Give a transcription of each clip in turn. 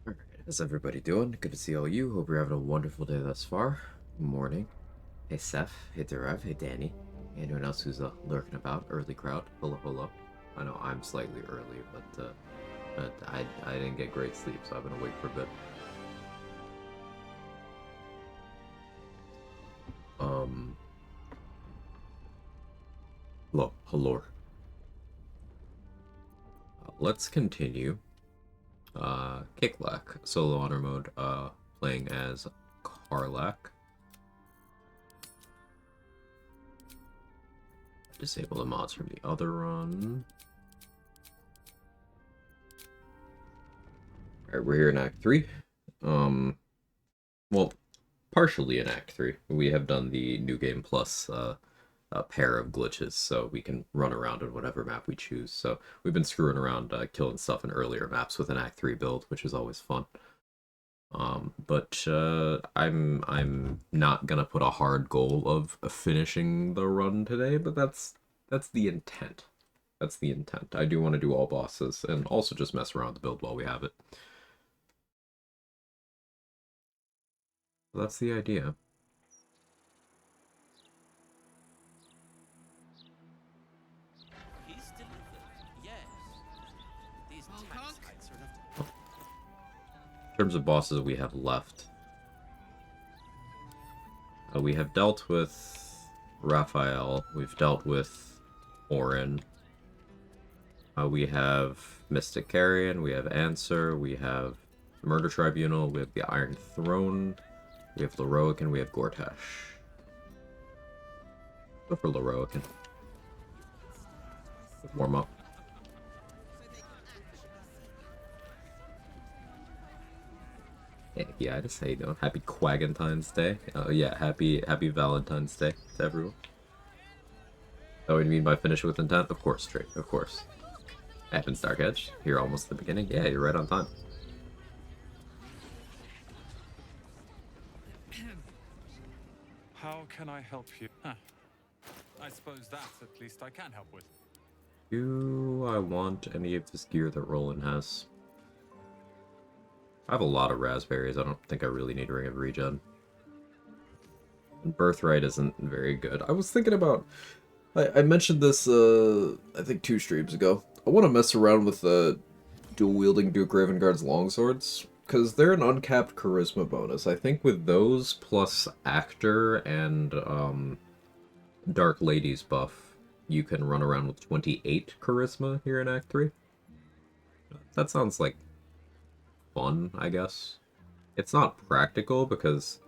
Alright, how's everybody doing? Good to see all you. Hope you're having a wonderful day thus far. Morning. Hey Seth, hey Derev, hey Danny. Anyone else who's lurking about? Early crowd. Hello, hello. I know I'm slightly early, but I didn't get great sleep, so I've been awake for a bit. Um, hello, hello. Let's continue. Kicklach, solo honor mode, playing as Karlach. Disable the mods from the other run. Alright, we're here in Act 3. Well, partially in Act 3. We have done the New Game Plus a pair of glitches, so we can run around on whatever map we choose. So we've been screwing around killing stuff in earlier maps with an Act 3 build, which is always fun. I'm not gonna put a hard goal of finishing the run today, but that's the intent. That's the intent. I do want to do all bosses and also just mess around with the build while we have it. That's the idea. He's delivered, yes. These tax hikes are enough In terms of bosses we have left, we have dealt with Raphael, we've dealt with Orin, we have Mystic Carrion, we have Answer, we have Murder Tribunal, we have the Iron Throne, we have Leroican, we have Gortash. Go for Leroican. Warm up. Yeah, I just say, happy Quagentine's Day. Yeah, happy Valentine's Day to everyone. Oh, what do you mean by finish with intent? Of course, straight, of course. Happens Dark Edge. You're almost at the beginning. Yeah, you're right on time. How can I help you? Huh. I suppose that at least I can help with. Do I want any of this gear that Roland has? I have a lot of raspberries. I don't think I really need Ring of Regen. And Birthright isn't very good. I was thinking about... I mentioned this, I think 2 streams ago. I want to mess around with dual-wielding Duke Ravenguard's longswords, because they're an uncapped charisma bonus. I think with those, plus Actor and Dark Lady's buff, you can run around with 28 charisma here in Act 3. That sounds like fun, I guess. It's not practical, because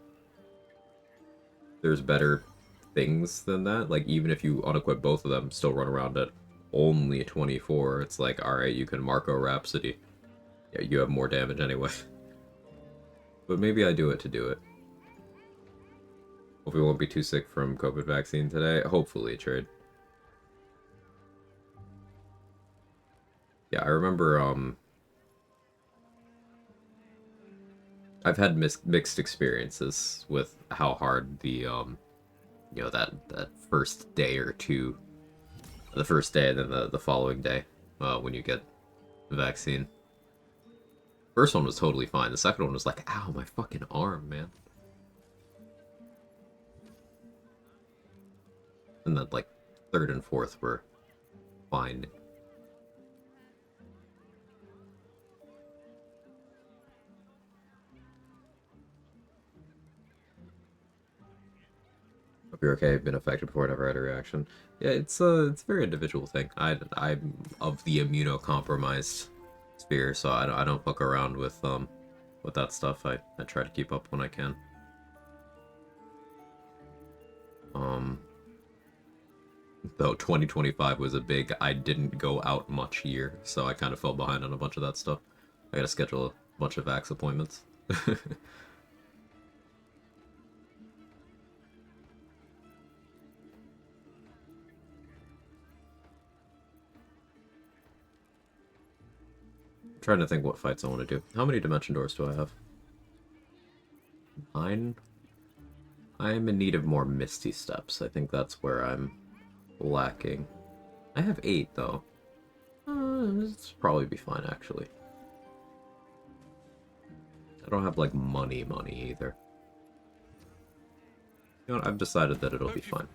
there's better things than that. Like, even if you unequip both of them, still run around at only 24, it's like, alright, you can Marco Rhapsody. Yeah, you have more damage anyway. But maybe I do it to do it. Hope we won't be too sick from COVID vaccine today. Hopefully, trade. Yeah, I remember, I've had mixed experiences with how hard the, that first day or two, the first day and then the following day, when you get the vaccine. First one was totally fine. The second one was like, ow, my fucking arm, man. And then, like, third and fourth were fine. Hope you're okay. Been affected before, never had a reaction. Yeah, it's a very individual thing. I'm of the immunocompromised sphere, so I don't fuck around with that stuff. I try to keep up when I can. Though 2025 was a big I didn't go out much year, so I kind of fell behind on a bunch of that stuff. I gotta schedule a bunch of vax appointments. I'm trying to think what fights I want to do. How many dimension doors do I have? 9? I'm in need of more Misty Steps. I think that's where I'm lacking. I have 8, though. This probably be fine, actually. I don't have, like, money either. You know what? I've decided that it'll be fine.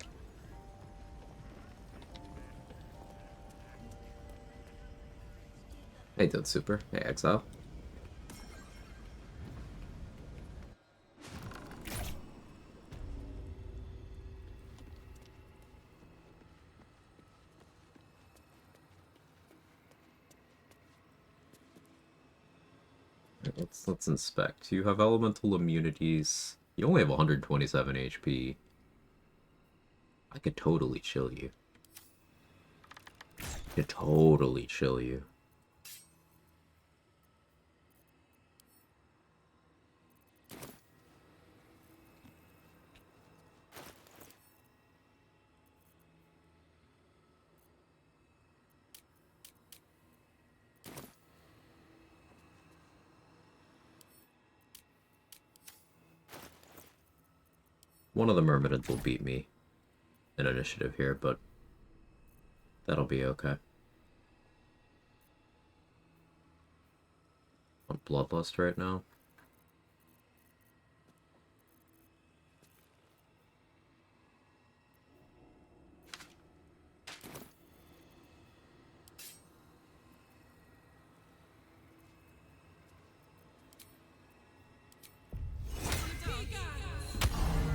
Hey, Dead Super. Hey, Exile. Let's inspect. You have elemental immunities. You only have 127 HP. I could totally chill you. I could totally chill you. One of the Myrmidons will beat me in initiative here, but that'll be okay. On Bloodlust right now.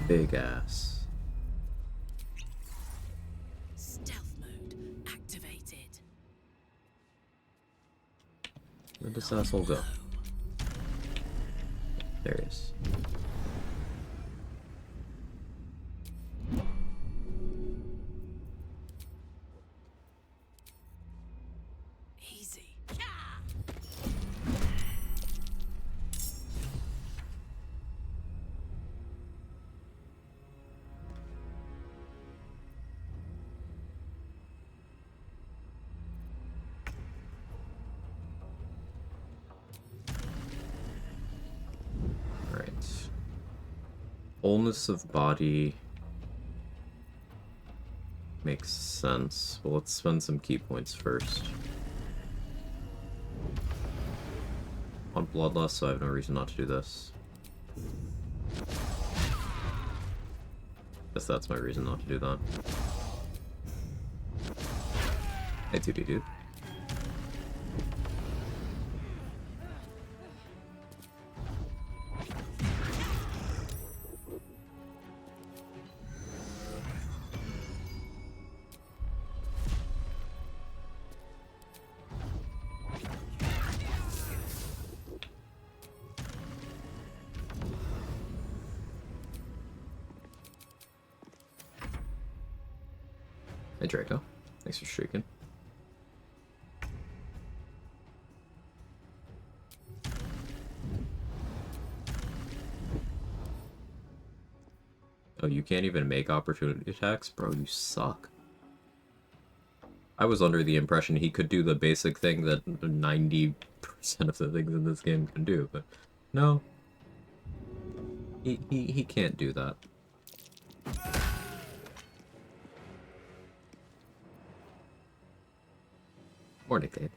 Big ass. Stealth mode activated. Where does this asshole go? There he is. Easy. Alright. Wholeness of body makes sense. Well, let's spend some key points first. On Bloodlust, so I have no reason not to do this. Guess that's my reason not to do that. Hey, 2D dude. Hey Draco, thanks for streaking. Oh, you can't even make opportunity attacks? Bro, you suck. I was under the impression he could do the basic thing that 90% of the things in this game can do, but no. He can't do that. Morning, Dave.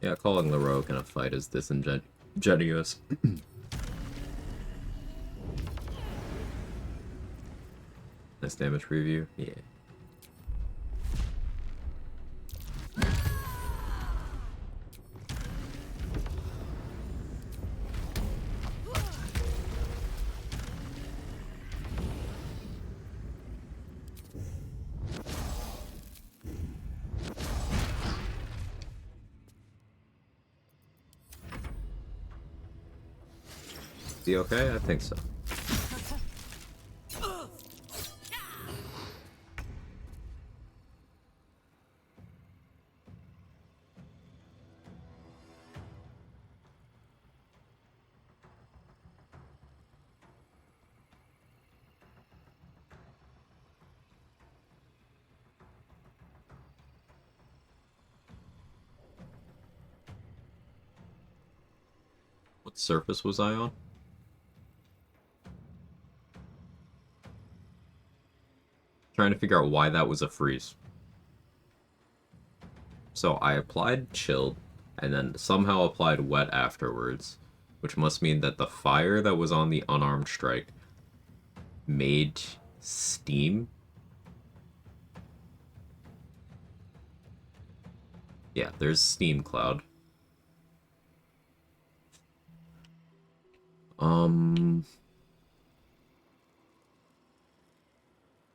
Yeah, calling the rogue in a fight is disingenuous. Nice damage preview. Yeah. Is he okay? I think so. What surface was I on? Trying to figure out why that was a freeze. So I applied chilled, and then somehow applied wet afterwards, which must mean that the fire that was on the unarmed strike made steam. Yeah, there's steam cloud.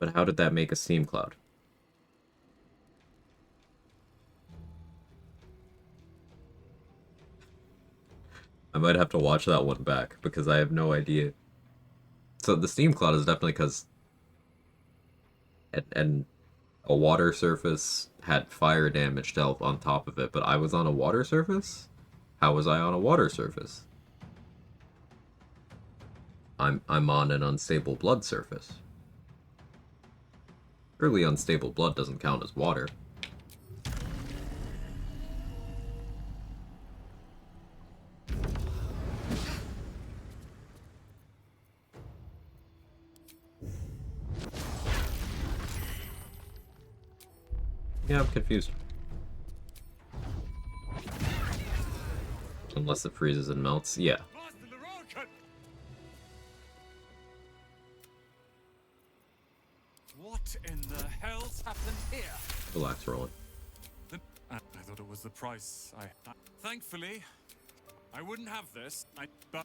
But how did that make a steam cloud? I might have to watch that one back because I have no idea. So the steam cloud is definitely because and a water surface had fire damage dealt on top of it, but I was on a water surface? How was I on a water surface? I'm on an unstable blood surface. Surely unstable blood doesn't count as water. Yeah, I'm confused. Unless it freezes and melts. Yeah. What in the hell's happened here? Relax, rolling. I thought it was the price. Thankfully, I wouldn't have this. But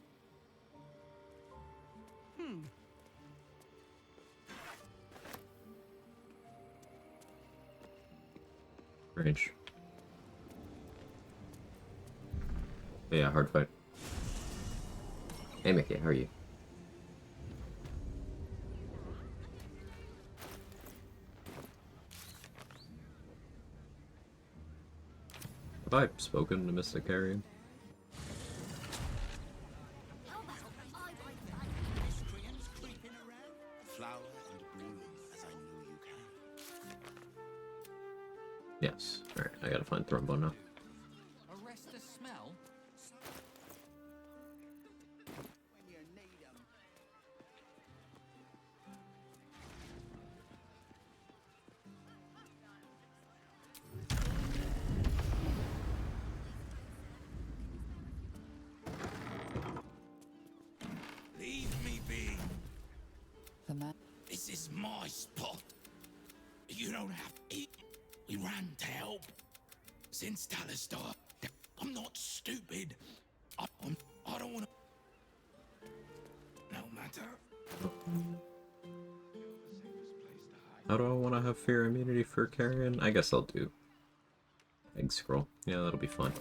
Range. But yeah, hard fight. Hey Mickey, how are you? Have I spoken to Mr. Carrion? Flower and bloom as I know you can. Yes. Alright, I gotta find Thrumbone now. arrest the smell? When you need 'em. Leave me be. The man. This is my spot. You don't have to eat. We ran to help. Since Talistar, I'm not stupid. I don't want to. No matter. How do I want to have fear immunity for Carrion? I guess I'll do Egg Scroll. Yeah, that'll be fun.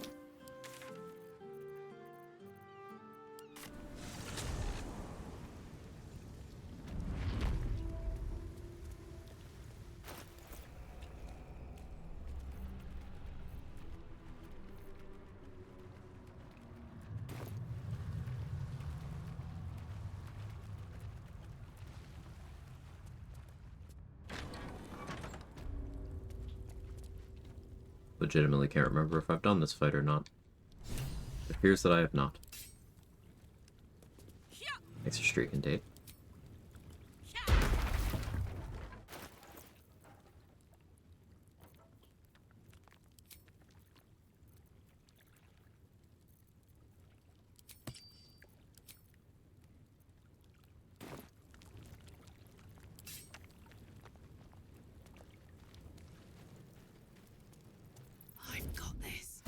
Legitimately can't remember if I've done this fight or not. It appears that I have not. Thanks for streaking, Dave. I've got this.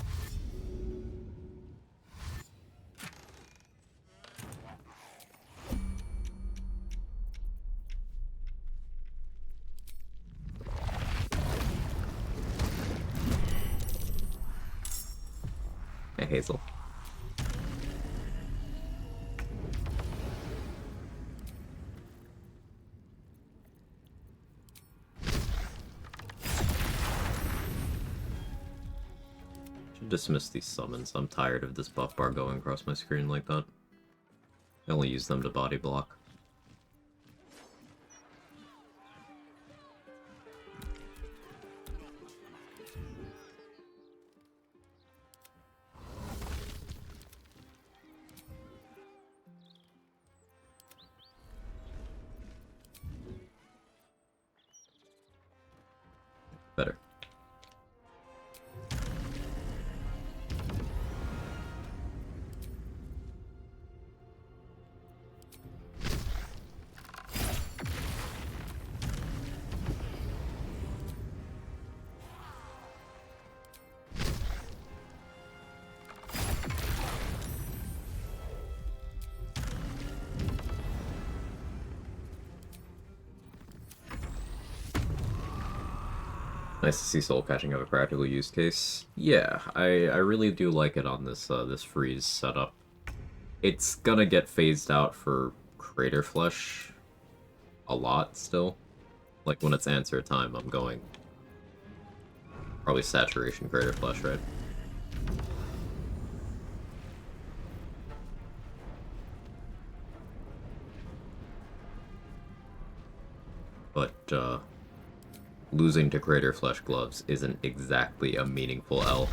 Hey, Hazel. Should dismiss these summons. I'm tired of this buff bar going across my screen like that. I only use them to body block. Better. Nice to see soul catching have a practical use case. Yeah, I really do like it on this this freeze setup. It's gonna get phased out for Crater Flesh a lot still. Like when it's answer time, I'm going probably saturation Crater Flesh, right? But losing to Crater Flesh gloves isn't exactly a meaningful L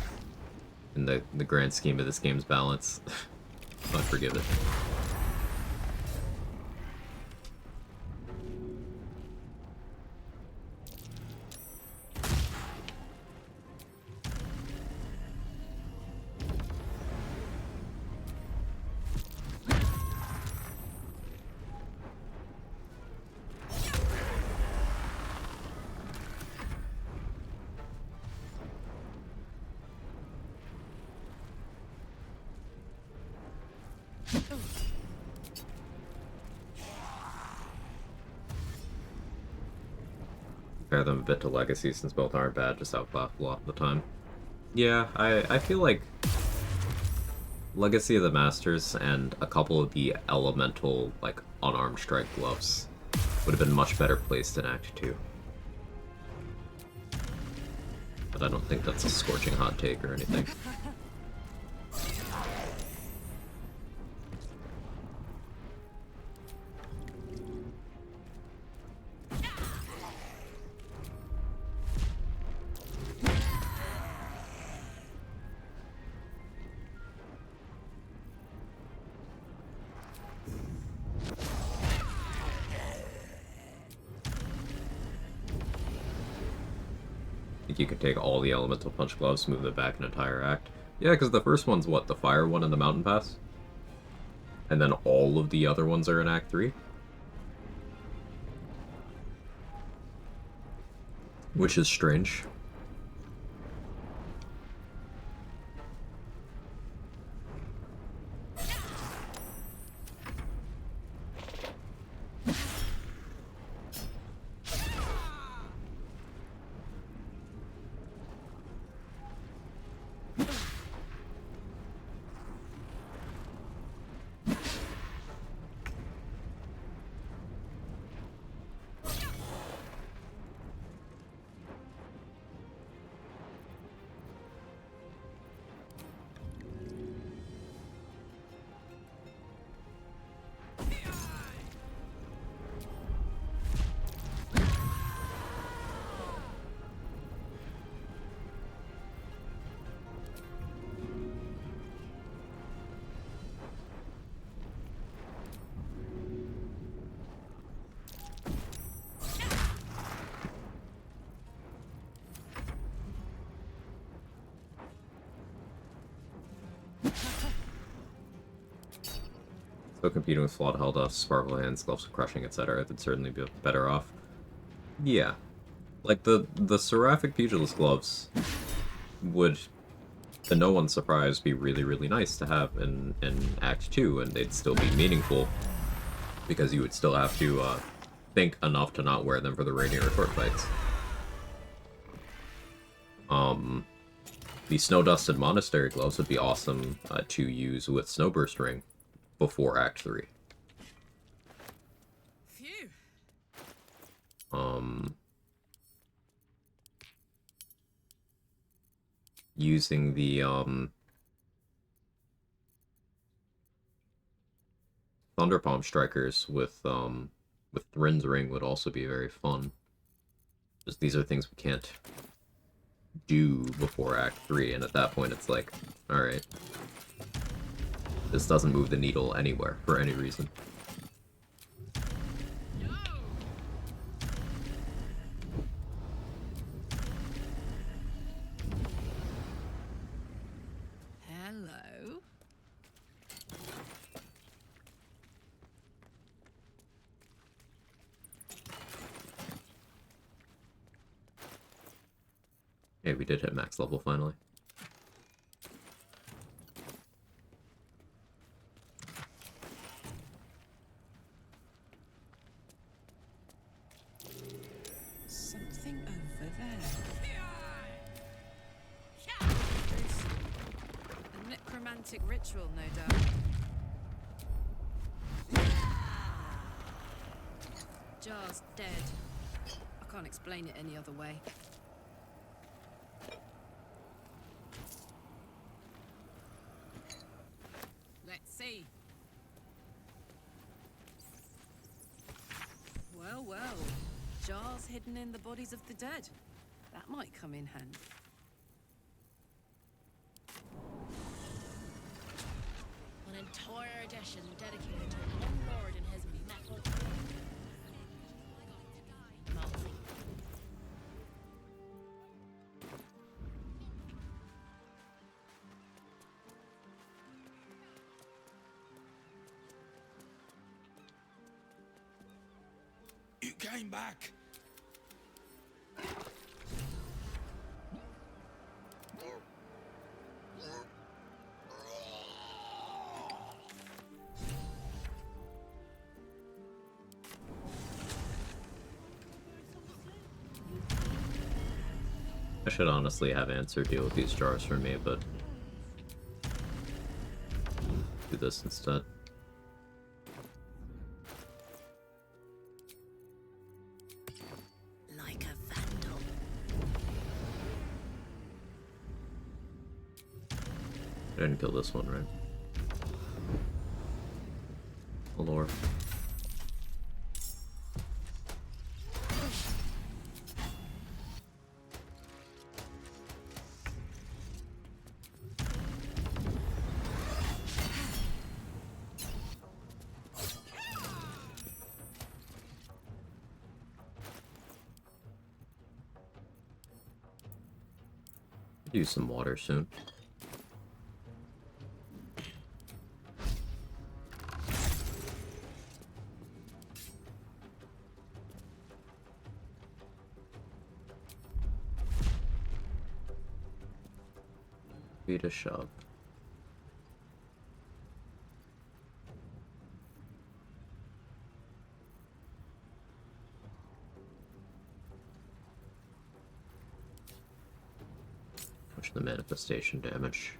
in the grand scheme of this game's balance. I forgive it. Compare them a bit to Legacy since both aren't bad, just outclassed a lot of the time. Yeah, I feel like Legacy of the Masters and a couple of the elemental, like, unarmed strike gloves would have been much better placed in Act 2. But I don't think that's a scorching hot take or anything. You could take all the elemental punch gloves, move it back an entire act. Yeah, because the first one's what, the fire one in the mountain pass? And then all of the other ones are in Act 3? Which is strange. So competing with Flawed Held Sparkle Hands, Gloves of Crushing, etc., it'd certainly be better off. Yeah. Like, the Seraphic Pugilist Gloves would, to no one's surprise, be really, really nice to have in Act 2, and they'd still be meaningful, because you would still have to think enough to not wear them for the Rainier or Short fights. The Snow Dusted Monastery Gloves would be awesome to use with Snowburst Ring before Act 3. Phew. Using the Thunder Palm Strikers with Thrin's Ring would also be very fun. Just these are things we can't do before Act 3, and at that point it's like, alright. This doesn't move the needle anywhere, for any reason. Hey, we did hit max level finally. Something over there. A necromantic ritual, no doubt. Jar's dead. I can't explain it any other way. Let's see. Well, well. Jars hidden in the bodies of the dead. That might come in handy. An entire edition dedicated to one lord and his metal mountain. You came back. I should honestly have Answer deal with these jars for me, but do this instead. Like a vandal. I didn't kill this one, right? Oh, Lord. Use some water soon. Beat a shop. Push the manifestation damage.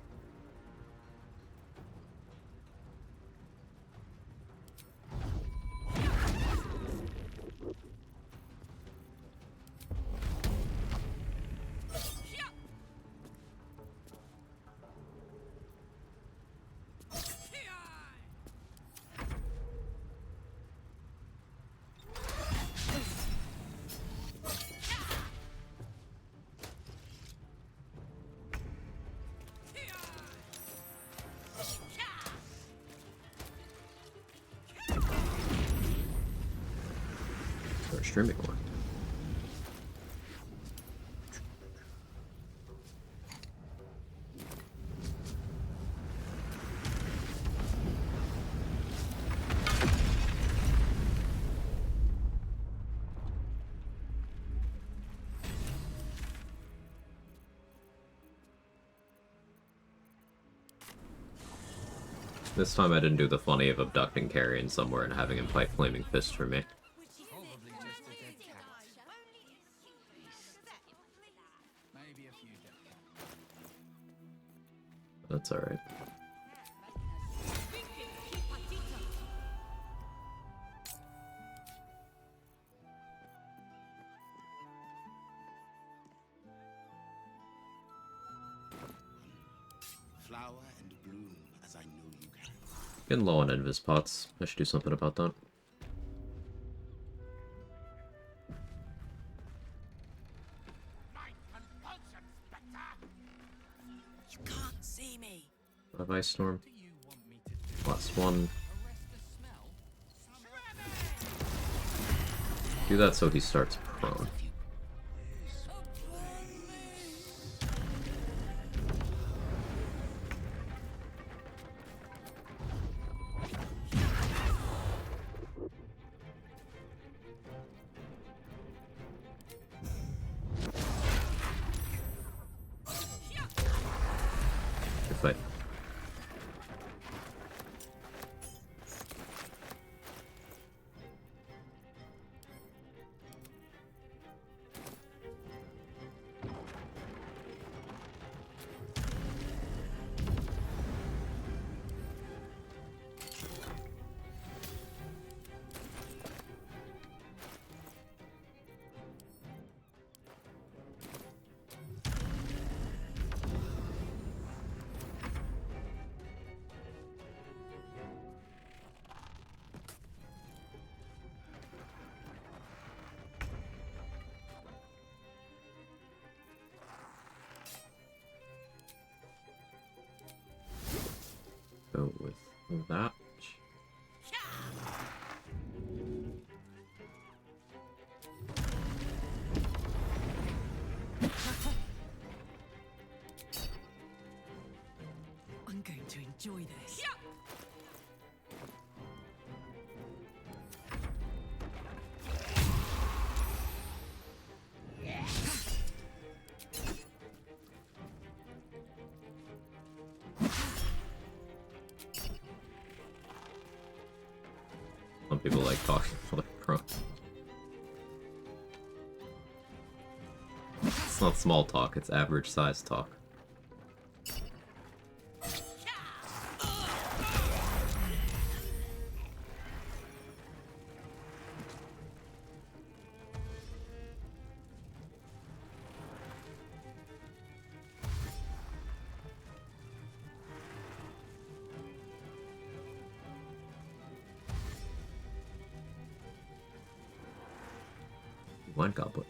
Start streaming more. This time I didn't do the funny of abducting Carrion somewhere and having him fight Flaming Fist for me. Probably just a dead cat. Maybe a few dead cats. That's alright. Flower and bloom as I know you can. Getting low on invis pots. I should do something about that. You can't see me. Have Ice Storm. Do you want me to do? Last one. Arrest the smell? Do that so he starts prone. That. I'm going to enjoy this. Some people like talking while they're prone. It's not small talk, it's average size talk. One goblet.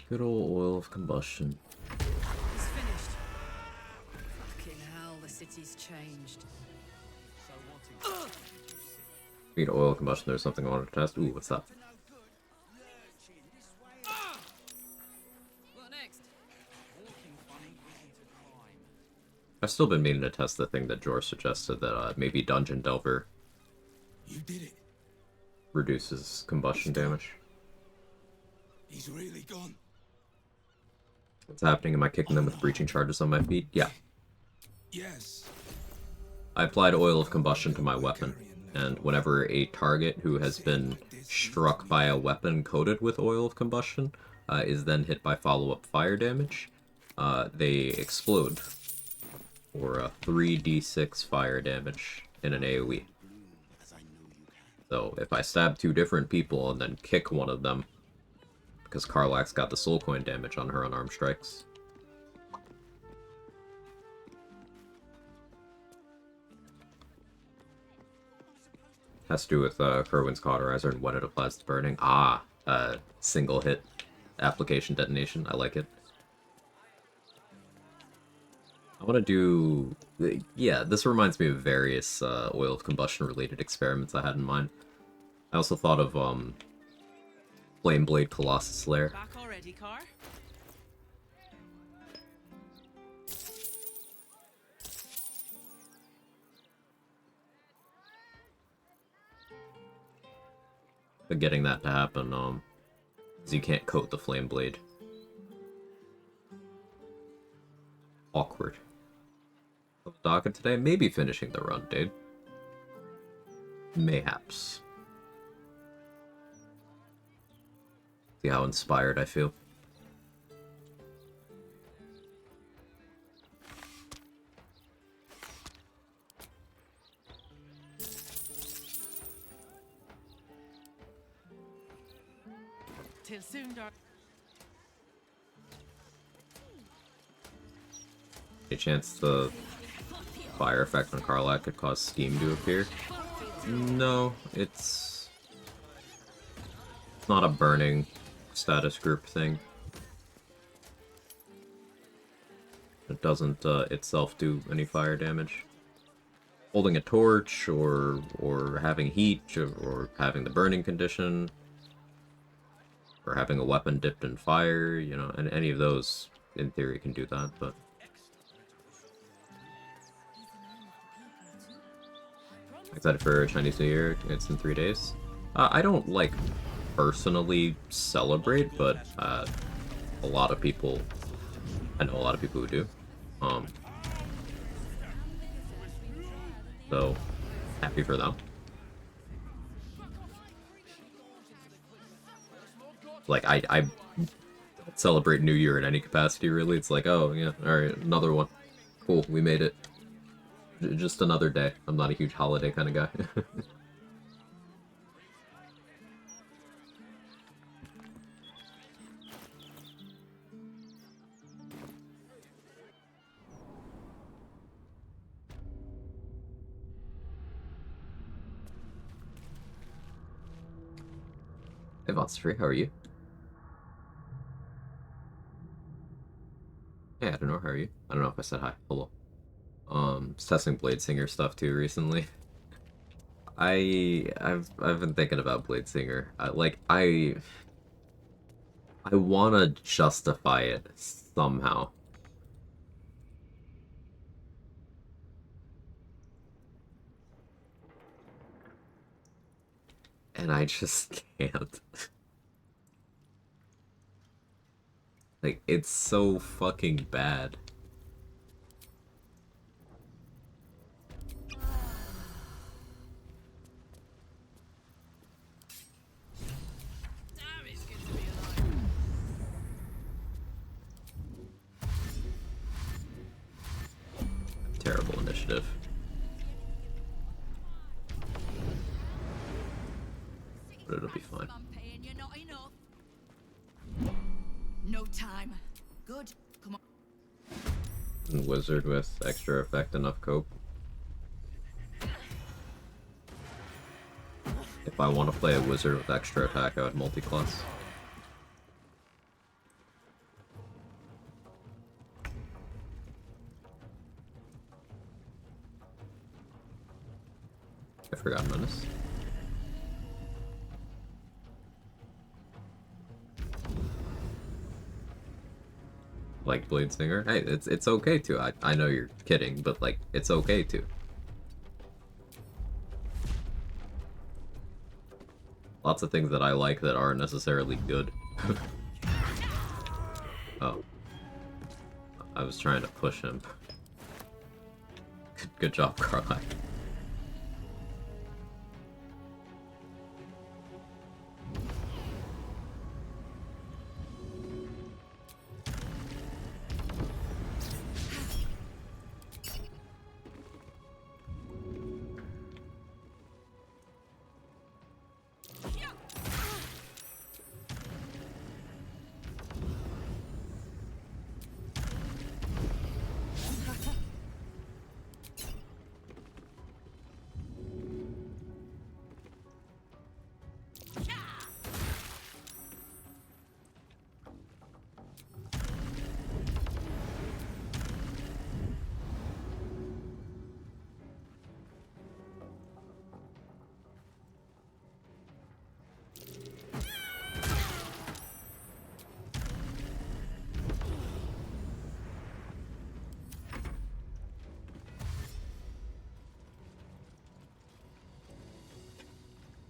Good old oil of combustion. It's finished. Fucking hell, the city's changed. So what exactly did you see? Speaking of oil of combustion, there's something I wanted to test. Ooh, what's that? What next? Walking funny isn't a crime. I've still been meaning to test the thing that Jor suggested, that maybe Dungeon Delver You did it. reduces combustion damage. He's really gone. What's happening? Am I kicking them with breaching charges on my feet? Yeah. Yes. I applied oil of combustion to my weapon, and whenever a target who has been struck by a weapon coated with oil of combustion is then hit by follow-up fire damage, they explode for 3d6 fire damage in an AoE. So if I stab two different people and then kick one of them, because Kicklach's got the soul coin damage on her unarmed strikes. Has to do with Kerwin's Cauterizer and when it applies to burning. Ah, single hit application detonation. I like it. I want to do... Yeah, this reminds me of various oil of combustion related experiments I had in mind. I also thought of Flame Blade Colossus Slayer. Back already, Car? But getting that to happen, because you can't coat the Flame Blade. Awkward. Docket today? Maybe finishing the run, dude. Mayhaps. See how inspired I feel. Till soon, dark. Any chance the fire effect on Kicklach could cause steam to appear? No, it's not a burning status group thing. It doesn't itself do any fire damage. Holding a torch, or having heat, or having the burning condition, or having a weapon dipped in fire, you know, and any of those, in theory, can do that, but... Excited for Chinese New Year. It's in 3 days. I don't, like, personally celebrate, but a lot of people, I know a lot of people who do. So, happy for them. Like, I don't celebrate New Year in any capacity, really. It's like, oh, yeah, alright, another one. Cool, we made it. Just another day. I'm not a huge holiday kind of guy. Hey, Votsfree, how are you? Yeah, I don't know, how are you? I don't know if I said hi. Hello. Was testing Blade Singer stuff too recently. I've been thinking about Blade Singer. I wanna justify it somehow. And I just can't. Like, it's so fucking bad. Damn, it's good to be alive. Terrible initiative. But it'll be fine. I'm paying you not enough. No time. Good. Come on. And Wizard with extra effect enough cope. If I want to play a Wizard with extra attack, I would multi-class. I forgot Menace. Like Blade Singer. Hey, it's okay to. I know you're kidding, but like it's okay to. Lots of things that I like that aren't necessarily good. Oh. I was trying to push him. Good job, Carly.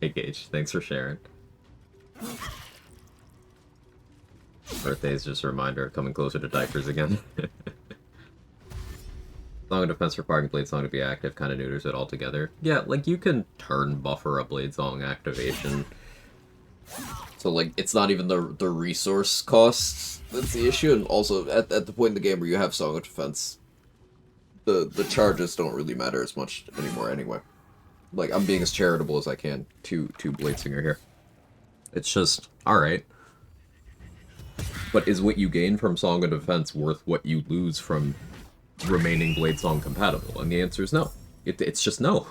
Hey Gage, thanks for sharing. Birthday is just a reminder of coming closer to diapers again. Song of Defense requiring Blade Song to be active kind of neuters it altogether. Yeah, like you can turn buffer a Blade Song activation. So like it's not even the resource cost that's the issue, and also at the point in the game where you have Song of Defense, the charges don't really matter as much anymore anyway. Like, I'm being as charitable as I can to Bladesinger here. It's just, alright. But is what you gain from Song of Defense worth what you lose from remaining Blade Song compatible? And the answer is no. It's just no.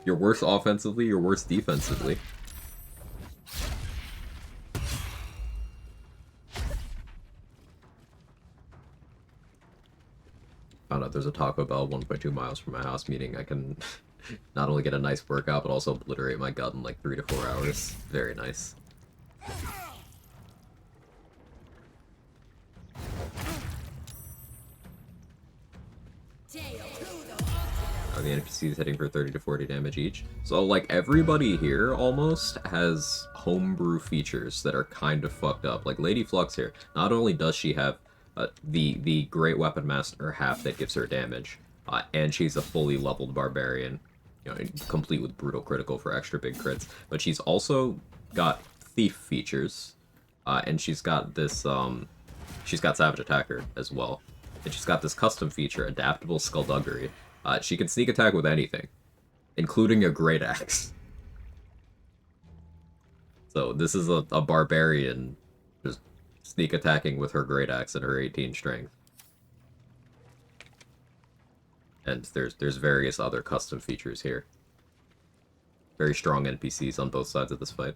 You're worse offensively, you're worse defensively. Found out there's a Taco Bell 1.2 miles from my house, meaning I can not only get a nice workout, but also obliterate my gut in like 3 to 4 hours. Very nice. Oh Are the NPCs hitting for 30 to 40 damage each? So, like, everybody here almost has homebrew features that are kind of fucked up. Like, Lady Flux here, not only does she have the Great Weapon Master half that gives her damage, and she's a fully leveled barbarian, you know, complete with brutal critical for extra big crits, but she's also got thief features, and she's got this, she's got Savage Attacker as well. And she's got this custom feature, Adaptable Skullduggery. She can sneak attack with anything, including a Great Axe. So this is a barbarian just sneak attacking with her Great Axe and her 18 strength. And there's various other custom features here. Very strong NPCs on both sides of this fight.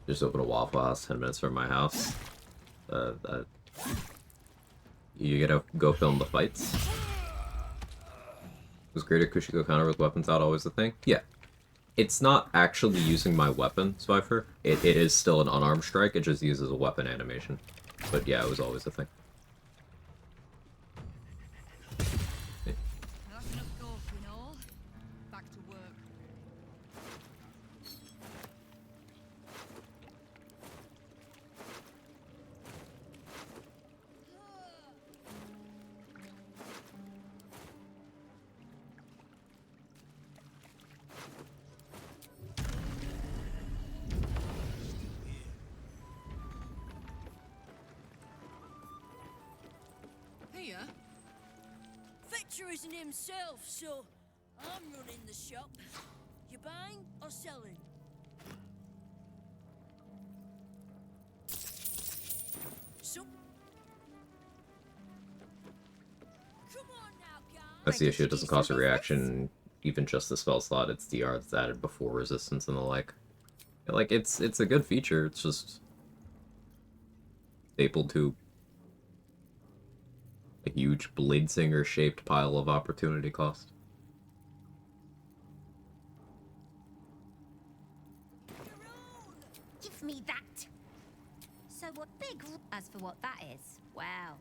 Just open a Waffle House 10 minutes from my house. You get to go film the fights. Was greater Kushiko counter with weapons out always the thing? Yeah. It's not actually using my weapon, Zweifer. It is still an unarmed strike, it just uses a weapon animation. But yeah, it was always a thing. That's enough golfing all. Back to work. Here? Victor isn't himself, so I'm running the shop. You buying or selling? So... Come on now, guys! That's the issue, it doesn't cost a reaction, even just the spell slot, it's DR that's added before resistance and the like. Like, it's a good feature, it's just stapled to a huge Bladesinger-shaped pile of opportunity cost. Give me that. So what big... As for what that is, well,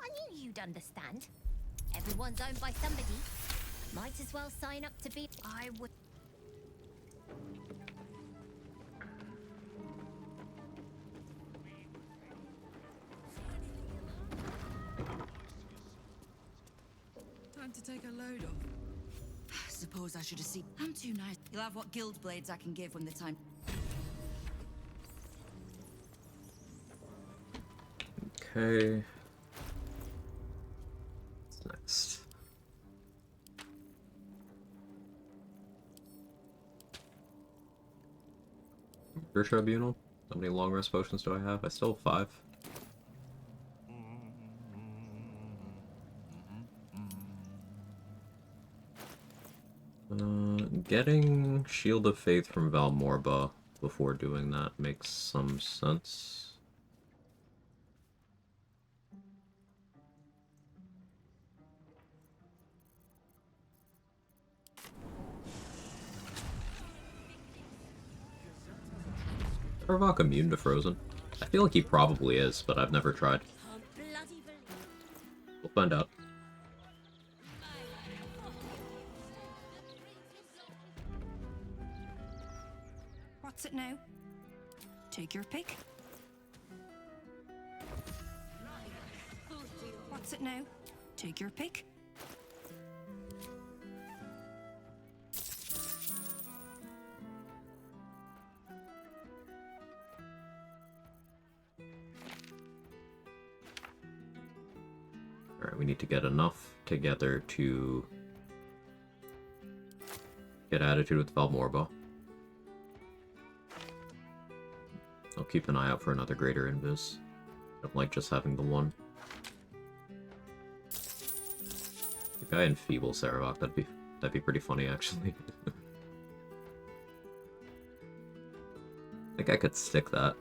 I knew you'd understand. Everyone's owned by somebody. Might as well sign up to be... I would... Time to take a load off. Suppose I should have seen. I'm too nice. You'll have what guild blades I can give when the time. Okay. What's next? Murder Tribunal? How many long rest potions do I have? I still have 5. Getting Shield of Faith from Valmorba before doing that makes some sense. Is Arvok immune to Frozen? I feel like he probably is, but I've never tried. We'll find out. What's it now? Take your pick. What's it now? Take your pick. We need to get enough together to get attitude with Valmorba. I'll keep an eye out for another greater invis. I don't like just having the one. The guy in Feeble Saravok, that'd be pretty funny actually. I think I could stick that.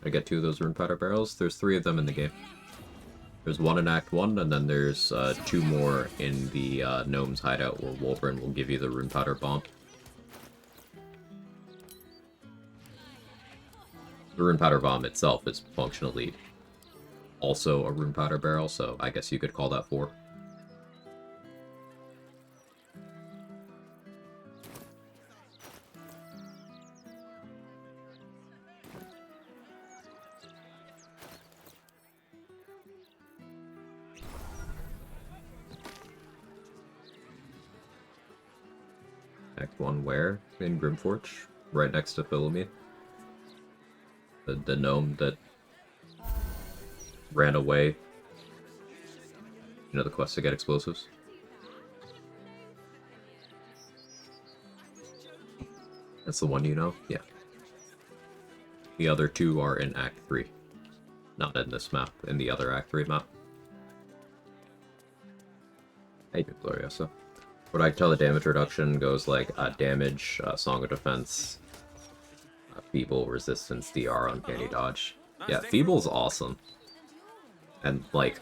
I get 2 of those rune powder barrels. There's 3 of them in the game. There's 1 in Act 1, and then there's 2 more in the Gnome's hideout where Wolverine will give you the rune powder bomb. The rune powder bomb itself is functionally also a rune powder barrel, so I guess you could call that 4. Act 1 where? In Grimforge? Right next to Philomene. The gnome that ran away. You know, the quest to get explosives. That's the one you know? Yeah. The other 2 are in Act 3. Not in this map, in the other Act 3 map. Hey, good Gloriosa. What I tell the damage reduction goes like damage, Song of Defense, Feeble, Resistance, DR, Uncanny Dodge. Yeah, Feeble's awesome. And like,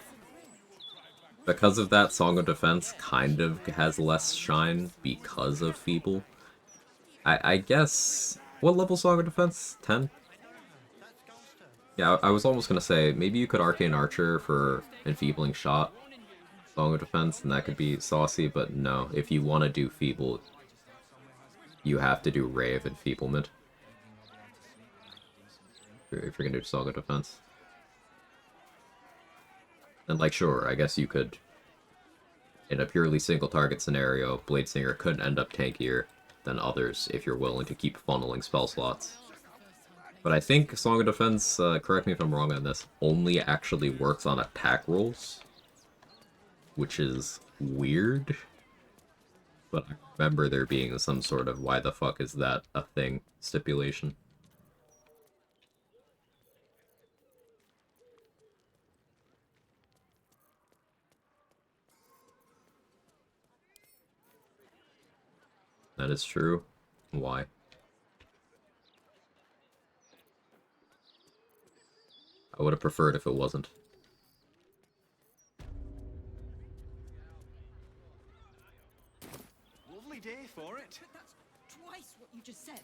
because of that, Song of Defense kind of has less shine because of Feeble. I guess, what level Song of Defense? 10? Yeah, I was almost gonna say, maybe you could Arcane Archer for Enfeebling Shot. Song of Defense, and that could be saucy, but no. If you want to do Feeble, you have to do Ray of Enfeeblement. If you're gonna do Song of Defense. And like, sure, I guess you could, in a purely single target scenario, Bladesinger could end up tankier than others if you're willing to keep funneling spell slots. But I think Song of Defense, correct me if I'm wrong on this, only actually works on attack rolls, which is weird, but I remember there being some sort of why the fuck is that a thing stipulation. That is true. Why? I would have preferred if it wasn't. Lovely day for it. That's twice what you just said.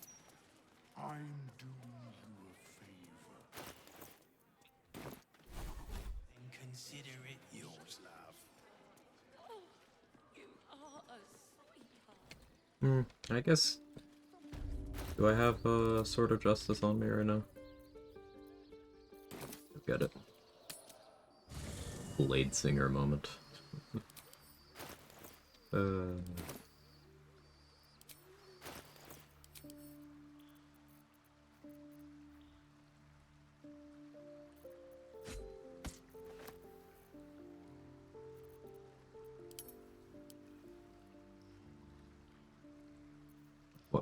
I'm doing you a favor. And consider it yours, love. Oh, you are a sweetheart. I guess... Do I have Sword of Justice on me right now? Get it. Blade Singer moment.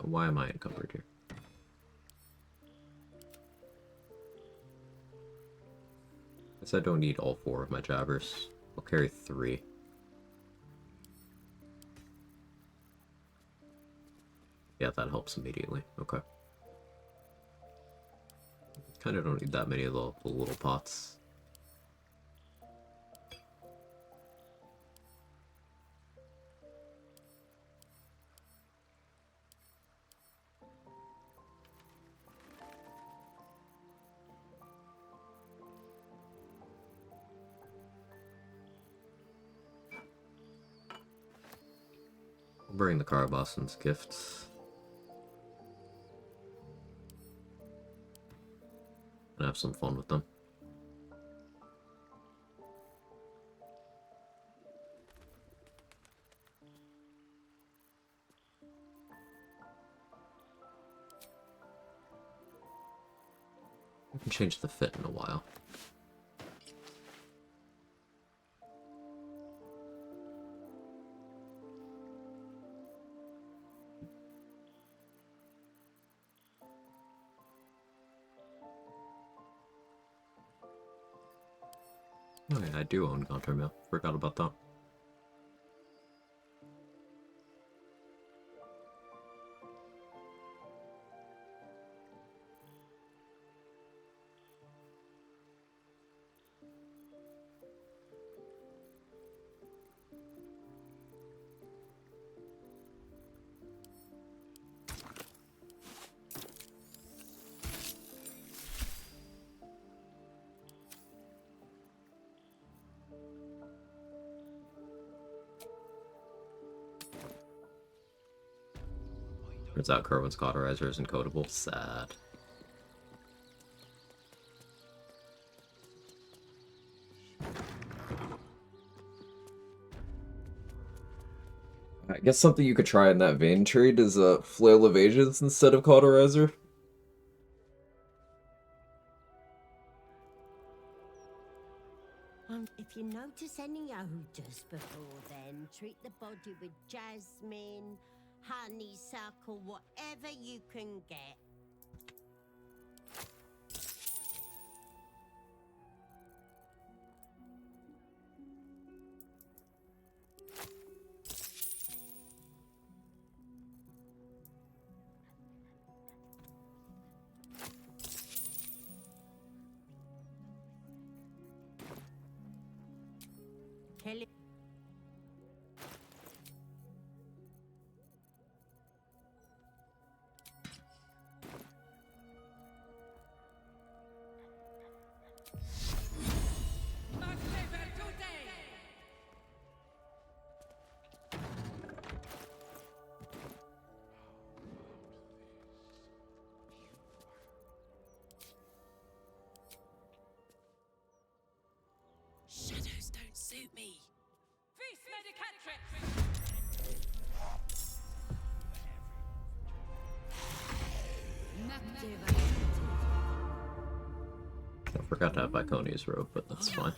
Why am I encumbered here? Guess I don't need all 4 of my jabbers. I'll carry 3. Yeah, that helps immediately. Okay. Kinda don't need that many of the little pots. I'll bring the Carabason's gifts. And have some fun with them. I can change the fit in a while. Oh yeah, I do own Gontar Mail. Forgot about that. Turns out Kerwin's cauterizer isn't codable. Sad. I guess something you could try in that vein trade is flail evasions instead of cauterizer. If you notice any odors before then, treat the body with jasmine, honeysuckle, whatever you can get. Kelly. Shadows don't suit me. I forgot to have Viconia's robe, but that's fine.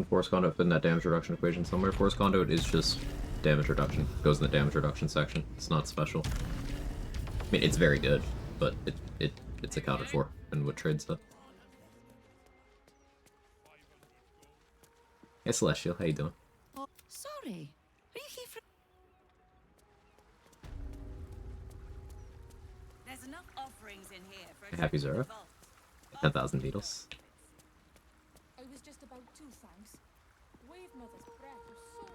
Force Conduit fit in that damage reduction equation somewhere. Force Conduit is just damage reduction. Goes in the damage reduction section. It's not special. I mean, it's very good, but it's accounted for in what trade stuff. Hey Celestial, how you doing? Oh, sorry. Are you here for... There's enough offerings in here for a Happy trip to the Zara. vault. 10,000 needles. I was just about to, thanks. Wave mother's breath was so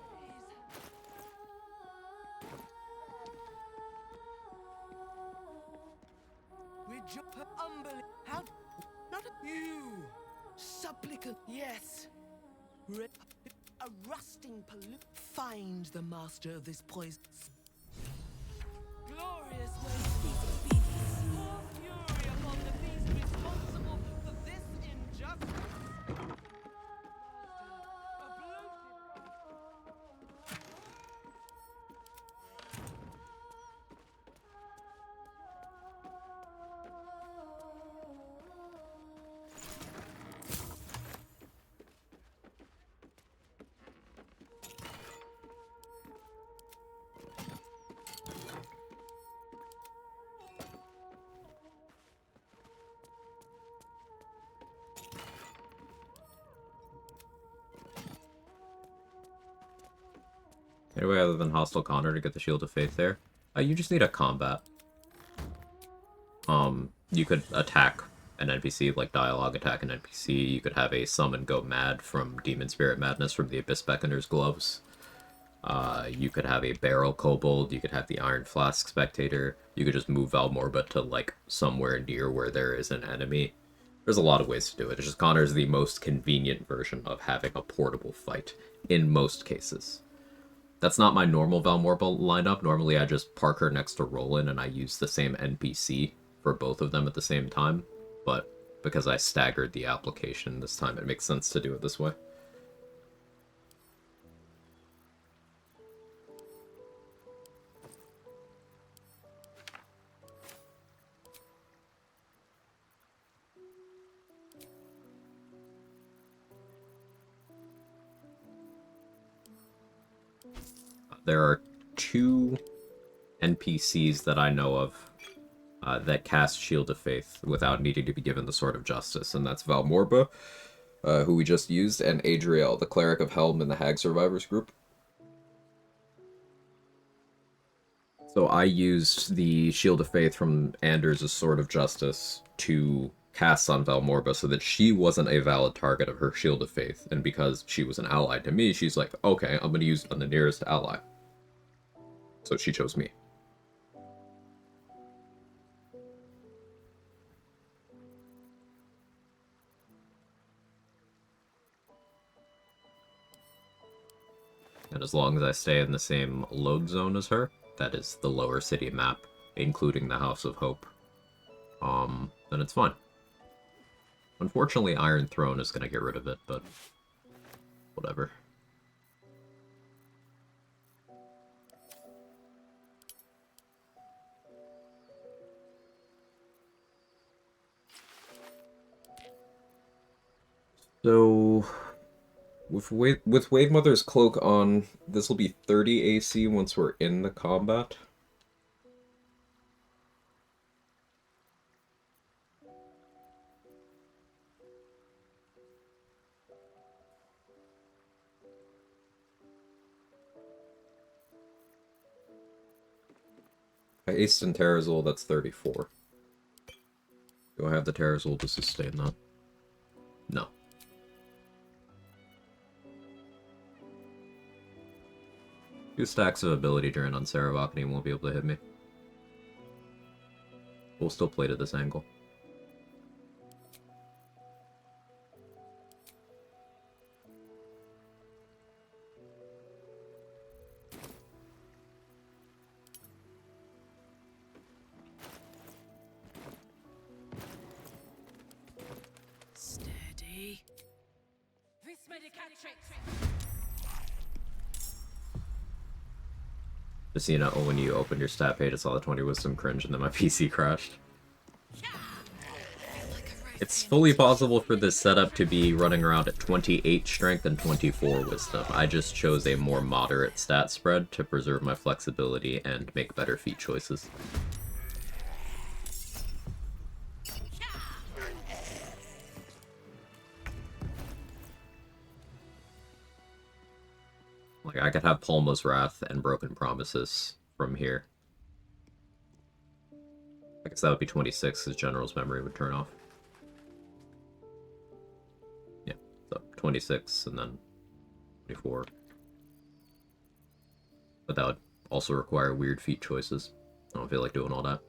We jump how not you supplicant, yes. A rusting pollute. Find the master of this poison. Glorious waste. Pour fury upon the beast responsible for this injustice. A bloated... Any way other than Hostile Connor to get the Shield of Faith there? You just need a combat. You could attack an NPC, like dialogue attack an NPC. You could have a summon go mad from Demon Spirit Madness from the Abyss Beckoner's gloves. You could have a barrel kobold, you could have the iron flask spectator, you could just move Valmorba to like somewhere near where there is an enemy. There's a lot of ways to do it. It's just Connor's the most convenient version of having a portable fight in most cases. That's not my normal Valmorba lineup. Normally I just park her next to Roland and I use the same NPC for both of them at the same time, but because I staggered the application this time, it makes sense to do it this way. There are 2 NPCs that I know of that cast Shield of Faith without needing to be given the Sword of Justice, and that's Valmorba, who we just used, and Adriel, the Cleric of Helm in the Hag Survivors group. So I used the Shield of Faith from Anders' Sword of Justice to cast on Valmorba so that she wasn't a valid target of her Shield of Faith, and because she was an ally to me, she's like, okay, I'm going to use it on the nearest ally. So she chose me. And as long as I stay in the same load zone as her, that is the lower city map, including the House of Hope, then it's fine. Unfortunately, Iron Throne is going to get rid of it, but whatever. So, with Wave Mother's Cloak on, this will be 30 AC once we're in the combat. I aced in Terrazul, that's 34. Do I have the Terrazul to sustain that? No. Two stacks of ability during on Saravak and he won't be able to hit me. We'll still play to this angle. Steady. Just so you know, when you opened your stat page, I saw the 20 wisdom cringe and then my PC crashed. It's fully possible for this setup to be running around at 28 strength and 24 wisdom. I just chose a more moderate stat spread to preserve my flexibility and make better feat choices. Like, I could have Palma's Wrath and Broken Promises from here. I guess that would be 26, because General's Memory would turn off. Yeah, so 26, and then 24. But that would also require weird feat choices. I don't feel like doing all that.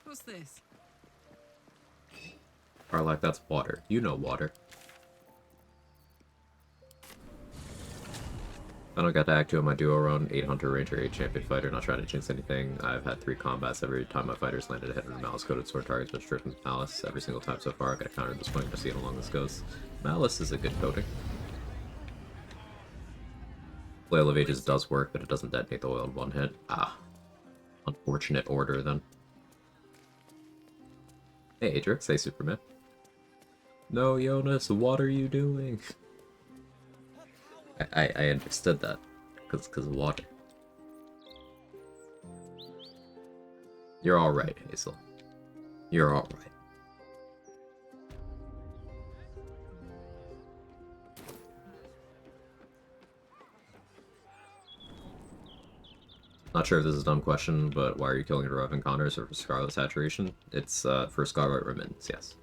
What's this? Karlach, that's water. You know water. I don't got to act 2 on my duo run, 8 Hunter Ranger, 8 Champion Fighter, not trying to jinx anything. I've had 3 combats every time my fighters landed a hit on a Malice-coded sword target's been stripped from Malice. Every single time so far, I got a counter at this point, to see how long this goes. Malice is a good coating. Flail of Ages does work, but it doesn't detonate the oil in one hit. Ah. Unfortunate order, then. Hey, Adrix. Hey, Superman. No, Jonas, what are you doing? I understood that. Because of water. You're alright, Hazel. You're alright. Not sure if this is a dumb question, but why are you killing Rev Encounters or for Scarlet Saturation? It's for Scarlet Remittance, yes.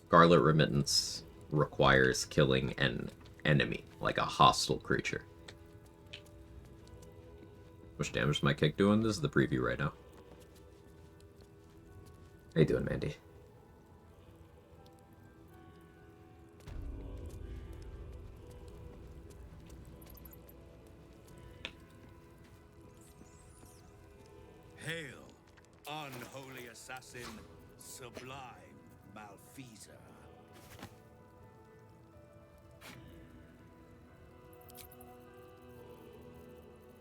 Scarlet Remittance requires killing an enemy, like a hostile creature. How much damage is my kick doing? This is the preview right now. How you doing, Mandy? Hail, unholy assassin, sublime malfeasor.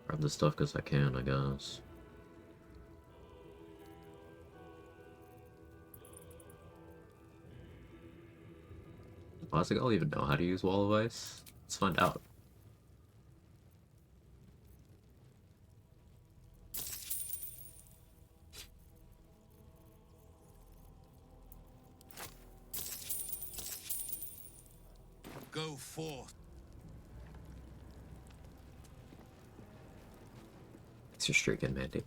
Grab this stuff because I can, I guess. Does I'll even know how to use Wall of Ice? Let's find out. Go forth. It's your streaking, Mandy.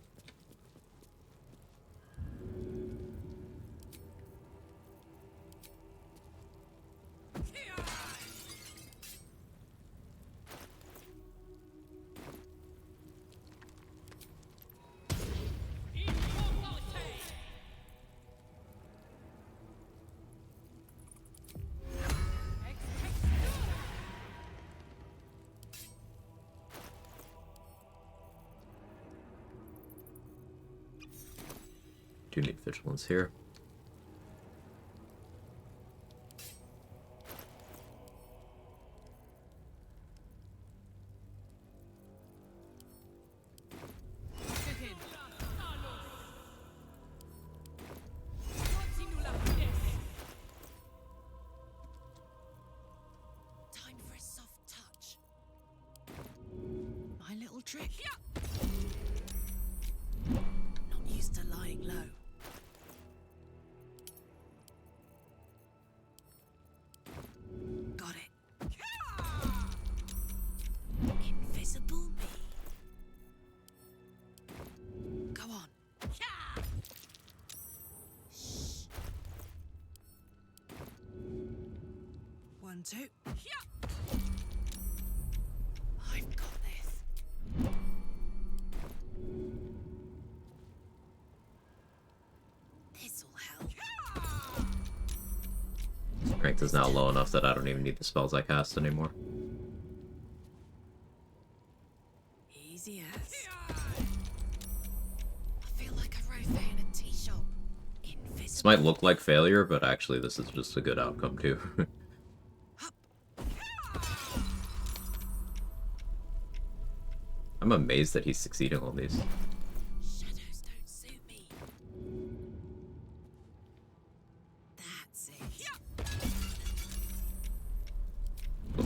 Do need vigilance here. Time for a soft touch. My little trick. Not used to lying low. Got it. Invisible me. Go on. Shh. 1, 2. I've got this. This'll help. Strength is now low enough that I don't even need the spells I cast anymore. Easy as. I feel like a rofé in a tea shop. Invisible. This might look like failure, but actually this is just a good outcome too. I'm amazed that he's succeeding on these. Shadows don't suit me. That's it.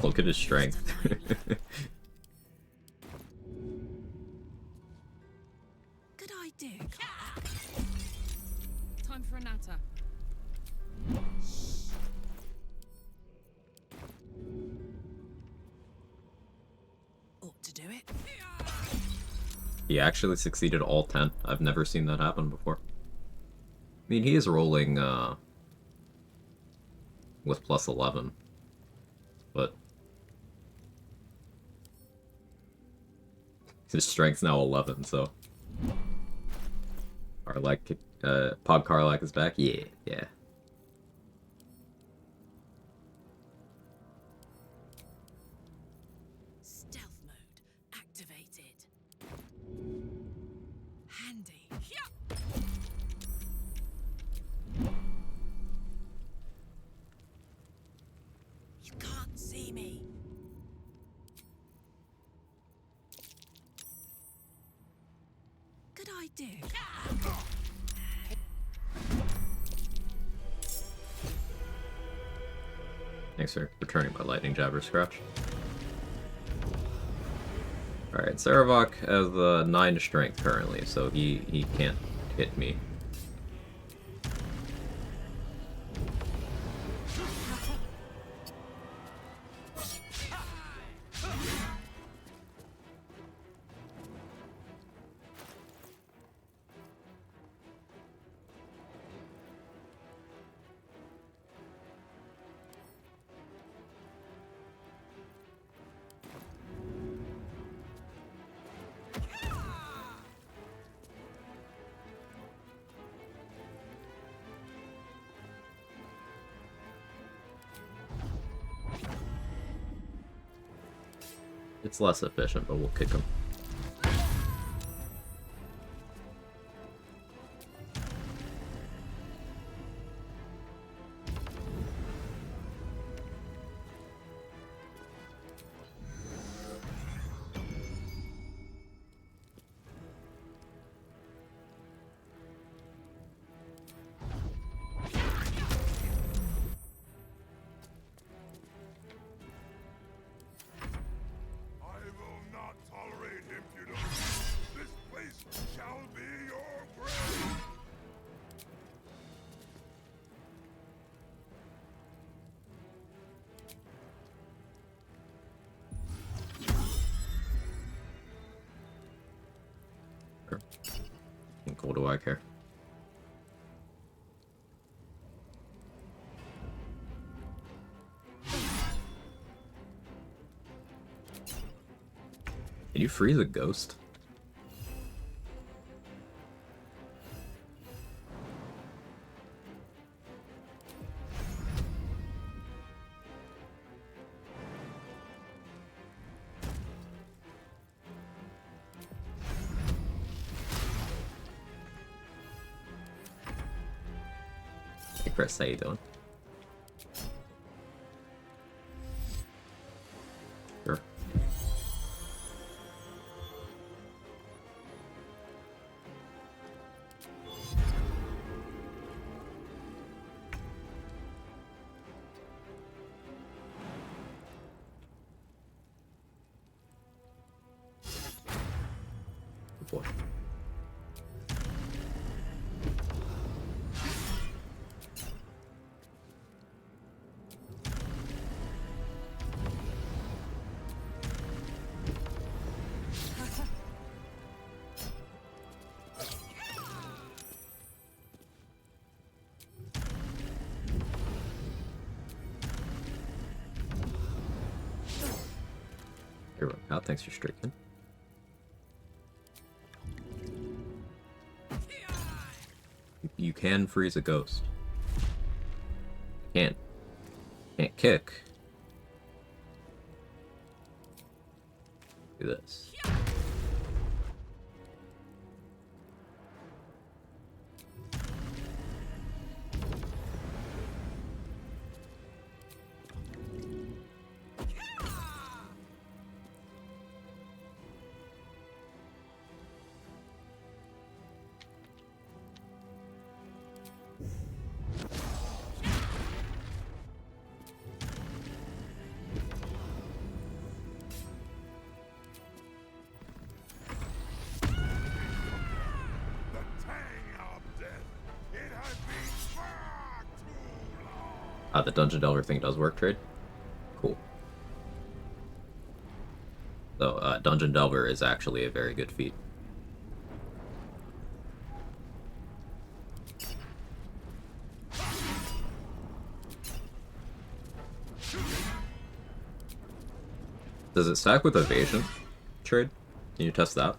Look at his strength. Good idea, Kicklach. Time for a natter. Ought to do it. He actually succeeded all 10. I've never seen that happen before. I mean, he is rolling with plus 11, but his strength's now 11, so Pod Kicklach is back? Yeah. Stealth mode activated. Handy. You can't see me. Good idea. Thanks for returning my lightning jabber scratch. Alright, Saravok has 9 strength currently, so he can't hit me. It's less efficient, but we'll kick him. What do I care? Can you freeze a ghost? Hey Chris, how you doing? Sure. Good boy. Here we go. Thanks for streaking. You can freeze a ghost. Can't kick. Do this. The Dungeon Delver thing does work, trade? Cool. So, Dungeon Delver is actually a very good feat. Does it stack with Evasion, trade? Can you test that?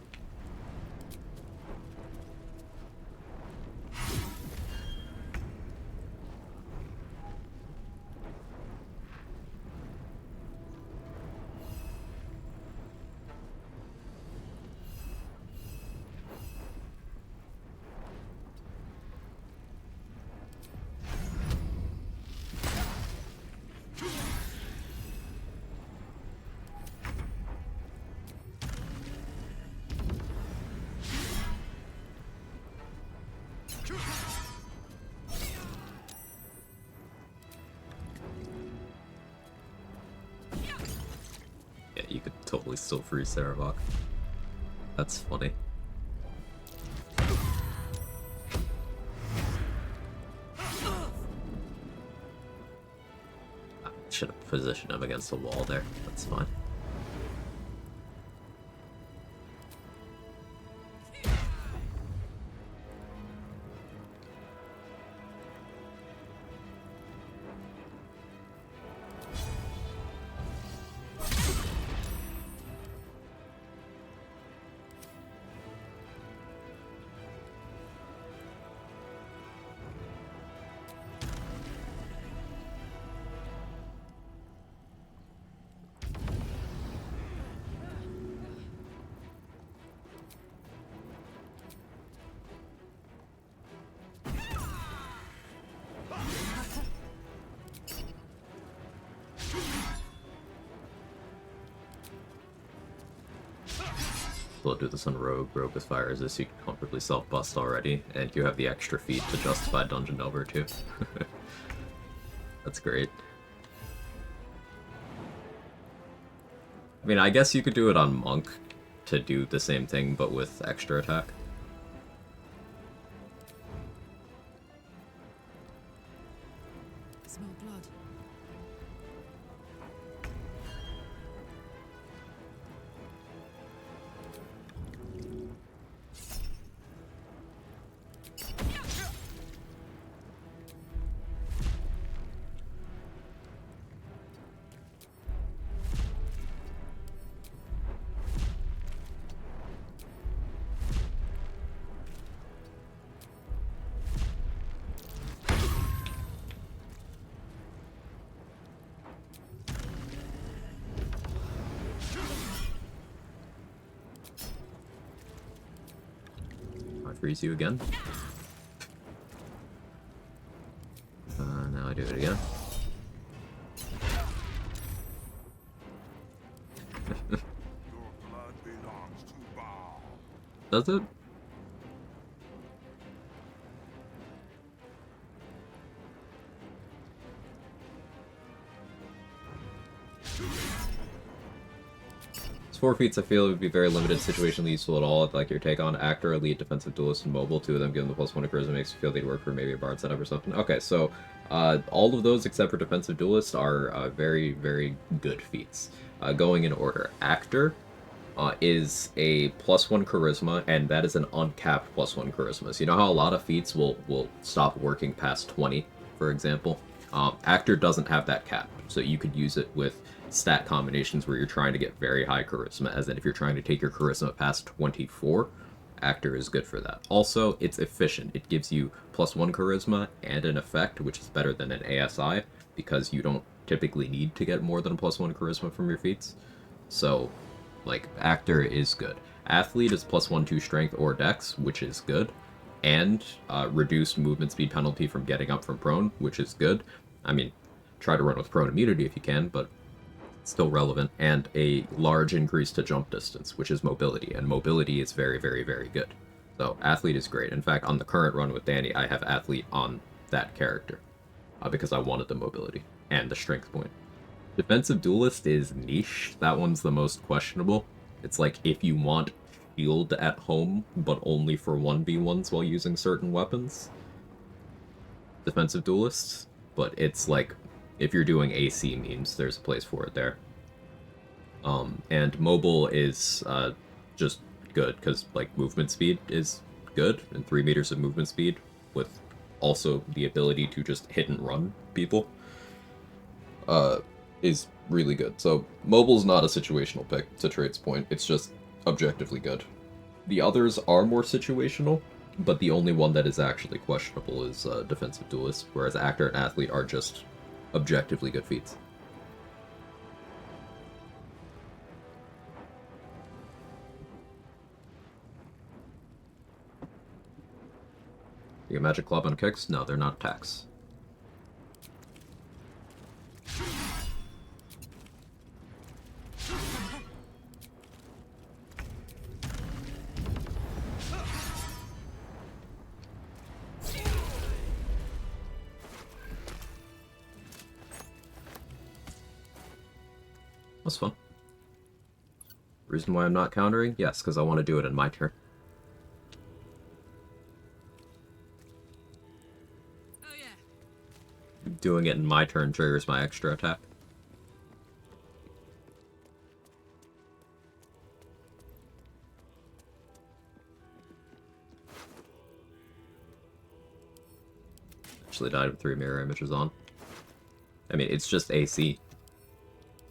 Yeah, you could totally still freeze Sarevok. That's funny. I should have positioned him against the wall there. That's fine. well do this on Rogue. Rogue with fire resist, you can comfortably self-bust already, and you have the extra feat to justify Dungeon Delver too. That's great. I mean, I guess you could do it on Monk to do the same thing, but with extra attack. Smell blood. I freeze you again. Now I do it again. Does it? These 4 feats I feel would be very limited, situationally useful at all. Like your take on Actor, Elite, Defensive Duelist, and Mobile. 2 of them given the +1 to Charisma makes you feel they'd work for maybe a Bard setup or something. Okay, so all of those except for Defensive Duelist are very, very good feats. Going in order. Actor is a +1 Charisma, and that is an uncapped +1 Charisma. So you know how a lot of feats will stop working past 20, for example? Actor doesn't have that cap, so you could use it with stat combinations where you're trying to get very high charisma, as in if you're trying to take your charisma past 24, Actor is good for that. Also, it's efficient. It gives you +1 charisma and an effect, which is better than an ASI, because you don't typically need to get more than a +1 charisma from your feats. So, like, Actor is good. Athlete is +1 to strength or dex, which is good, and reduced movement speed penalty from getting up from prone, which is good. I mean, try to run with prone immunity if you can, but still relevant, and a large increase to jump distance, which is mobility, and mobility is very, very, very good. So Athlete is great. In fact, on the current run with Danny, I have Athlete on that character, because I wanted the mobility and the strength point. Defensive Duelist is niche. That one's the most questionable. It's like if you want shield at home, but only for 1v1s while using certain weapons. Defensive Duelists, but it's like if you're doing AC memes, there's a place for it there. And mobile is just good, because like movement speed is good, and 3 meters of movement speed, with also the ability to just hit and run people, is really good. So mobile's not a situational pick, to Trade's point, it's just objectively good. The others are more situational, but the only one that is actually questionable is Defensive Duelist, whereas Actor and Athlete are just objectively good feats. You get Magic Club on kicks? No, they're not attacks. That's fun. Reason why I'm not countering? Yes, because I want to do it in my turn. Oh yeah. Doing it in my turn triggers my extra attack. Actually died with 3 mirror images on. I mean, it's just AC.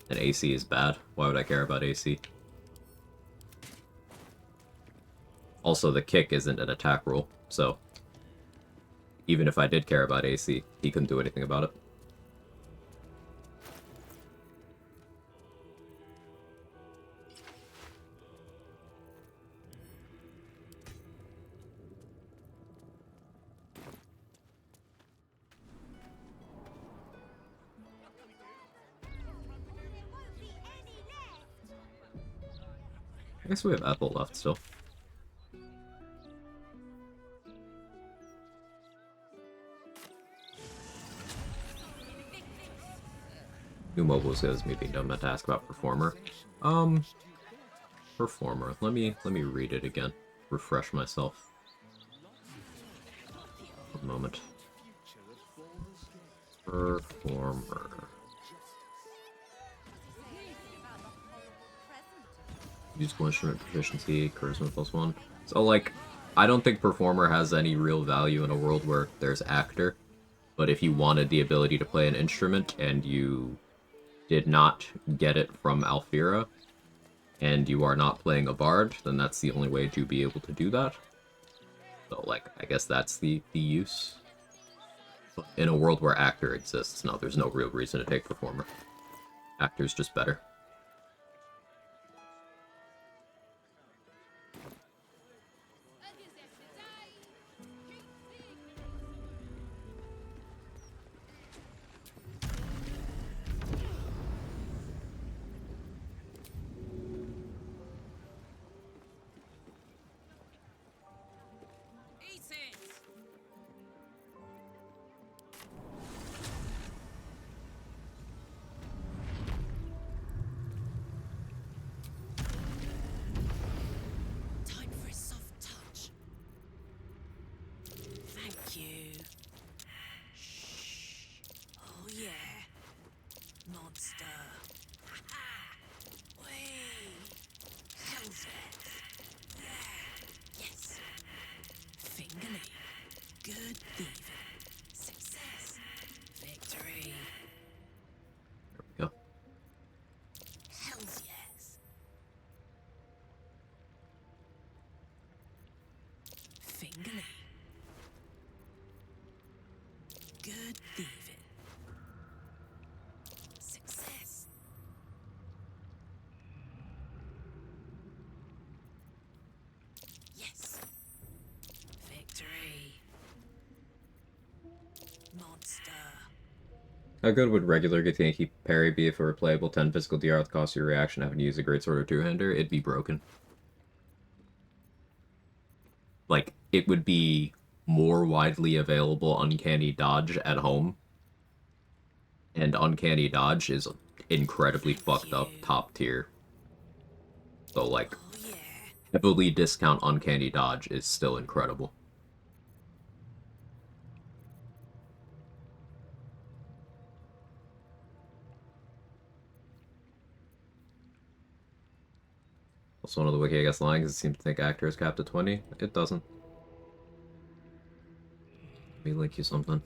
And AC is bad. Why would I care about AC? Also, the kick isn't an attack roll, so even if I did care about AC, he couldn't do anything about it. I guess we have Ethel left still. New mobile is good as me being done meant to ask about Performer. Performer. Let me read it again. Refresh myself. One moment. Performer. Musical instrument proficiency, charisma +1. So, like, I don't think Performer has any real value in a world where there's Actor. But if you wanted the ability to play an instrument and you did not get it from Alfira, and you are not playing a bard, then that's the only way to be able to do that. So, like, I guess that's the use. But in a world where Actor exists, no, there's no real reason to take Performer. Actor's just better. Time for a soft touch. Thank you. Shh. Oh yeah. Monster. Whee! Hell's yeah. Yeah. Yes. Fingerly. Good thieving. Success. Victory. There we go. Hell's yes. Fingerly. Good thieving. Success. Yes. Victory. Monster. How good would regular Githyanki parry be if a replayable 10 physical DR with cost of your reaction having to use a greatsword or two-hander? It'd be broken. Like, it would be more widely available Uncanny Dodge at home. And Uncanny Dodge is incredibly fucked up top tier. So, like, heavily discount Uncanny Dodge is still incredible. Also, one of the wiki, I guess, lying because it seems to think Actor is capped at 20. It doesn't. Let me link you something.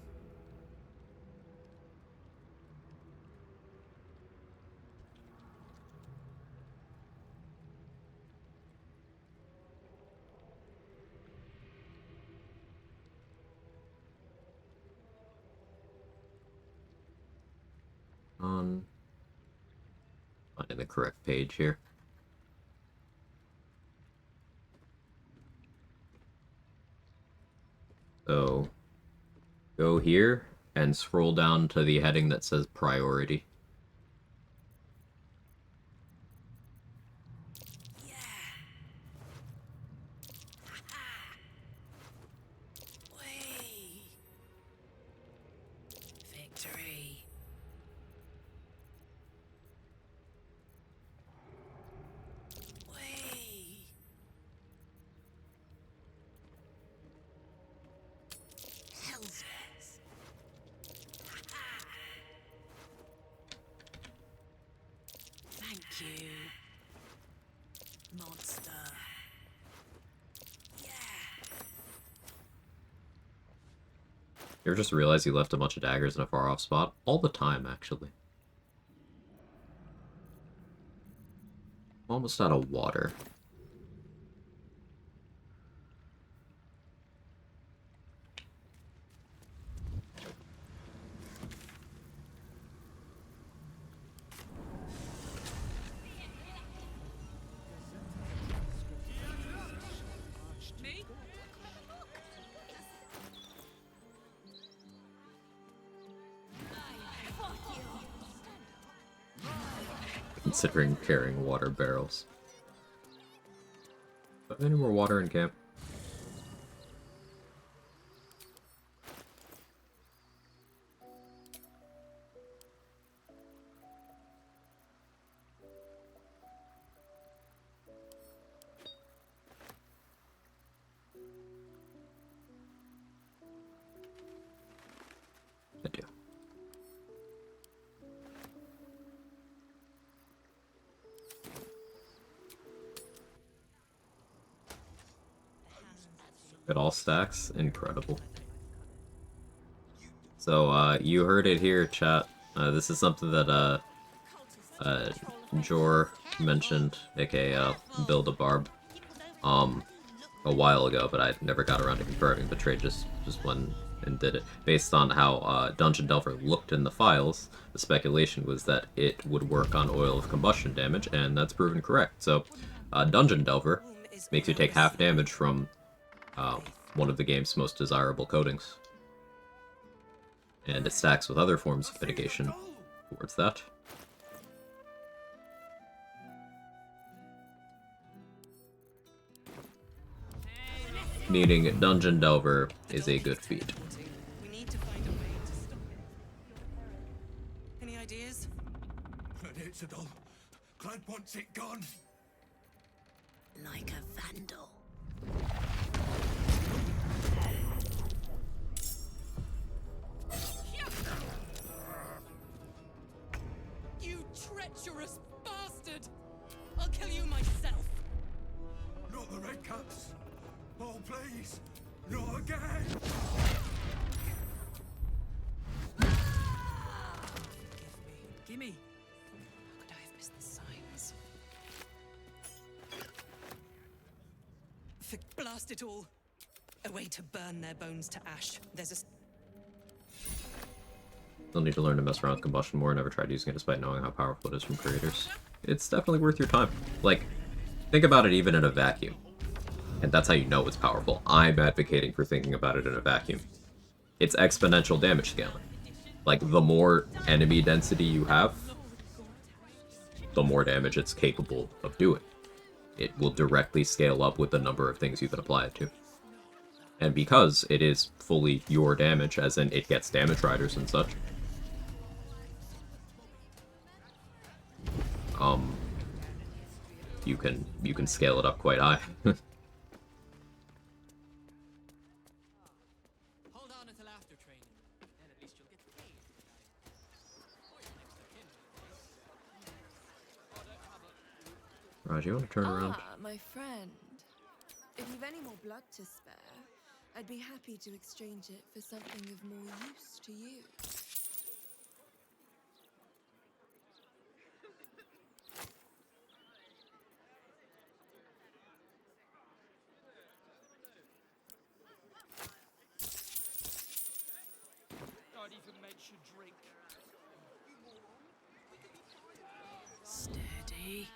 Finding the correct page here. So, go here and scroll down to the heading that says priority. Whee! Victory. Whee! Hell's yes. Thank you. Monster. Yeah. You ever just realize you left a bunch of daggers in a far off spot? All the time, actually. I'm almost out of water. Considering carrying water barrels. Any more water in camp? I do. It all stacks? Incredible. So, you heard it here, chat. This is something that, Jor mentioned, aka, Build a Barb, a while ago, but I never got around to confirming. But Trade just went and did it. Based on how, Dungeon Delver looked in the files, the speculation was that it would work on Oil of Combustion damage, and that's proven correct. So, Dungeon Delver makes you take half damage from one of the game's most desirable coatings. And it stacks with other forms of mitigation towards that. Meaning Dungeon Delver is a good feat. We need to find a way to stop it. Any ideas? It's a doll. Clyde wants it gone. Like a vandal. You treacherous bastard! I'll kill you myself. Not the red cups. Oh, please. Not again. Gimme. How could I have missed the signs? Blast it all. A way to burn their bones to ash. There's a... You'll need to learn to mess around with combustion more. Never tried using it despite knowing how powerful it is from creators. It's definitely worth your time. Like, think about it even in a vacuum. And that's how you know it's powerful. I'm advocating for thinking about it in a vacuum. It's exponential damage scaling. Like, the more enemy density you have, the more damage it's capable of doing. It will directly scale up with the number of things you can apply it to. And because it is fully your damage, as in it gets damage riders and such, you can scale it up quite high. Hold on until after training. Then at least you'll get paid for dying. Raj, you want to turn around? Ah, my friend. If you've any more blood to spare, I'd be happy to exchange it for something of more use to you. I'd even make you drink. Steady.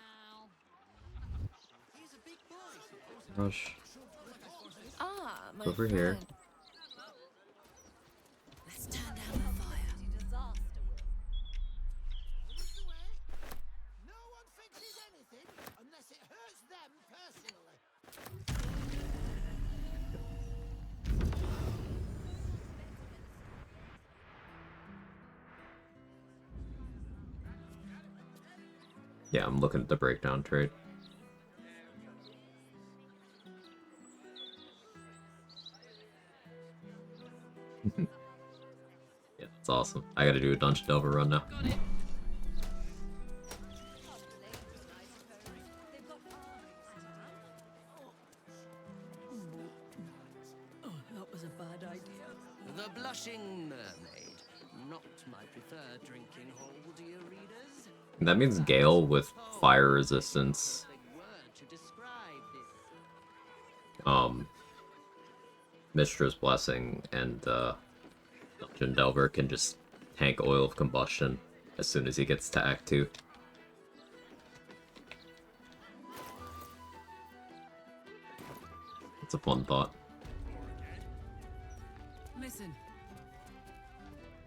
Raj, Ah, my over friend. here. Let's turn down the fire. No one fixes anything unless it hurts them personally. Yeah, I'm looking at the breakdown trade. Yeah, it's awesome. I gotta do a Dungeon Delver run now. Oh, that was a bad idea. The Blushing Mermaid. Not my preferred drinking hole, dear readers. That means Gale with fire resistance. Big word to describe this. Mistra's Blessing and Dungeon Delver can just tank Oil of Combustion as soon as he gets to Act 2. It's a fun thought. Listen.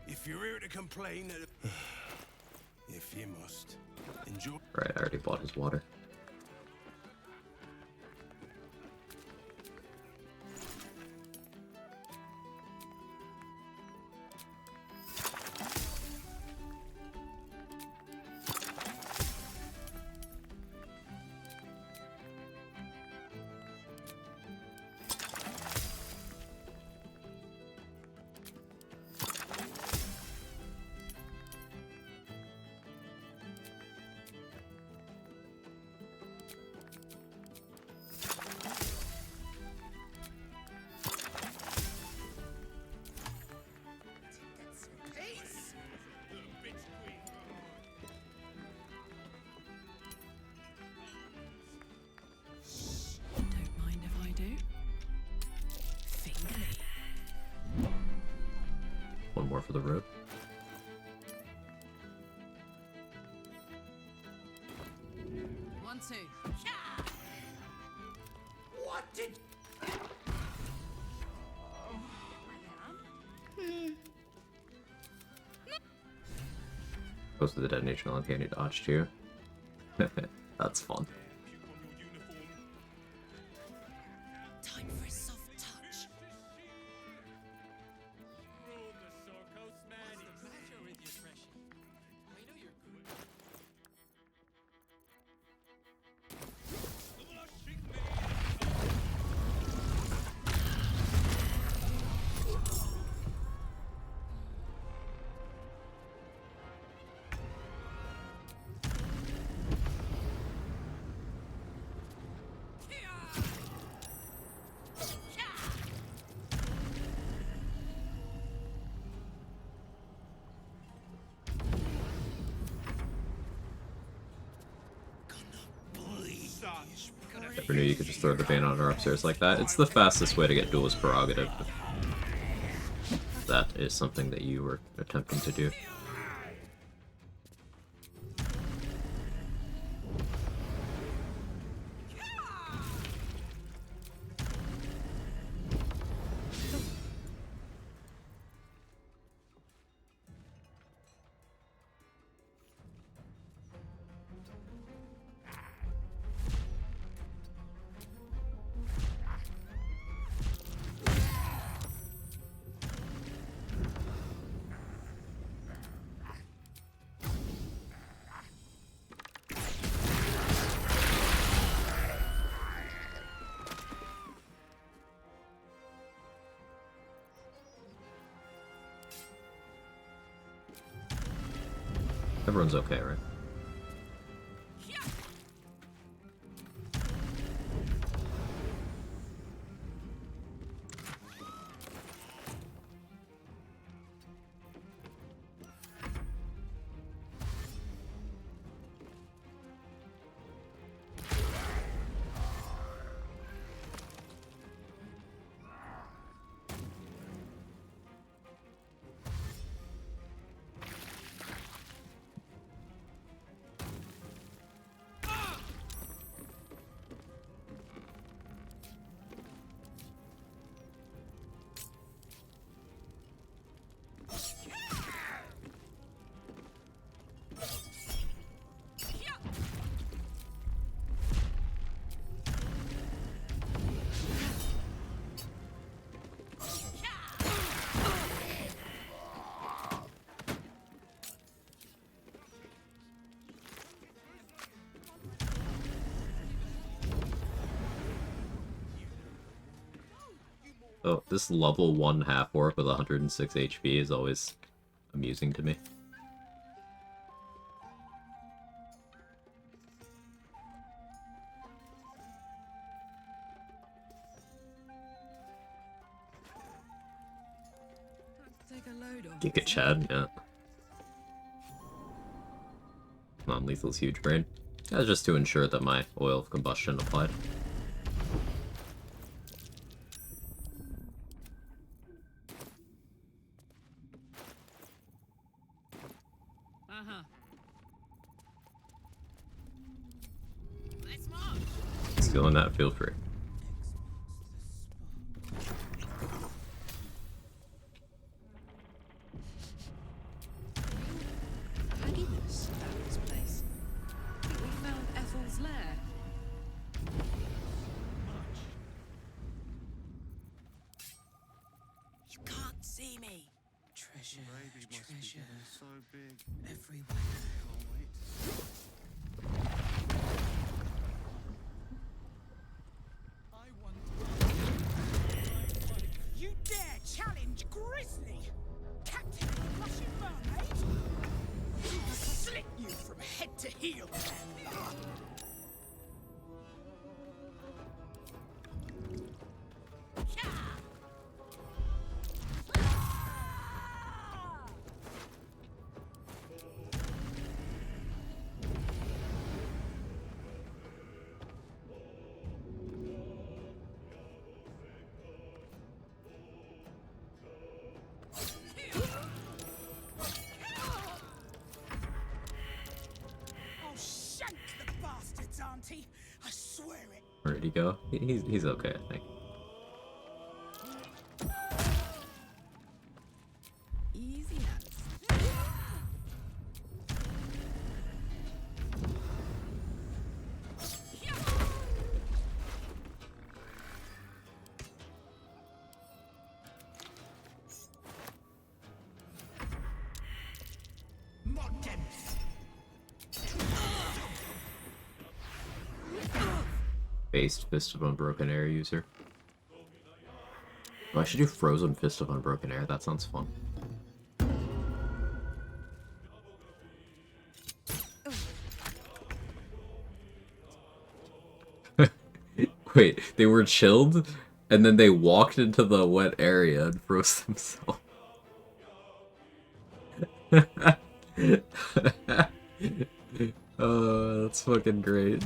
If you're here to complain, if you must, enjoy. Right, I already bought his water. for the road. One, two. What did... Goes to the detonation uncanny dodge too. That's fun. Time for a soft touch. Never knew you could just throw the Bane on her upstairs like that. It's the fastest way to get Duelist Prerogative. That is something that you were attempting to do. Everyone's okay, right? Oh, this level 1 half-orc with 106 HP is always amusing to me. Take a load off. Giga Chad, yeah. Non-lethal's huge brain. That's just to ensure that my oil of combustion applied. Uh-huh. Let's march. Stealing that, feel free. Hagginess about this place. I think we found Ethel's lair. You can't see me. Treasure, treasure, so big. everywhere. You dare challenge Grizzly? Captain of the Russian Mermaid? I'll slit you from head to heel. I swear it. Where'd he go? He's okay, I think. Easy as. Based Fist of Unbroken Air user. Oh, I should do Frozen Fist of Unbroken Air. That sounds fun. Wait, they were chilled, and then they walked into the wet area and froze themselves. Oh, that's fucking great.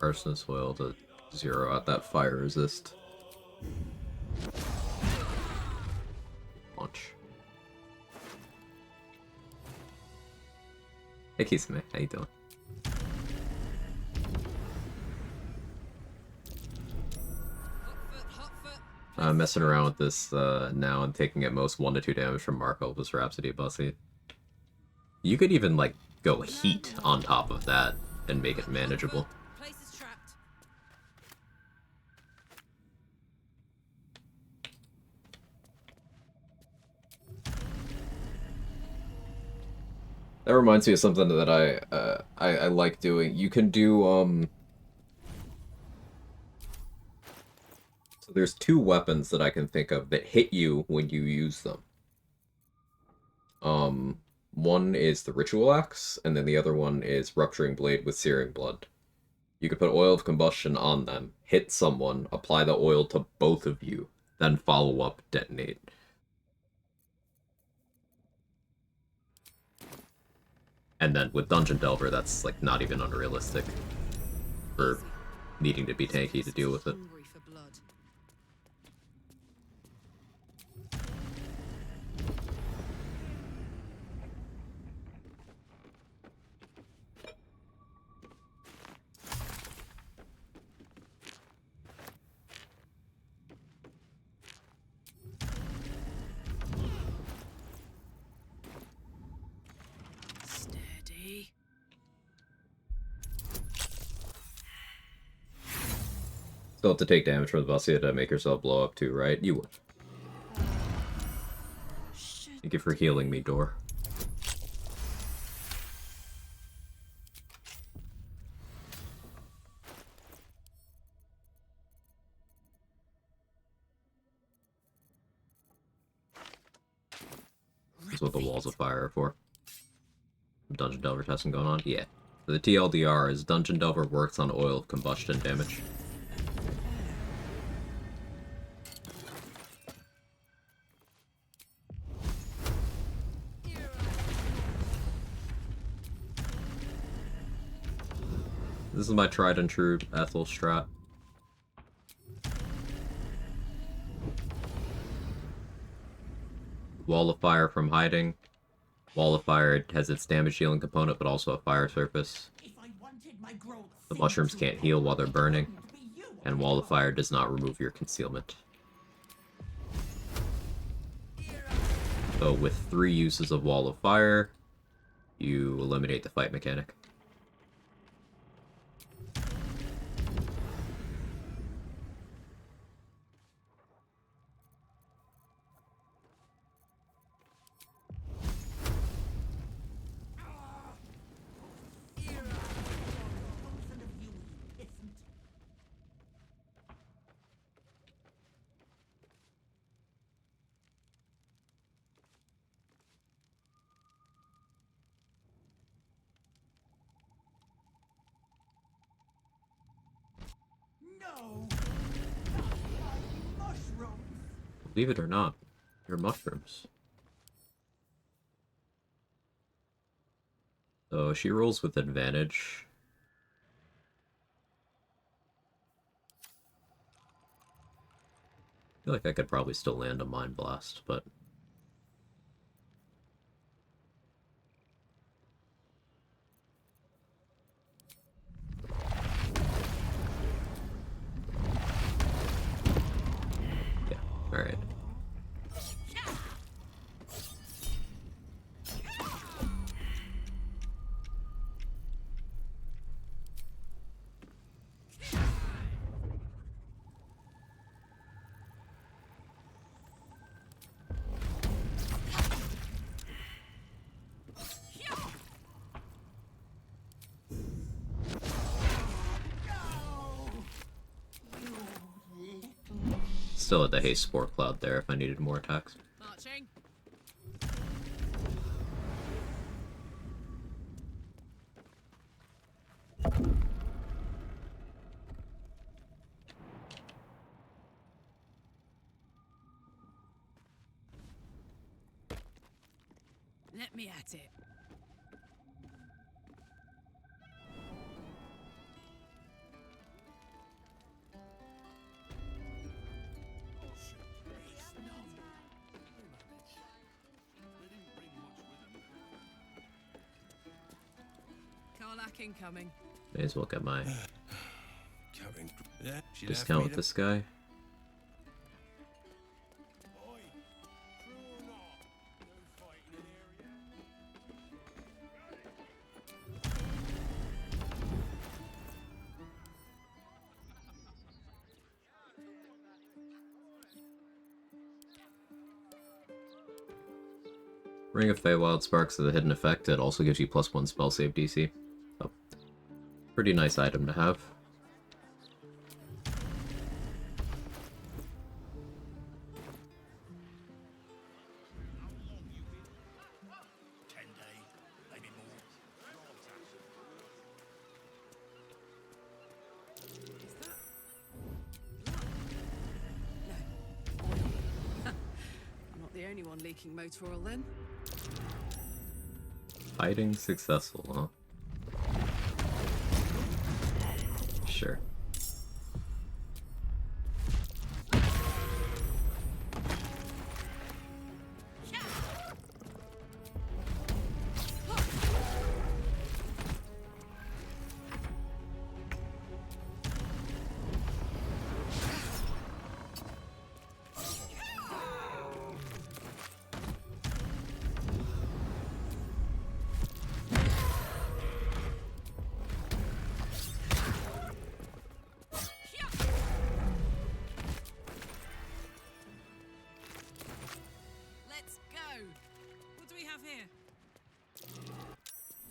Arsonist Oil to zero out that fire resist. Launch. Hey Kisame, how you doing? I'm messing around with this now and taking at most 1 to 2 damage from Mark Opus Rhapsody Bussy. You could even like go heat on top of that and make it manageable. Place is trapped. That reminds me of something that I like doing. You can do so there's 2 weapons that I can think of that hit you when you use them. One is the Ritual Axe, and then the other one is Rupturing Blade with Searing Blood. You could put Oil of Combustion on them, hit someone, apply the oil to both of you, then follow up, detonate. And then with Dungeon Delver, that's like not even unrealistic for needing to be tanky to deal with it. Hungry for blood. Steady. Still have to take damage from the boss. You had to make yourself blow up too, right? You would. Thank you for healing me, Door. That's what the Walls of Fire are for. Dungeon Delver testing going on? Yeah. The TLDR is Dungeon Delver works on Oil of Combustion damage. This is my tried and true Ethel strat. Wall of Fire from hiding. Wall of Fire has its damage healing component, but also a fire surface. The mushrooms can't heal while they're burning, and Wall of Fire does not remove your concealment. So with 3 uses of Wall of Fire, you eliminate the fight mechanic. No! Mushrooms! Believe it or not, they're mushrooms. So she rolls with advantage. I feel like I could probably still land a Mind Blast, but... yeah, alright. Still at the haste spore cloud there if I needed more attacks. Marching. Let me at it. Kicklach incoming. May as well get my Yeah, discount with this guy. Ring of Feywild Sparks is a hidden effect. It also gives you +1 spell save DC. So, pretty nice item to have. I'm not the only one leaking motor oil then. Fighting successful, huh? Sure.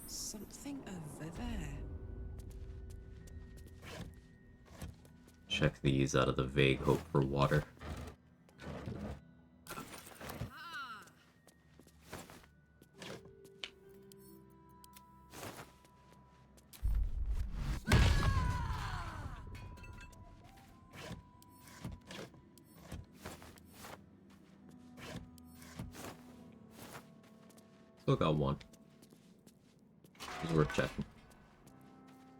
Something over there. Check these out of the vague hope for water. Still got one. It's worth checking.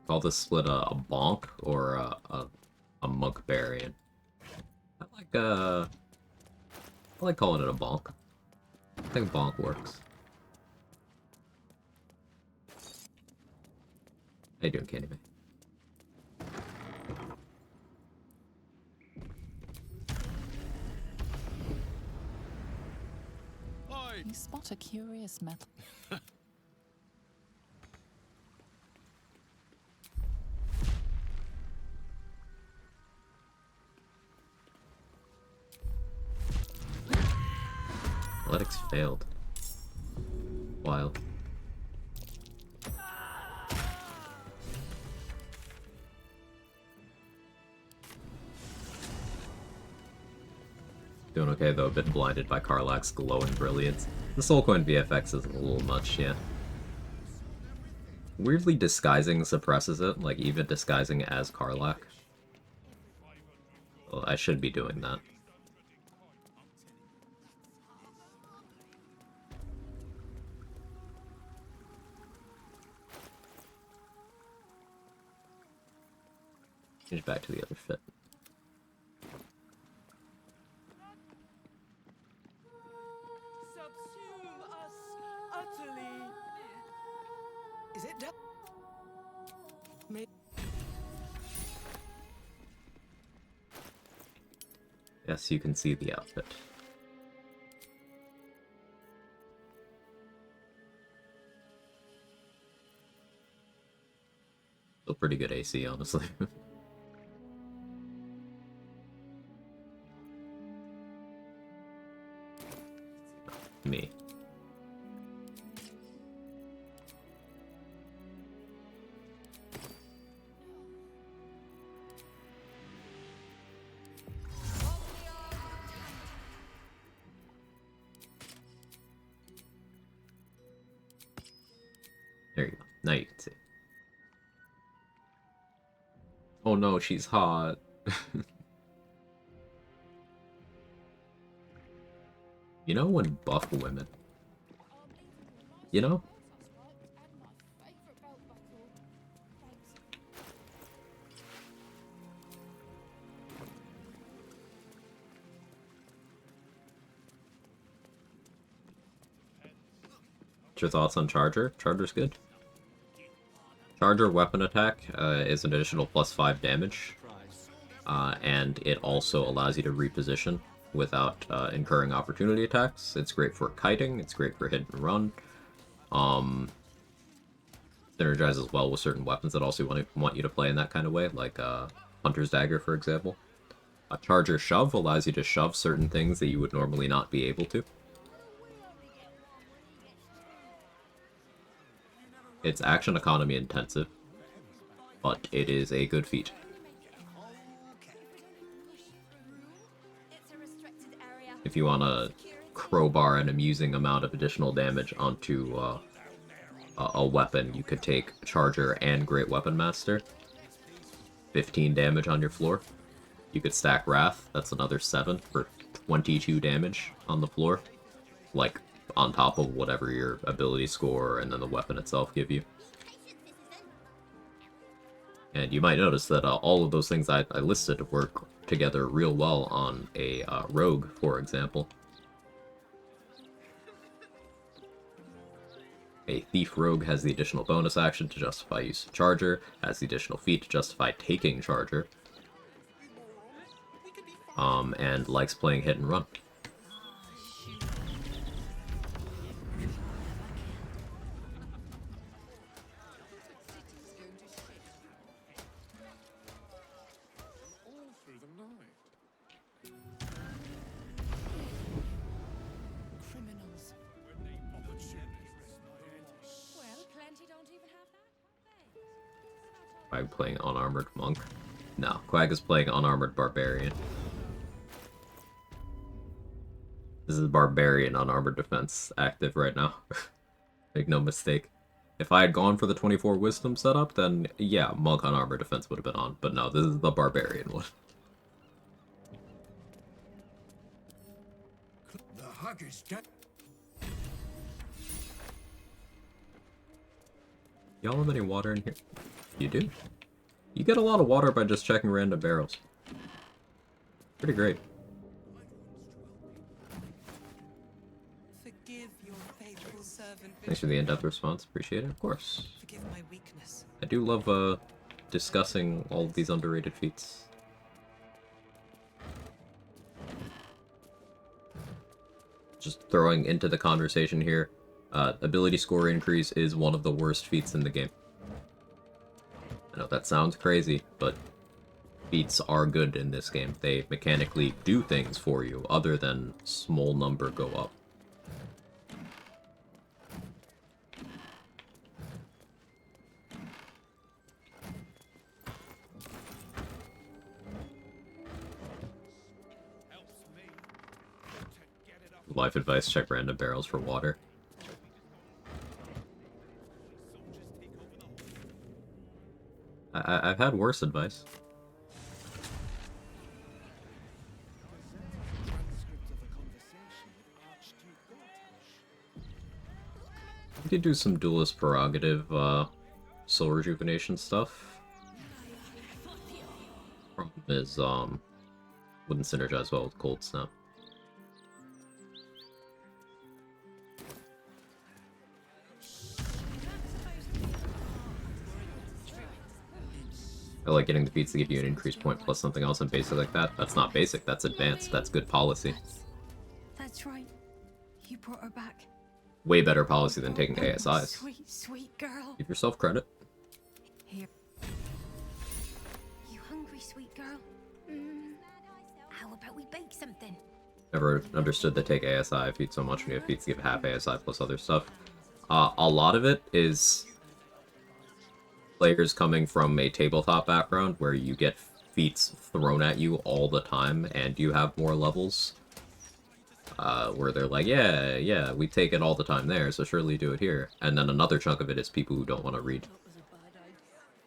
Call this split a bonk or a monk berry. I like calling it a bonk. I think bonk works. How you doing, Candyman? You spot a curious metal. Athletics failed. Wild. Doing okay though, a bit blinded by Kicklach's glowing brilliance. The Soul Coin VFX is a little much, yeah. Weirdly disguising suppresses it, like even disguising as Kicklach. Well, I should be doing that. Change back to the other fit. Subsume us utterly. Is it done? Yes, you can see the outfit. Still pretty good AC, honestly. Me. There you go. Now you can see. Oh no, she's hot. You know when buff women? You know? What's your thoughts on Charger? Charger's good. Charger weapon attack is an additional +5 damage. And it also allows you to reposition without incurring opportunity attacks. It's great for kiting, it's great for hit and run. Synergizes well with certain weapons that also want you to play in that kind of way, like Hunter's Dagger, for example. A Charger Shove allows you to shove certain things that you would normally not be able to. It's action economy intensive, but it is a good feat. If you want to crowbar an amusing amount of additional damage onto a weapon, you could take Charger and Great Weapon Master. 15 damage on your floor. You could stack Wrath, that's another 7 for 22 damage on the floor. Like, on top of whatever your ability score and then the weapon itself give you. And you might notice that all of those things I listed work together real well on a rogue, for example. A Thief Rogue has the additional bonus action to justify use of Charger, has the additional feat to justify taking Charger, and likes playing hit and run. Quag playing Unarmored Monk? No, Quag is playing Unarmored Barbarian. This is Barbarian Unarmored Defense active right now. Make no mistake. If I had gone for the 24 Wisdom setup, then yeah, Monk Unarmored Defense would have been on. But no, this is the Barbarian one. The hug is done. Y'all have any water in here? You do? You get a lot of water by just checking random barrels. Pretty great. Forgive your faithful servant. Thanks for the in-depth response. Appreciate it, of course. Forgive my weakness. I do love discussing all of these underrated feats. Just throwing into the conversation here, ability score increase is one of the worst feats in the game. I know that sounds crazy, but feats are good in this game. They mechanically do things for you other than small number go up. Life advice, check random barrels for water. I've had worse advice. We could do some Duelist Prerogative soul rejuvenation stuff. is wouldn't synergize well with Cold Snap. I like getting the feats to give you an increased point plus something else in basic like that. That's not basic, that's advanced. That's good policy. That's right. You brought her back. Way better policy than taking ASIs. Sweet, sweet girl. Give yourself credit. Here. You hungry, sweet girl? How about we bake something? Never understood the take ASI feat so much when you have feats to give half ASI plus other stuff. A lot of it is players coming from a tabletop background where you get feats thrown at you all the time and you have more levels. Where they're like, yeah, we take it all the time there, so surely do it here. And then another chunk of it is people who don't want to read.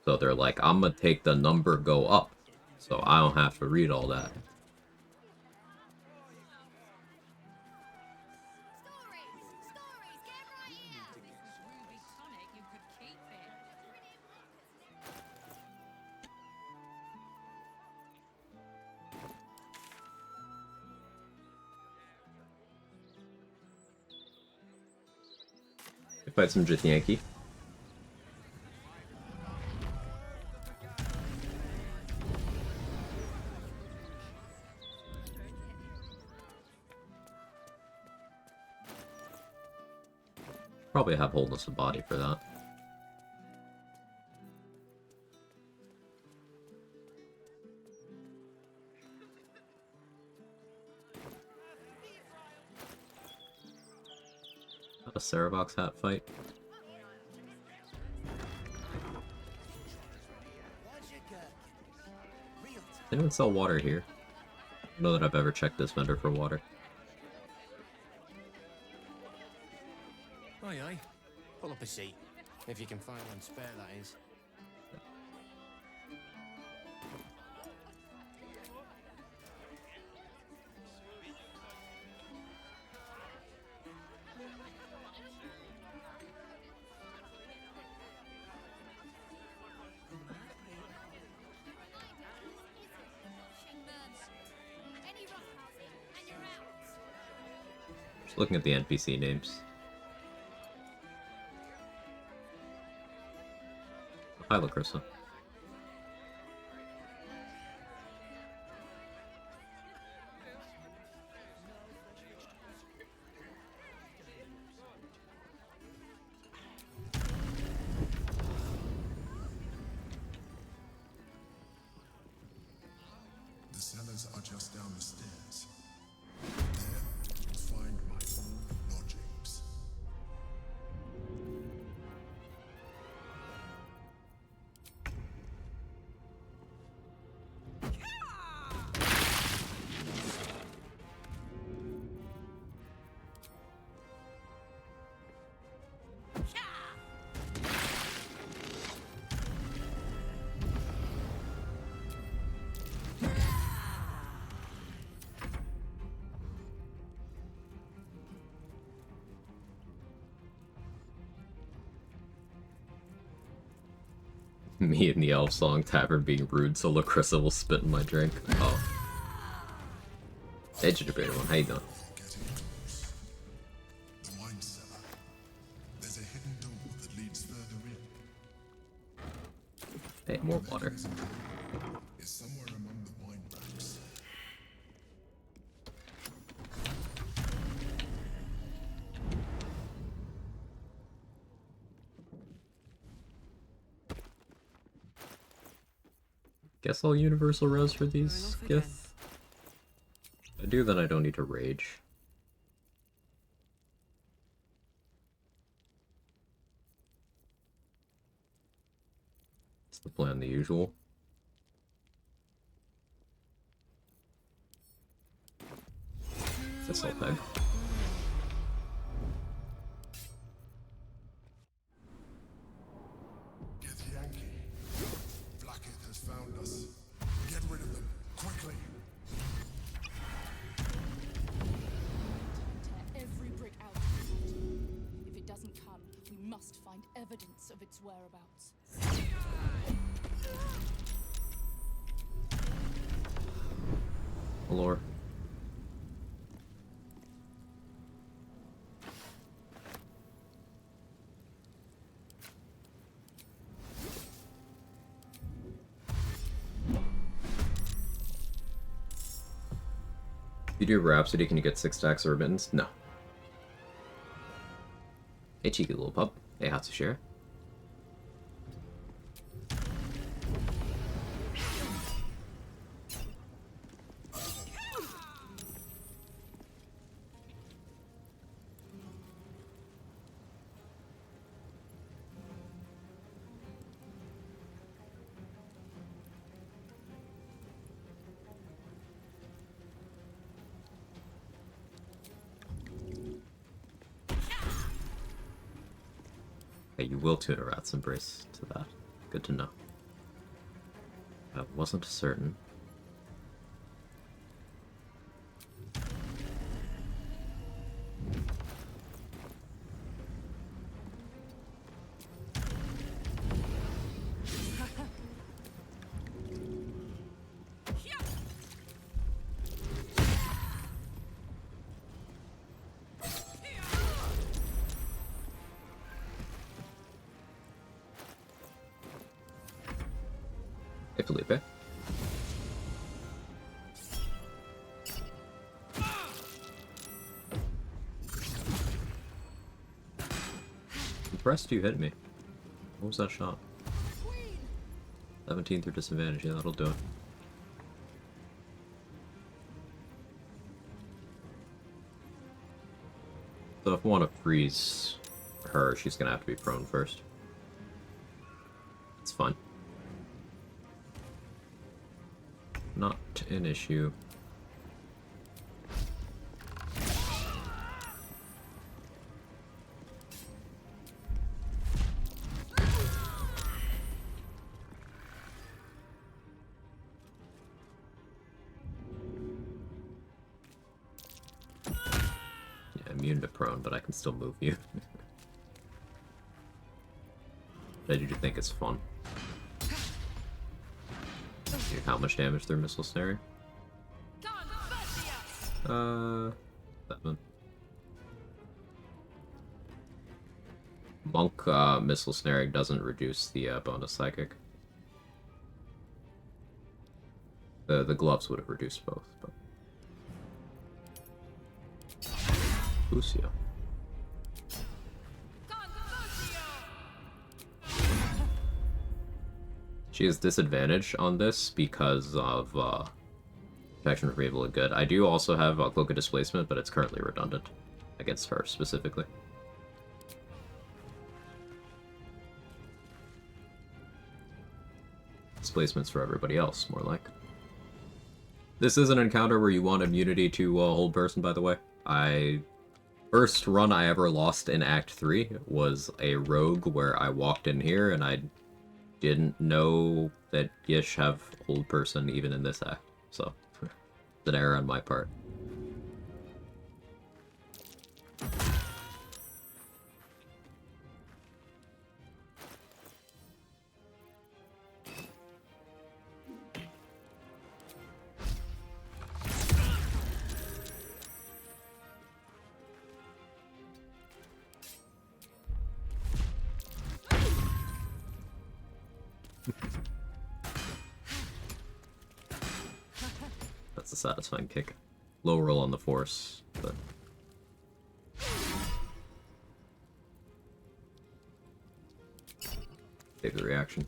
So they're like, I'm gonna take the number go up, so I don't have to read all that. Fight some Jith Yankee. Probably have wholeness of body for that. A Cerevox hat fight. Does anyone sell water here? I don't know that I've ever checked this vendor for water. Aye, aye. Pull up a seat. If you can find one spare, that is. Just looking at the NPC names. Hi, Lacrissa. The cellars are just down the stairs. There, you'll find my own lodgings. Me and the elf song tavern being rude, so Lacrissa will spit in my drink. Oh. Hey, Gingerbread one, how you doing? The wine cellar. There's a hidden door that leads further in. Hey, more water. Is somewhere among the wine racks. Guess I'll universal res for these gifts. If I do, then I don't need to rage. It's the plan, the usual. This'll peg. Get Yankee. Blackheath has found us. Get rid of them, quickly. Tear every brick out of the mountain. If it doesn't come, we must find evidence of its whereabouts. Allure. If you do Rhapsody, can you get 6 stacks of remittance? No. Hey, cheeky little pup. Hey, Hatsushira. Hey, you will tune a Rat's Embrace to that. Good to know. I wasn't certain. Hey, Felipe. Impressed you hit me. What was that shot? 17 through disadvantage. Yeah, that'll do it. So if I want to freeze her, she's gonna have to be prone first. It's fine. Not an issue. Yeah, immune to prone, but I can still move you. I do think it's fun. How much damage through missile snaring? 7. Monk missile snaring doesn't reduce the bonus psychic. The gloves would have reduced both, but Lucio. She has disadvantage on this because of protection from evil and good. I do also have Cloak of Displacement, but it's currently redundant against her specifically. Displacement's for everybody else, more like. This is an encounter where you want immunity to hold person, by the way. First run I ever lost in Act 3 was a rogue where I walked in here and I didn't know that Gish have hold person even in this act, so it's an error on my part. That's a satisfying kick. Low roll on the force, but take the reaction.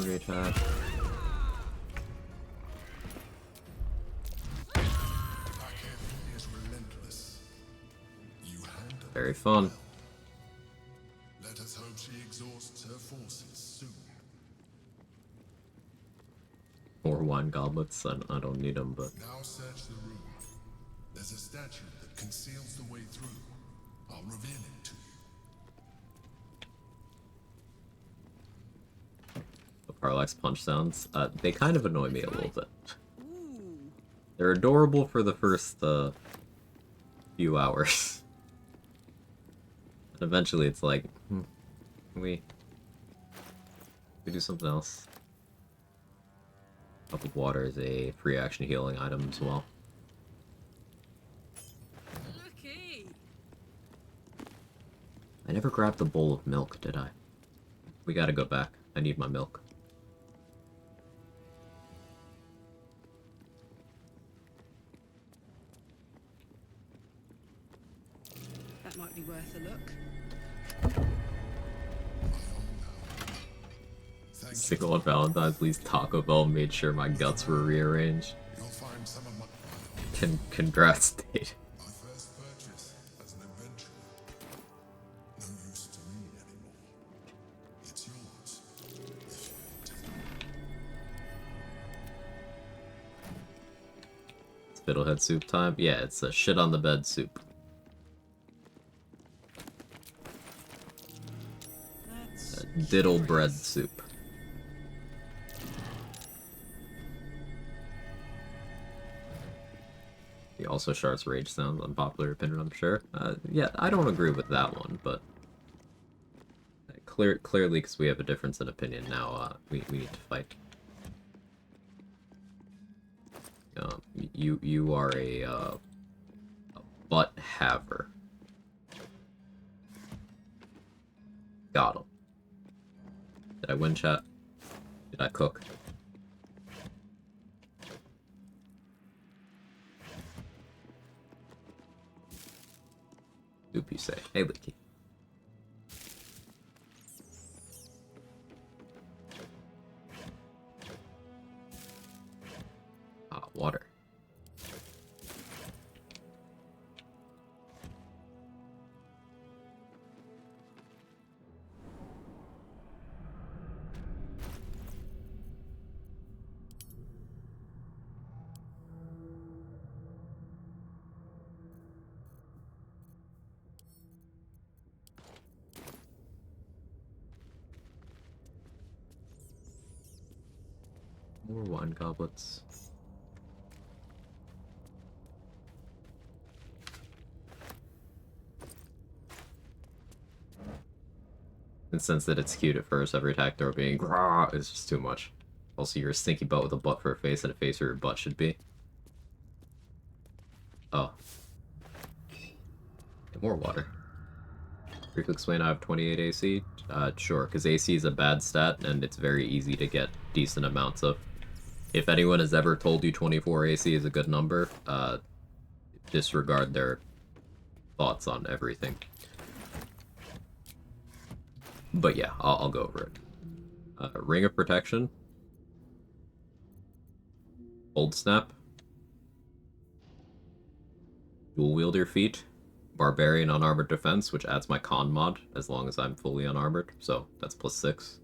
movie chat. Is relentless. You handle Very fun. Let us hope she exhausts her forces soon. More wine goblets. I don't need them, but Now search the room. There's a statue that conceals the way through. I'll reveal it to you. the Parallax punch sounds, they kind of annoy me a little bit. They're adorable for the first few hours. And eventually it's like, can we do something else? Cup of water is a free action healing item as well. I never grabbed the bowl of milk, did I? We gotta go back. I need my milk. That might be worth a look. Sickle on Valentine's least Taco Bell made sure my guts were rearranged. You'll find some of my Congrats, Date. my first purchase as an adventurer. No use to me anymore. It's yours. It's fiddlehead soup time? Yeah, it's a shit on the bed soup. Diddle bread soup. He also shards rage sounds, unpopular opinion, I'm sure. Yeah, I don't agree with that one, but clearly, because we have a difference in opinion now, we need to fight. You are a butt haver. Got him. Did I win, chat? Did I cook? Soup, you say? Hey, Licky. Water. More wine goblets. And since that it's cute at first, every attack throw being grah is just too much. Also, you're a stinky butt with a butt for a face and a face where your butt should be. Oh. And more water. Briefly explain I have 28 AC? Sure, because AC is a bad stat and it's very easy to get decent amounts of. If anyone has ever told you 24 AC is a good number, disregard their thoughts on everything. But yeah, I'll go over it. Ring of Protection. Old Snap. Dual Wielder Feat. Barbarian Unarmored Defense, which adds my con mod, as long as I'm fully unarmored, so that's +6.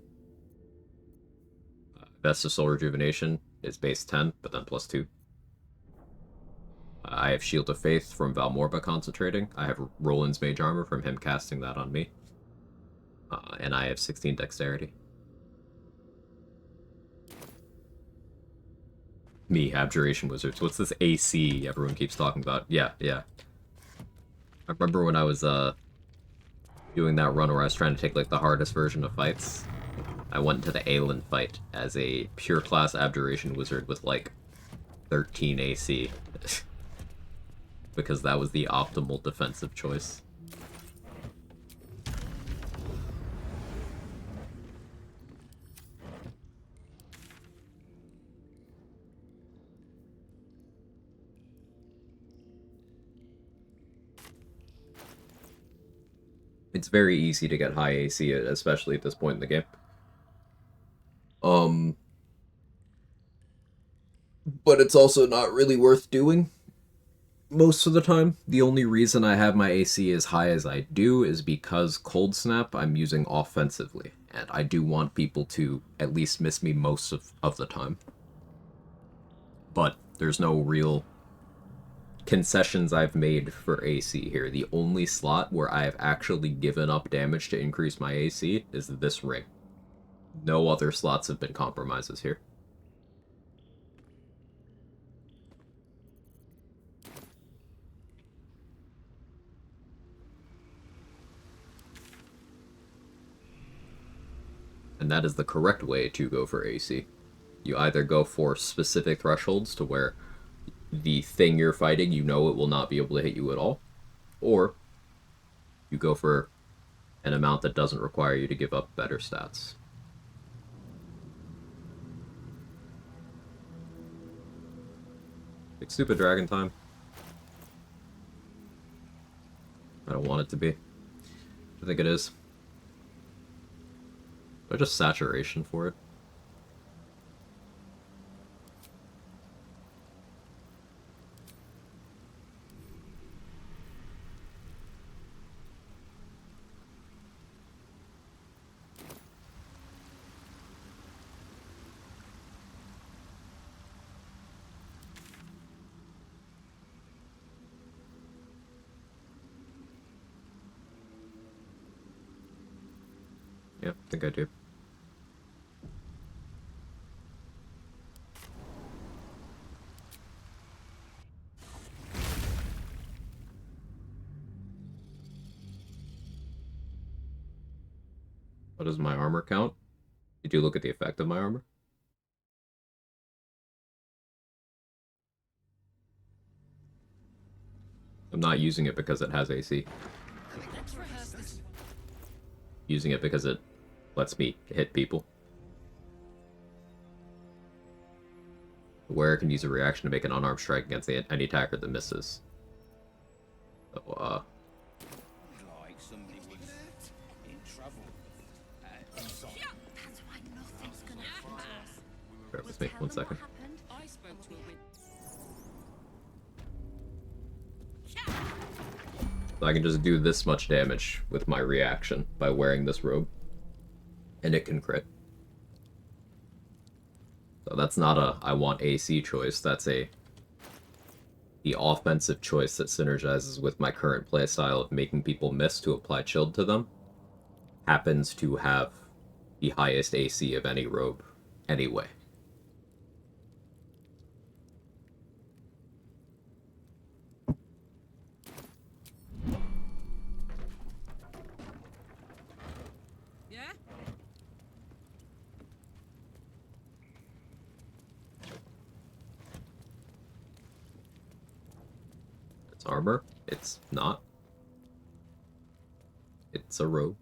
Vest of Soul Rejuvenation is base 10, but then +2. I have Shield of Faith from Valmorba concentrating. I have Roland's Mage Armor from him casting that on me. And I have 16 Dexterity. Me, Abjuration Wizards. What's this AC everyone keeps talking about? Yeah. I remember when I was doing that run where I was trying to take like the hardest version of fights. I went to the Aelin fight as a pure class Abjuration Wizard with like 13 AC. Because that was the optimal defensive choice. It's very easy to get high AC, especially at this point in the game. but it's also not really worth doing most of the time. The only reason I have my AC as high as I do is because Cold Snap I'm using offensively, and I do want people to at least miss me most of the time. But there's no real concessions I've made for AC here. The only slot where I have actually given up damage to increase my AC is this ring. No other slots have been compromises here. And that is the correct way to go for AC. You either go for specific thresholds to where the thing you're fighting, you know it will not be able to hit you at all, or you go for an amount that doesn't require you to give up better stats. Big stupid dragon time. I don't want it to be. I think it is. But just saturation for it. Yeah, I think I do. What is my armor count? Did you look at the effect of my armor? I'm not using it because it has AC. Using it because it lets me hit people. The wearer can use a reaction to make an unarmed strike against any attacker that misses. So, Like somebody was in trouble. That's why nothing's gonna happen. bear with me 1 second. I spoke to a So I can just do this much damage with my reaction by wearing this robe. And it can crit. So that's not a I want AC choice, that's the offensive choice that synergizes with my current playstyle of making people miss to apply chilled to them. Happens to have the highest AC of any robe anyway. Yeah? It's armor. It's not. It's a robe.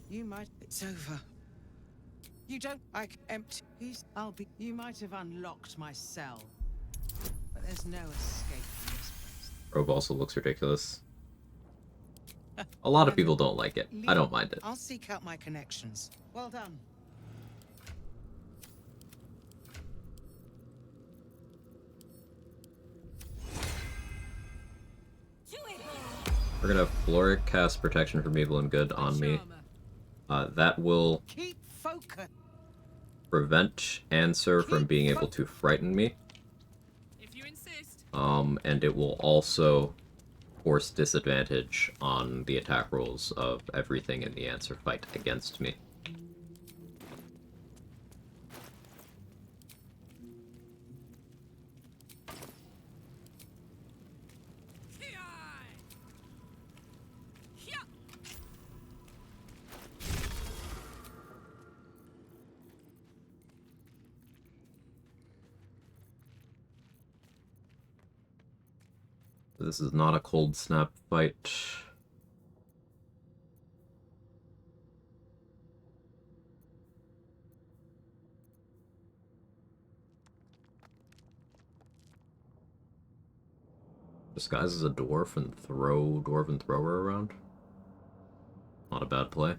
You might. It's over. You don't. Empty. I'll be. You might have unlocked my cell, but there's no escape from this place. Robe also looks ridiculous. A lot of people don't like it. I don't mind it. I'll seek out my connections. Well done. We're gonna have Floric cast Protection from Evil and Good on me. That will Keep focus. prevent Answer from being able to frighten me. If you insist. And it will also force disadvantage on the attack rolls of everything in the Answer fight against me. This is not a cold snap fight. Disguise as a dwarf and throw dwarven thrower around. Not a bad play.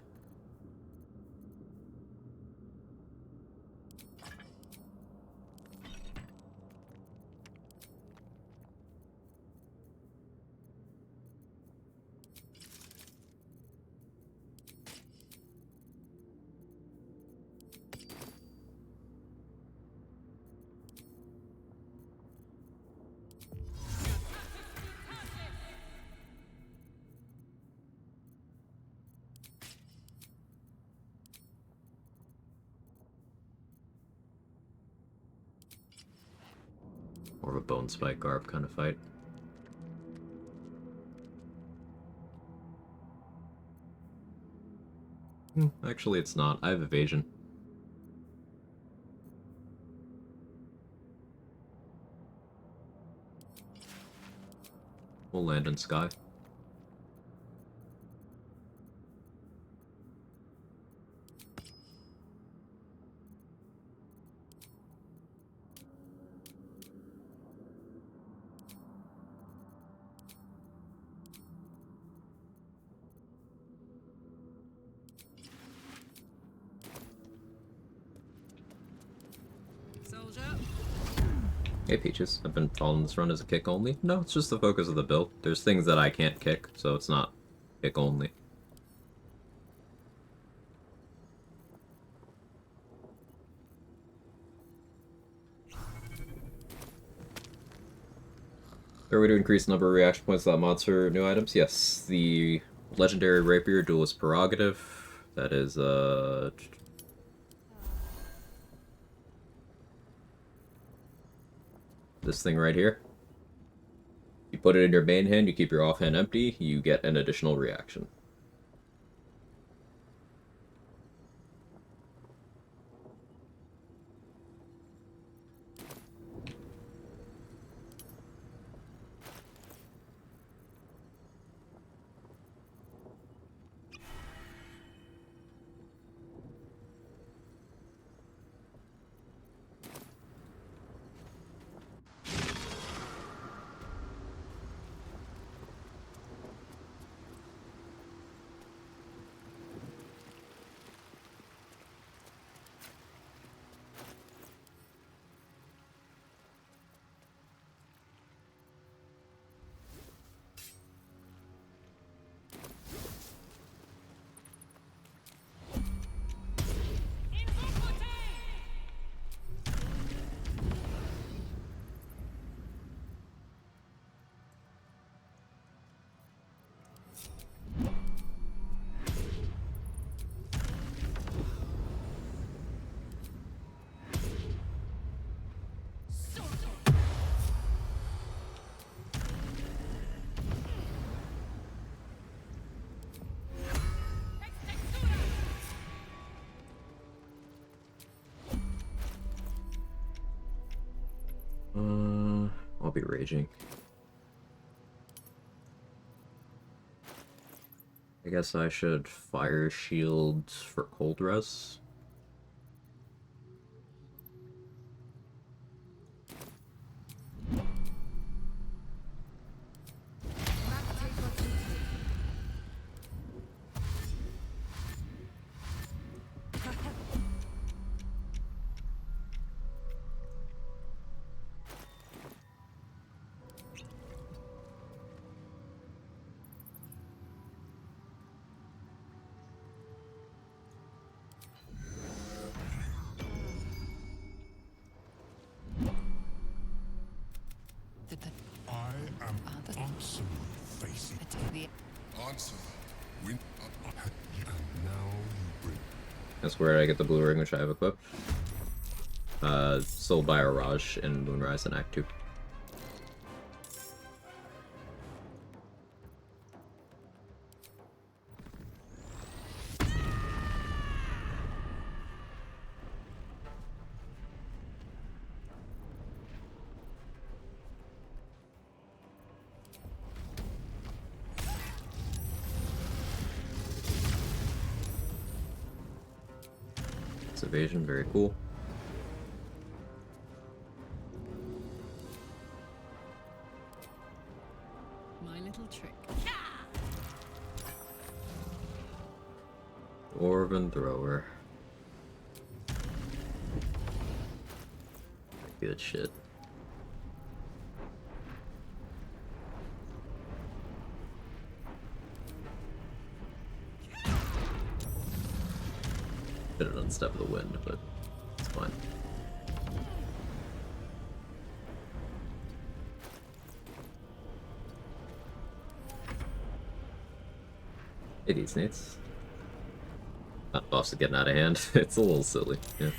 More of a bone spike garb kind of fight. Actually, it's not. I have evasion. We'll land in sky. Soldier. Hey Peaches, I've been following this run as a kick only. No, it's just the focus of the build. There's things that I can't kick, so it's not kick only. Are we to increase the number of reaction points that mods for new items? Yes, the legendary rapier duelist prerogative. That is this thing right here. You put it in your main hand, you keep your offhand empty, you get an additional reaction. I'll be raging. I guess I should fire shield for cold res. I am Ansem facing. Ansem, win. And now you bring. That's where I get the blue ring, which I have equipped. Sold by Raj in Moonrise in Act 2. It's evasion, very cool. little trick. Dwarven thrower. Good shit. Bit of an unstep of the wind, but it's fine. Hey, these Nates. Buffs are getting out of hand. It's a little silly, yeah.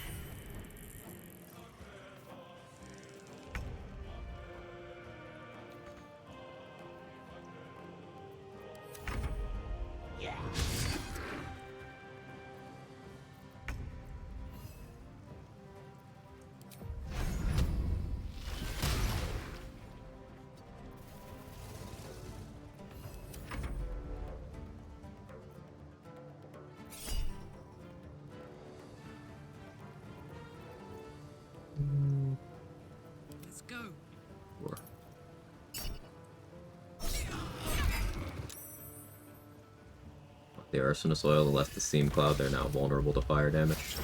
Let's go. Sure. The arsonist oil left the steam cloud. They're now vulnerable to fire damage.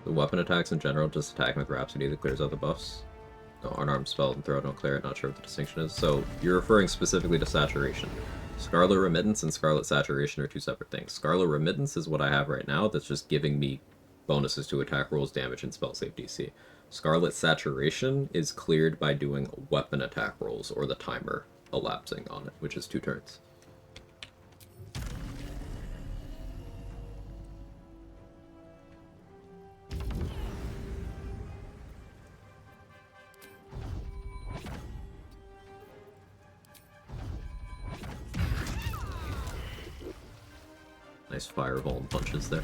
The weapon attacks in general, just attacking with Rhapsody that clears out the buffs. No, unarmed spell and throw don't clear it, not sure what the distinction is. So, you're referring specifically to Saturation. Scarlet Remittance and Scarlet Saturation are two separate things. Scarlet Remittance is what I have right now that's just giving me bonuses to attack rolls, damage, and spell save DC. Scarlet Saturation is cleared by doing weapon attack rolls, or the timer elapsing on it, which is 2 turns. Nice fireball and punches there.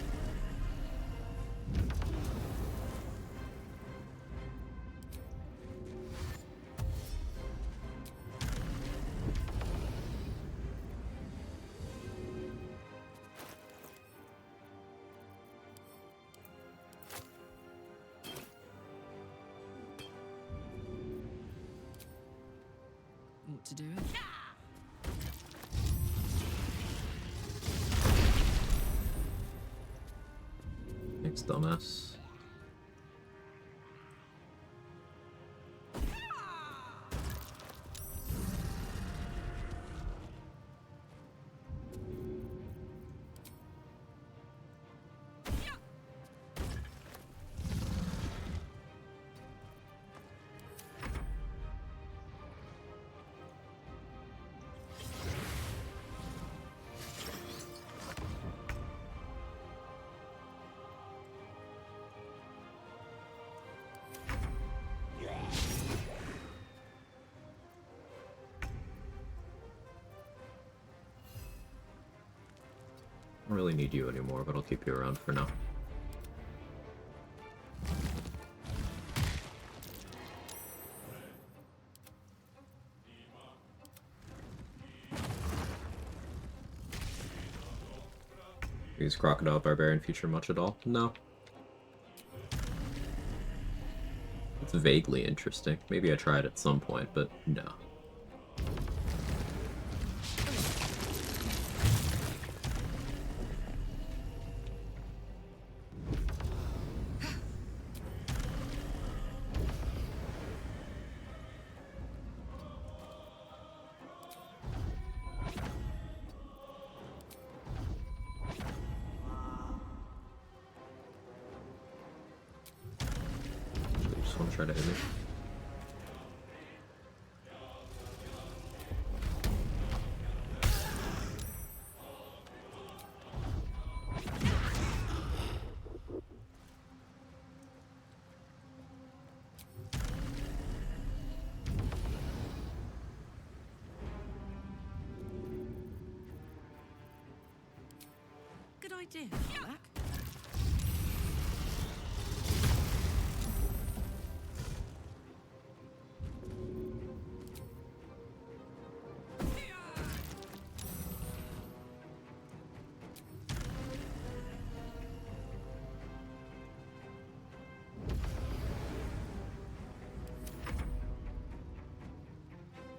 What to do? Thanks, dumbass. I don't really need you anymore, but I'll keep you around for now. Use Crocodile Barbarian feature much at all? No. It's vaguely interesting. Maybe I try it at some point, but no. Just want to try to hit me. Good idea, Kicklach.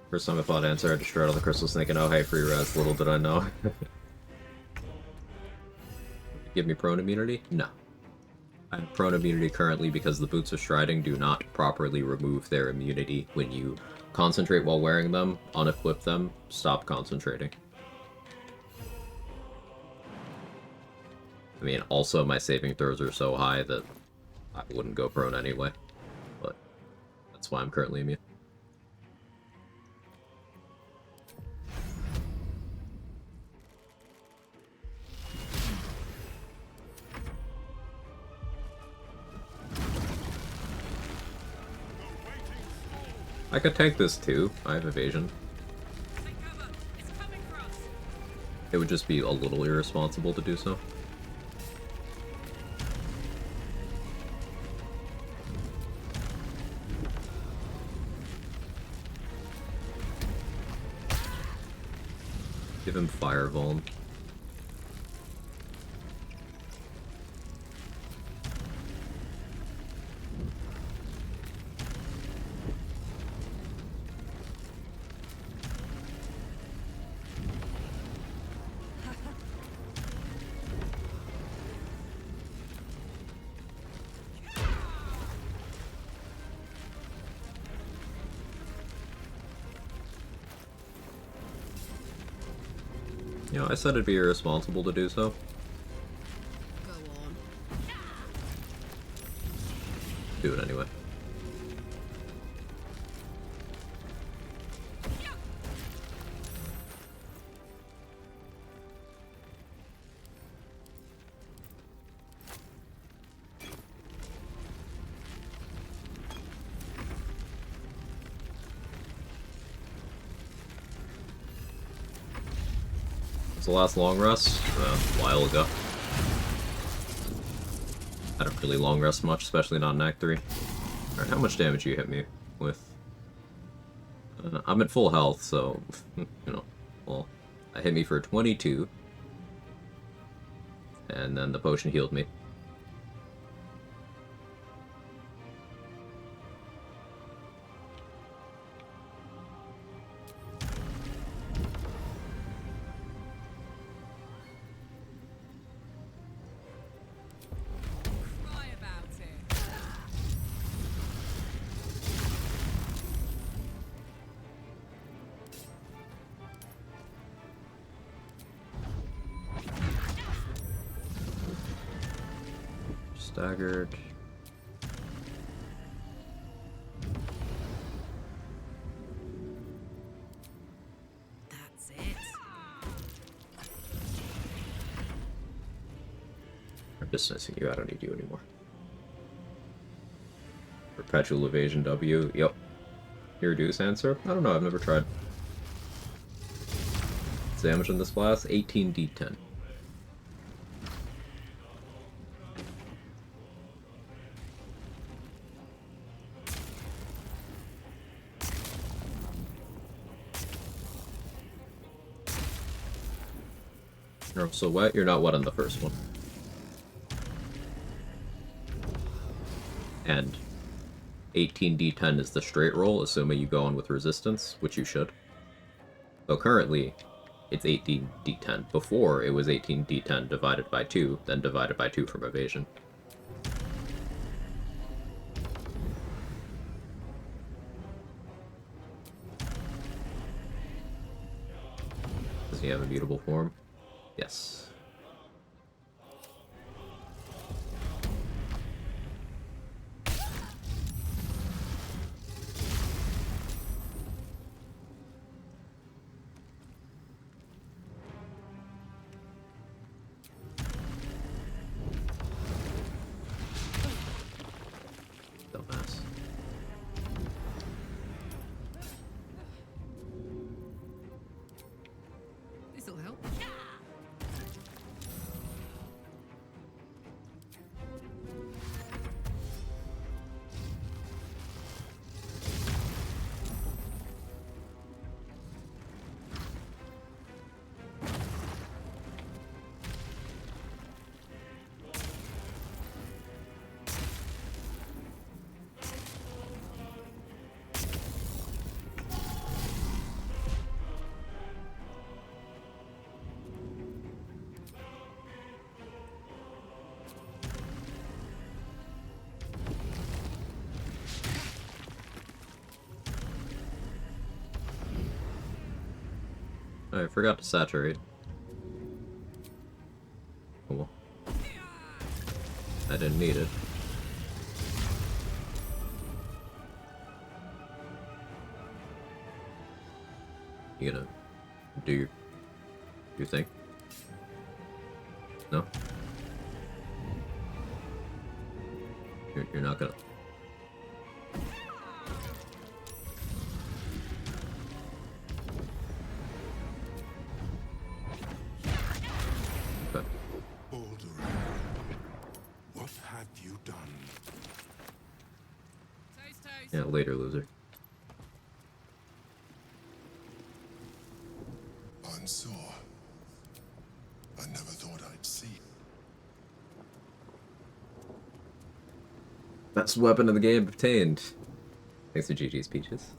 First time I fought Answer, I destroyed all the crystals thinking, oh hey, free res, little did I know. Give me prone immunity? No. I have prone immunity currently because the Boots of Striding do not properly remove their immunity when you concentrate while wearing them, unequip them, stop concentrating. I mean, also my saving throws are so high that I wouldn't go prone anyway, but that's why I'm currently immune. I could tank this too. I have evasion. It would just be a little irresponsible to do so. Give him fire vuln. You know, I said it'd be irresponsible to do so. Go on. Do it anyway. The last long rest? A while ago. I don't really long rest much, especially not in Act 3. Alright, how much damage you hit me with? I'm at full health, so, you know, well, I hit me for 22. And then the potion healed me. Staggered. That's it. I'm dismissing you, I don't need you anymore. Perpetual evasion W, yep. Your reduce answer? I don't know, I've never tried. What's the damage on this blast? 18d10. You're so wet, you're not wet on the first one. And 18d10 is the straight roll, assuming you go on with resistance, which you should. So currently, it's 18d10. Before, it was 18d10 divided by 2, then divided by 2 from evasion. Does he have a mutable form? Yes. Dumbass. This'll help. I forgot to saturate. Oh well. I didn't need it. You gonna do your thing? No? You're not gonna... Okay. Baldur, what have you done? Yeah, later, loser. I'm sore. I never thought I'd see. Best weapon in the game obtained. Thanks to GG's Peaches.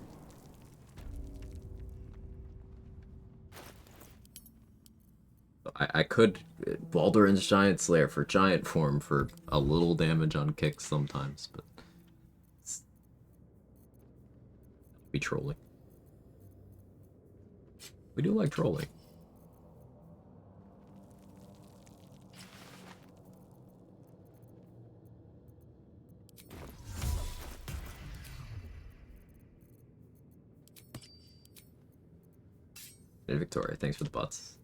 I could Baldur's Giant Slayer for giant form for a little damage on kicks sometimes, but it's be trolling. We do like trolling. Hey, Victoria, thanks for the butts.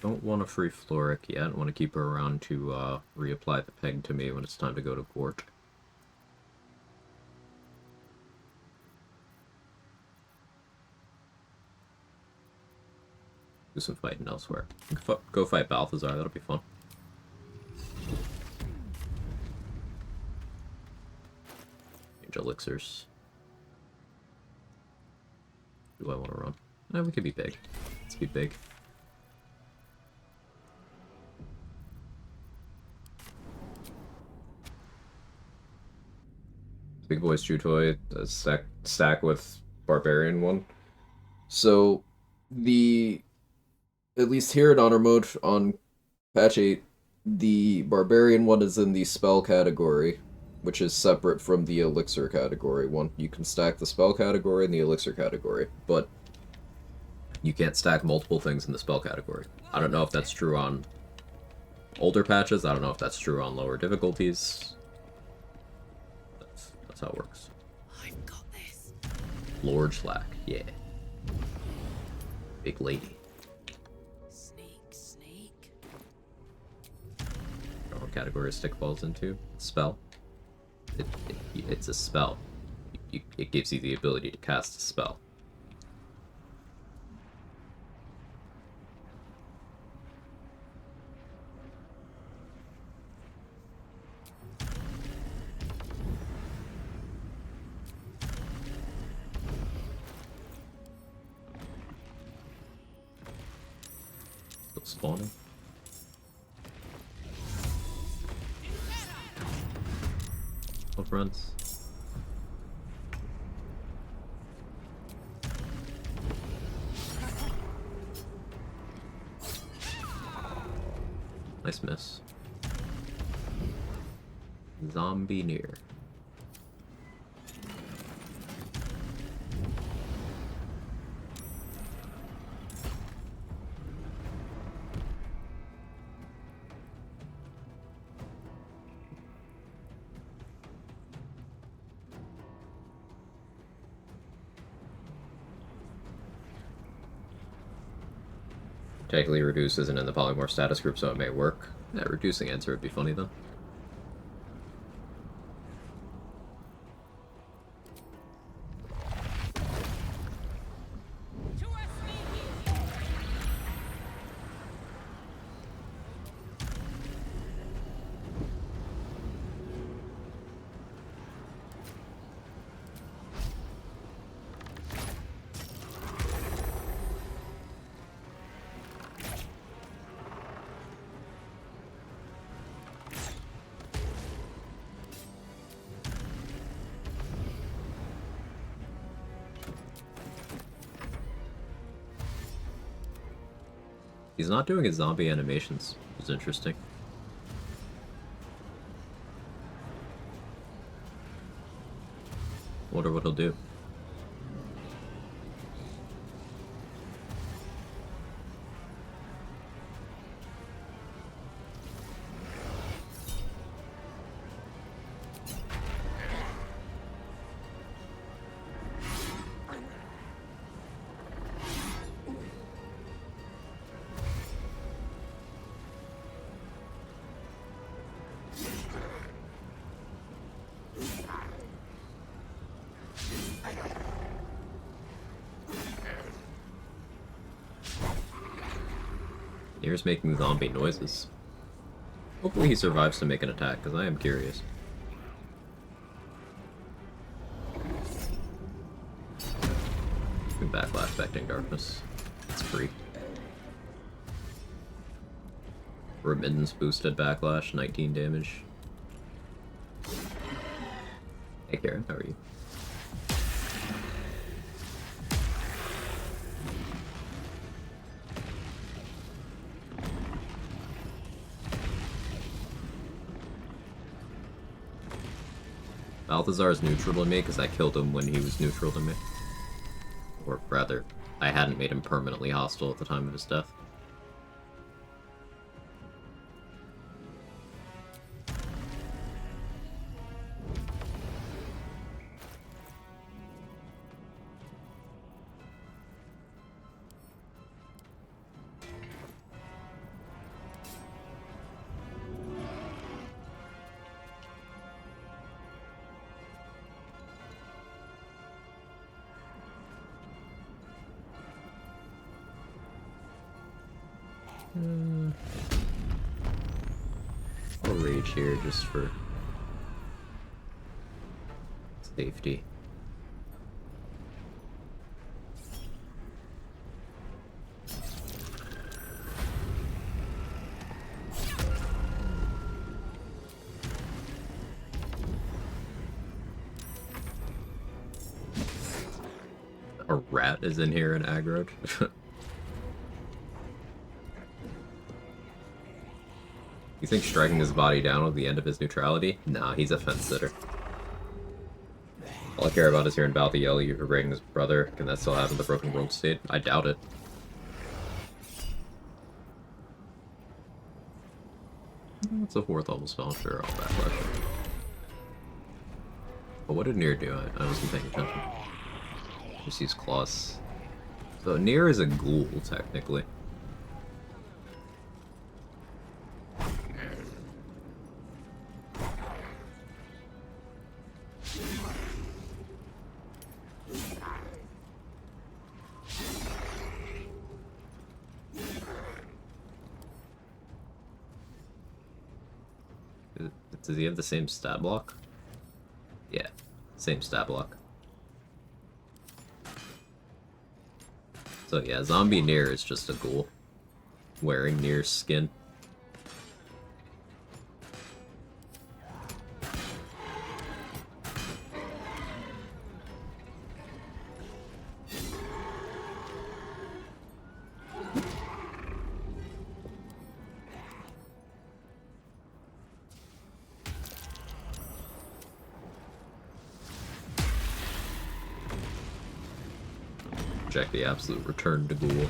Don't want a free Floric yet. Want to keep her around to reapply the peg to me when it's time to go to court. Do some fighting elsewhere. Go fight Balthazar, that'll be fun. Change elixirs. Do I want to run? We could be big. Let's be big. Big Boys Jutoy, stack with Barbarian one. So, at least here in Honor Mode on patch 8, the Barbarian one is in the spell category, which is separate from the elixir category one. You can stack the spell category and the elixir category, but you can't stack multiple things in the spell category. I don't know if that's true on older patches, I don't know if that's true on lower difficulties. That's how it works. I've got this. Lord Schlack, yeah. Big lady. Sneak. I don't know what category a stick falls into. Spell. It's a spell. It gives you the ability to cast a spell. Still spawning. What runs? Nice miss. Zombie near. Technically, reduce isn't in the polymorph status group, so it may work. Yeah, reducing answer would be funny though. He's not doing his zombie animations, which is interesting. Wonder what he'll do. Here's making zombie noises. Hopefully he survives to make an attack, because I am curious. Backlash, Affecting Darkness. It's free. Remittance boosted backlash, 19 damage. Hey Karen, how are you? Balthazar is neutral to me because I killed him when he was neutral to me. Or rather, I hadn't made him permanently hostile at the time of his death. I'll rage here just for safety. A rat is in here and aggroed. You think striking his body down at the end of his neutrality? Nah, he's a fence sitter. All I care about is hearing Balthiel raiding his brother. Can that still happen in the Broken World state? I doubt it. It's a fourth almost fell, sure, I'll backlash it. But what did Nier do? I wasn't paying attention. Just use claws. So Nier is a ghoul, technically. Does he have the same stat block? Yeah, same stat block. So yeah, Zombie Nier is just a ghoul wearing Nier's skin. Check the absolute return to ghoul.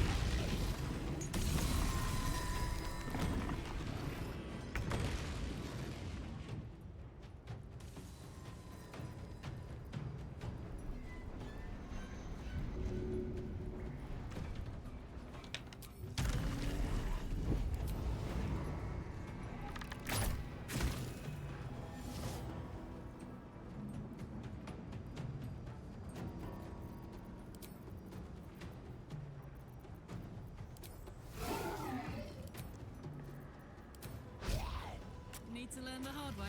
Need to learn the hard way.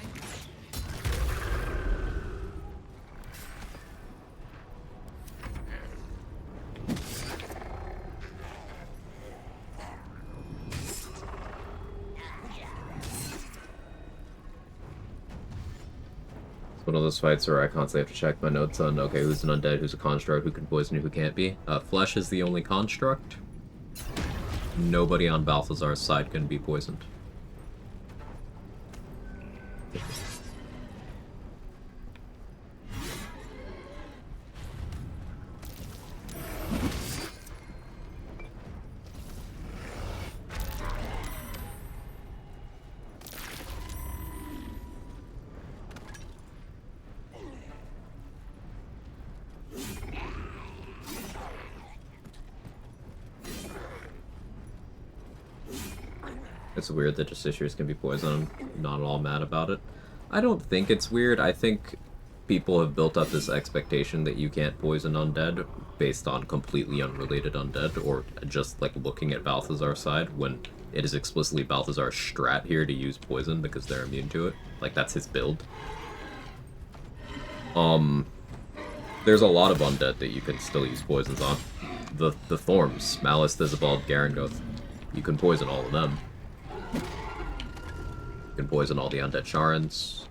It's one of those fights where I constantly have to check my notes on, okay, who's an undead, who's a construct, who can poison you, who can't be. Flesh is the only construct. nobody on Balthazar's side can be poisoned. It's weird that Justiciars can be poisoned. I'm not at all mad about it. I don't think it's weird. I think people have built up this expectation that you can't poison undead based on completely unrelated undead, or just like looking at Balthazar's side when it is explicitly Balthazar's strat here to use poison because they're immune to it. Like, that's his build. There's a lot of undead that you can still use poisons on. The Thorms, Malice, Thisbald, Garangoth. You can poison all of them. You can poison all the undead Sharans.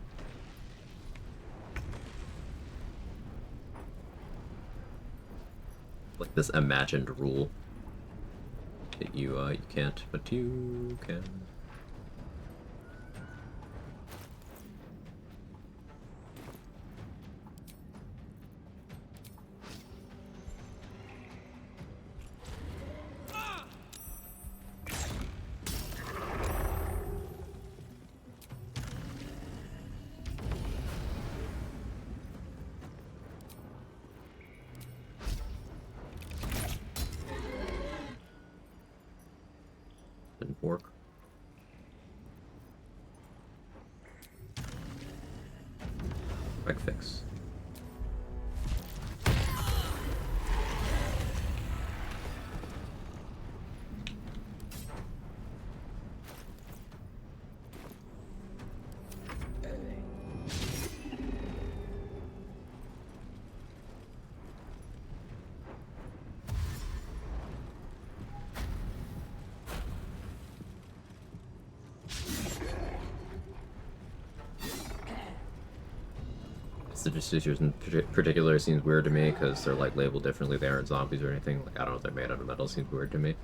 Like this imagined rule that you can't, but you can. Didn't work. Quick fix. The Justiciars in particular seems weird to me because they're like labeled differently. They aren't zombies or anything. Like, I don't know if they're made out of metal. Seems weird to me.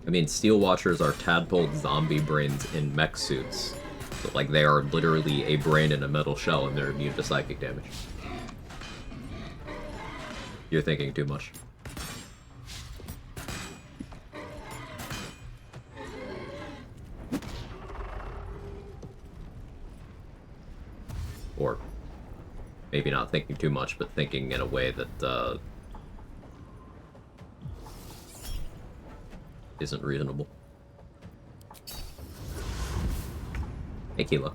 I mean, Steel Watchers are tadpole zombie brains in mech suits. So, like, they are literally a brain in a metal shell and they're immune to psychic damage. You're thinking too much. Or maybe not thinking too much, but thinking in a way that isn't reasonable. Hey, Kicklach.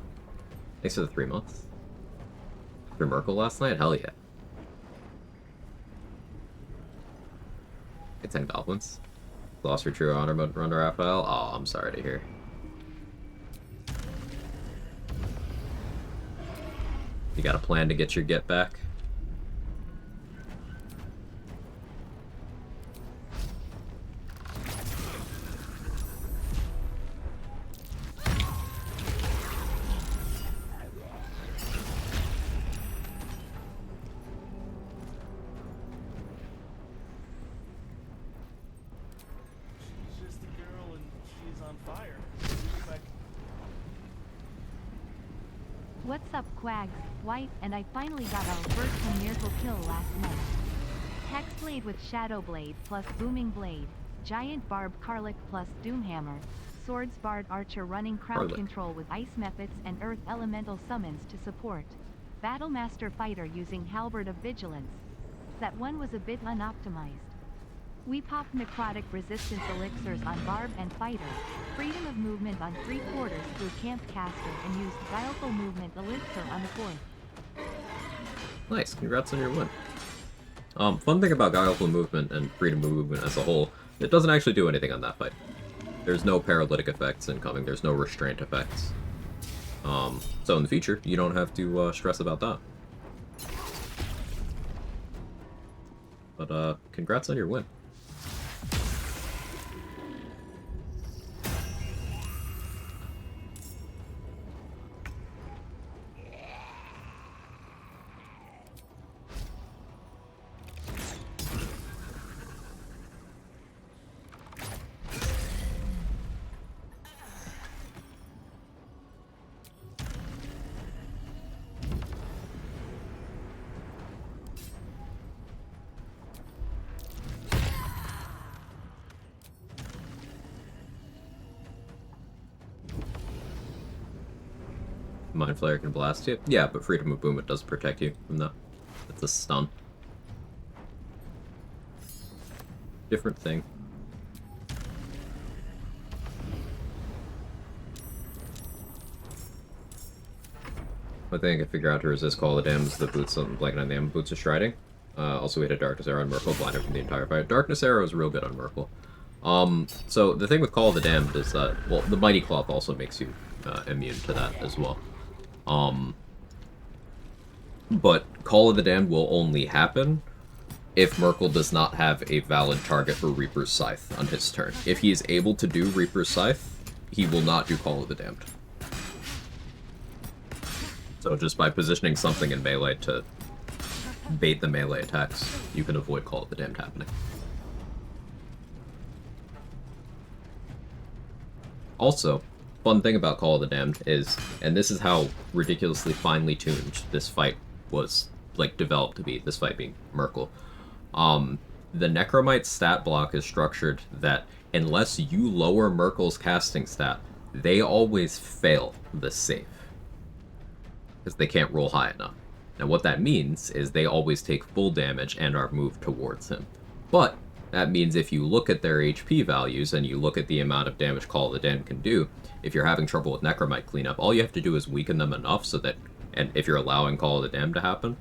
Thanks for the 3 months. For Merkel last night? Hell yeah. Get 10 goblins. Lost your true honor mode run, Raphael? Oh, I'm sorry to hear. You got a plan to get your get back? She's just a girl and she's on fire. What's up, Quags? White, and I finally got our first miracle kill last night. Hexblade with Shadowblade plus Booming Blade, Giant Barb Karlach plus Doomhammer, Swords Bard Archer running crowd control with Ice Mephits and Earth Elemental summons to support. Battlemaster Fighter using Halberd of Vigilance. That one was a bit unoptimized. We popped necrotic resistance elixirs on Barb and Fighter, freedom of movement on 3/4 through Camp Caster, and used guileful movement elixir on the 4th. Nice, congrats on your win. Fun thing about guileful movement and freedom of movement as a whole, it doesn't actually do anything on that fight. There's no paralytic effects incoming, there's no restraint effects. So in the future, you don't have to stress about that. But congrats on your win. Mind Flayer can blast you. Yeah, but Freedom of Movement does protect you from that. It's a stun. Different thing. One thing I could figure out to resist Call of the Damned is the boots on blanket on the boots of Striding. Also, we had a Darkness Arrow on Merkle, blinded from the entire fight. Darkness Arrow is real good on Merkle. So the thing with Call of the Damned is that, well, the Mighty Cloth also makes you immune to that as well. But Call of the Damned will only happen if Merkle does not have a valid target for Reaper's Scythe on his turn. If he is able to do Reaper's Scythe, he will not do Call of the Damned. So just by positioning something in melee to bait the melee attacks, you can avoid Call of the Damned happening. Also, fun thing about Call of the Damned is, and this is how ridiculously finely tuned this fight was, like, developed to be, this fight being Merkle. The Necromite's stat block is structured that unless you lower Merkle's casting stat, they always fail the save. Because they can't roll high enough. Now what that means is they always take full damage and are moved towards him. But that means if you look at their HP values and you look at the amount of damage Call of the Damned can do, if you're having trouble with Necromite cleanup, all you have to do is weaken them enough so that, and if you're allowing Call of the Damned to happen,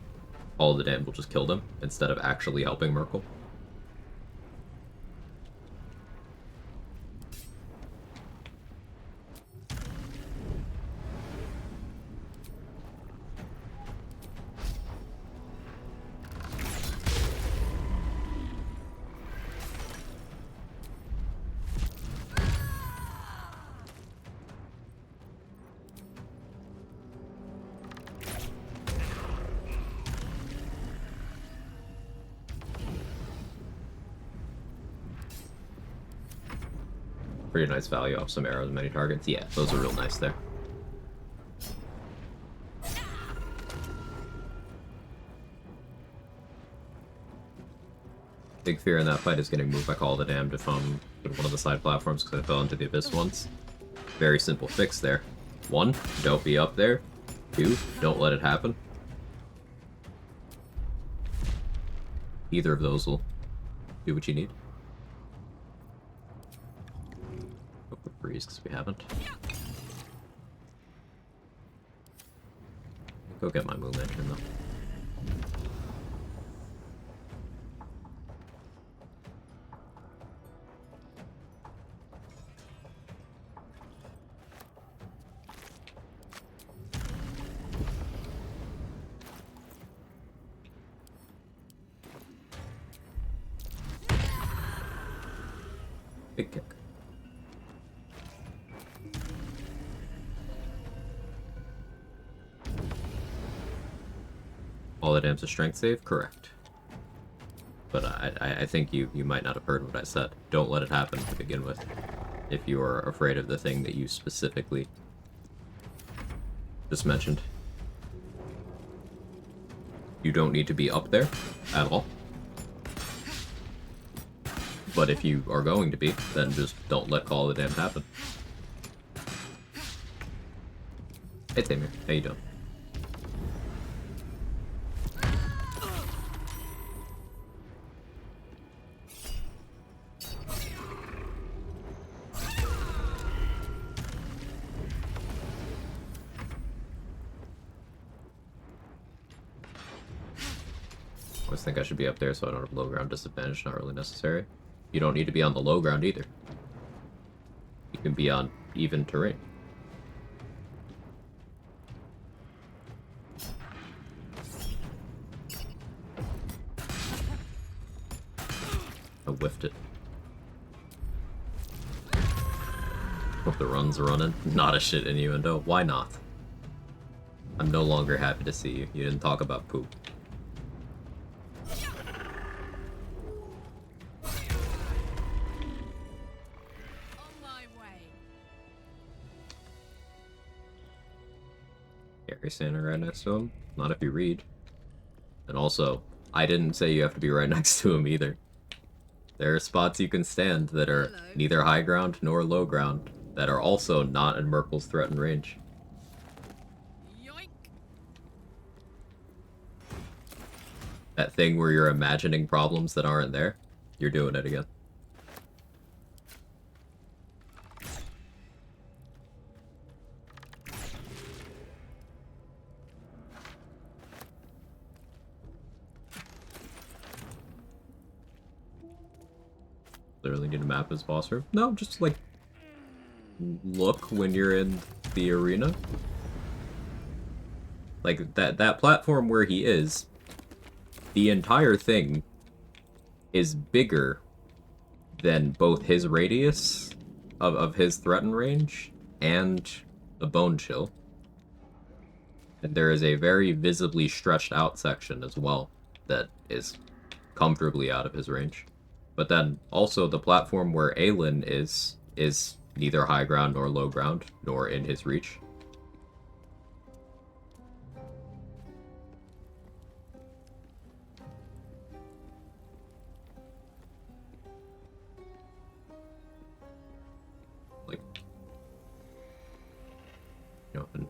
Call of the Damned will just kill them instead of actually helping Merkle. Pretty nice value off some arrows and many targets. Yeah, those are real nice there. Big fear in that fight is getting moved by Call of the Damned if I'm on one of the side platforms because I fell into the abyss once. Very simple fix there. 1, don't be up there. 2, don't let it happen. Either of those will do what you need. Hope we freeze because we haven't. Go get my Moon Lantern though. Big kick. All the dam's a strength save? Correct. But I think you might not have heard what I said. Don't let it happen to begin with. If you are afraid of the thing that you specifically just mentioned. You don't need to be up there at all. But if you are going to be, then just don't let Call of the Damned happen. Hey Tamir, how you doing? I always think I should be up there so I don't have low ground disadvantage, not really necessary. You don't need to be on the low ground either. You can be on even terrain. I whiffed it. Hope the runs are running. Not a shit innuendo. Why not? I'm no longer happy to see you. You didn't talk about poop. Gary standing right next to him. Not if you read. And also, I didn't say you have to be right next to him either. There are spots you can stand that are neither high ground nor low ground that are also not in Merkle's threatened range. That thing where you're imagining problems that aren't there. You're doing it again. Literally need a map as boss room. No, just like look when you're in the arena. Like that platform where he is, the entire thing is bigger than both his radius of his threaten range and the bone chill. And there is a very visibly stretched out section as well that is comfortably out of his range. But then also the platform where Aelin is neither high ground nor low ground, nor in his reach. Like, you know, and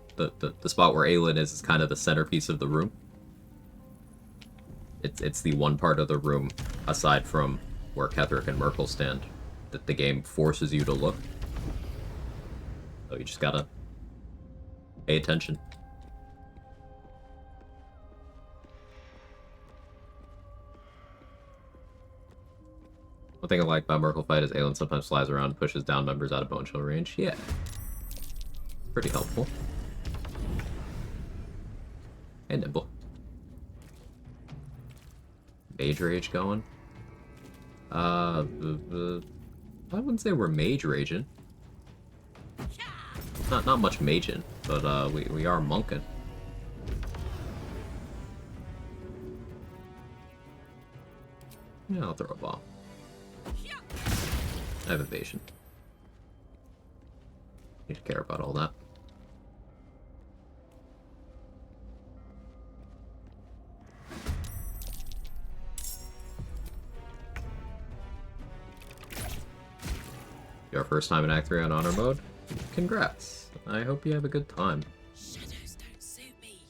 the spot where Aelin is kind of the centerpiece of the room. It's the one part of the room, aside from where Ketherick and Merkel stand, that the game forces you to look. So you just gotta pay attention. One thing I like about Merkel fight is Aelin sometimes flies around and pushes down members out of bone chill range. Yeah. Pretty helpful. And nimble. Mage rage going. I wouldn't say we're mage raging. Not much maging, but we are monking. Yeah, I'll throw a bomb. I have evasion. Need to care about all that. Your first time in Act 3 on Honor Mode? Congrats. I hope you have a good time. Shadows don't suit me.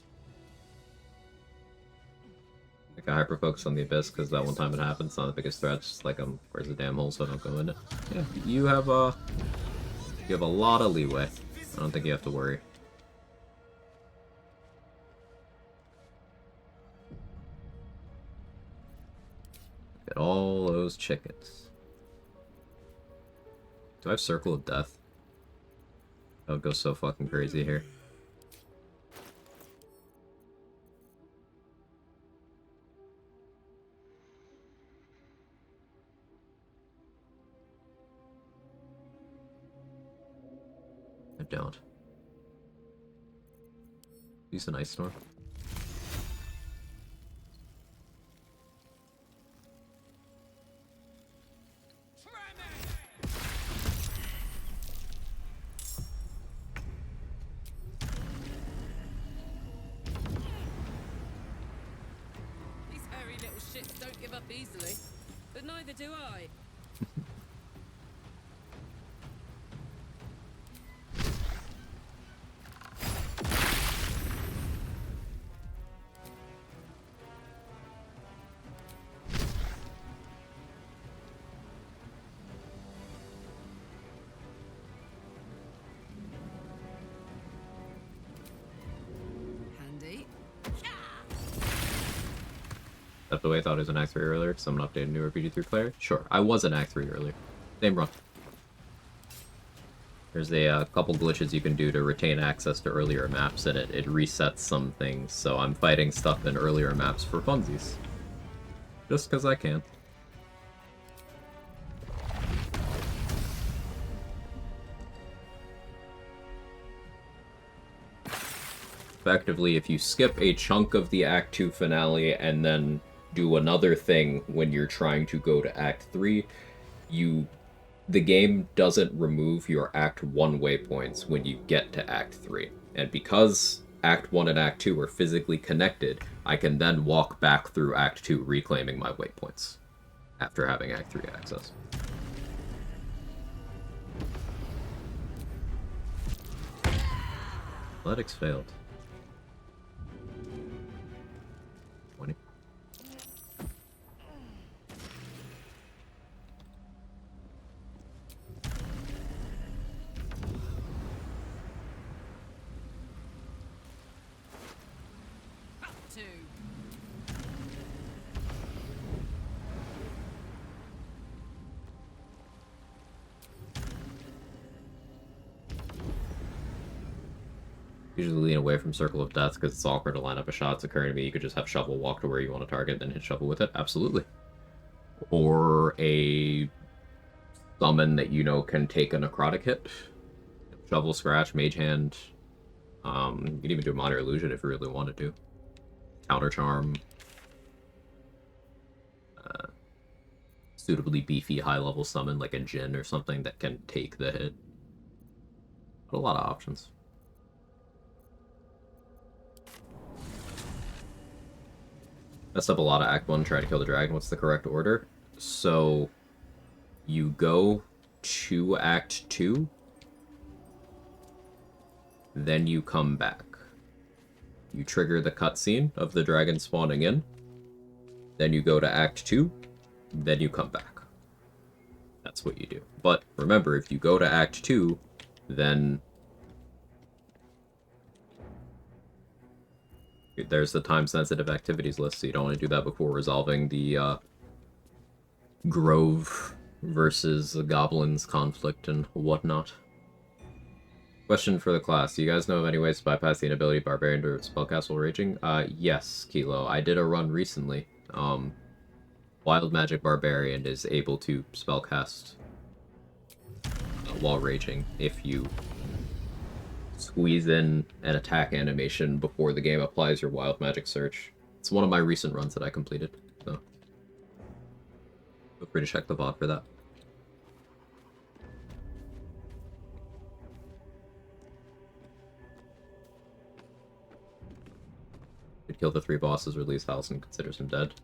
Like, I hyper-focus on the Abyss because that one time it happened. It's not the biggest threat. It's just like, where's the damn hole so I don't go in it. Yeah, you have a lot of leeway. I don't think you have to worry. Look at all those chickens. Do I have Circle of Death? That would go so fucking crazy here. I don't. Use an Ice Storm. These hairy little shits don't give up easily, but neither do I. Handy. That's the way I thought it was in Act 3 earlier, because someone updated new RPG3 player. Sure, I was in Act 3 earlier. Same run. There's a couple glitches you can do to retain access to earlier maps, and it resets some things, so I'm fighting stuff in earlier maps for funsies. Just because I can. Effectively, if you skip a chunk of the Act 2 finale and then do another thing when you're trying to go to Act 3, the game doesn't remove your Act 1 waypoints when you get to Act 3. And because Act 1 and Act 2 are physically connected, I can then walk back through Act 2 reclaiming my waypoints after having Act 3 access. Athletics failed. 20. too. Usually lean away from Circle of Death because it's awkward to line up a shot. It's occurring to me you could just have Shovel walk to where you want to target, then hit Shovel with it. Absolutely. Or a summon that you know can take a necrotic hit. Shovel, Scratch, Mage Hand. You could even do a Minor Illusion if you really wanted to. Counter Charm. Suitably beefy high-level summon like a Jin or something that can take the hit. A lot of options. Messed up a lot of Act 1 trying to kill the dragon. What's the correct order? So, you go to Act 2, then you come back. You trigger the cutscene of the dragon spawning in, then you go to Act 2, then you come back. That's what you do. But remember, if you go to Act 2, then there's the time-sensitive activities list, so you don't want to do that before resolving the Grove versus the Goblins conflict and whatnot. Question for the class. Do you guys know of any ways to bypass the inability of Barbarian to spellcast while raging? Yes, Kilo. I did a run recently. Wild Magic Barbarian is able to spellcast while raging if you squeeze in an attack animation before the game applies your Wild Magic search. It's one of my recent runs that I completed, so feel free to check the VOD for that. Could kill the 3 bosses, release House, and considers him dead.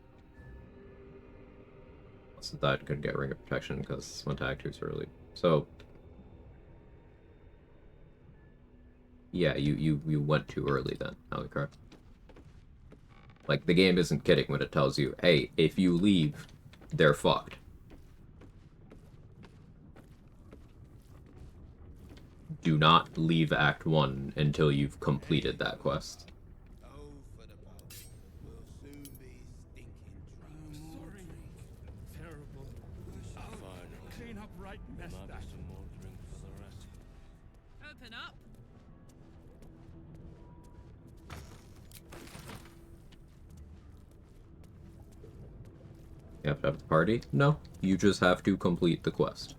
Bosses died, couldn't get Ring of Protection because went to Act 2 so early. So yeah, you went too early then, Alucard. Like, the game isn't kidding when it tells you, hey, if you leave, they're fucked. Do not leave Act 1 until you've completed that quest. Terrible. Clean up right mess that. Open up. You have to have a party? No, you just have to complete the quest.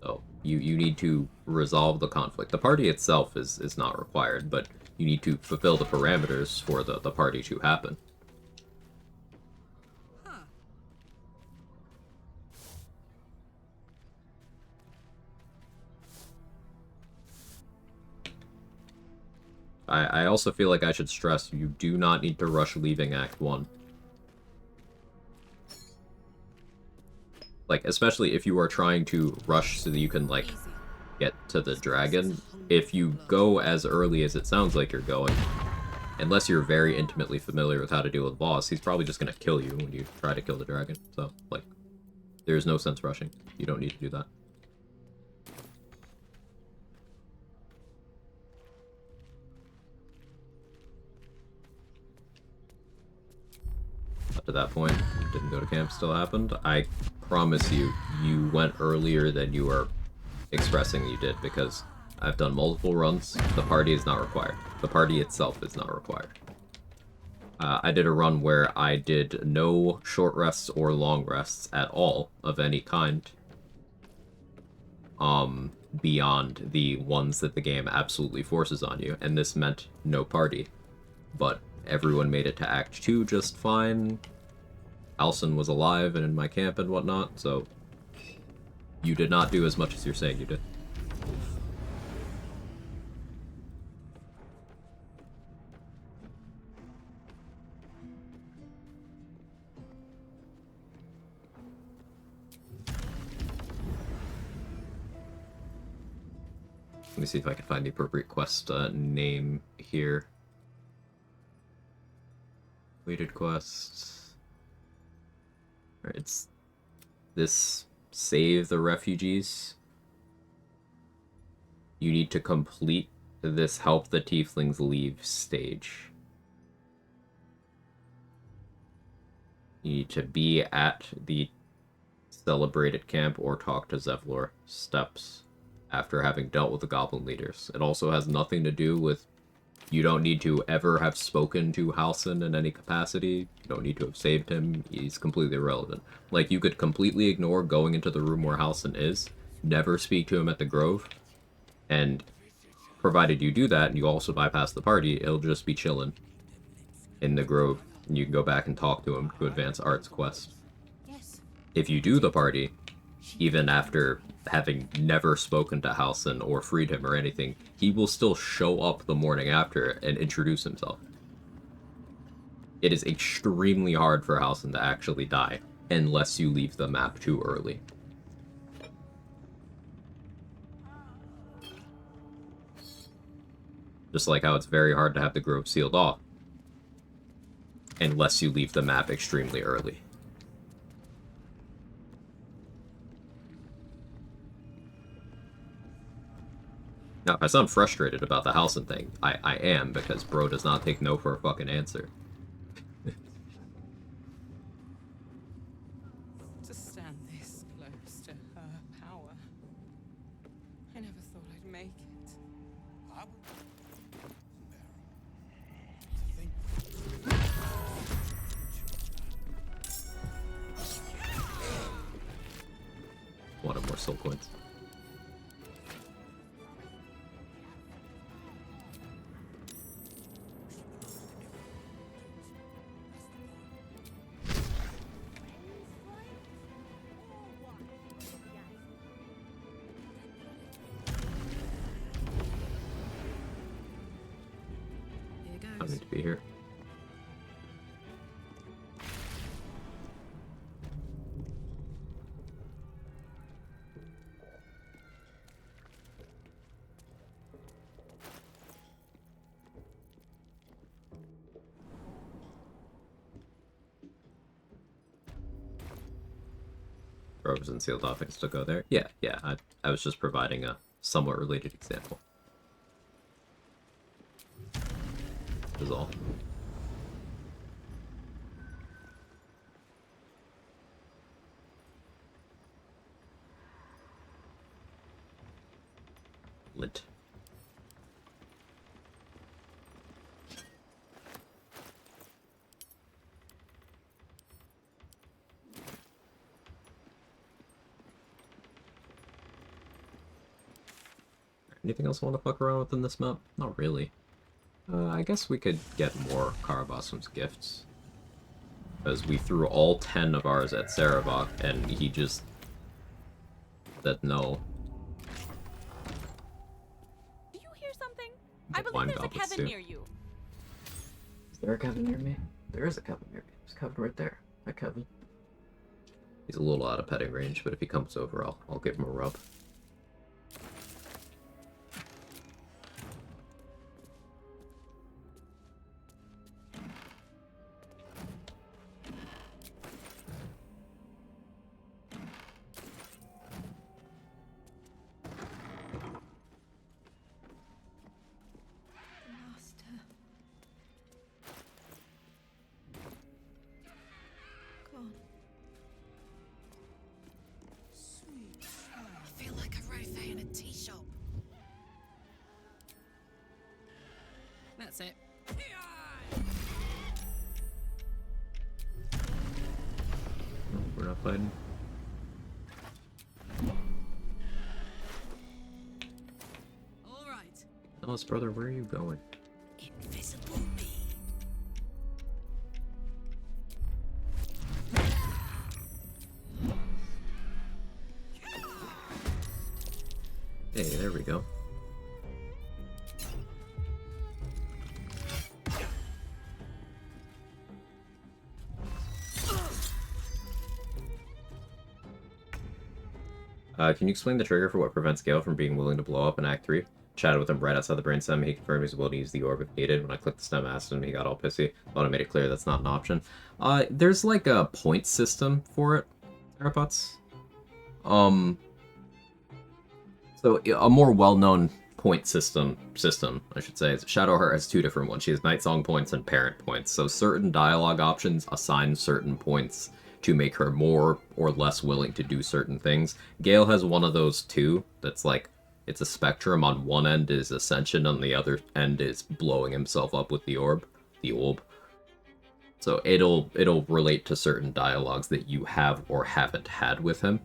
So, you need to resolve the conflict. The party itself is not required, but you need to fulfill the parameters for the party to happen. Huh. I also feel like I should stress you do not need to rush leaving Act 1. Like, especially if you are trying to rush so that you can, like, get to the dragon. If you go as early as it sounds like you're going, unless you're very intimately familiar with how to deal with the boss, he's probably just going to kill you when you try to kill the dragon. So, like, there's no sense rushing. You don't need to do that. Up to that point, didn't go to camp, still happened. I promise you, you went earlier than you are expressing you did, because I've done multiple runs. The party is not required. The party itself is not required. I did a run where I did no short rests or long rests at all of any kind. Beyond the ones that the game absolutely forces on you, and this meant no party. But everyone made it to Act 2 just fine. Alson was alive and in my camp and whatnot, so you did not do as much as you're saying you did. Let me see if I can find the appropriate quest name here. Weighted quests. It's this Save the Refugees. You need to complete this Help the Tieflings Leave stage. You need to be at the celebrated camp or talk to Zevlor steps after having dealt with the goblin leaders. It also has nothing to do with you don't need to ever have spoken to Halsin in any capacity. You don't need to have saved him. He's completely irrelevant. Like, you could completely ignore going into the room where Halsin is, never speak to him at the Grove, and provided you do that and you also bypass the party, it'll just be chilling in the Grove, and you can go back and talk to him to advance Art's quest. If you do the party, even after having never spoken to Halsin or freed him or anything, he will still show up the morning after and introduce himself. It is extremely hard for Halsin to actually die, unless you leave the map too early. Just like how it's very hard to have the Grove sealed off, unless you leave the map extremely early. Now, if I sound frustrated about the Halsin thing, I am, because bro does not take no for a fucking answer. To stand this close to her power. I never thought I'd make it. Wanted more soul points. I need to be here. Robes and sealed off, I can still go there. Yeah, I was just providing a somewhat related example. Is all. Lint. Anything else I want to fuck around with in this map? Not really. I guess we could get more Karabasum's gifts. Because we threw all 10 of ours at Sarabak, and he just said no. Do you hear something? I believe there's a Kevin near you. Is there a Kevin near me? There is a Kevin near me. There's Kevin right there. Hi, Kevin. He's a little out of petting range, but if he comes over, I'll give him a rub. I feel like a rofé in a tea shop. That's it. We're not fighting. All right. Ellis, brother, where are you going? Invisible me. Hey, there we go. Can you explain the trigger for what prevents Gale from being willing to blow up in Act 3? Chatted with him right outside the brainstem. He confirmed he's willing to use the orb if needed. When I clicked the stem, asked him, he got all pissy. Thought I made it clear that's not an option. There's like a point system for it, Terapots. So a more well-known point system, I should say. Shadowheart has two different ones. She has Night Song points and Parent points. So certain dialogue options assign certain points to make her more or less willing to do certain things. Gale has one of those too. That's like, it's a spectrum. On one end is Ascension, on the other end is blowing himself up with the orb. So it'll relate to certain dialogues that you have or haven't had with him.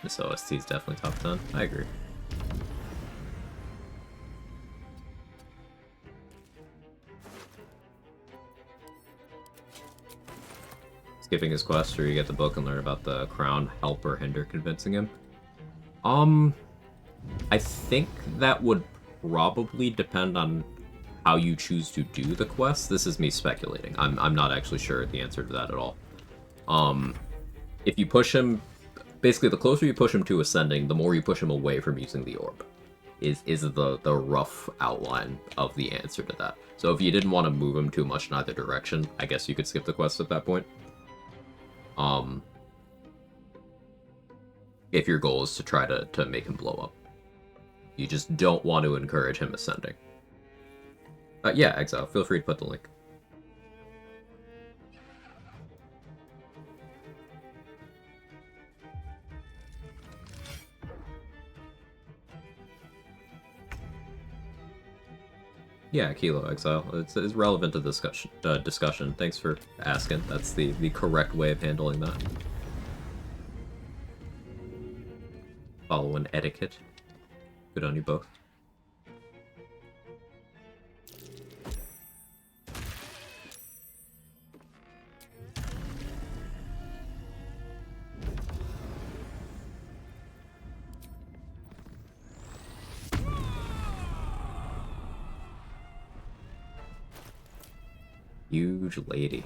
This OST is definitely top 10. I agree. Skipping his quest, or you get the book and learn about the crown, help or hinder convincing him. I think that would probably depend on how you choose to do the quest. This is me speculating. I'm not actually sure the answer to that at all. If you push him, basically the closer you push him to ascending, the more you push him away from using the orb. Is the rough outline of the answer to that. So if you didn't want to move him too much in either direction, I guess you could skip the quest at that point. If your goal is to try to make him blow up. You just don't want to encourage him ascending. Yeah, Exile, feel free to put the link. Yeah, Kilo Exile. It's relevant to the discussion. Thanks for asking. That's the correct way of handling that. Following etiquette. Good on you both. Huge lady.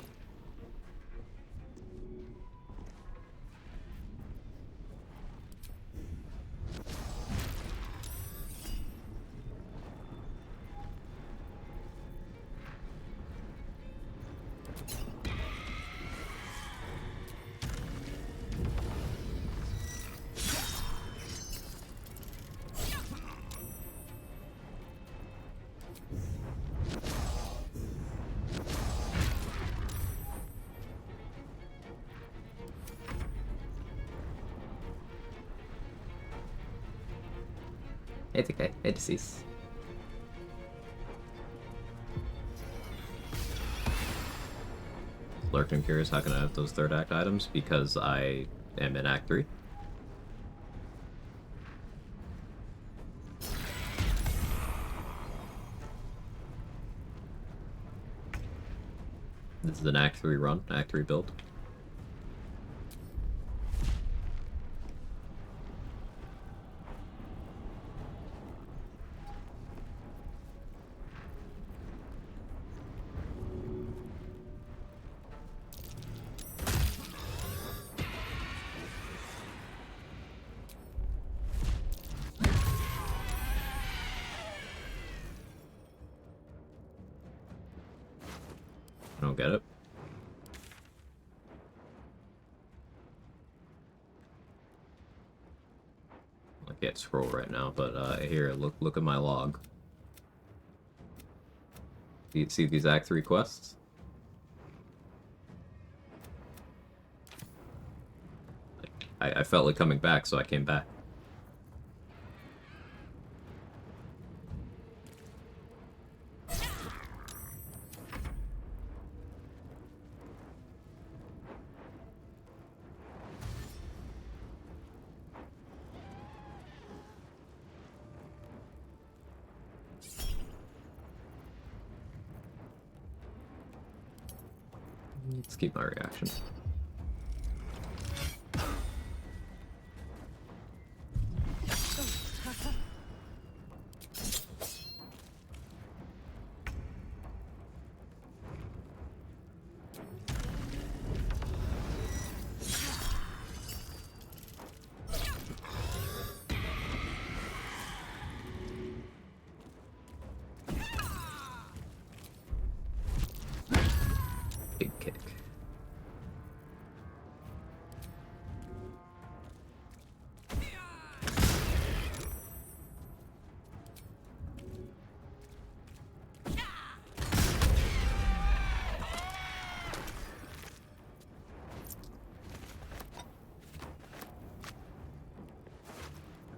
It's okay. It's deceased. Lurked and curious, how can I have those third act items? Because I am in Act 3. This is an Act 3 run, Act 3 build. I don't get it. I can't scroll right now, but here, look at my log. You see these Act 3 quests? I felt like coming back, so I came back. Let's keep my reaction.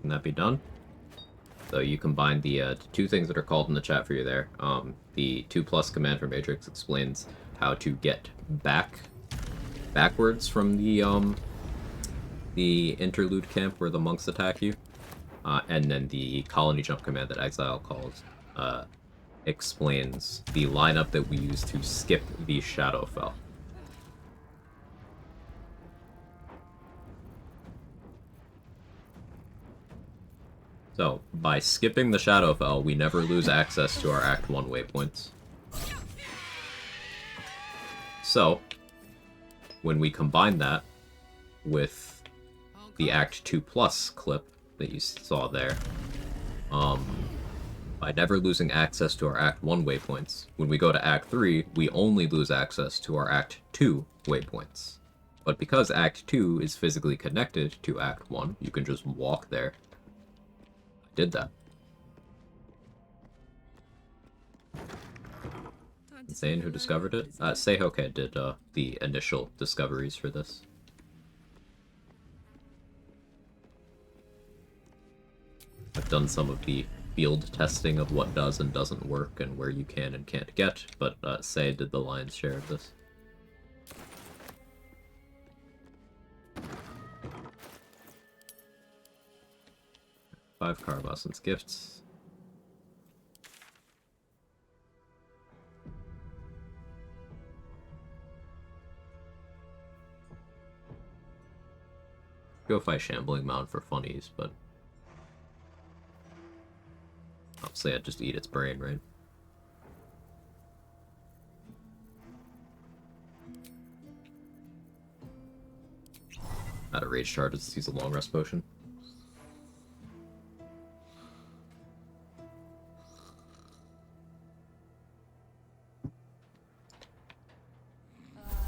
Can that be done? So you combine the two things that are called in the chat for you there. The 2+ command for Matrix explains how to get backwards from the interlude camp where the monks attack you. And then the colony jump command that Exile calls explains the lineup that we use to skip the Shadowfell. So, by skipping the Shadowfell, we never lose access to our Act 1 waypoints. So, when we combine that with the Act 2+ clip that you saw there, by never losing access to our Act 1 waypoints, when we go to Act 3, we only lose access to our Act 2 waypoints. But because Act 2 is physically connected to Act 1, you can just walk there. I did that. Insane who discovered it? Seihoke did the initial discoveries for this. I've done some of the field testing of what does and doesn't work and where you can and can't get, but Sei did the lion's share of this. Five Carabason's gifts. Go fight Shambling Mound for funnies, but obviously I'd just eat its brain, right? Out of rage charges, use a long rest potion.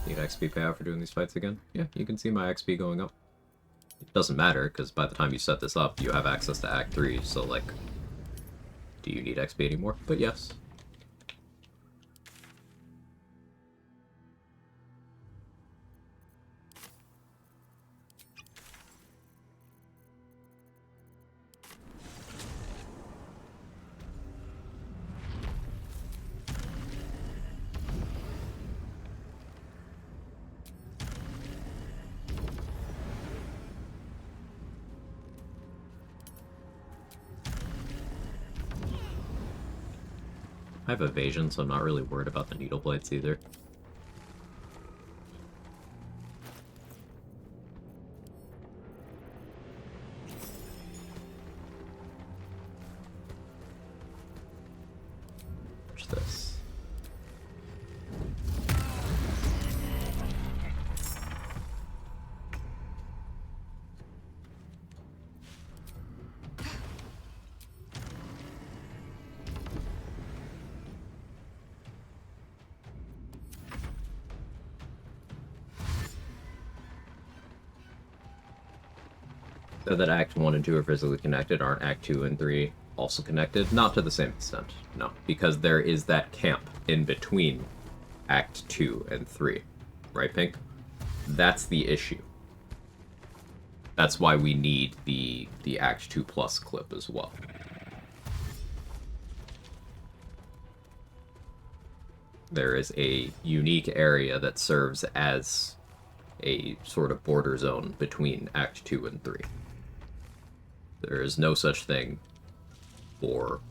Need XP payout for doing these fights again? Yeah, you can see my XP going up. It doesn't matter, because by the time you set this up, you have access to Act 3, so, like, do you need XP anymore? But yes. I have evasion, so I'm not really worried about the needle blades either. Watch this. So that Act 1 and 2 are physically connected, aren't Act 2 and 3 also connected? Not to the same extent, no. Because there is that camp in between Act 2 and 3. Right, Pink? That's the issue. That's why we need the Act 2+ clip as well. There is a unique area that serves as a sort of border zone between Act 2 and 3. There is no such thing for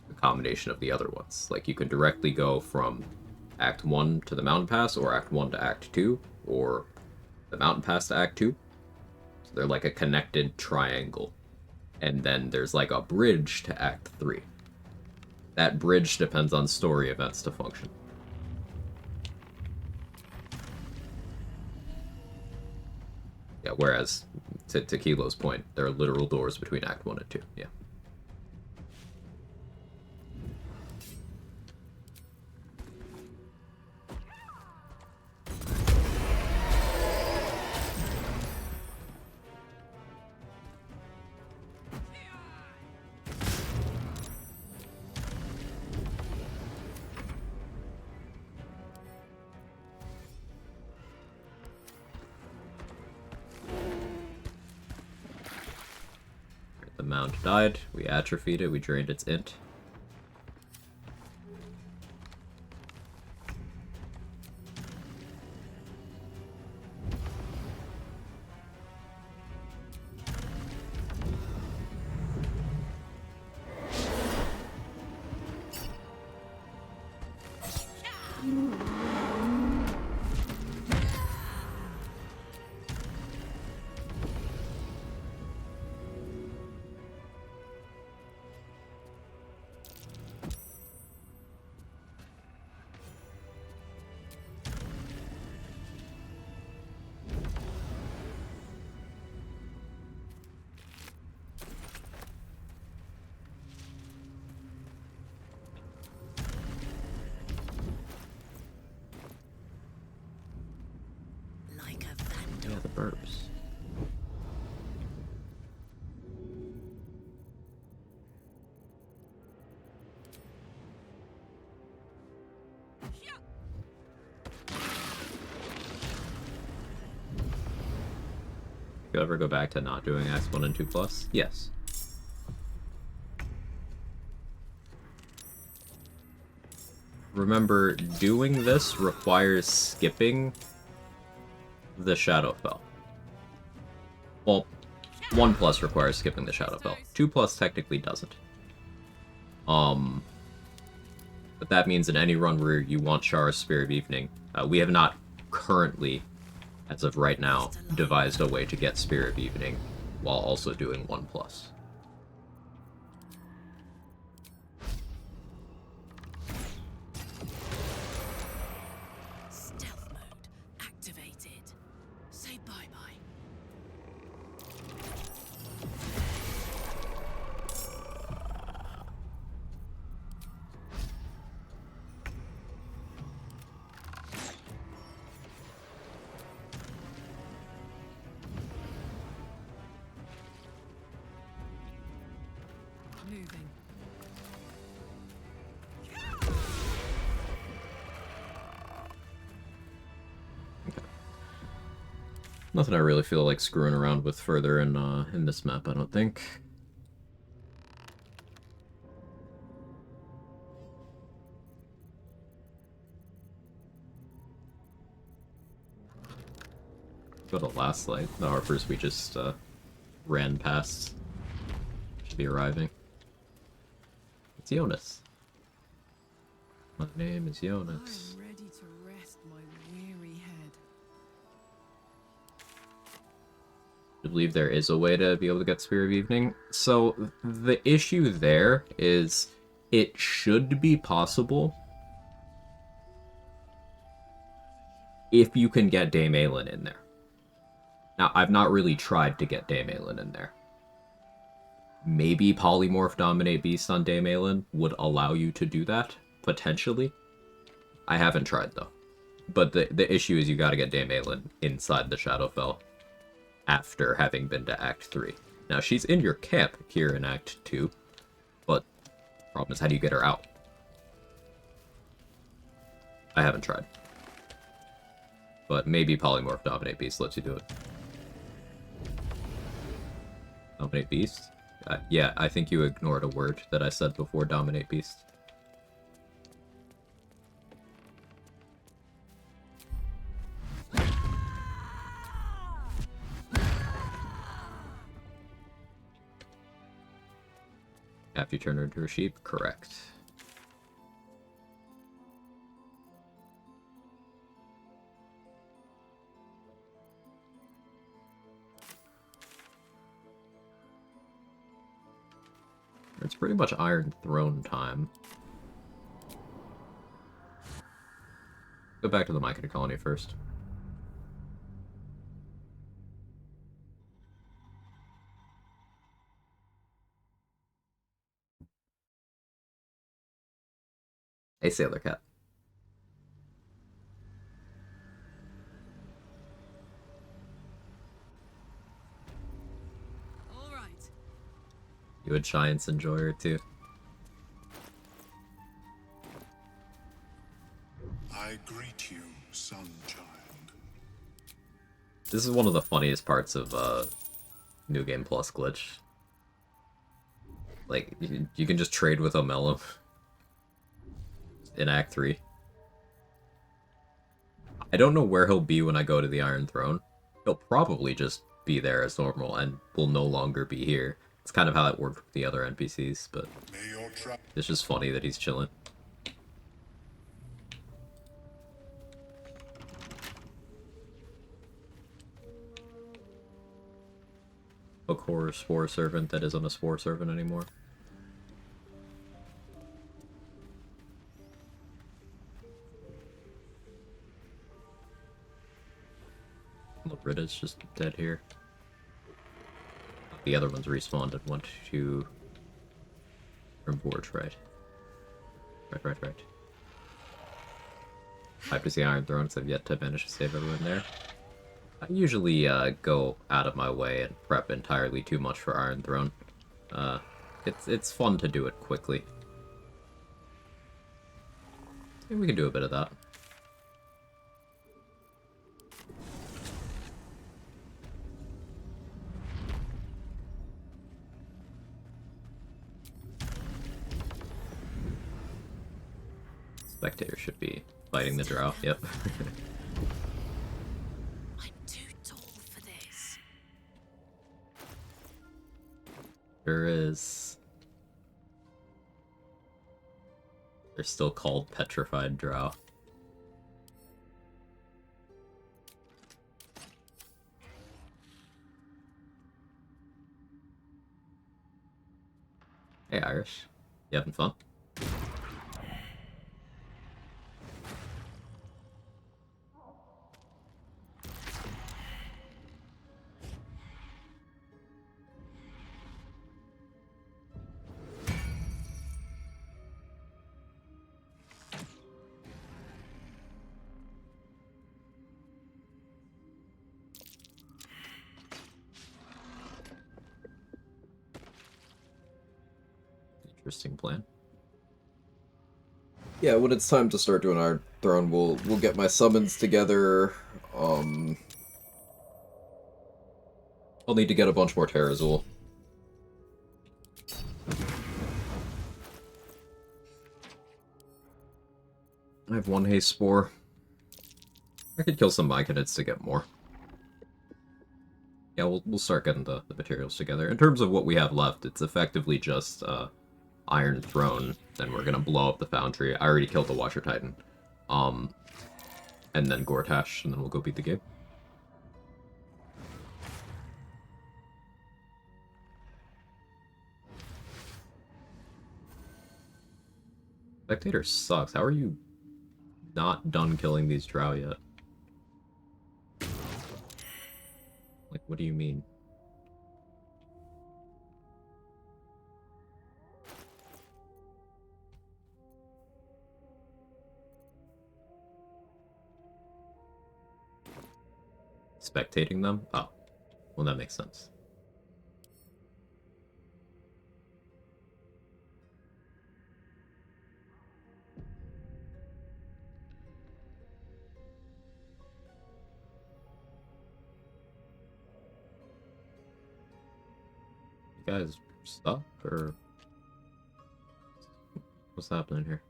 a combination of the other ones. Like, you can directly go from Act 1 to the Mountain Pass, or Act 1 to Act 2, or the Mountain Pass to Act 2. So they're like a connected triangle. And then there's like a bridge to Act 3. That bridge depends on story events to function. Yeah, whereas, to Kilo's point, there are literal doors between Act 1 and 2, yeah. The mount died. We atrophied it. We drained its int. Yeah, the burps. You ever go back to not doing Acts 1 and 2 plus? Yes. Remember, doing this requires skipping the Shadowfell. Well, 1 plus requires skipping the Shadowfell. 2 plus technically doesn't. But that means in any run where you want Shara's Spirit of Evening, we have not currently, as of right now, devised a way to get Spirit of Evening while also doing 1 plus. Stealth mode activated. Say bye-bye. Moving. Nothing I really feel like screwing around with further in this map, I don't think. Go to Last Light. The Harpers we just ran past should be arriving. It's Jonas. My name is Jonas. I'm ready to rest my weary head. I believe there is a way to be able to get Spirit of Evening. So the issue there is it should be possible if you can get Dame Aelin in there. Now, I've not really tried to get Dame Aelin in there. Maybe Polymorph Dominate Beast on Dame Aelin would allow you to do that, potentially. I haven't tried, though. But the issue is you gotta get Dame Aelin inside the Shadowfell after having been to Act 3. Now, she's in your camp here in Act 2, but the problem is how do you get her out? I haven't tried. But maybe Polymorph Dominate Beast lets you do it. Dominate Beast? Yeah, I think you ignored a word that I said before Dominate Beast. After you turn her into a sheep? Correct. It's pretty much Iron Throne time. Go back to the Myconid colony first. Hey, Sailor Cat. All right. You would Giants enjoy her too. I greet you, son child. This is one of the funniest parts of New Game Plus glitch. Like, you can just trade with Omello in Act 3. I don't know where he'll be when I go to the Iron Throne. He'll probably just be there as normal and will no longer be here. It's kind of how it worked with the other NPCs, but it's just funny that he's chilling. A core spore servant that isn't a spore servant anymore. Britta's just dead here. The other ones respawned and went to Forge, right? Right. Hype to see Iron Thrones have yet to manage to save everyone there. I usually go out of my way and prep entirely too much for Iron Throne. It's fun to do it quickly. Maybe we can do a bit of that. Spectator should be fighting the drow. Yep. I'm too tall for this. There is. They're still called petrified drow. Hey Irish, you having fun? Interesting plan. Yeah, when it's time to start doing our throne, we'll get my summons together. I'll need to get a bunch more Terrazul. I have one haste spore. I could kill some Myconids to get more. Yeah, we'll start getting the materials together. In terms of what we have left, it's effectively just Iron Throne. Then we're gonna blow up the Foundry. I already killed the Watcher Titan. And then Gortash, and then we'll go beat the game. Spectator sucks. How are you not done killing these drow yet? Like, what do you mean? Spectating them? Oh, well, that makes sense. You guys stuck, or what's happening here?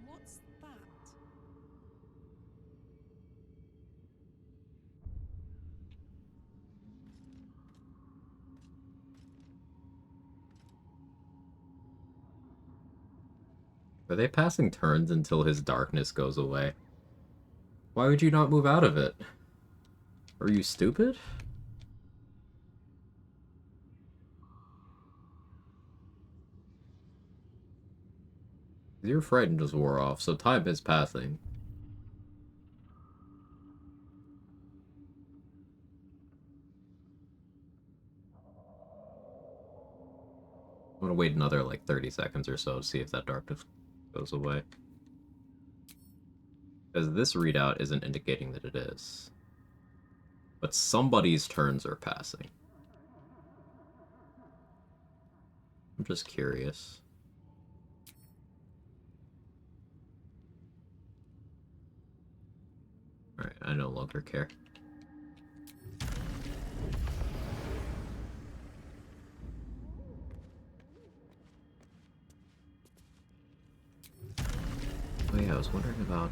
What's that? Are they passing turns until his darkness goes away? Why would you not move out of it? Are you stupid? Your frightened just wore off, so time is passing. I'm gonna wait another like 30 seconds or so to see if that darkness goes away. Because this readout isn't indicating that it is. But somebody's turns are passing. I'm just curious. I no longer care. Oh yeah, I was wondering about,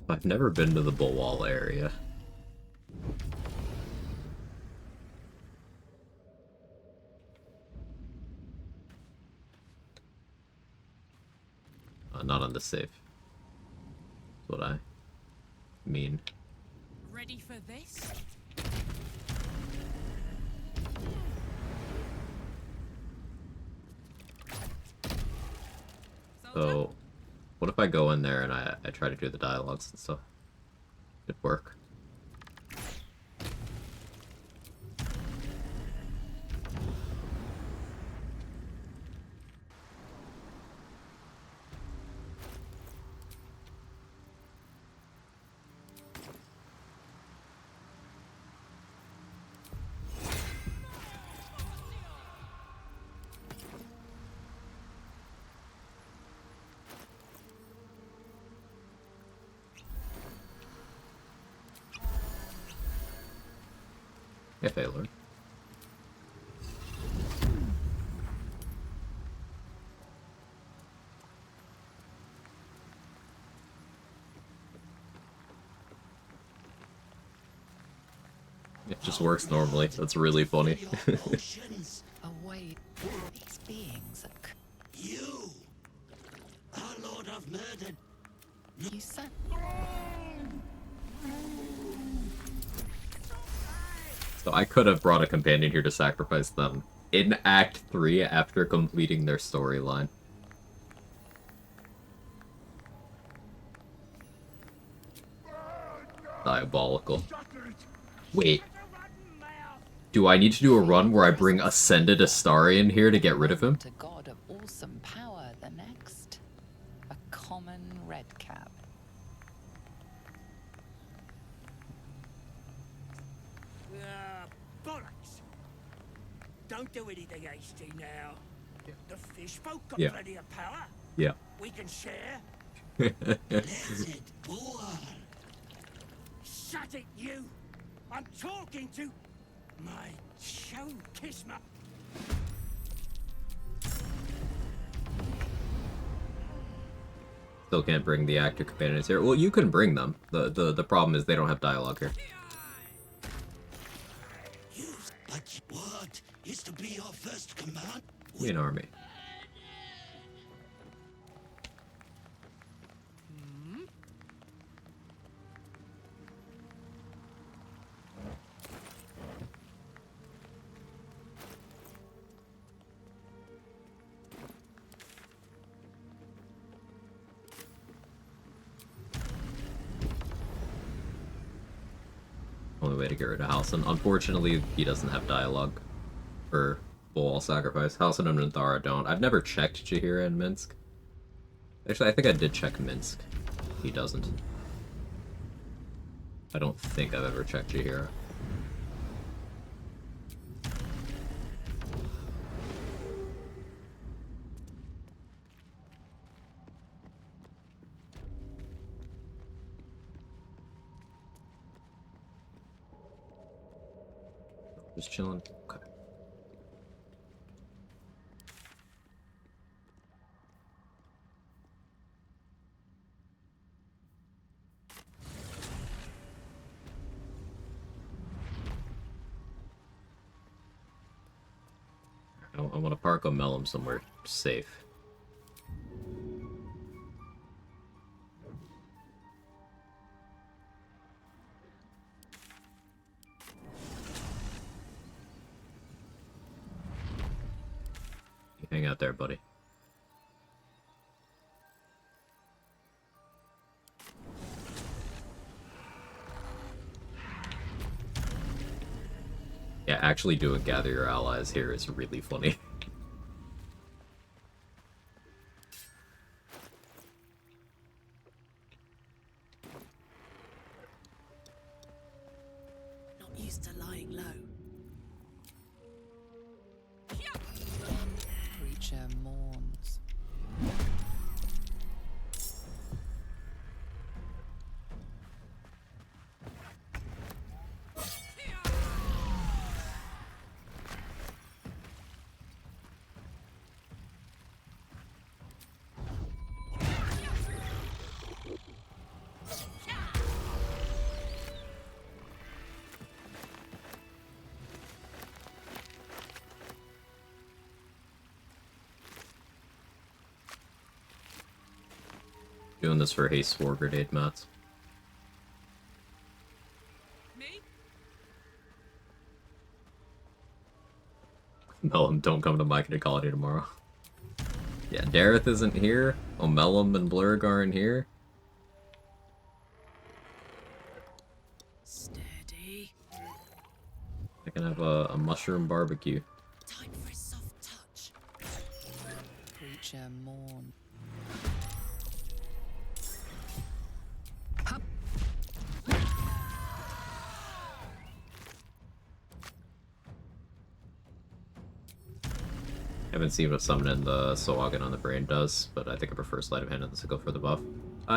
I've never been to the Bullwall area. Not on the safe. That's what I mean. Ready for this? So, what if I go in there and I try to do the dialogues and stuff? It'd work. If I learn. It just works normally. That's really funny. Away. These beings are... You, our Lord of Murder. You said... So I could have brought a companion here to sacrifice them in Act 3 after completing their storyline. Diabolical. Wait. Do I need to do a run where I bring Ascended Astarion here to get rid of him? ...to god of awesome power the next. A common redcap. Bollocks! Don't do anything hasty now. The fish folk got Yeah. plenty of power. Yeah. We can share. Let it boil. Shut it, you! I'm talking to my show kisma. Still can't bring the actor companions here. Well, you can bring them. The problem is they don't have dialogue here. But what is to be your first command? We an army. Only way to get rid of Halcyon. Unfortunately, he doesn't have dialogue for Bull Sacrifice. Halcyon and Minthara don't. I've never checked Jaheira and Minsk. Actually, I think I did check Minsk. He doesn't. I don't think I've ever checked Jaheira. Just chilling. Okay. I want to park a Mellum somewhere safe. You hang out there, buddy. Yeah, actually doing Gather Your Allies here is really funny. Not used to lying low. Creature mourns. Doing this for haste 4 grenade mats. Me? Mellum, don't come to my colony tomorrow. Yeah, Dareth isn't here. Oh, Mellum and Blurg aren't here. Steady. I can have a mushroom barbecue. Time for a soft touch. Creature mourn. I haven't seen what summoning the Soagan on the brain does, but I think I prefer Sleight of Hand and the Sickle for the buff.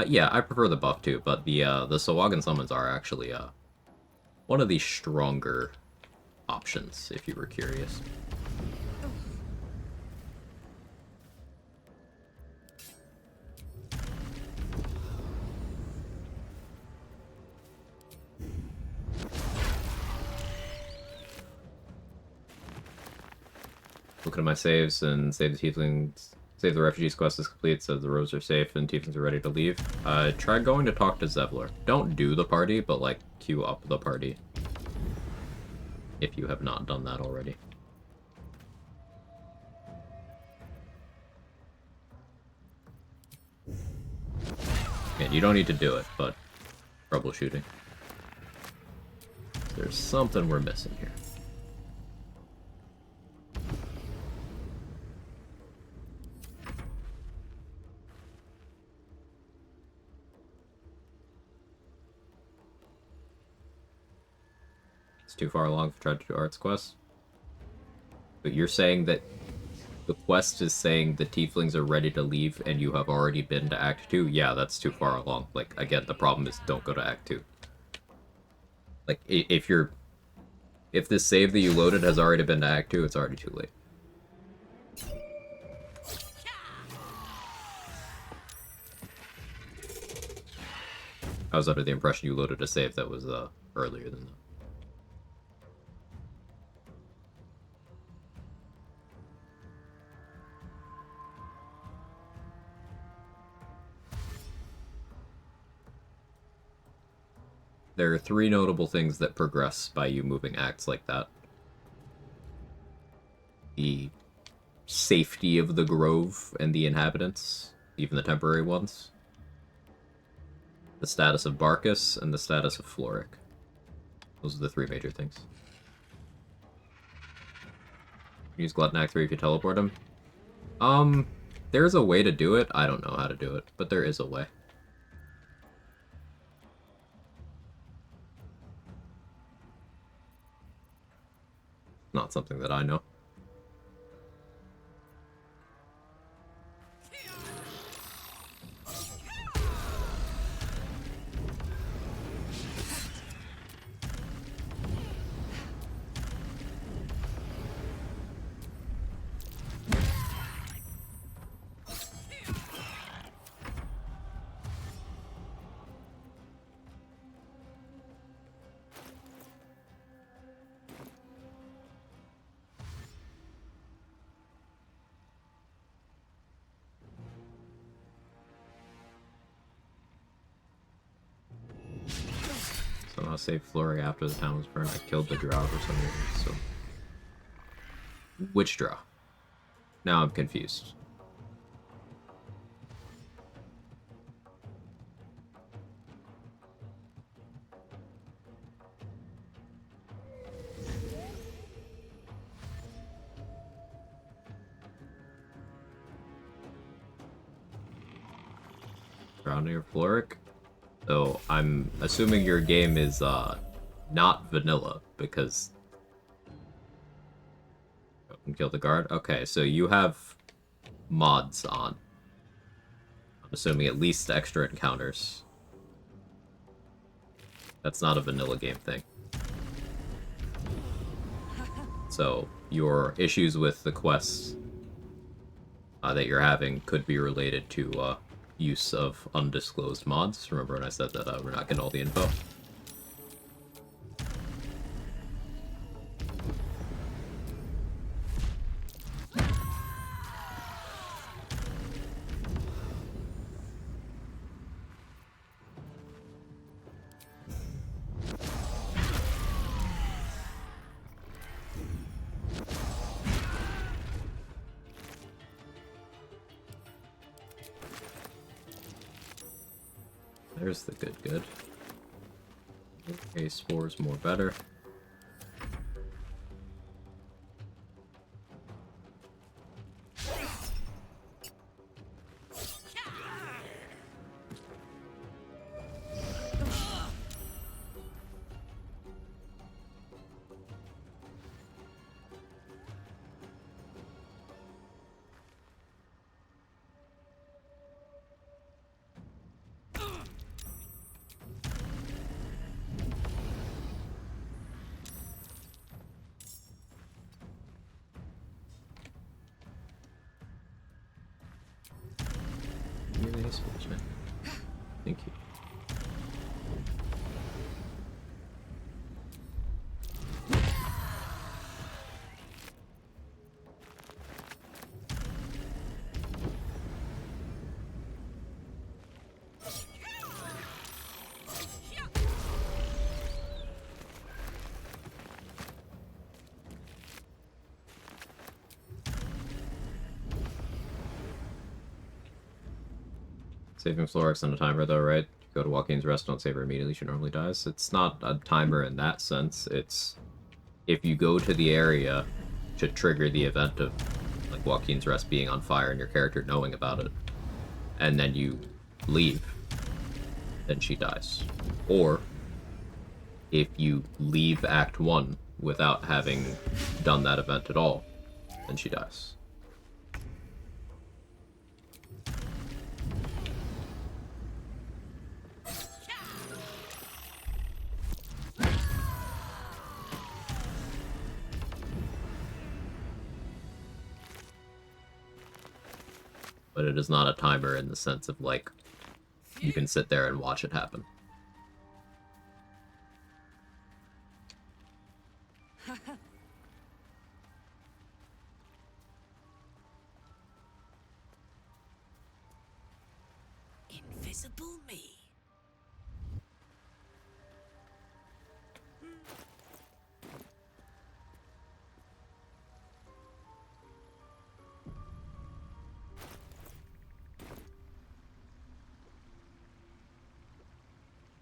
Yeah, I prefer the buff too, but the Soagan summons are actually one of the stronger options, if you were curious. Looking at my saves and save the tieflings, save the refugees quest is complete, so the rows are safe and tieflings are ready to leave. Try going to talk to Zevlor. Don't do the party, but like queue up the party. If you have not done that already. And you don't need to do it, but troubleshooting. There's something we're missing here. Too far along for Tragedy Arts quest. But you're saying that the quest is saying the tieflings are ready to leave and you have already been to Act 2? Yeah, that's too far along. Like, again, the problem is don't go to Act 2. Like, if this save that you loaded has already been to Act 2, it's already too late. I was under the impression you loaded a save that was earlier than that. There are 3 notable things that progress by you moving acts like that. The safety of the grove and the inhabitants, even the temporary ones. The status of Barkus, and the status of Floric. Those are the 3 major things. Use Glutton Act 3 if you teleport him. There's a way to do it. I don't know how to do it, but there is a way. Not something that I know. Somehow saved Flurry after the town was burned. I killed the drow for some reason, so... Which drow? Now I'm confused. Drowning or Floric? So I'm assuming your game is not vanilla, because kill the guard. Okay, so you have mods on. I'm assuming at least extra encounters. That's not a vanilla game thing. So your issues with the quests that you're having could be related to use of undisclosed mods. Remember when I said that we're not getting all the info? There's the good. Okay, spores more better. Really spores, man. Thank you. Saving Florix on a timer though, right? You go to Joaquin's Rest, don't save her immediately, she normally dies. It's not a timer in that sense, it's if you go to the area to trigger the event of like Joaquin's Rest being on fire and your character knowing about it, and then you leave, then she dies. Or if you leave Act 1 without having done that event at all, then she dies. But it is not a timer in the sense of, like, you can sit there and watch it happen. Invisible me.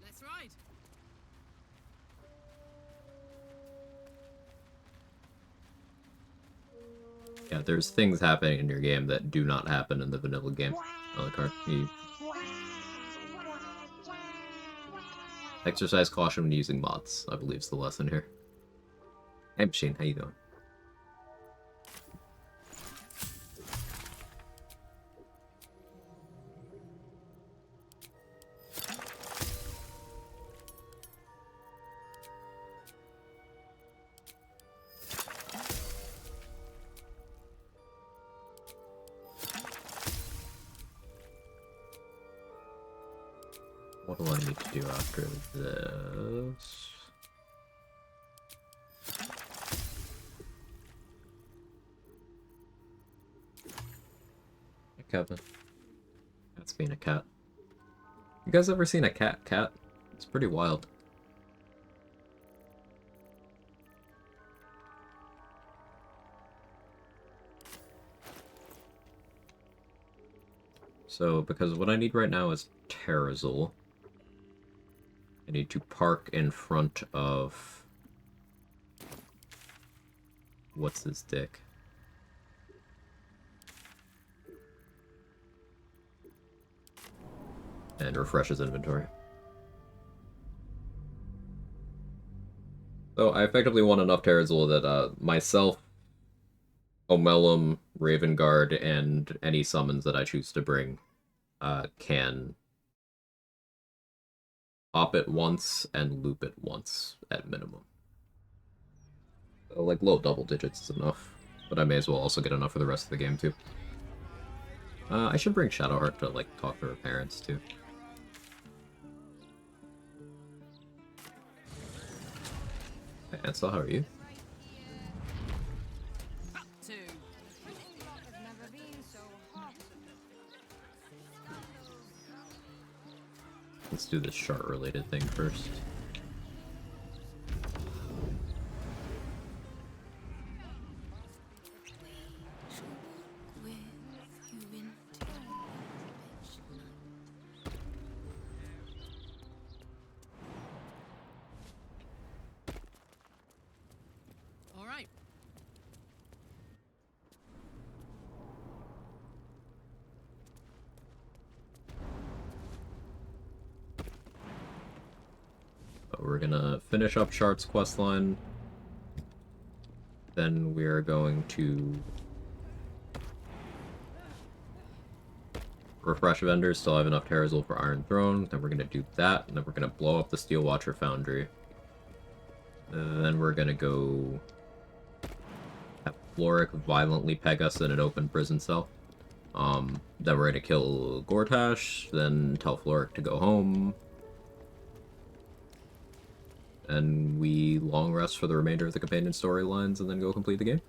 Let's ride. Yeah, there's things happening in your game that do not happen in the vanilla game. On the card. Exercise caution when using mods, I believe is the lesson here. Hey Machine, how you doing? What do I need to do after this? Hey, Kevin. That's being a cat. You guys ever seen a cat? It's pretty wild. So, because what I need right now is Terrazul. I need to park in front of... What's his dick? And refresh his inventory. So I effectively want enough Terrazul that myself, Omelum, Ravenguard, and any summons that I choose to bring can pop it once and loop it once at minimum. So, like low double digits is enough, but I may as well also get enough for the rest of the game too. I should bring Shadowheart to like talk to her parents too. Hey Ansel, how are you? Let's do this shard-related thing first. But we're gonna finish up Shart's questline. Then we are going to refresh vendors, still have enough Terrazul for Iron Throne. Then we're gonna do that, and then we're gonna blow up the Steel Watcher Foundry. And then we're gonna go have Floric violently peg us in an open prison cell. Then we're gonna kill Gortash, then tell Floric to go home. And we long rest for the remainder of the companion storylines and then go complete the game.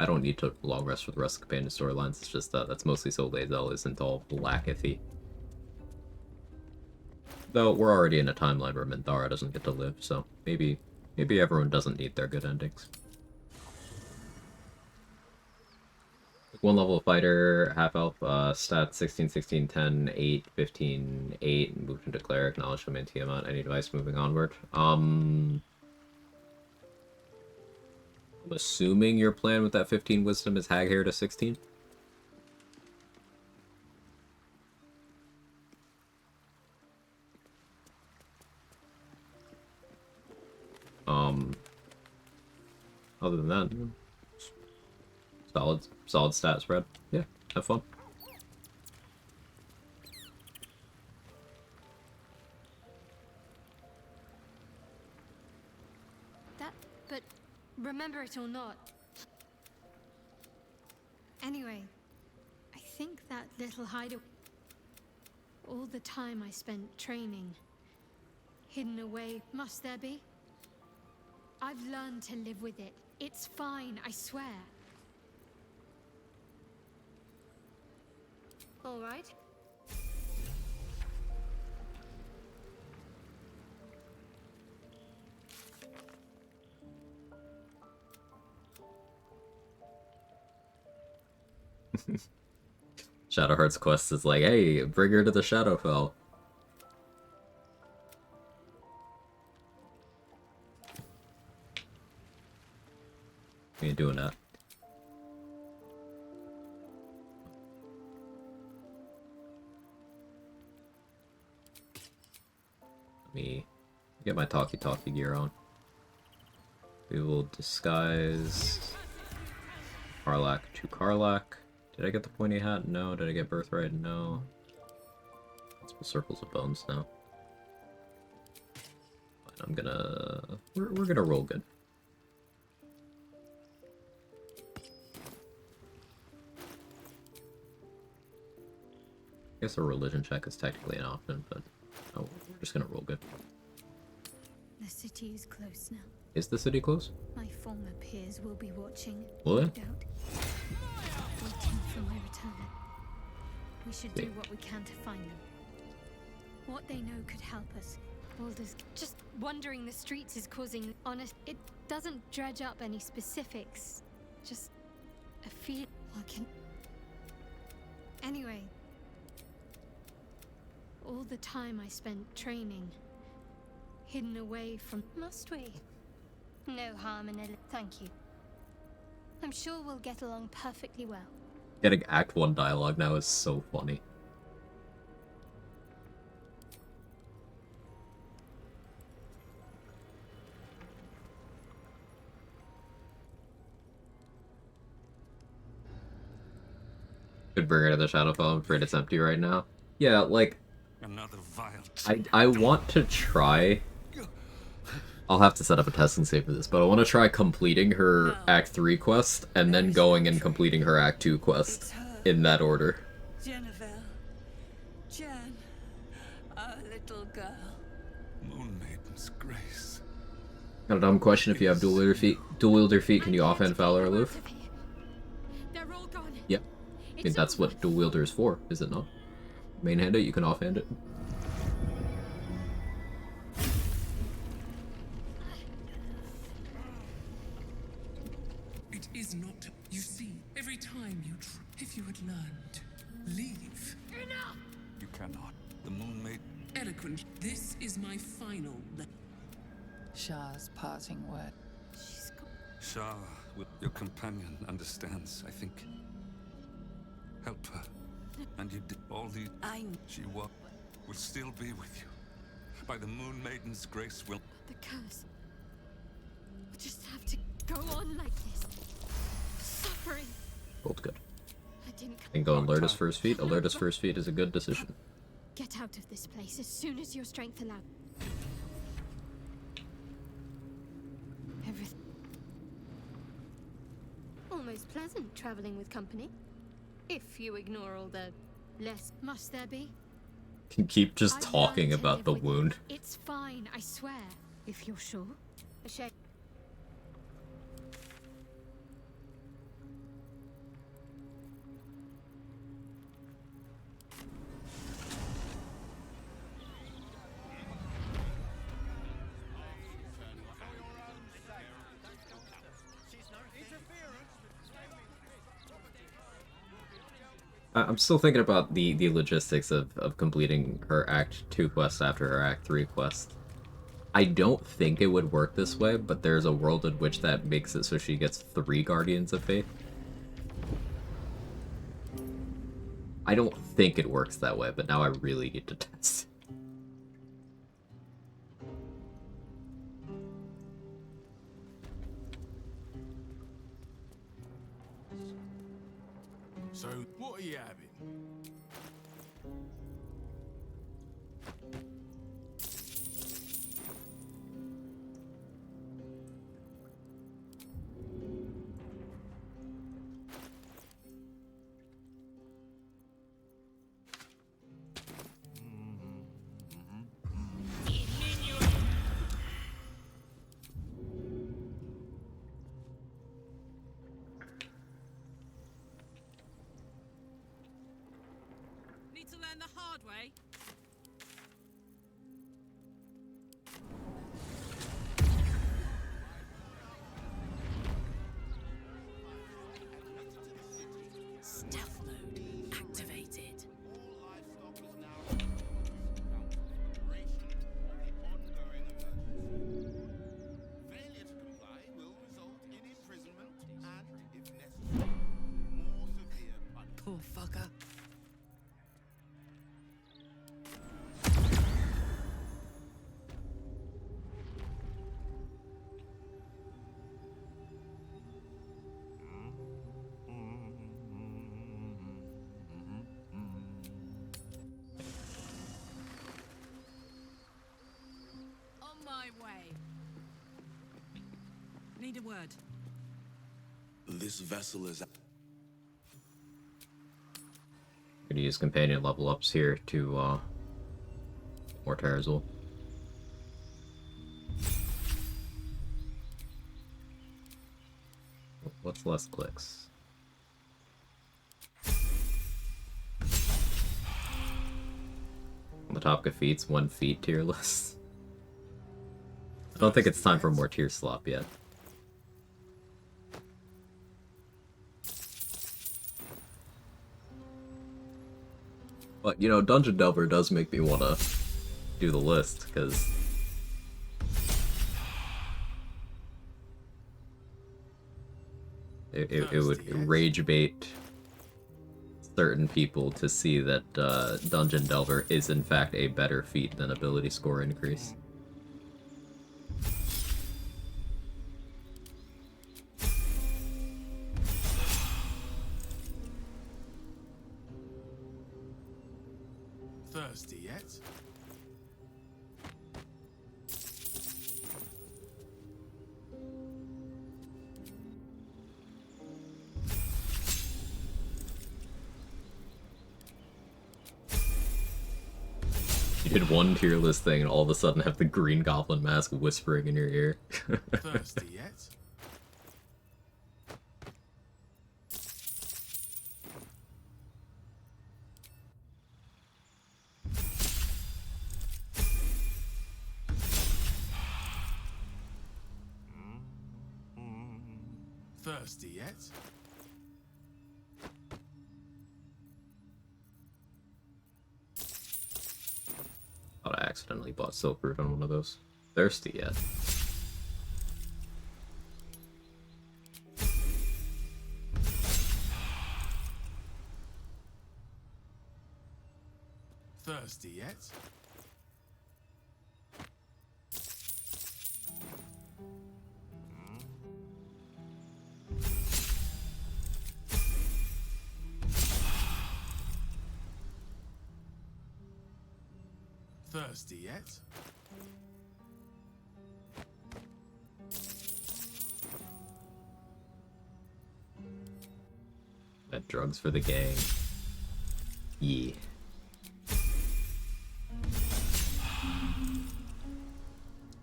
I don't need to long rest for the rest of the companion storylines, it's just that's mostly so Lae'zel isn't all blackethy. Though we're already in a timeline where Minthara doesn't get to live, so maybe everyone doesn't need their good endings. One level fighter, half elf, stats 16, 16, 10, 8, 15, 8, and moved into cleric, knowledge domain, Tiamat, any device moving onward. I'm assuming your plan with that 15 wisdom is hag hair to 16? Other than that, solid stat spread. Yeah, have fun. But remember it or not. Anyway, I think that little hideaway. All the time I spent training, hidden away, must there be? I've learned to live with it. It's fine, I swear. All right. Shadowheart's quest is like, hey, bring her to the Shadowfell. We ain't doing that. Let me get my talkie-talkie gear on. We will disguise Kicklach to Kicklach. Did I get the pointy hat? No. Did I get birthright? No. Multiple circles of bones now. I'm gonna... We're gonna roll good. I guess a religion check is technically an option, but oh, we're just gonna roll good. The city is close now. Is the city close? My former peers will be watching. Will no they? doubt. Waiting for my return. We should do what we can to find them. What they know could help us. All this just wandering the streets is causing honest. It doesn't dredge up any specifics. Just a feel. Anyway. All the time I spent training, hidden away from... Must we? No harm in it, thank you. I'm sure we'll get along perfectly well. Getting Act 1 dialogue now is so funny. Could bring her to the Shadowfell, I'm afraid it's empty right now. Yeah, like... Another vile... I want to try... I'll have to set up a testing save for this, but I want to try completing her Act 3 quest, and then going and completing her Act 2 quest, in that order. Jennifer. Jen. Our little girl. Moon Maiden's grace. Got a dumb question, if you have dual wielder feet, can you offhand foul or aloof? They're all gone. Yep. I mean, that's what dual wielder is for, is it not? Main hand it, you can offhand it. It is not. You see, every time you try, if you had learned, leave. Enough! You cannot. The Moon Maiden... Eloquent. This is my final. Shah's parting word. Shah, your companion, understands, I think. Help her. And you did all the... I... She will still be with you. By the Moon Maiden's grace will... The curse. We'll just have to go on like this. Suffering. Both good. I didn't And go alert his first feet. Alert his first feet is a good decision. get out of this place as soon as your strength allows. Everything. Almost pleasant traveling with company. If you ignore all the less must there be. Can keep just I've talking learned to about live the with it. wound. It's fine, I swear. If you're sure. A shame. I'm still thinking about the logistics of completing her Act 2 quest after her Act 3 quest. I don't think it would work this way, but there's a world in which that makes it so she gets 3 Guardians of Faith. I don't think it works that way, but now I really need to test. So, what are you having? Need to learn the hard way. Stealth mode activated. Failure to comply will result in imprisonment and, if necessary, more severe punishment. Poor fucker. On my way. Need a word. This vessel is... Gonna use companion level ups here to more Terrazul. What's less clicks? On the topic of feats, 1 feat tier list. I don't think it's time for more tier slop yet. But, you know, Dungeon Delver does make me want to do the list, because... It would rage bait certain people to see that Dungeon Delver is in fact a better feat than ability score increase. Thirsty yet? You did one tier list thing and all of a sudden have the Green Goblin Mask whispering in your ear. Thirsty yet? Thirsty yet? Thought I accidentally bought Silk Root on one of those. Thirsty yet? Thirsty yet? Thirsty yet? Got drugs for the gang. Yeah.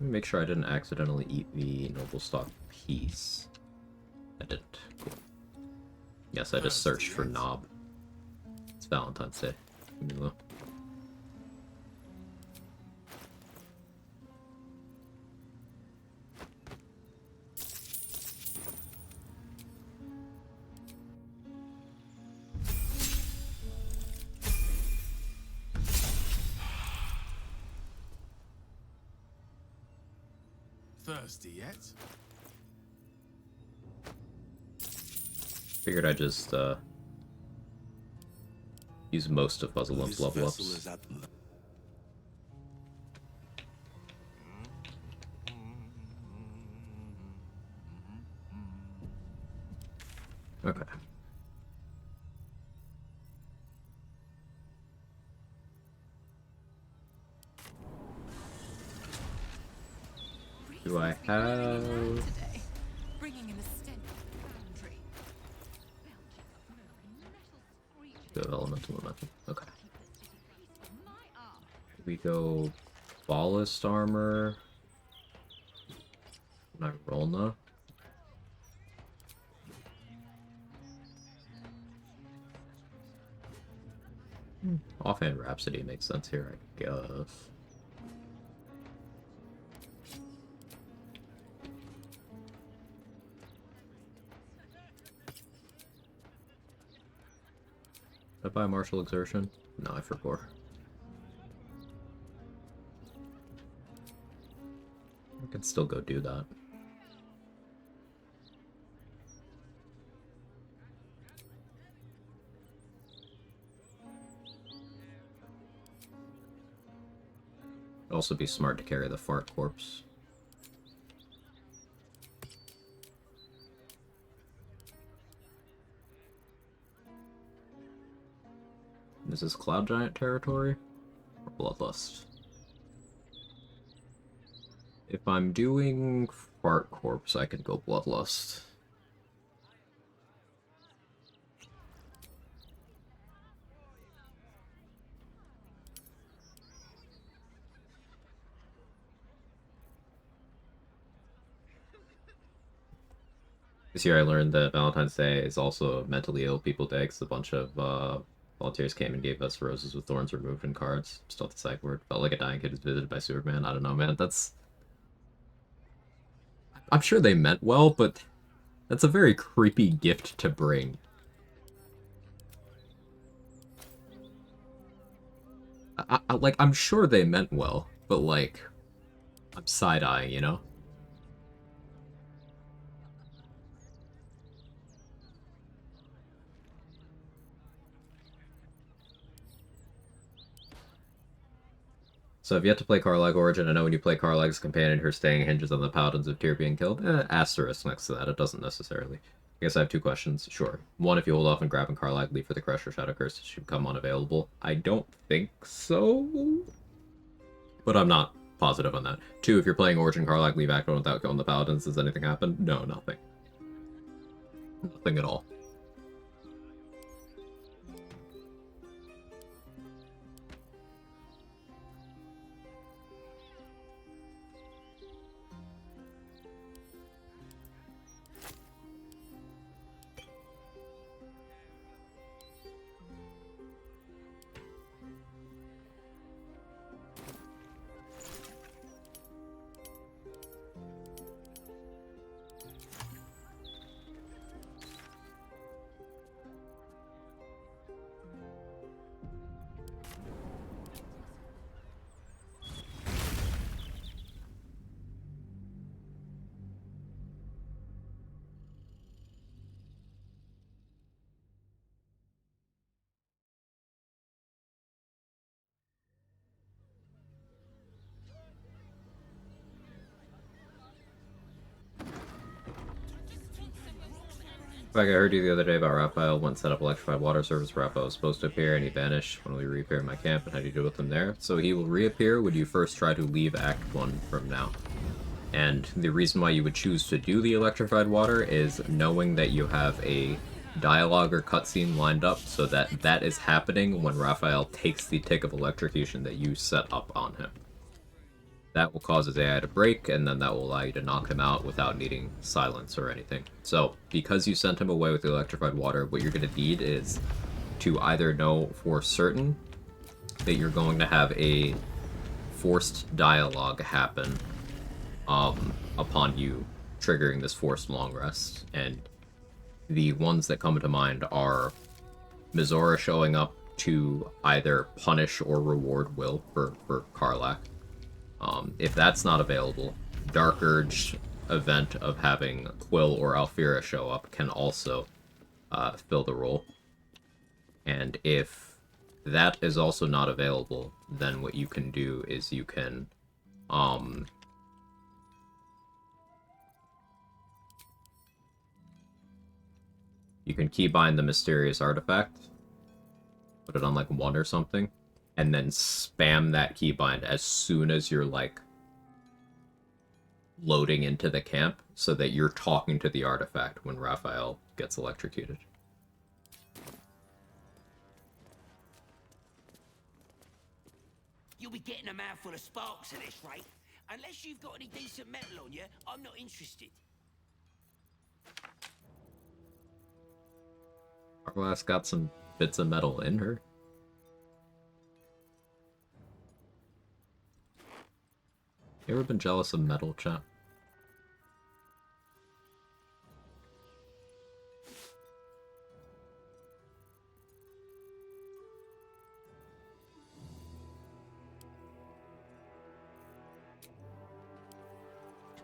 Let me make sure I didn't accidentally eat the noble stock piece. I didn't. Cool. Yes, I just searched for knob. It's Valentine's Day. Thirsty yet? Figured I'd just use most of Fuzzlelump's level ups. Okay. Do I have... Bringing in a stench foundry. Go elemental momentum. Okay. We go ballast armor. Can I roll now? Offhand Rhapsody makes sense here, I guess. Did I buy Martial Exertion? No, I forgot. I can still go do that. It'd also be smart to carry the fart corpse. Is this Cloud Giant territory? Or Bloodlust? If I'm doing Fart Corpse, I can go Bloodlust. This year I learned that Valentine's Day is also a mentally ill people day because a bunch of volunteers came and gave us roses with thorns removed and cards. Still the psych word. Felt like a dying kid was visited by Superman. I don't know, man. That's... I'm sure they meant well, but that's a very creepy gift to bring. Like, I'm sure they meant well, but like, I'm side-eyeing, you know? So I've yet to play Karlach Origin. I know when you play Karlach's companion, her staying hinges on the Paladins of Tyr being killed. Asterisk next to that. It doesn't necessarily. I guess I have two questions. Sure. One, if you hold off on grabbing Karlach, leave for the Crusher Shadow Curse, it should become unavailable. I don't think so. But I'm not positive on that. Two, if you're playing Origin Karlach, leave Akron without killing the Paladins. Does anything happen? No, nothing. Nothing at all. Like I heard you the other day about Raphael once set up electrified water service. Raphael was supposed to appear and he vanished when we reappear in my camp, and how do you deal with him there? So he will reappear when you first try to leave Act 1 from now. And the reason why you would choose to do the electrified water is knowing that you have a dialogue or cutscene lined up so that that is happening when Raphael takes the tick of electrocution that you set up on him. That will cause his AI to break, and then that will allow you to knock him out without needing silence or anything. So, because you sent him away with the electrified water, what you're going to need is to either know for certain that you're going to have a forced dialogue happen upon you triggering this forced long rest, and the ones that come to mind are Mizora showing up to either punish or reward Will for Kicklach. If that's not available, Dark Urge event of having Quill or Alfira show up can also fill the role. And if that is also not available, then what you can do is you can keybind the mysterious artifact, put it on like 1 or something, and then spam that keybind as soon as you're like loading into the camp so that you're talking to the artifact when Raphael gets electrocuted. You'll be getting a mouthful of sparks at this rate. Unless you've got any decent metal on you, I'm not interested. Arglass got some bits of metal in her. You ever been jealous of metal, chat?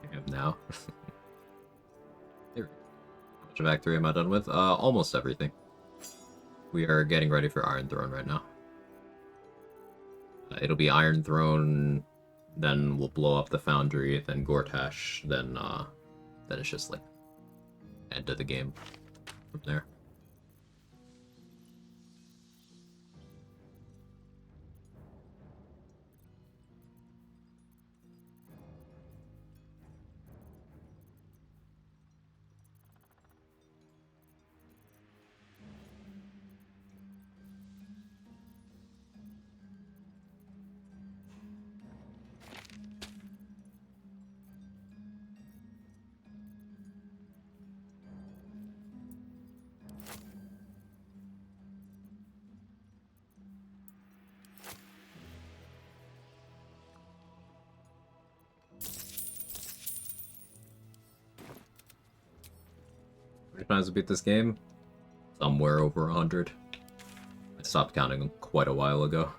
I am now. How much of Act 3 am I done with? Almost everything. We are getting ready for Iron Throne right now. It'll be Iron Throne, then we'll blow up the Foundry, then Gortash, then it's just like end of the game from there. How many times to beat this game? Somewhere over 100. I stopped counting quite a while ago.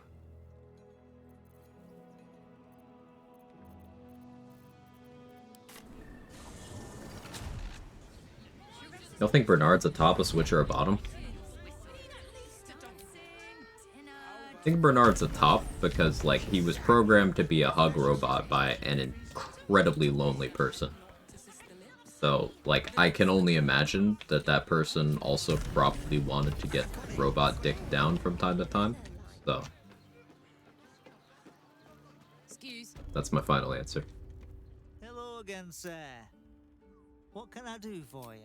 Y'all think Bernard's a top, a switch, or a bottom? I think Bernard's a top because, like, he was programmed to be a hug robot by an incredibly lonely person. So, like, I can only imagine that that person also probably wanted to get robot dick down from time to time. So, that's my final answer. Hello again, sir. What can I do for you?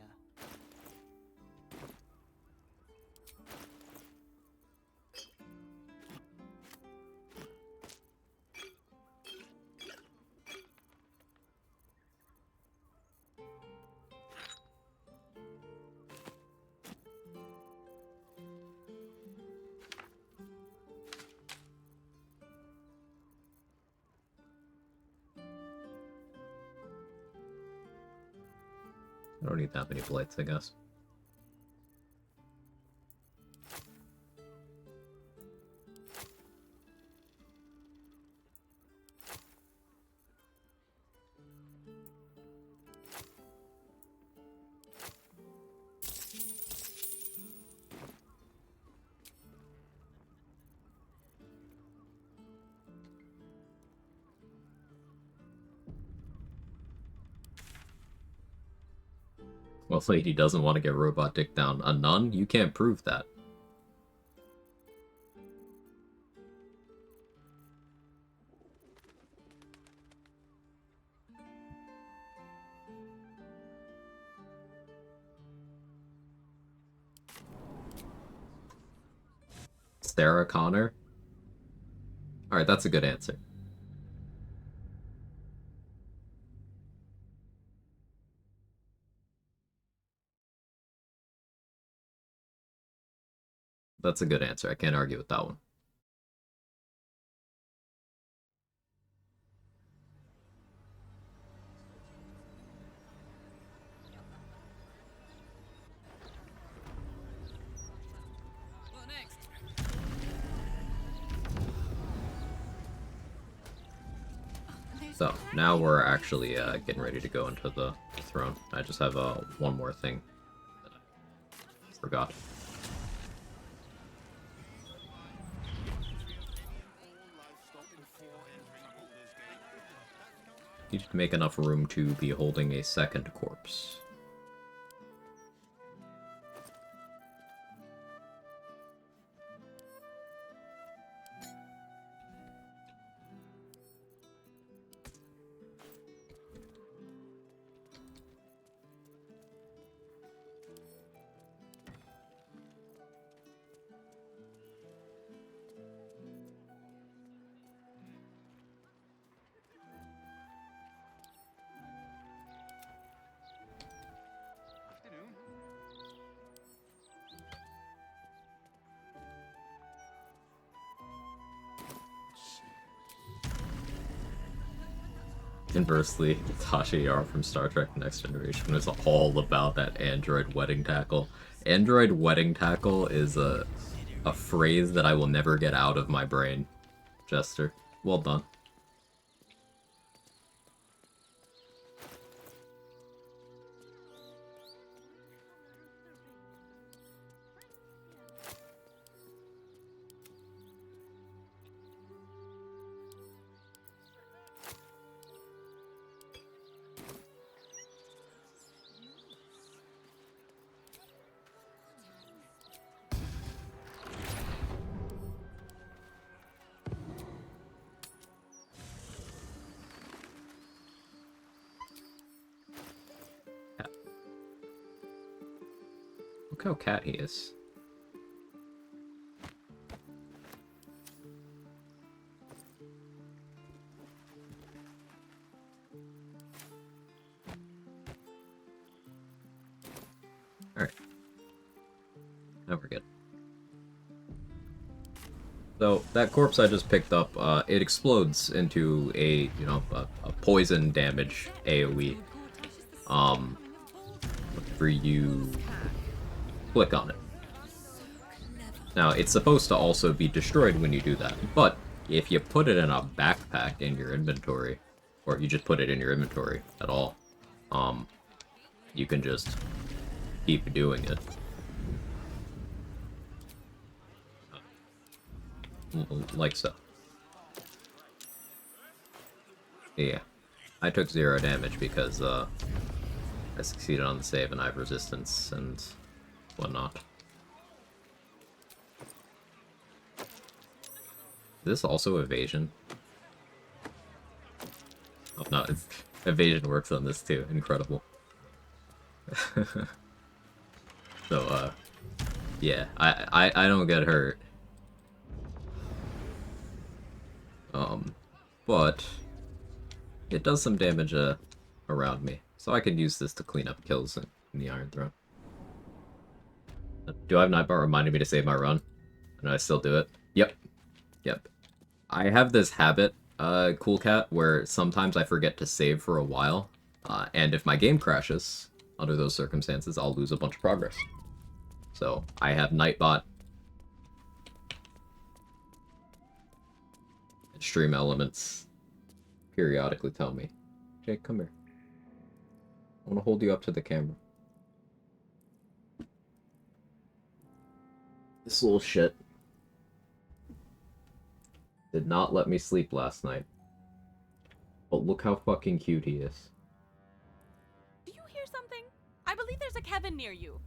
I don't need that many blights, I guess. Well, lady doesn't want to get robot dick down. A nun? You can't prove that. Sarah Connor? Alright, that's a good answer. That's a good answer. I can't argue with that one. What next? So, now we're actually getting ready to go into the throne. I just have one more thing that I forgot. Need to make enough room to be holding a second corpse. Inversely, Tasha Yar from Star Trek Next Generation was all about that android wedding tackle. Android wedding tackle is a phrase that I will never get out of my brain. Jester, well done. Look how cat he is. Alright. Now we're good. So, that corpse I just picked up, it explodes into a, a poison damage AoE. Whenever you click on it. Now, it's supposed to also be destroyed when you do that, but if you put it in a backpack in your inventory, or you just put it in your inventory at all, you can just keep doing it. Like so. Yeah. I took 0 damage because, I succeeded on the save and I have resistance and whatnot. Is this also evasion? Oh no, evasion works on this too. Incredible. So, yeah, I don't get hurt. But it does some damage around me, so I could use this to clean up kills in the Iron Throne. Do I have Nightbot reminding me to save my run? And I still do it? Yep. Yep. I have this habit, Cool Cat, where sometimes I forget to save for a while, and if my game crashes, under those circumstances, I'll lose a bunch of progress. So, I have Nightbot. Stream elements periodically tell me, Jake, come here. I want to hold you up to the camera. This little shit did not let me sleep last night. But look how fucking cute he is. Do you hear something? I believe there's a like heaven near you.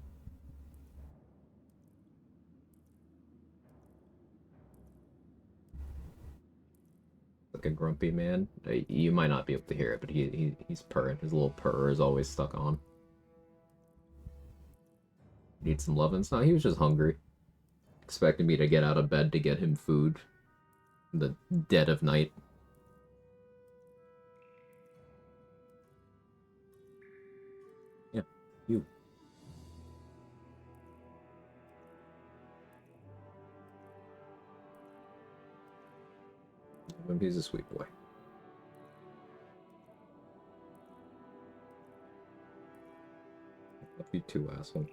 Like a grumpy man. You might not be able to hear it, but he's purring. His little purr is always stuck on. Need some lovin's? No, he was just hungry. Expecting me to get out of bed to get him food. In the dead of night. Yeah, you. He's a sweet boy. Love you too, asshole.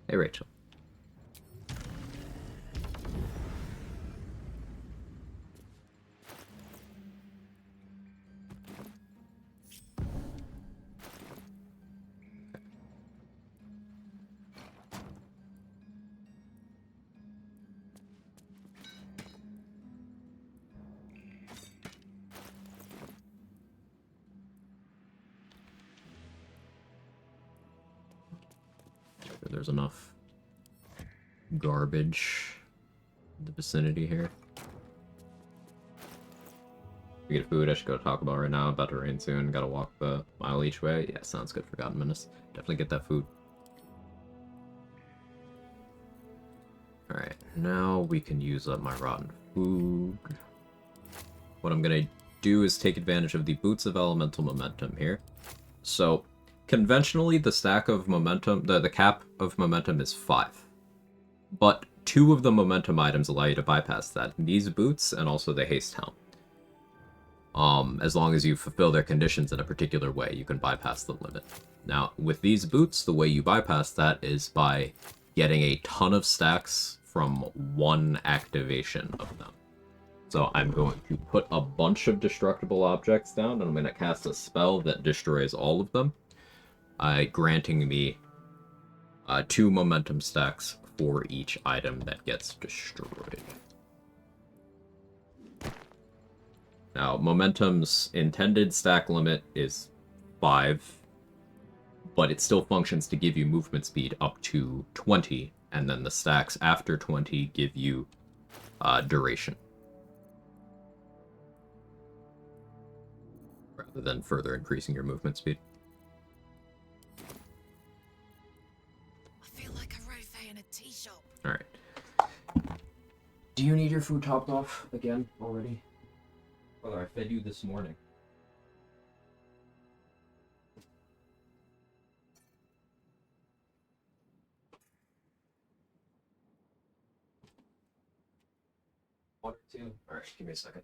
Hey, Rachel. There's enough garbage in the vicinity here. We get food, I should go to Taco Bell right now. About to rain soon. Gotta walk the mile each way. Yeah, sounds good. Forgotten Menace. Definitely get that food. Alright, now we can use up my rotten food. What I'm gonna do is take advantage of the Boots of Elemental Momentum here. So, conventionally, the stack of momentum, the cap of momentum is 5. But 2 of the momentum items allow you to bypass that. These boots and also the haste helm. As long as you fulfill their conditions in a particular way, you can bypass the limit. Now, with these boots, the way you bypass that is by getting a ton of stacks from one activation of them. So I'm going to put a bunch of destructible objects down, and I'm going to cast a spell that destroys all of them, granting me 2 momentum stacks for each item that gets destroyed. Now, momentum's intended stack limit is 5, but it still functions to give you movement speed up to 20, and then the stacks after 20 give you duration. Rather than further increasing your movement speed. I feel like a rofé in a tea shop. Alright. Do you need your food topped off again already? Brother, I fed you this morning. One or two? Alright, give me a second.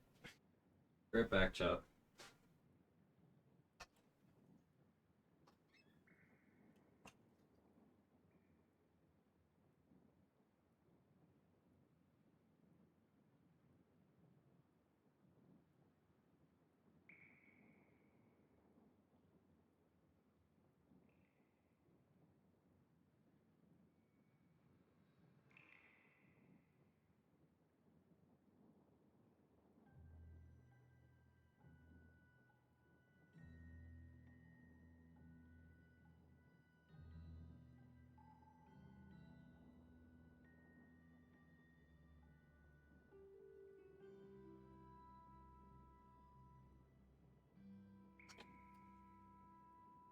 Right back, chat.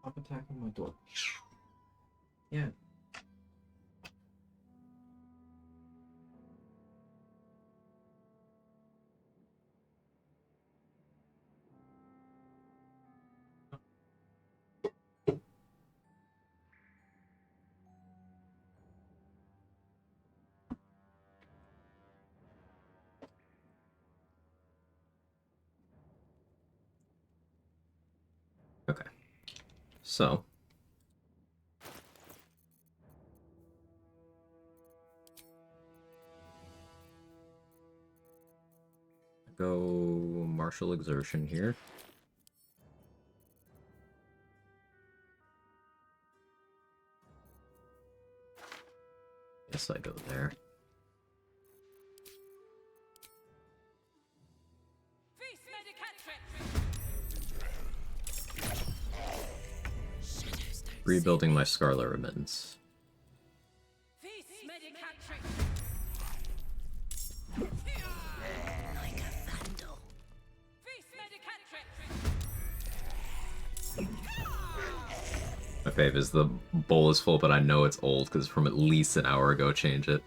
Stop attacking my door. Yeah. Okay. So. Go martial exertion here. Guess I go there. Rebuilding my Scarlet Remittance. My fave is the bowl is full, but I know it's old because from at least an hour ago, change it.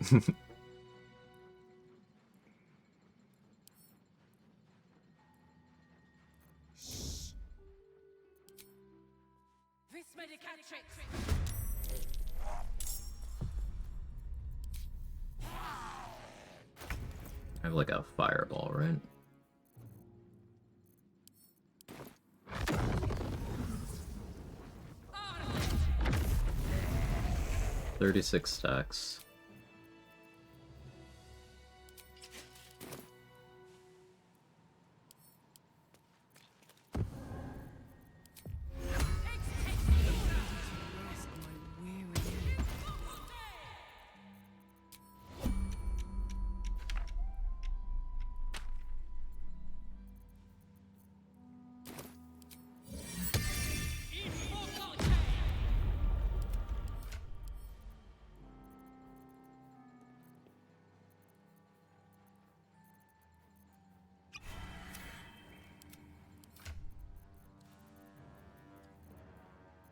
I have like a fireball, right? $36 stacks.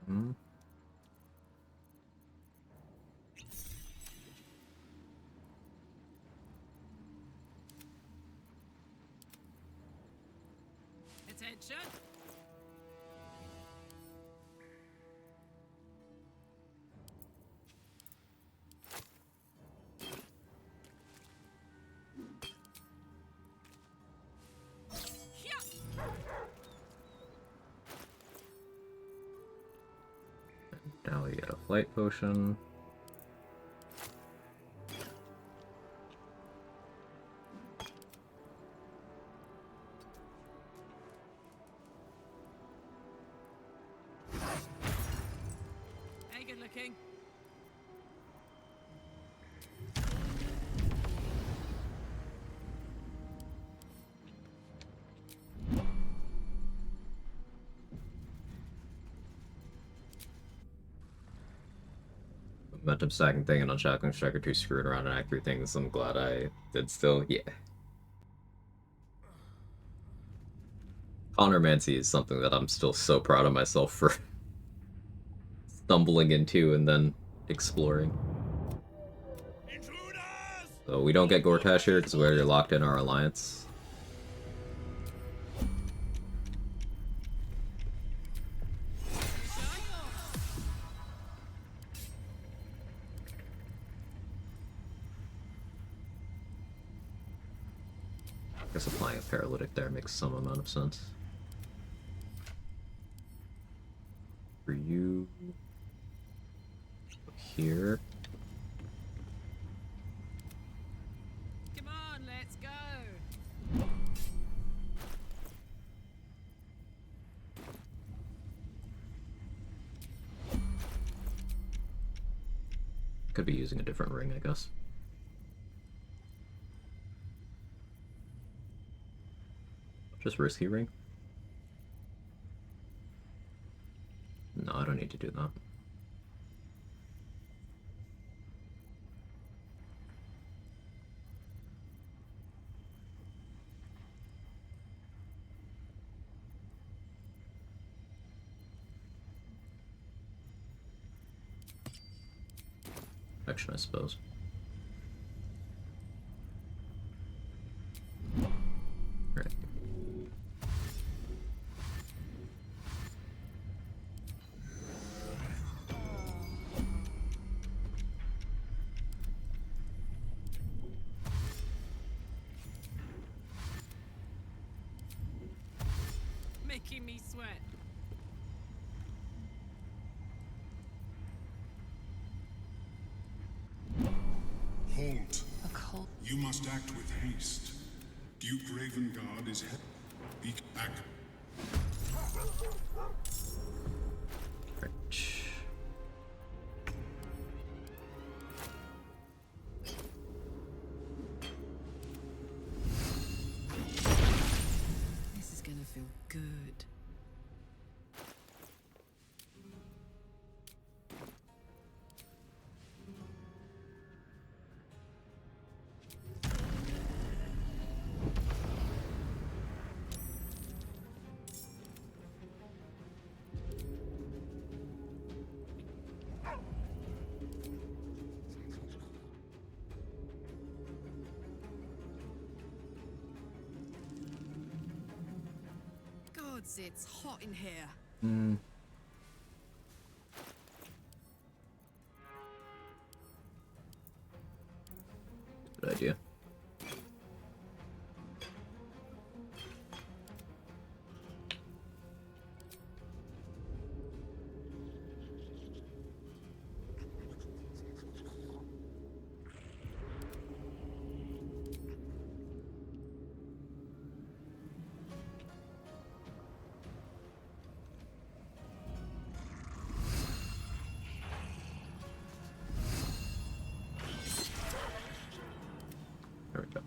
Hmm. Attention. Now we get a flight potion. Hey, good looking. Momentum stacking thing and on Shackling Striker 2 screwing around and Act 3 things I'm glad I did still. Yeah. Connor Mancy is something that I'm still so proud of myself for stumbling into and then exploring. So we don't get Gortash here because we're locked in our alliance. I guess applying a paralytic there makes some amount of sense. For you here. Come on, let's go. Could be using a different ring, I guess. Just risky ring? No, I don't need to do that. Action, I suppose. Right. Making me sweat. Halt. You must act with haste. Duke Ravengard is back. gods, it's hot in here. Hmm. Good idea. There we go.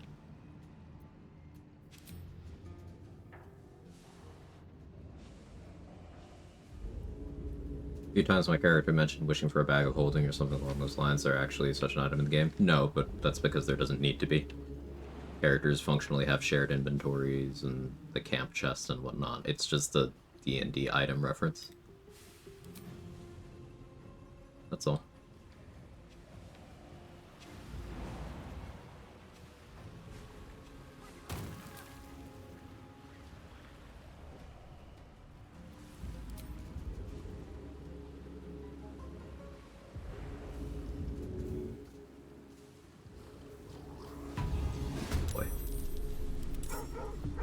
A few times my character mentioned wishing for a bag of holding or something along those lines. There actually such an item in the game? No, but that's because there doesn't need to be. Characters functionally have shared inventories and the camp chest and whatnot. It's just a D&D item reference. That's all.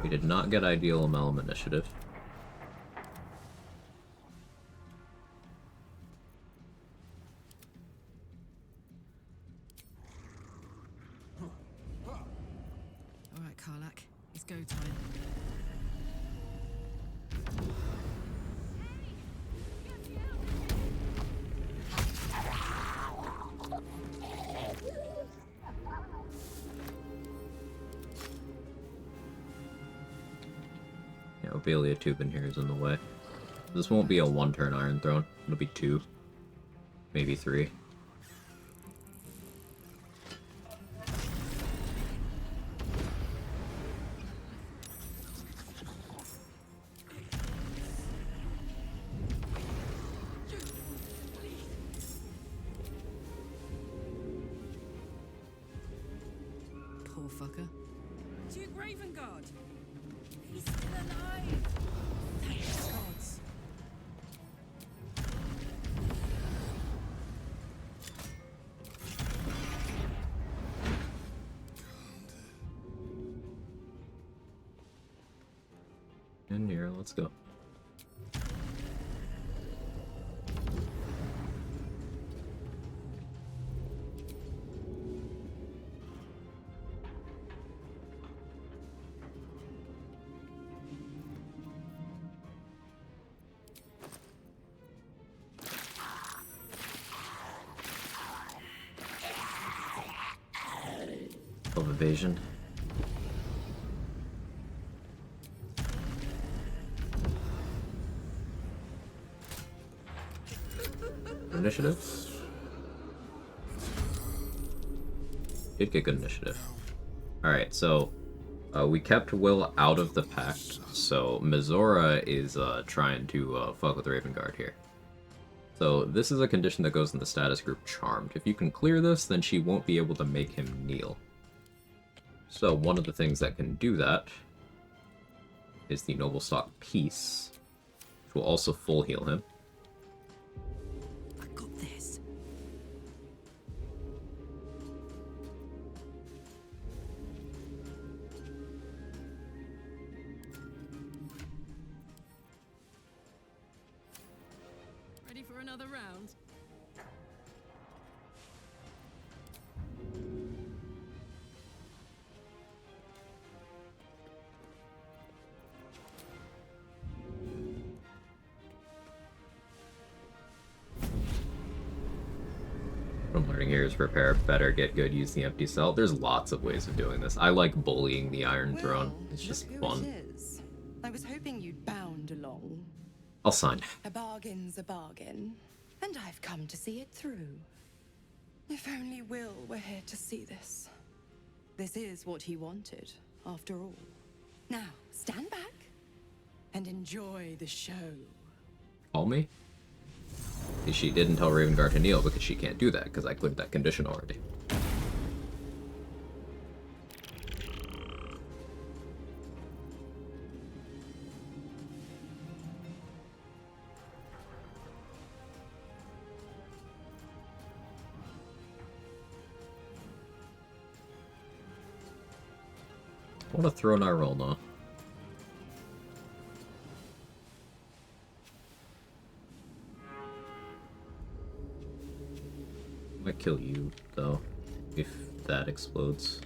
We did not get Ideal Amalgam Initiative. Alright, Kicklach, it's go time. Yeah, Ophelia Tube in here is in the way. This won't be a one-turn Iron Throne. It'll be 2. Maybe 3. Poor fucker. Duke Ravengard! He's still alive! Thank the gods. In here, let's go. Of evasion. Initiative? Did get good initiative. Alright, so we kept Will out of the pact, so Mizora is trying to fuck with Ravengard here. So this is a condition that goes in the status group Charmed. If you can clear this, then she won't be able to make him kneel. So one of the things that can do that is the Noble Stock Peace, which will also full heal him. I got this. Ready for another round? What I'm learning here is prepare better, get good, use the empty cell. There's lots of ways of doing this. I like bullying the Iron Throne. It's just fun. It is. I was hoping you'd bound along. I'll sign. A bargain's a bargain, and I've come to see it through. If only Will were here to see this. This is what he wanted, after all. Now, stand back and enjoy the show. Call me? She didn't tell Ravengard to kneel because she can't do that, because I cleared that condition already. I want to throw Nyrulna. Might kill you, though, if that explodes.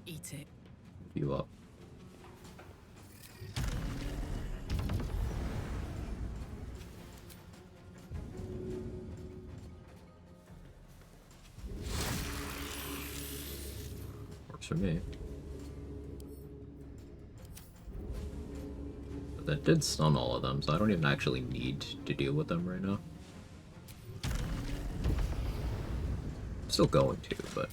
Eat it. You up. Works for me. But that did stun all of them, so I don't even actually need to deal with them right now. I'm still going to, but...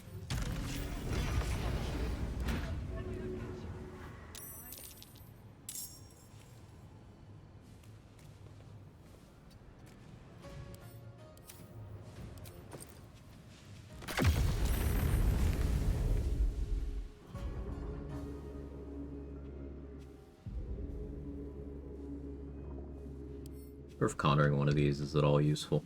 Or if countering one of these is at all useful.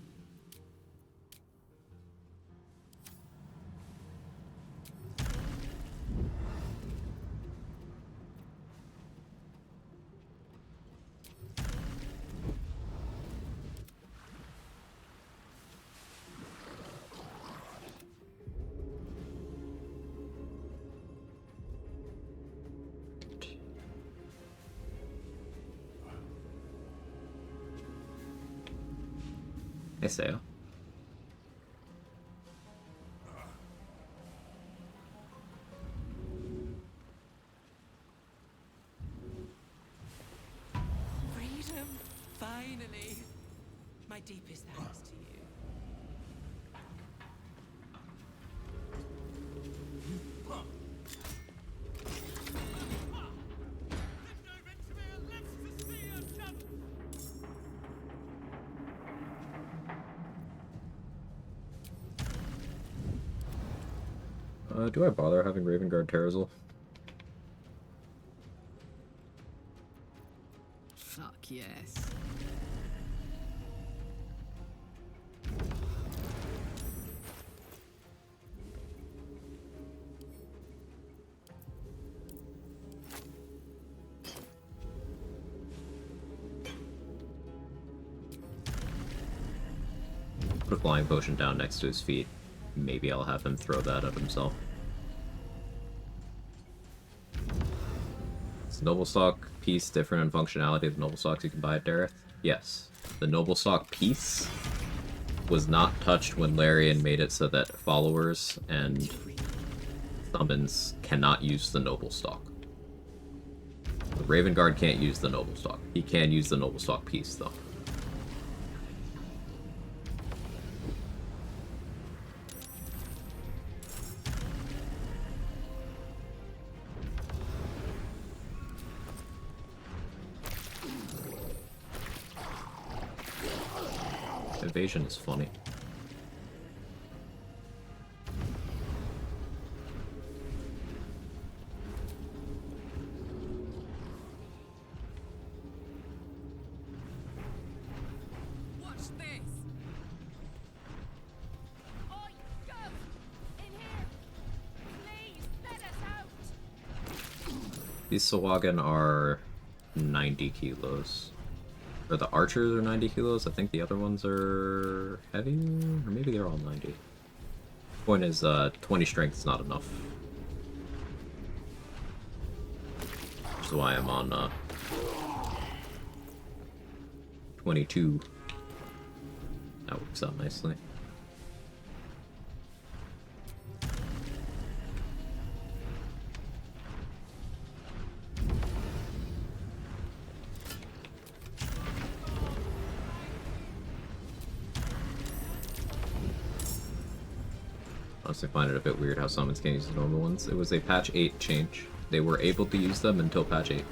Hey, Saya. Freedom, finally. My deepest thanks to you. Do I bother having Raven Guard Terrazil? Fuck yes. Put a flying potion down next to his feet. Maybe I'll have him throw that at himself. Is Noble Stock piece different in functionality than Noble Stocks you can buy at Dareth? Yes. The Noble Stock piece was not touched when Larian made it so that followers and summons cannot use the Noble Stock. The Raven Guard can't use the Noble Stock. He can use the Noble Stock piece, though. Evasion is funny. Watch this. Oi, go! In here! Please, let us out! These Sawagan are 90 kilos. Or the archers are 90 kilos. I think the other ones are heavy, or maybe they're all 90. Point is, 20 strength is not enough. Which is why I'm on, 22. That works out nicely. Honestly find it a bit weird how summons can't use the normal ones. It was a patch 8 change. They were able to use them until patch 8.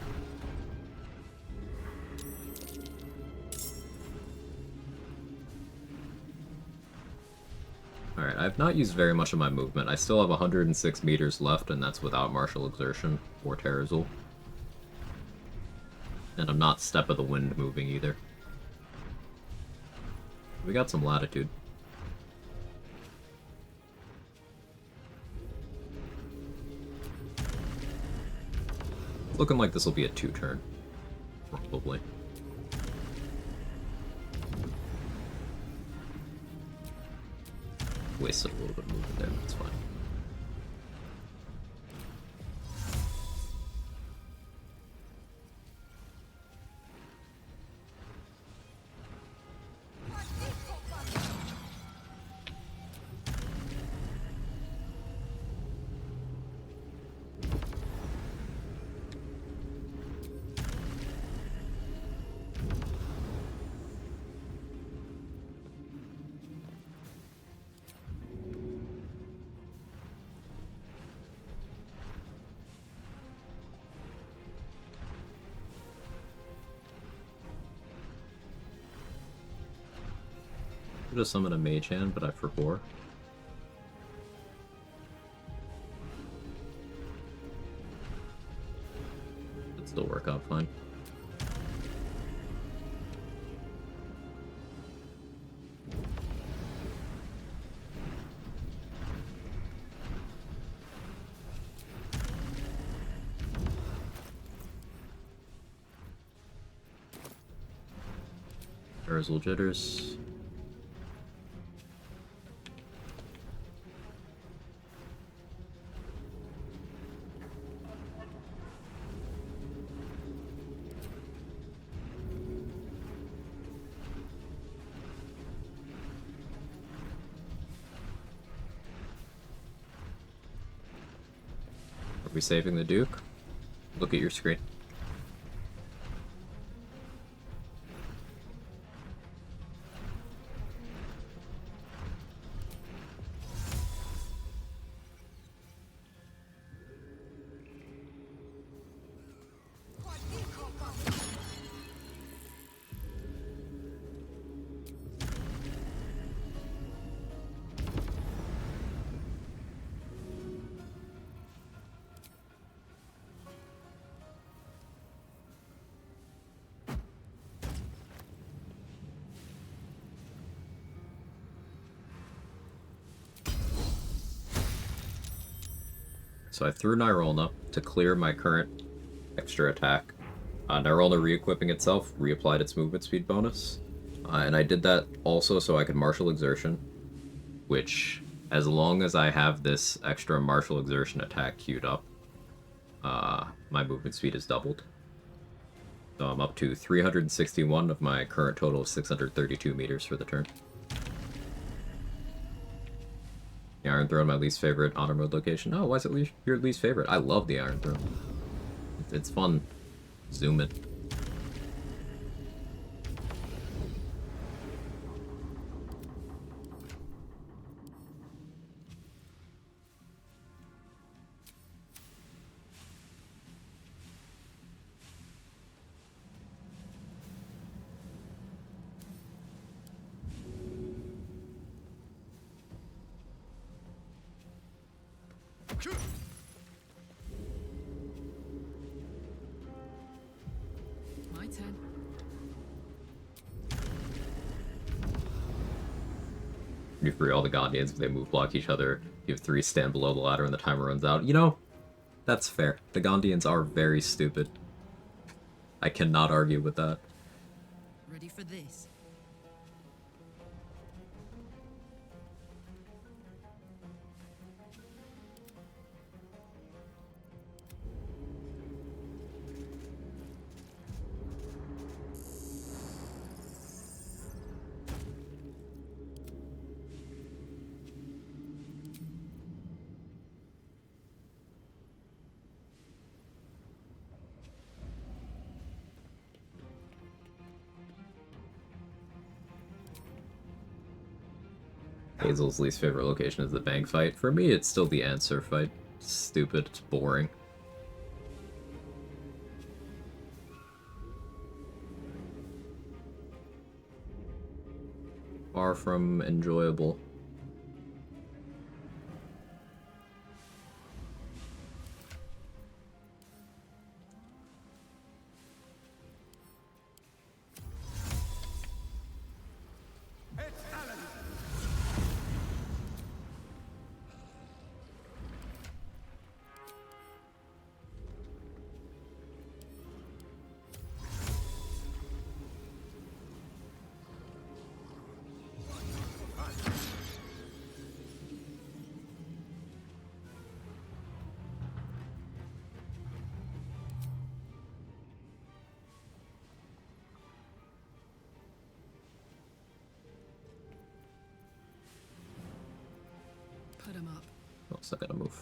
Alright, I've not used very much of my movement. I still have 106 meters left, and that's without martial exertion or Terrazul. And I'm not Step of the Wind moving either. We got some latitude. Looking like this will be a 2-turn. Probably. Wasted a little bit of movement there, but it's fine. Could have summoned a mage hand, but I forbore. It'd still work out fine. Arizal Jitters. Are we saving the Duke? Look at your screen. So I threw Nyrolna to clear my current extra attack. Nyrolna re-equipping itself reapplied its movement speed bonus. And I did that also so I could Martial Exertion, which, as long as I have this extra Martial Exertion attack queued up, my movement speed is doubled. So I'm up to 361 of my current total of 632 meters for the turn. The Iron Throne, my least favorite honor mode location. Oh, why is it your least favorite? I love the Iron Throne. It's fun. Zoom it. My turn. You free all the Gondians if they move block each other. You have 3 stand below the ladder and the timer runs out. You know, that's fair. The Gondians are very stupid. I cannot argue with that. Ready for this? Hazel's least favorite location is the bank fight. For me, it's still the answer fight. It's stupid. It's boring. Far from enjoyable. So I gotta move.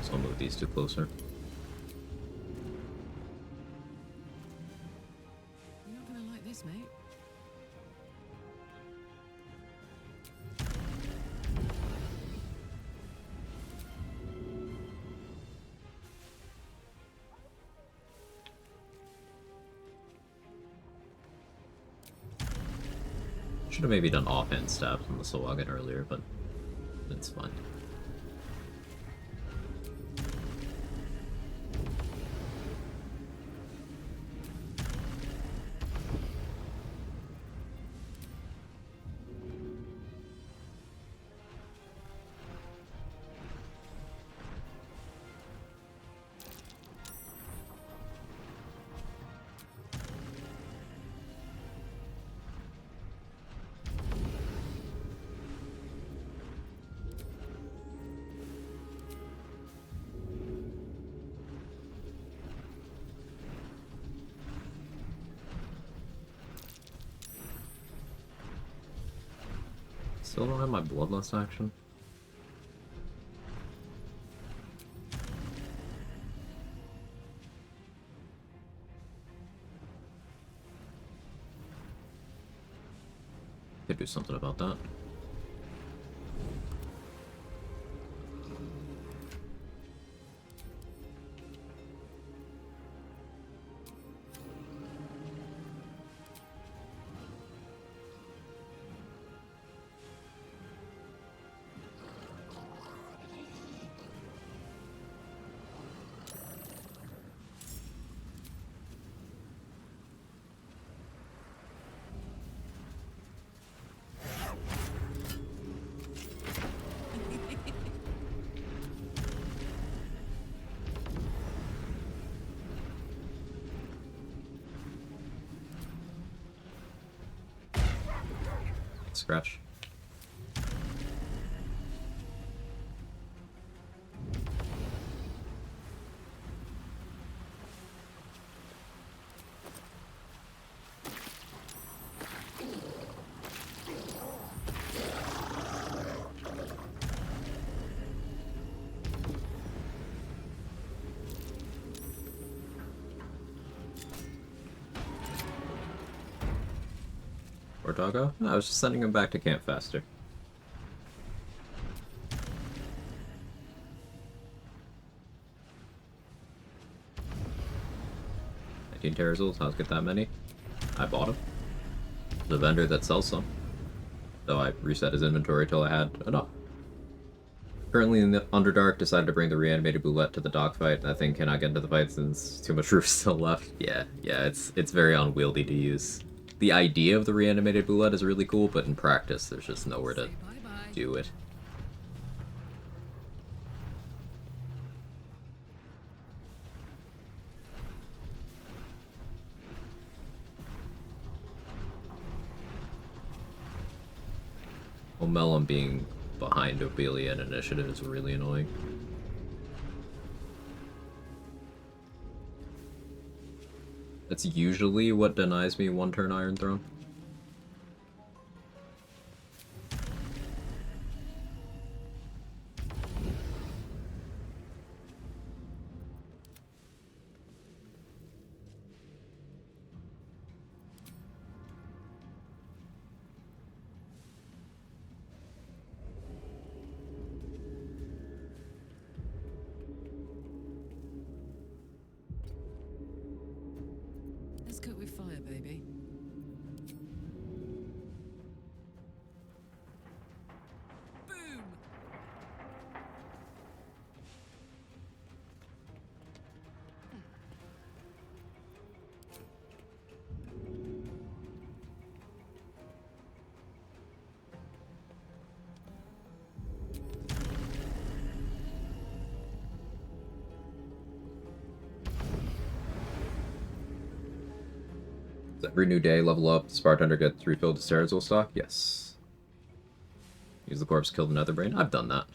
So I'll move these two closer. You're not gonna like this, mate. Should have maybe done offhand stabs on the Sawagan earlier, but it's fine. Still don't have my bloodlust action. Could do something about that. Scratch. Or doggo? No, I was just sending him back to camp faster. Terrazels, how's get that many? I bought them. The vendor that sells some. Though I reset his inventory till I had enough. Currently in the Underdark, decided to bring the reanimated Boulette to the dogfight. That thing cannot get into the fight since too much roof still left. Yeah, it's very unwieldy to use. The idea of the reanimated Boulette is really cool, but in practice, there's just nowhere to do it. Omelum being behind Obelia in initiative is really annoying. That's usually what denies me one turn Iron Throne. Let's cook with fire, baby. Boom! Every new day, level up, the Spartender gets refilled to Sterazol stock? Yes. Use the corpse, kill the Netherbrain? I've done that.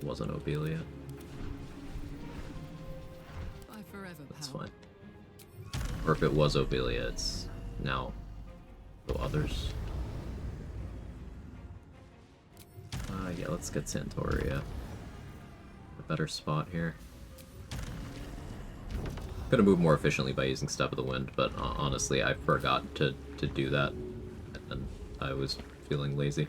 wasn't Obelia. Bye forever, That's pal. fine. Or if it was Obelia, it's now the others. Yeah, let's get Santoria. A better spot here. Could have moved more efficiently by using Step of the Wind, but honestly, I forgot to do that, and I was feeling lazy.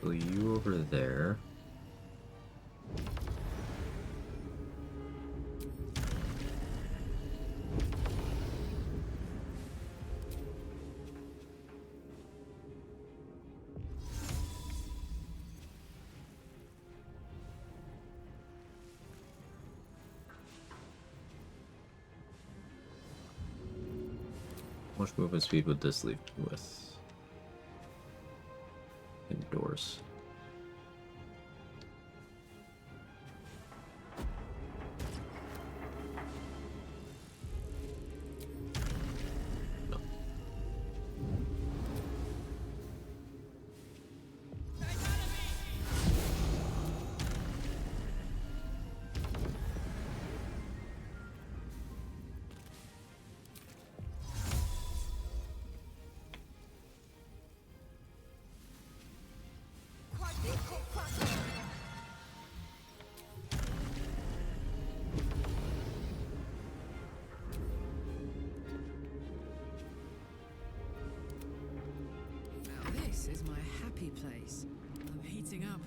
Put you over there. How much movement speed would this leave with? Indoors. Now this is my happy place. I'm heating up.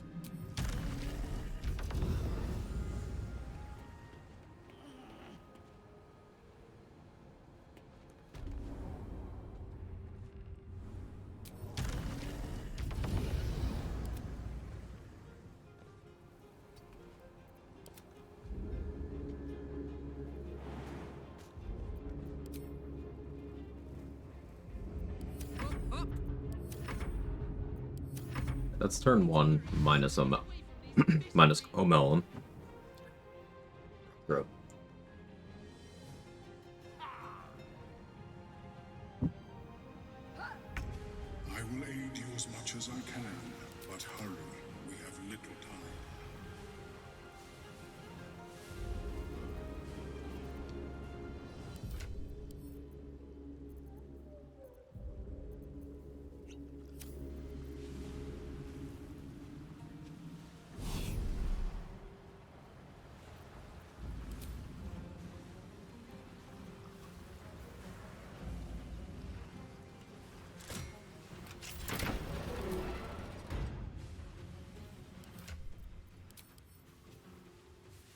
That's turn 1 minus minus Omelon. Throw. I will aid you as much as I can, but hurry. We have little time.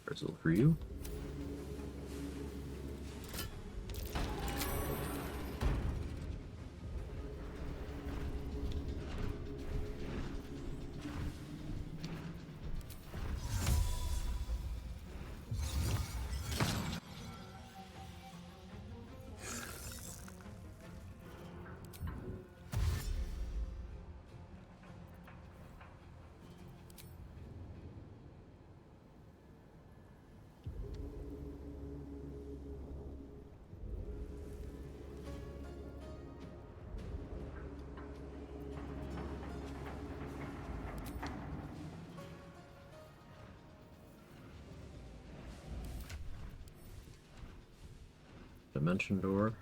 Brazil for you. Dimension door.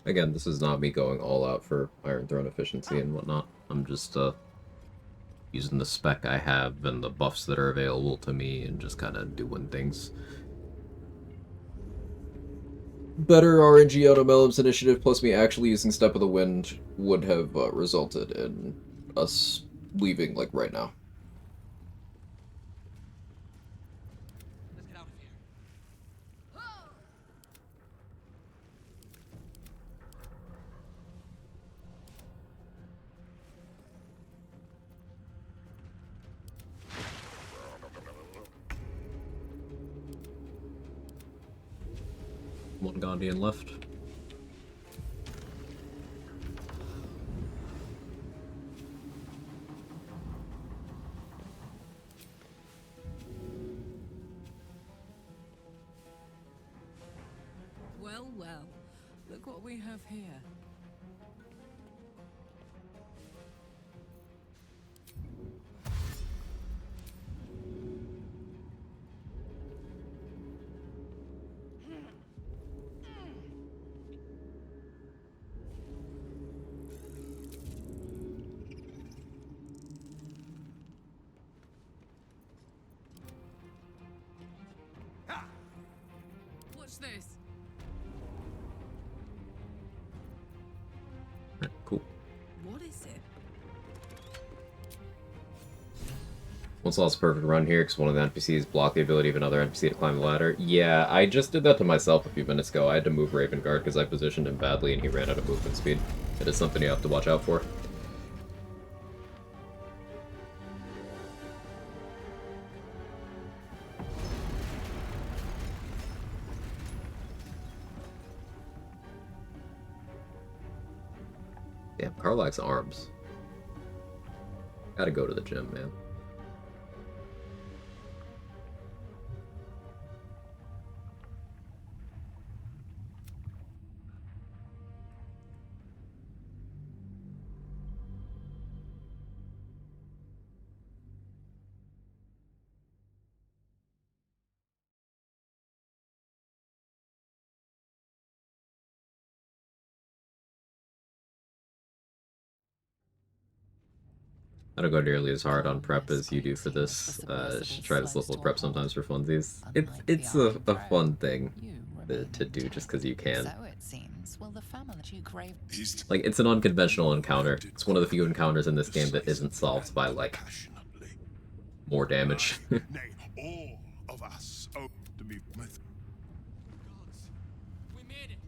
Again, this is not me going all out for Iron Throne efficiency and whatnot. I'm just using the spec I have and the buffs that are available to me and just kind of doing things. better RNG out of Melum's initiative, plus me actually using Step of the Wind, would have resulted in us leaving, like, right now. One Gondian left. Well, well. Look what we have here. Watch this. Cool. What is it? Once perfect run here because one of the NPCs blocked the ability of another NPC to climb the ladder. Yeah, I just did that to myself a few minutes ago. I had to move Raven Guard because I positioned him badly and he ran out of movement speed. It is something you have to watch out for. Damn, Kicklach's arms. Gotta go to the gym, man. I don't go nearly as hard on prep as you do for this. Should try this level of prep sometimes for funsies. It's a fun thing to do just because you can. Like, it's an unconventional encounter. It's one of the few encounters in this game that isn't solved by, like, more damage. All of us owe to be with. We made it.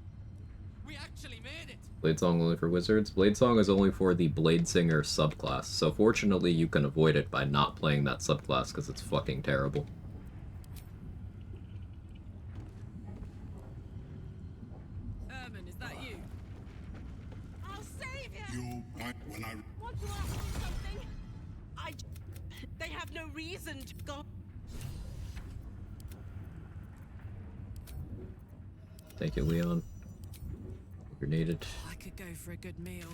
We actually made it. Blade Song only for wizards? Blade Song is only for the Blade Singer subclass, so fortunately you can avoid it by not playing that subclass because it's fucking terrible. Herman, is that you? I'll save you! When I Want to ask you something? They have no reason to go. Thank you, Leon. Grenaded. I could go for a good meal.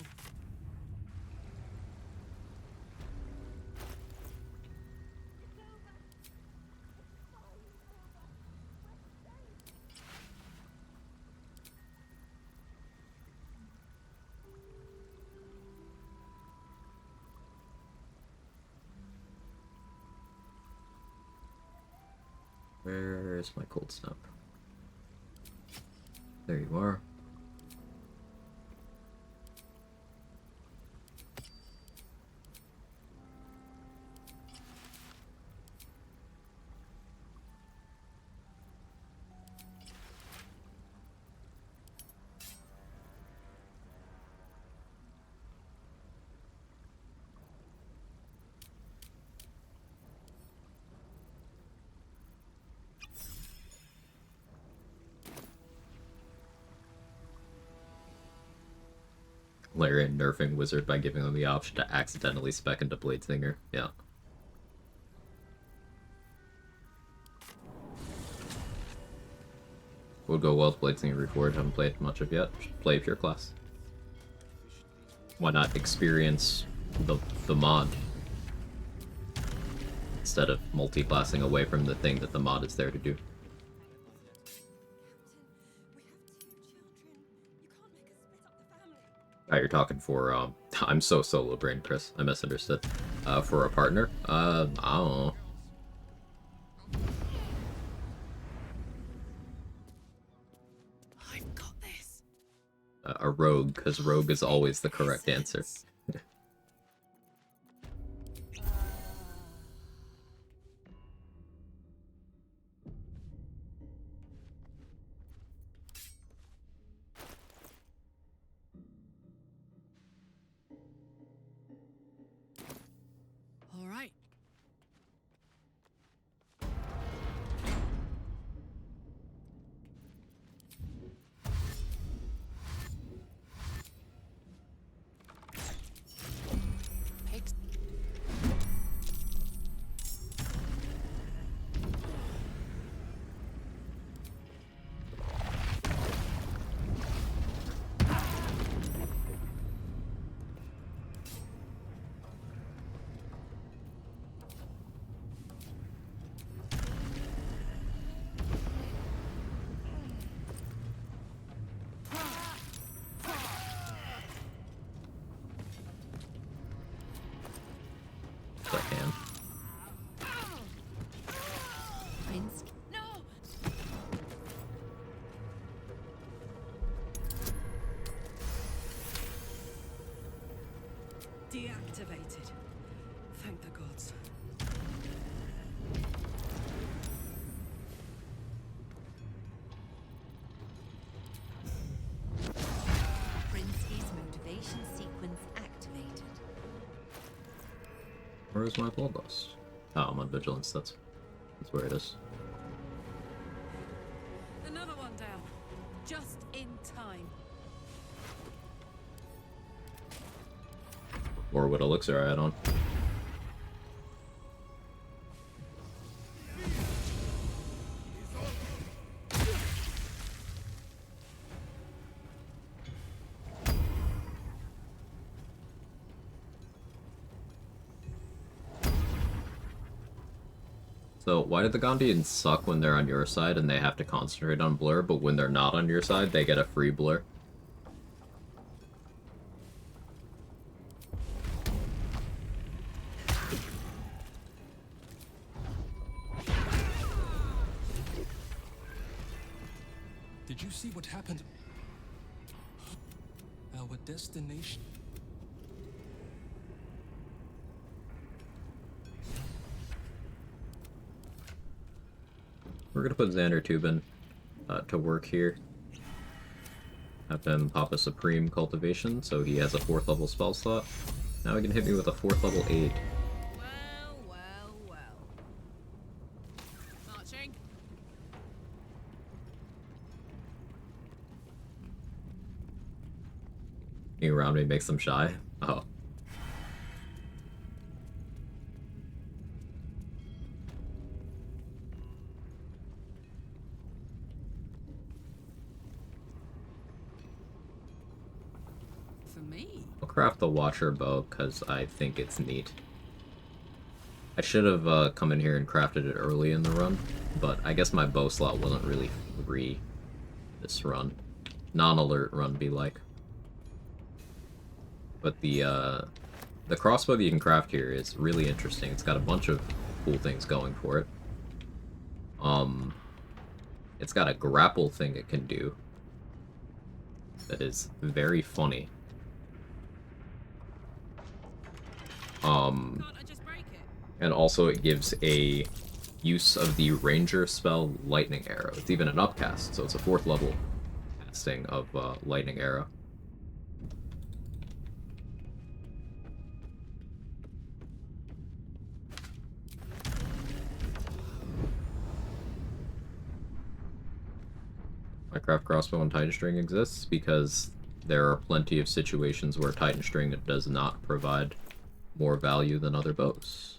Where's my cold snap? There you are. Larian nerfing Wizard by giving them the option to accidentally spec into Bladesinger. Yeah. Would go well with Bladesinger Reforged. Haven't played much of yet. Should play pure class. Why not experience the mod instead of multi-classing away from the thing that the mod is there to do? Oh, you're talking for, I'm so solo-brained, Chris. I misunderstood. For a partner? I don't know. I've a rogue, because rogue is always the correct answer. All right. If I can. Prince. No! Deactivated. Thank the gods. Prinsky's motivation sequence activated. Where is my bloodlust? Oh, I'm on vigilance. That's where it is. Another one down. Just in time. Or what elixir I had on. So why do the Gondians suck when they're on your side and they have to concentrate on blur, but when they're not on your side, they get a free blur? Did you see what happened? Our destination. We're gonna put Xander Tubin to work here. Have him pop a Supreme Cultivation, so he has a 4th level spell slot. Now he can hit me with a 4th level aid. Well, well, well. Marching. Being around me makes them shy. Oh. For me. I'll craft the Watcher bow because I think it's neat. I should have come in here and crafted it early in the run, but I guess my bow slot wasn't really free this run. Non-alert run be like. But the crossbow that you can craft here is really interesting. It's got a bunch of cool things going for it. It's got a grapple thing it can do that is very funny. And also it gives a use of the ranger spell Lightning Arrow. It's even an upcast, so it's a 4th level casting of Lightning Arrow. My craft crossbow and Titan String exists because there are plenty of situations where Titan String does not provide more value than other bows.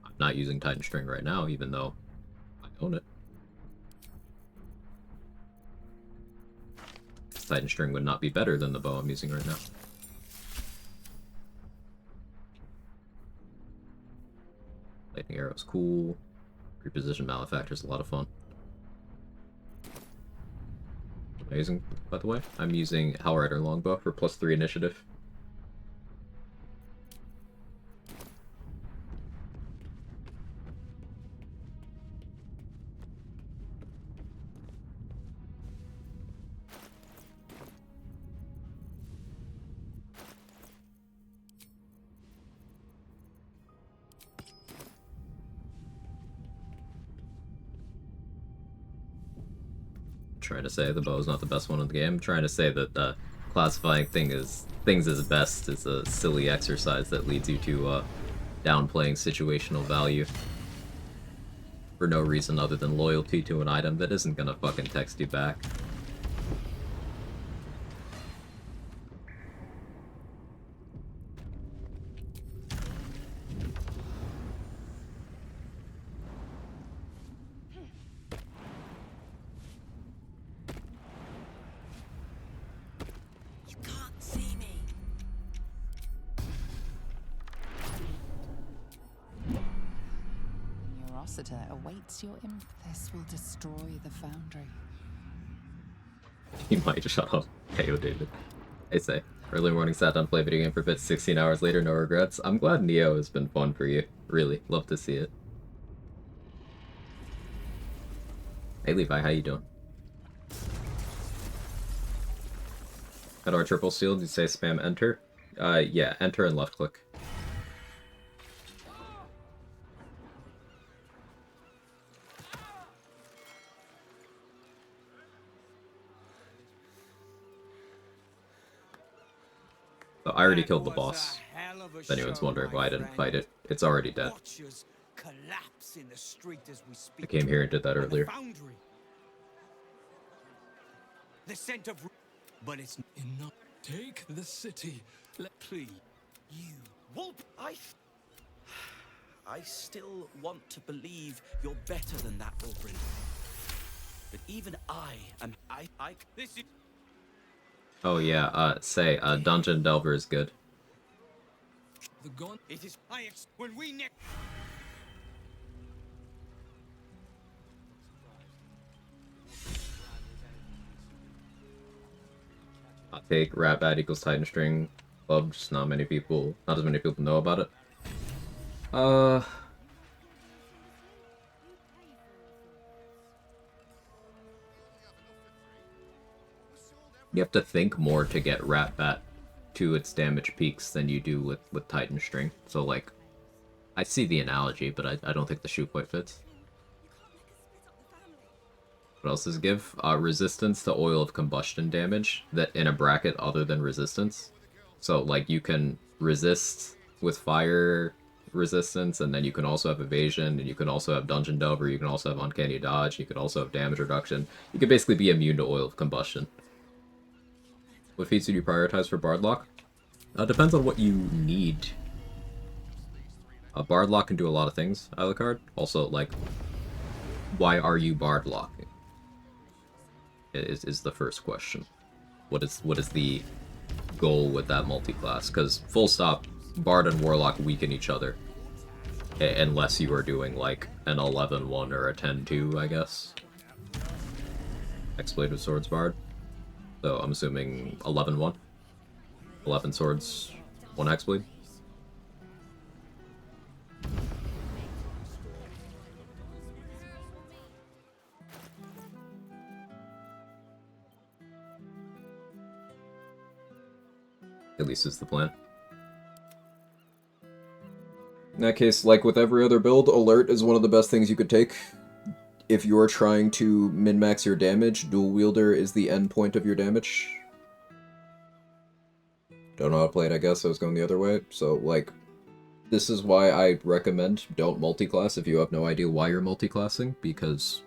I'm not using Titan String right now, even though I own it. Titan String would not be better than the bow I'm using right now. Lightning Arrow's cool. Reposition Malefactor's a lot of fun. What am I using, by the way? I'm using Hellrider Longbow for +3 initiative. trying to say the bow is not the best one in the game. I'm trying to say that classifying things as best is a silly exercise that leads you to downplaying situational value for no reason other than loyalty to an item that isn't gonna fucking text you back. You can't see me. Neurosita awaits your imp. This will destroy the foundry. You might shut up. Heyo, David. I say, early morning sat down, play video game for bits, 16 hours later, no regrets. I'm glad Neo has been fun for you. Really, love to see it. Hey Levi, how you doing? At our triple seal, did you say spam enter? Yeah, enter and left click. So I already killed the boss. If anyone's wondering why I didn't fight it, it's already dead. I came here and did that earlier. The scent of... But it's enough. Take the city. Please. You. Wolf, I still want to believe you're better than that, Wolverine. But even I am... This is... Oh yeah, Dungeon Delver is good. The gun. It is... when we next... Hot take, Rat Bat equals Titan String Club, just not as many people know about it. You have to think more to get Rat Bat to its damage peaks than you do with Titan String. So, like, I see the analogy, but I don't think the shoe quite fits. What else does it give? Resistance to oil of combustion damage that in a bracket other than resistance. So, like, you can resist with fire resistance, and then you can also have evasion, and you can also have Dungeon Delver, you can also have Uncanny Dodge, you can also have damage reduction. You can basically be immune to oil of combustion. What feats do you prioritize for Bard Lock? Depends on what you need. Bard Lock can do a lot of things, Alucard. Also, like, why are you Bard Locking? Is the first question. What is the goal with that multi-class? Because, full stop, Bard and Warlock weaken each other. Unless you are doing, like, an 11-1 or a 10-2, I guess. Hexblade with Swords Bard. So I'm assuming 11-1. 11 swords, 1 Hexblade. At least it's the plan. In that case, like with every other build, Alert is one of the best things you could take. If you're trying to min-max your damage, Dual Wielder is the end point of your damage. Don't know how to play it, I guess, I was going the other way. So, like, this is why I recommend don't multi-class if you have no idea why you're multi-classing, because,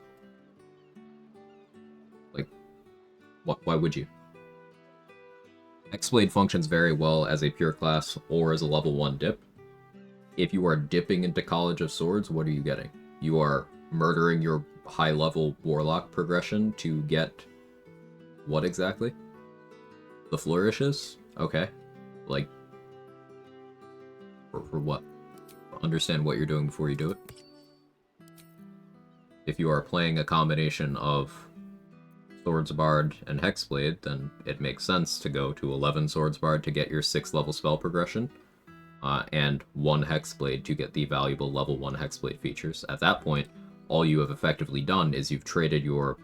like, why would you? Hexblade functions very well as a pure class or as a level 1 dip. If you are dipping into College of Swords, what are you getting? You are murdering your high-level Warlock progression to get... what exactly? The Flourishes? Okay. Like... For what? Understand what you're doing before you do it. If you are playing a combination of Swords Bard and Hexblade, then it makes sense to go to 11 Swords Bard to get your 6th level spell progression, and 1 Hexblade to get the valuable level 1 Hexblade features. At that point, all you have effectively done is you've traded your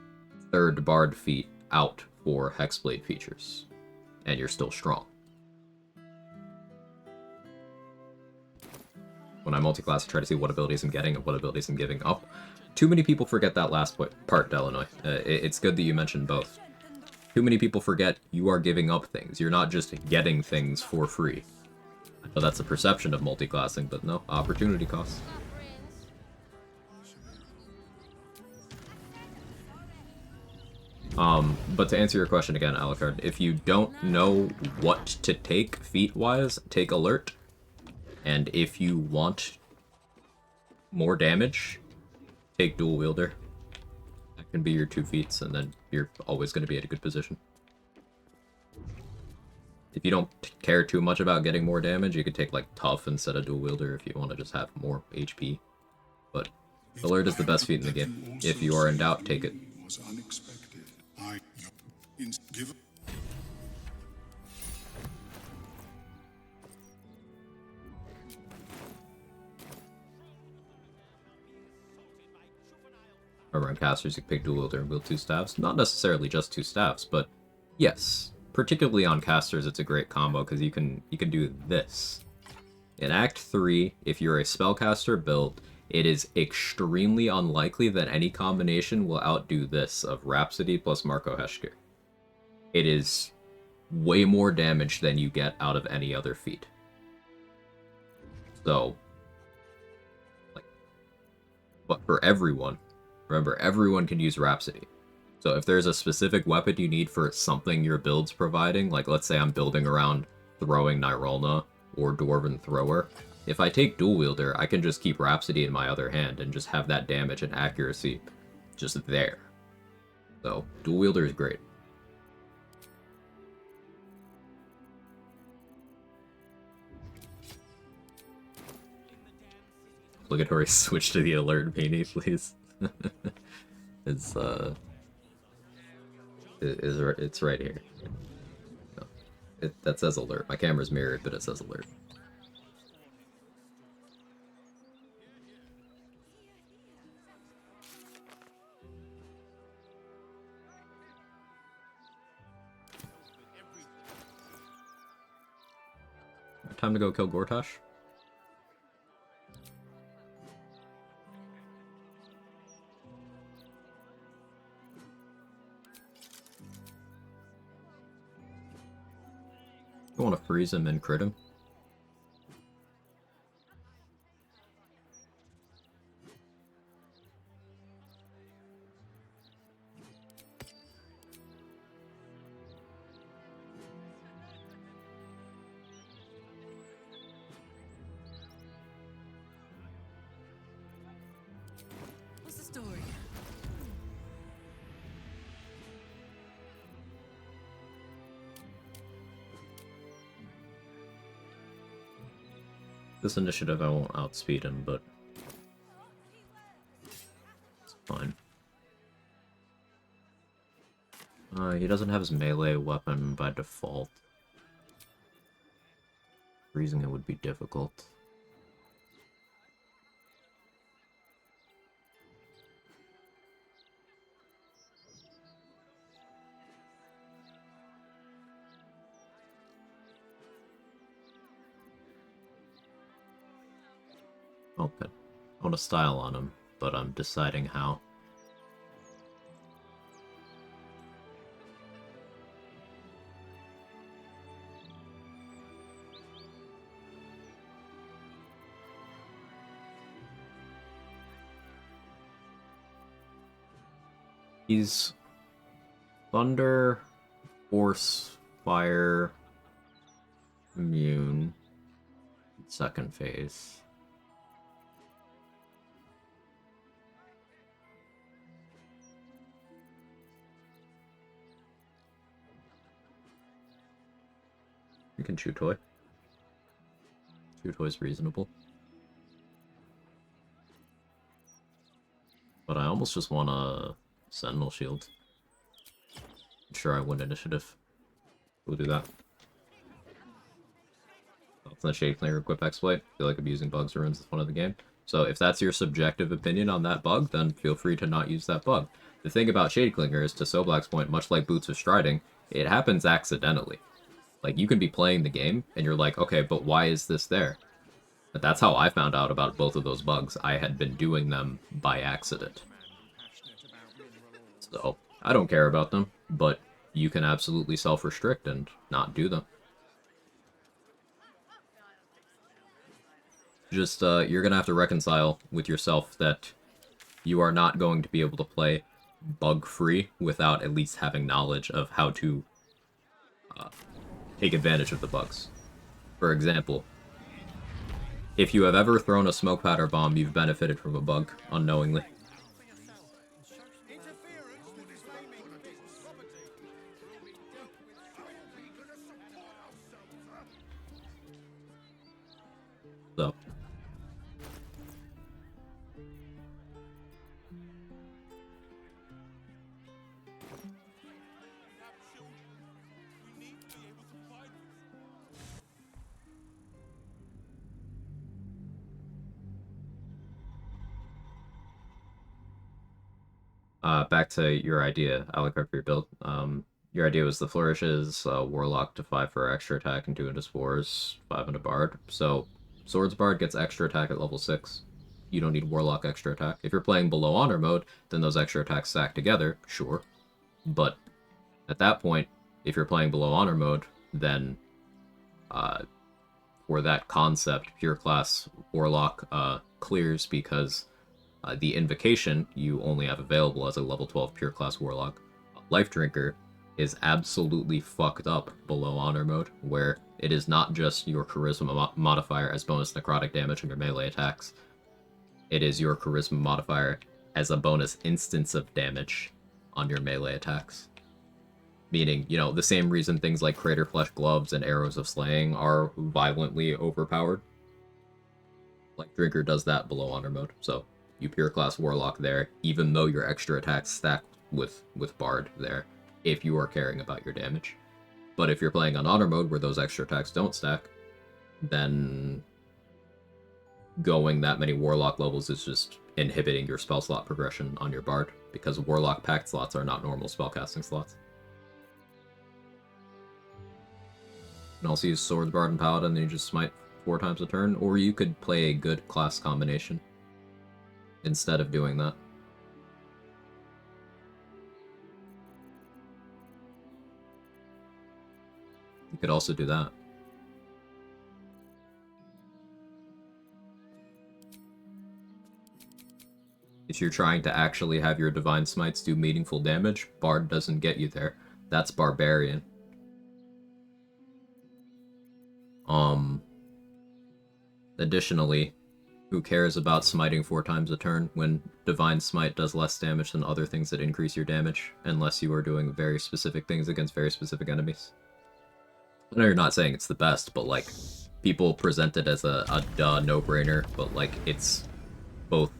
3rd Bard feat out for Hexblade features, and you're still strong. When I multi-class, I try to see what abilities I'm getting and what abilities I'm giving up. too many people forget that last part, Delanoy. It's good that you mentioned both. Too many people forget you are giving up things. You're not just getting things for free. I know that's a perception of multi-classing, but no, opportunity costs. But to answer your question again, Alucard, if you don't know what to take feat-wise, take Alert. And if you want more damage, take Dual Wielder. That can be your 2 feats, and then you're always going to be at a good position. If you don't care too much about getting more damage, you could take, like, Tough instead of Dual Wielder if you want to just have more HP. But Alert is the best feat in the game. If you are in doubt, take it. Was unexpected. Give Remember, on casters, you can pick Dual Wielder and wield 2 staves. Not necessarily just 2 staves, but yes. Particularly on casters, it's a great combo, because you can do this. In Act 3, if you're a spellcaster build, it is extremely unlikely that any combination will outdo this of Rhapsody plus Marco Heshker. It is way more damage than you get out of any other feat. So, like, but for everyone, remember, everyone can use Rhapsody. So if there's a specific weapon you need for something your build's providing, like let's say I'm building around throwing Nyrulna or Dwarven Thrower, if I take Dual Wielder, I can just keep Rhapsody in my other hand and just have that damage and accuracy just there. So, Dual Wielder is great. Obligatory switch to the Alert Beanie, please. It's right here. No, that says Alert. My camera's mirrored, but it says Alert. Time to go kill Gortash. I want to freeze him and crit him. What's the story? This initiative I won't outspeed him, but it's fine. He doesn't have his melee weapon by default. Freezing it would be difficult. Okay. I want to style on him, but I'm deciding how. He's Thunder, Force, Fire, Immune, second phase. You can Chew Toy. Chew Toy's reasonable. But I almost just want a Sentinel Shield. Sure, I win initiative. We'll do that. That's the Shade Clinger Equip Exploit. I feel like abusing bugs ruins the fun of the game. So if that's your subjective opinion on that bug, then feel free to not use that bug. The thing about Shade Clinger is, to Soblak's point, much like Boots of Striding, it happens accidentally. Like, you can be playing the game, and you're like, okay, but why is this there? But that's how I found out about both of those bugs. I had been doing them by accident. So, I don't care about them, but you can absolutely self-restrict and not do them. Just, you're gonna have to reconcile with yourself that you are not going to be able to play bug-free without at least having knowledge of how to take advantage of the bugs. For example, if you have ever thrown a smoke powder bomb, you've benefited from a bug unknowingly. So. Back to your idea, Alucard, for your build. Your idea was the flourishes, Warlock to 5 for extra attack and 2 into spores, 5 into Bard. So, Swords Bard gets extra attack at level 6. You don't need Warlock extra attack. If you're playing below Honor mode, then those extra attacks stack together, sure. But at that point, if you're playing below Honor mode, then for that concept, pure class Warlock clears because the Invocation you only have available as a level 12 pure class Warlock. Life Drinker is absolutely fucked up below Honor mode, where it is not just your Charisma modifier as bonus necrotic damage on your melee attacks. It is your Charisma modifier as a bonus instance of damage on your melee attacks. Meaning, you know, the same reason things like Crater Flesh Gloves and Arrows of Slaying are violently overpowered. Life Drinker does that below Honor mode, so you pure class Warlock there, even though your extra attacks stack with Bard there, if you are caring about your damage. But if you're playing on Honor mode where those extra attacks don't stack, then going that many Warlock levels is just inhibiting your spell slot progression on your Bard, because Warlock packed slots are not normal spellcasting slots. You can also use Swords Bard and Paladin, and you just smite 4 times a turn, or you could play a good class combination instead of doing that. You could also do that. If you're trying to actually have your Divine Smites do meaningful damage, Bard doesn't get you there. That's Barbarian. Additionally, who cares about smiting 4 times a turn when Divine Smite does less damage than other things that increase your damage, unless you are doing very specific things against very specific enemies? I know you're not saying it's the best, but, like, people present it as a duh no-brainer, but, like, it's both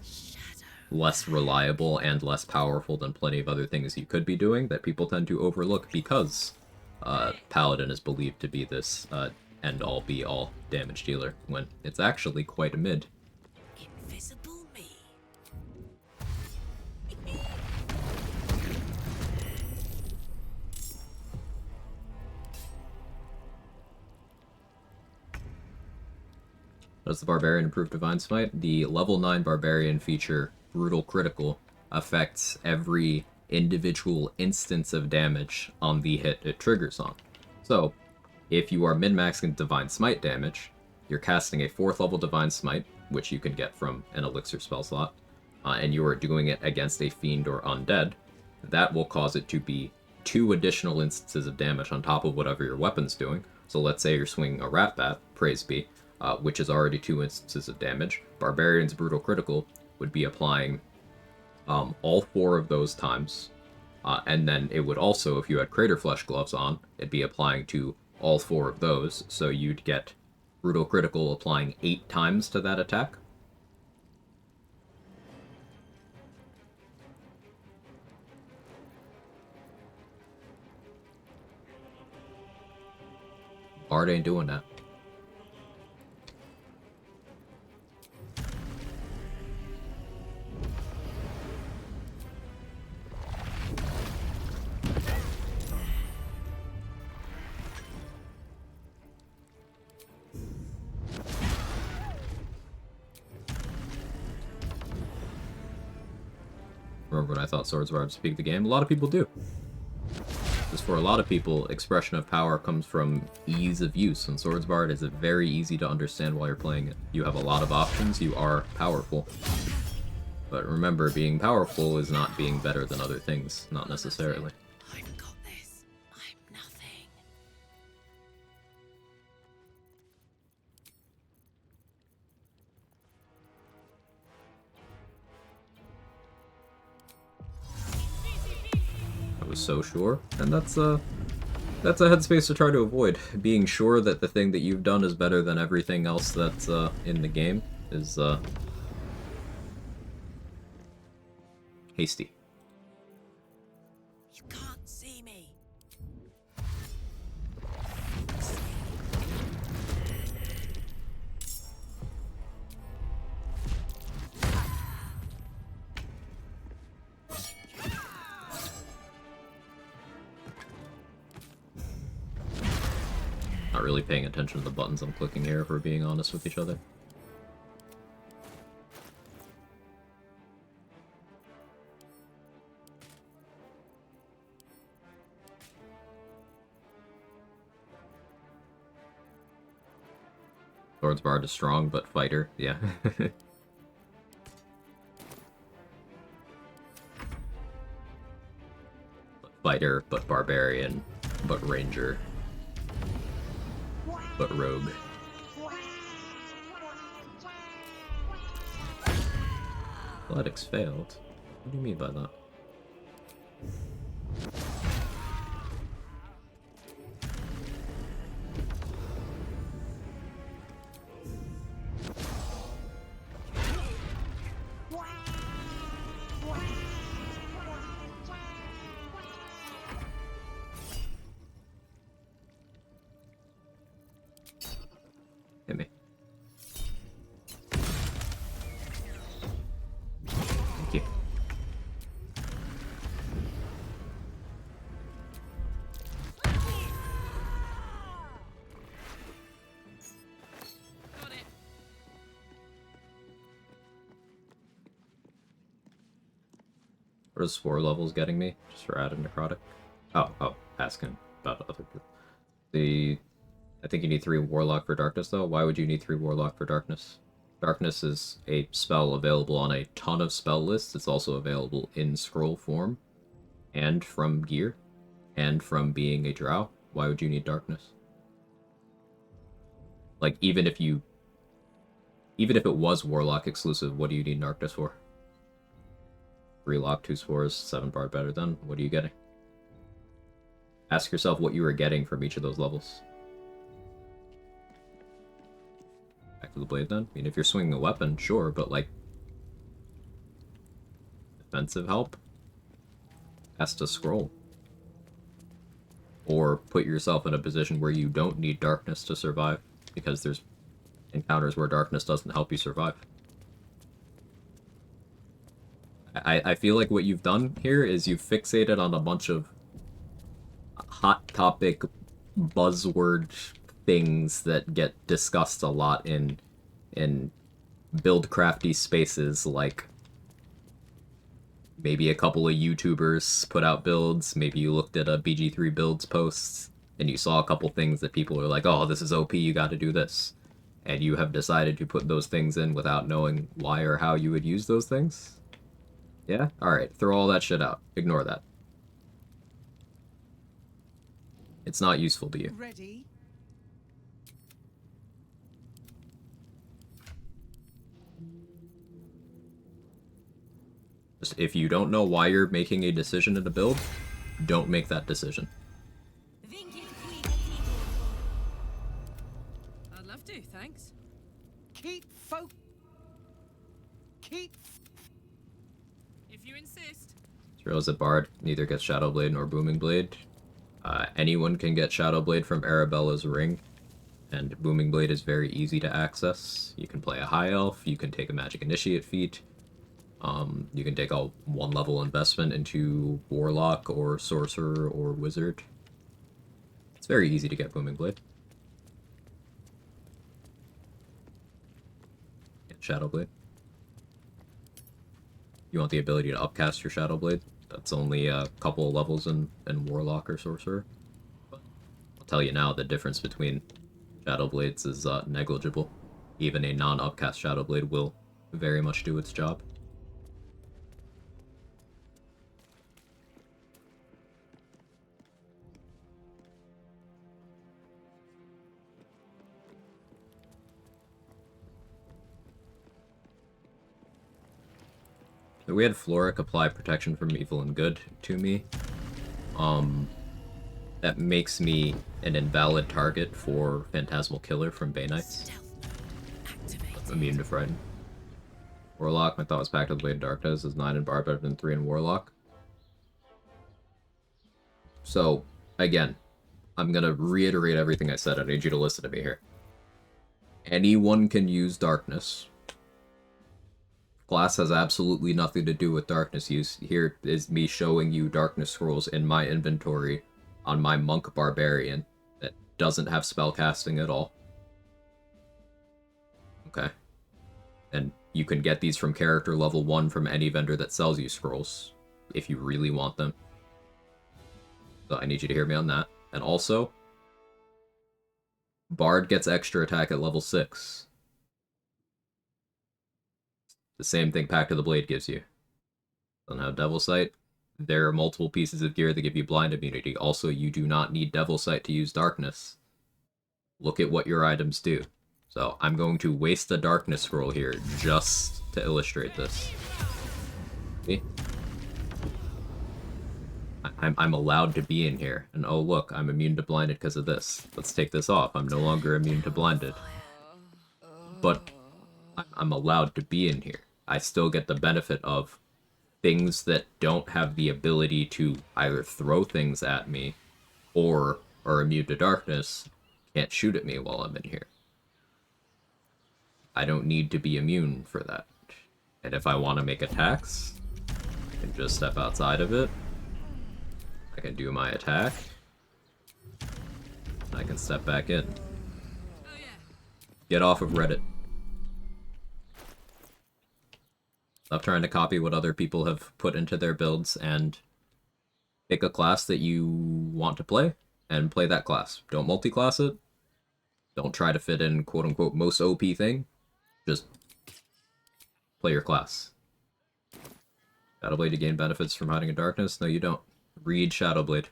less reliable and less powerful than plenty of other things you could be doing that people tend to overlook because Paladin is believed to be this end-all be-all damage dealer, when it's actually quite a mid. Invisible me. Does the Barbarian improve Divine Smite? The level 9 Barbarian feature, Brutal Critical, affects every individual instance of damage on the hit it triggers on. So, if you are min-maxing Divine Smite damage, you're casting a 4th level Divine Smite, which you can get from an Elixir spell slot, and you are doing it against a Fiend or Undead, that will cause it to be 2 additional instances of damage on top of whatever your weapon's doing. So let's say you're swinging a Rat Bat, praise be, which is already 2 instances of damage. Barbarian's Brutal Critical would be applying all 4 of those times, and then it would also, if you had Crater Flesh Gloves on, it'd be applying to all 4 of those, so you'd get Brutal Critical applying 8 times to that attack. Bard ain't doing that. when I thought Swords Bard speak the game. A lot of people do. Because for a lot of people, expression of power comes from ease of use, and Swords Bard is very easy to understand while you're playing it. You have a lot of options, you are powerful. But remember, being powerful is not being better than other things, not necessarily. I've got this. I'm nothing. I was so sure, and that's a headspace to try to avoid. Being sure that the thing that you've done is better than everything else that's in the game is hasty. You can't see me. Not really paying attention to the buttons I'm clicking here, if we're being honest with each other. Swords Bard is strong, but fighter, yeah. Fighter, but barbarian, but ranger, but rogue. Athletics failed? What do you mean by that? Hit me. Thank you. What are spore levels getting me? Just for adding necrotic? Oh, asking about other people. I think you need 3 Warlock for Darkness, though. Why would you need 3 Warlock for Darkness? Darkness is a spell available on a ton of spell lists. It's also available in scroll form, and from gear, and from being a drow. Why would you need Darkness? Like, even if it was Warlock exclusive, what do you need Darkness for? 3 lock, 2 spores, 7 bard better than. What are you getting? Ask yourself what you were getting from each of those levels. Back to the blade then. I mean, if you're swinging a weapon, sure, but like defensive help has to scroll. Or put yourself in a position where you don't need darkness to survive, because there's encounters where darkness doesn't help you survive. I feel like what you've done here is you've fixated on a bunch of hot topic buzzword things that get discussed a lot in build crafty spaces, like maybe a couple of YouTubers put out builds, maybe you looked at a BG3 builds posts and you saw a couple things that people are like, oh, this is OP, you gotta do this. And you have decided to put those things in without knowing why or how you would use those things? Yeah? Alright, throw all that shit out. Ignore that. It's not useful to you. Ready? Just, if you don't know why you're making a decision in a build, don't make that decision. I'd love to, thanks. Keep If you insist. Heroes at Bard neither gets Shadow Blade nor Booming Blade. Anyone can get Shadow Blade from Arabella's Ring, and Booming Blade is very easy to access. You can play a High Elf, you can take a Magic Initiate feat, you can take a 1-level investment into Warlock or Sorcerer or Wizard. It's very easy to get Booming Blade. Get Shadow Blade. You want the ability to upcast your Shadow Blade. That's only a couple of levels in Warlock or Sorcerer. But I'll tell you now, the difference between Shadow Blades is negligible. Even a non-upcast Shadow Blade will very much do its job. We had Floric apply protection from evil and good to me. That makes me an invalid target for Phantasmal Killer from Bay Knights. Immune to Frighten. Warlock, my thought was Pact of the Blade of Darkness is 9 in Barb better than 3 in Warlock. So, again, I'm gonna reiterate everything I said. I need you to listen to me here. Anyone can use Darkness. Class has absolutely nothing to do with Darkness use. Here is me showing you Darkness scrolls in my inventory on my Monk Barbarian that doesn't have spellcasting at all. Okay. And you can get these from character level 1 from any vendor that sells you scrolls, if you really want them. So I need you to hear me on that. And also, Bard gets extra attack at level 6. The same thing Pact of the Blade gives you. Doesn't have Devil Sight. There are multiple pieces of gear that give you blind immunity. Also, you do not need Devil Sight to use Darkness. Look at what your items do. So, I'm going to waste a Darkness scroll here just to illustrate this. See? I'm allowed to be in here. And oh look, I'm immune to blinded because of this. Let's take this off. I'm no longer immune to blinded. But I'm allowed to be in here. I still get the benefit of things that don't have the ability to either throw things at me or are immune to darkness can't shoot at me while I'm in here. I don't need to be immune for that. And if I want to make attacks, I can just step outside of it. I can do my attack. And I can step back in. Get off of Reddit. Stop trying to copy what other people have put into their builds and pick a class that you want to play and play that class. Don't multi-class it. Don't try to fit in quote-unquote most OP thing. Just play your class. Shadowblade to gain benefits from hiding in darkness? No, you don't. Read Shadowblade.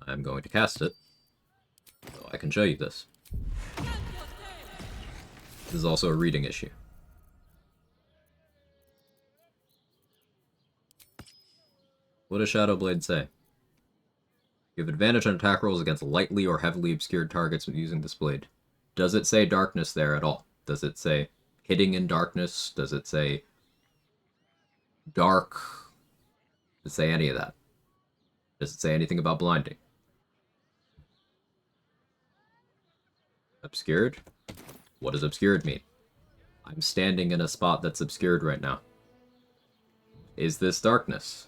I'm going to cast it, so I can show you this. This is also a reading issue. What does Shadowblade say? You have advantage on attack rolls against lightly or heavily obscured targets using this blade. Does it say darkness there at all? Does it say hitting in darkness? Does it say dark? Does it say any of that? Does it say anything about blinding? Obscured? What does obscured mean? I'm standing in a spot that's obscured right now. Is this darkness?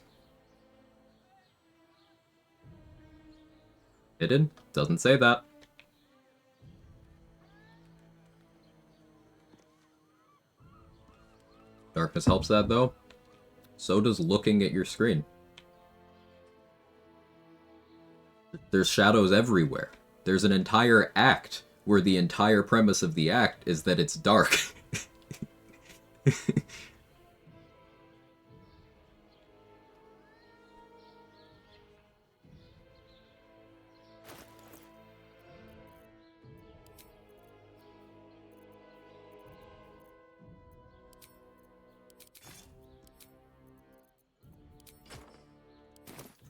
Hidden? Doesn't say that. Darkness helps that though. So does looking at your screen. There's shadows everywhere. There's an entire act where the entire premise of the act is that it's dark.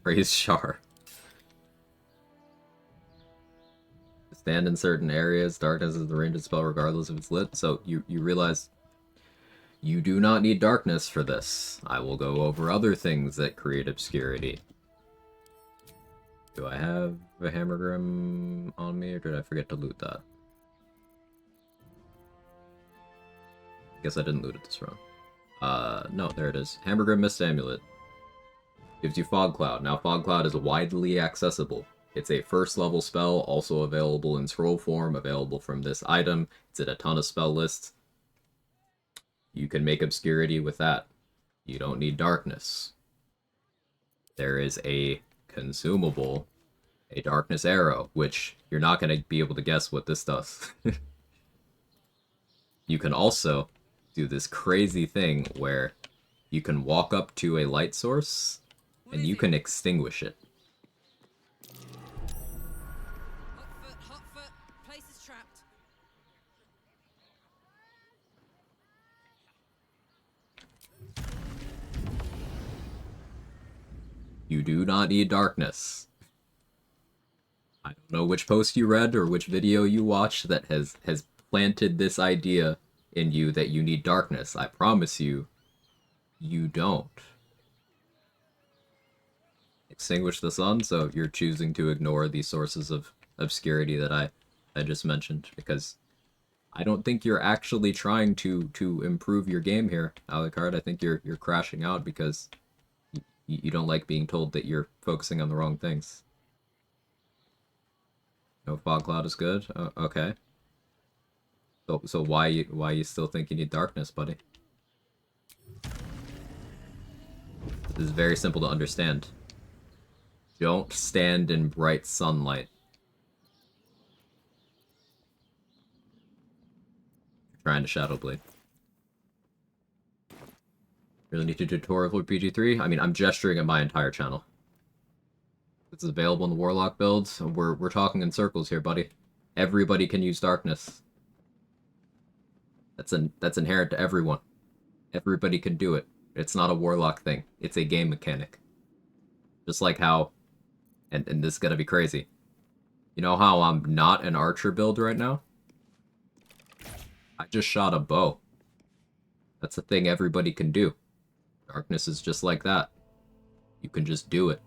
Praise Shar. Stand in certain areas. Darkness is the ranged spell regardless if it's lit. So you realize you do not need darkness for this. I will go over other things that create obscurity. Do I have a Hammergrim on me, or did I forget to loot that? Guess I didn't loot it this round. No, there it is. Hammergrim Mist Amulet. Gives you Fog Cloud. Now Fog Cloud is widely accessible. It's a first level spell, also available in scroll form, available from this item. It's in a ton of spell lists. You can make obscurity with that. You don't need darkness. There is a consumable, a darkness arrow, which you're not going to be able to guess what this does. You can also do this crazy thing where you can walk up to a light source and you can extinguish it. Hot foot. Place is trapped. You do not need darkness. I don't know which post you read or which video you watched that has planted this idea in you that you need darkness. I promise you, you don't. Extinguish the sun, so you're choosing to ignore these sources of obscurity that I just mentioned, because I don't think you're actually trying to improve your game here, Alucard. I think you're crashing out because you don't like being told that you're focusing on the wrong things. No, fog cloud is good. Okay. So why you still think you need darkness, buddy? This is very simple to understand. Don't stand in bright sunlight. You're trying to Shadow Blade. Really need to do tutorial for PG3? I mean, I'm gesturing at my entire channel. This is available in the Warlock builds. We're talking in circles here, buddy. Everybody can use darkness. That's inherent to everyone. Everybody can do it. It's not a Warlock thing. It's a game mechanic. Just like how, and this is gonna be crazy. You know how I'm not an archer build right now? I just shot a bow. That's a thing everybody can do. Darkness is just like that. You can just do it.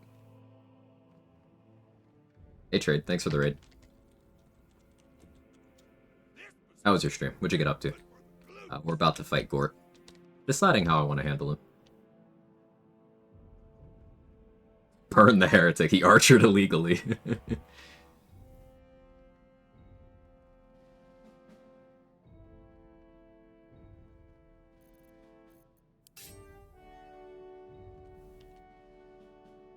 Hey Trade, thanks for the raid. How was your stream? What'd you get up to? We're about to fight Gort. Deciding how I want to handle him. Burn the heretic, he archered illegally.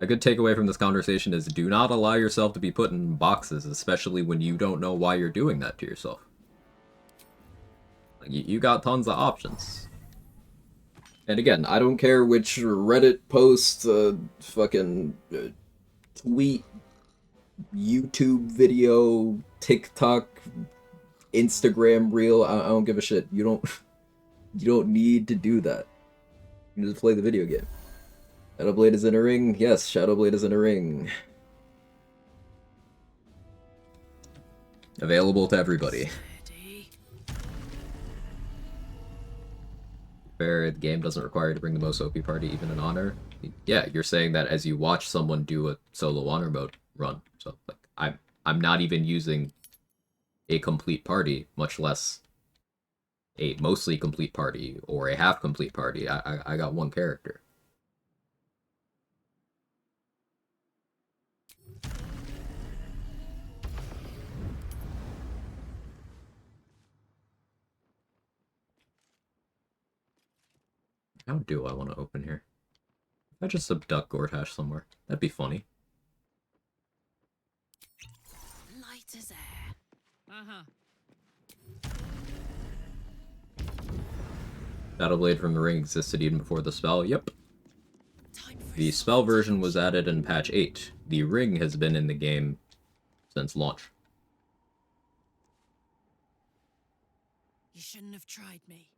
A good takeaway from this conversation is do not allow yourself to be put in boxes, especially when you don't know why you're doing that to yourself. You got tons of options. And again, I don't care which Reddit post, fucking tweet, YouTube video, TikTok, Instagram reel. I don't give a shit. You don't need to do that. You just play the video game. Shadowblade is in a ring. Yes, Shadowblade is in a ring. Available to everybody. Fair, the game doesn't require you to bring the most OP party, even in honor. Yeah, you're saying that as you watch someone do a solo honor mode run. So like I'm not even using a complete party, much less a mostly complete party or a half complete party. I got one character. How do I want to open here? If I just abduct Gortash somewhere, that'd be funny. Light as air. Shadowblade from the ring existed even before the spell. Yep. The spell version was added in patch 8. The ring has been in the game since launch. You shouldn't have tried me.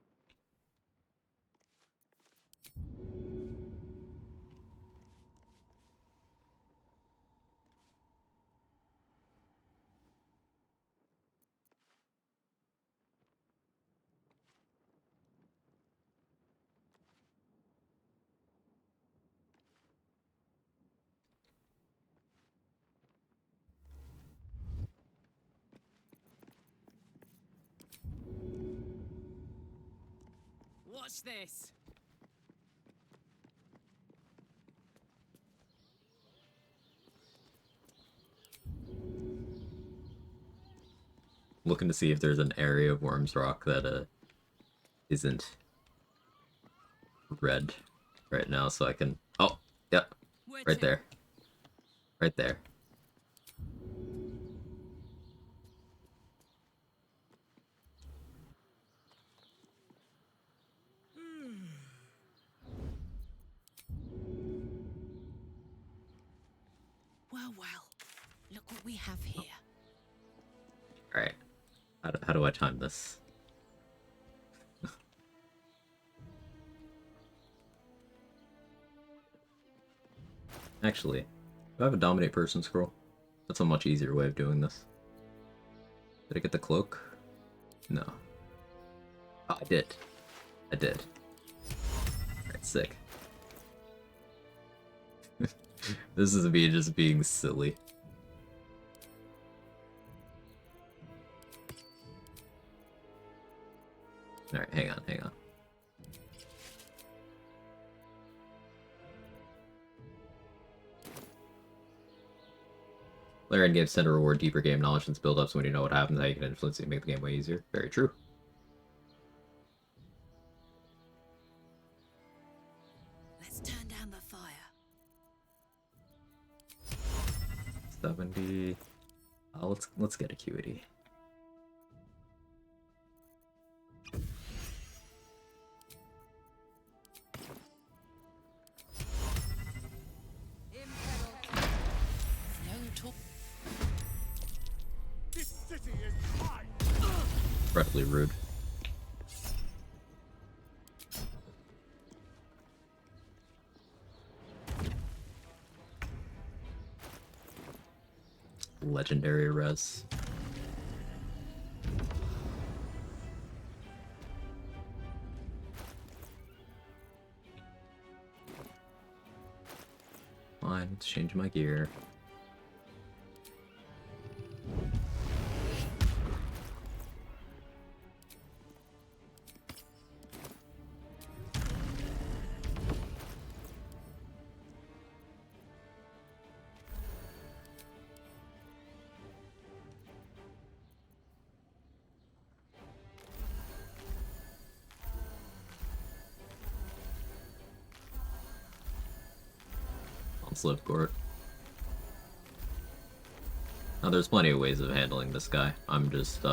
Watch this. Looking to see if there's an area of Worm's Rock that isn't red right now so I can... Oh, yep. Right there. Right there. Well, look what we have here. Alright. How do I time this? Actually, do I have a dominate person scroll? That's a much easier way of doing this. Did I get the cloak? No. Oh, I did. I did. Alright, sick. This is me just being silly. Alright, hang on. Player in games tend to reward deeper game knowledge since build-ups when you know what happens, how you can influence it and make the game way easier. Very true. Let's turn down the fire. 70. Let's get acuity. Incredibly rude. Legendary res. Fine, let's change my gear. Slipcourt. Now there's plenty of ways of handling this guy. I'm just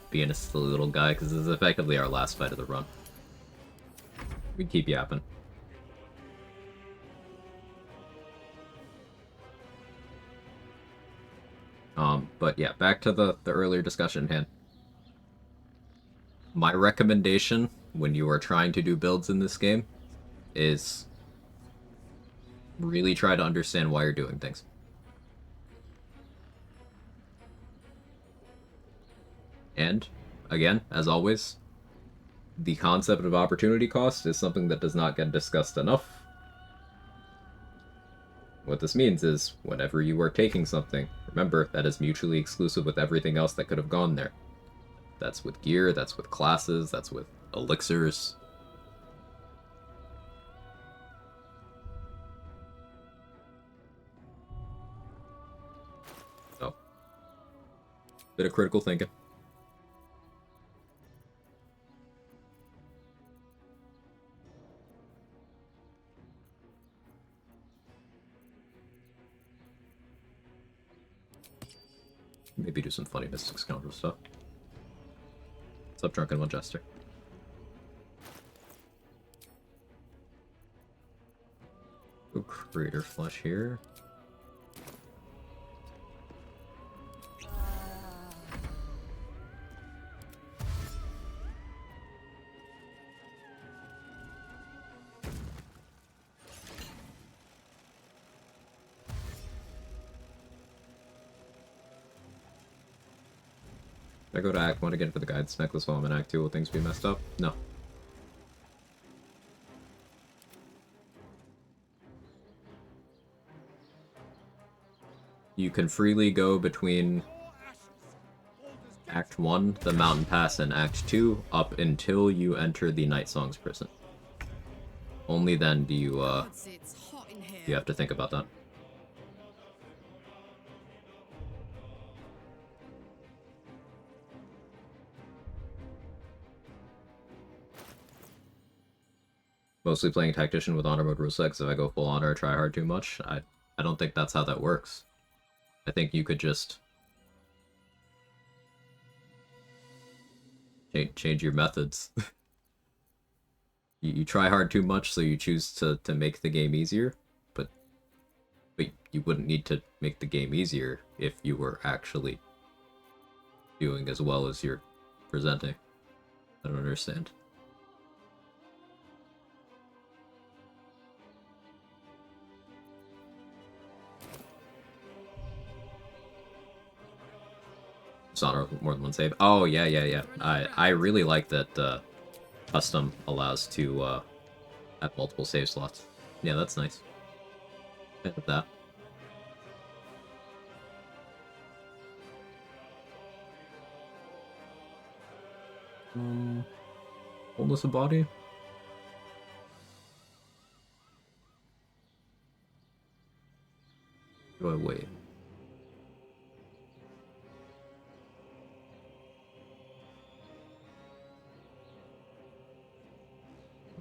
being a silly little guy because this is effectively our last fight of the run. We keep yapping. But yeah, back to the earlier discussion hand. My recommendation when you are trying to do builds in this game is really try to understand why you're doing things. And, again, as always, the concept of opportunity cost is something that does not get discussed enough. What this means is, whenever you are taking something, remember that is mutually exclusive with everything else that could have gone there. That's with gear, that's with classes, that's with elixirs. So, bit of critical thinking. Maybe do some funny Mystic Scoundrel stuff. What's up, Drunken One Jester? Go Crater Flush here. If I go to Act 1 again for the Guidance Necklace while I'm in Act 2, will things be messed up? No. You can freely go between Act 1, the Mountain Pass, and Act 2, up until you enter the Night Song's prison. Only then do you have to think about that. mostly playing Tactician with Honor Mode rule set, 'cause if I go full Honor or try hard too much, I don't think that's how that works. I think you could just change your methods. You try hard too much, so you choose to make the game easier, but you wouldn't need to make the game easier if you were actually doing as well as you're presenting. I don't understand. Honor more than one save. Oh yeah. I really like that custom allows to have multiple save slots. Yeah, that's nice. Good with that. Wholeness of body. Do I wait?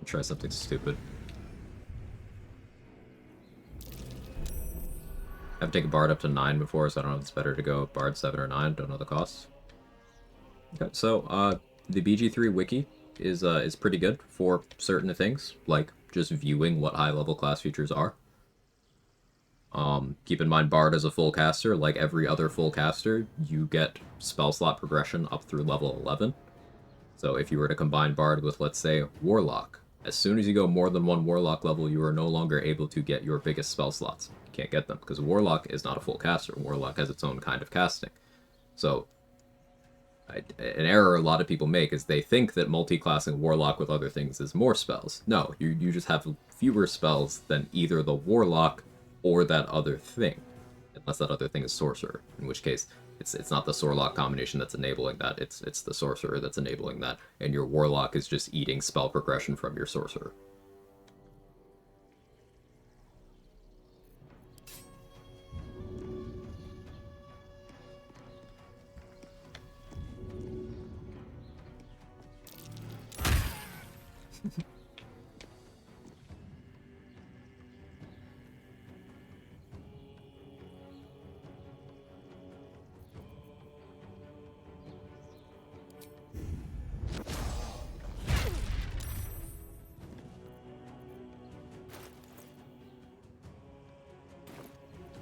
Try something stupid. I've taken Bard up to 9 before, so I don't know if it's better to go Bard 7 or 9. Don't know the costs. Okay, so the BG3 wiki is pretty good for certain things, like just viewing what high-level class features are. Keep in mind, Bard is a full caster. Like every other full caster, you get spell slot progression up through level 11. So if you were to combine Bard with, let's say, Warlock, as soon as you go more than one Warlock level, you are no longer able to get your biggest spell slots. You can't get them, because Warlock is not a full caster. Warlock has its own kind of casting. So, an error a lot of people make is they think that multi-classing Warlock with other things is more spells. No, you just have fewer spells than either the Warlock or that other thing. Unless that other thing is Sorcerer, in which case it's not the Sorlock combination that's enabling that, it's the Sorcerer that's enabling that, and your Warlock is just eating spell progression from your Sorcerer.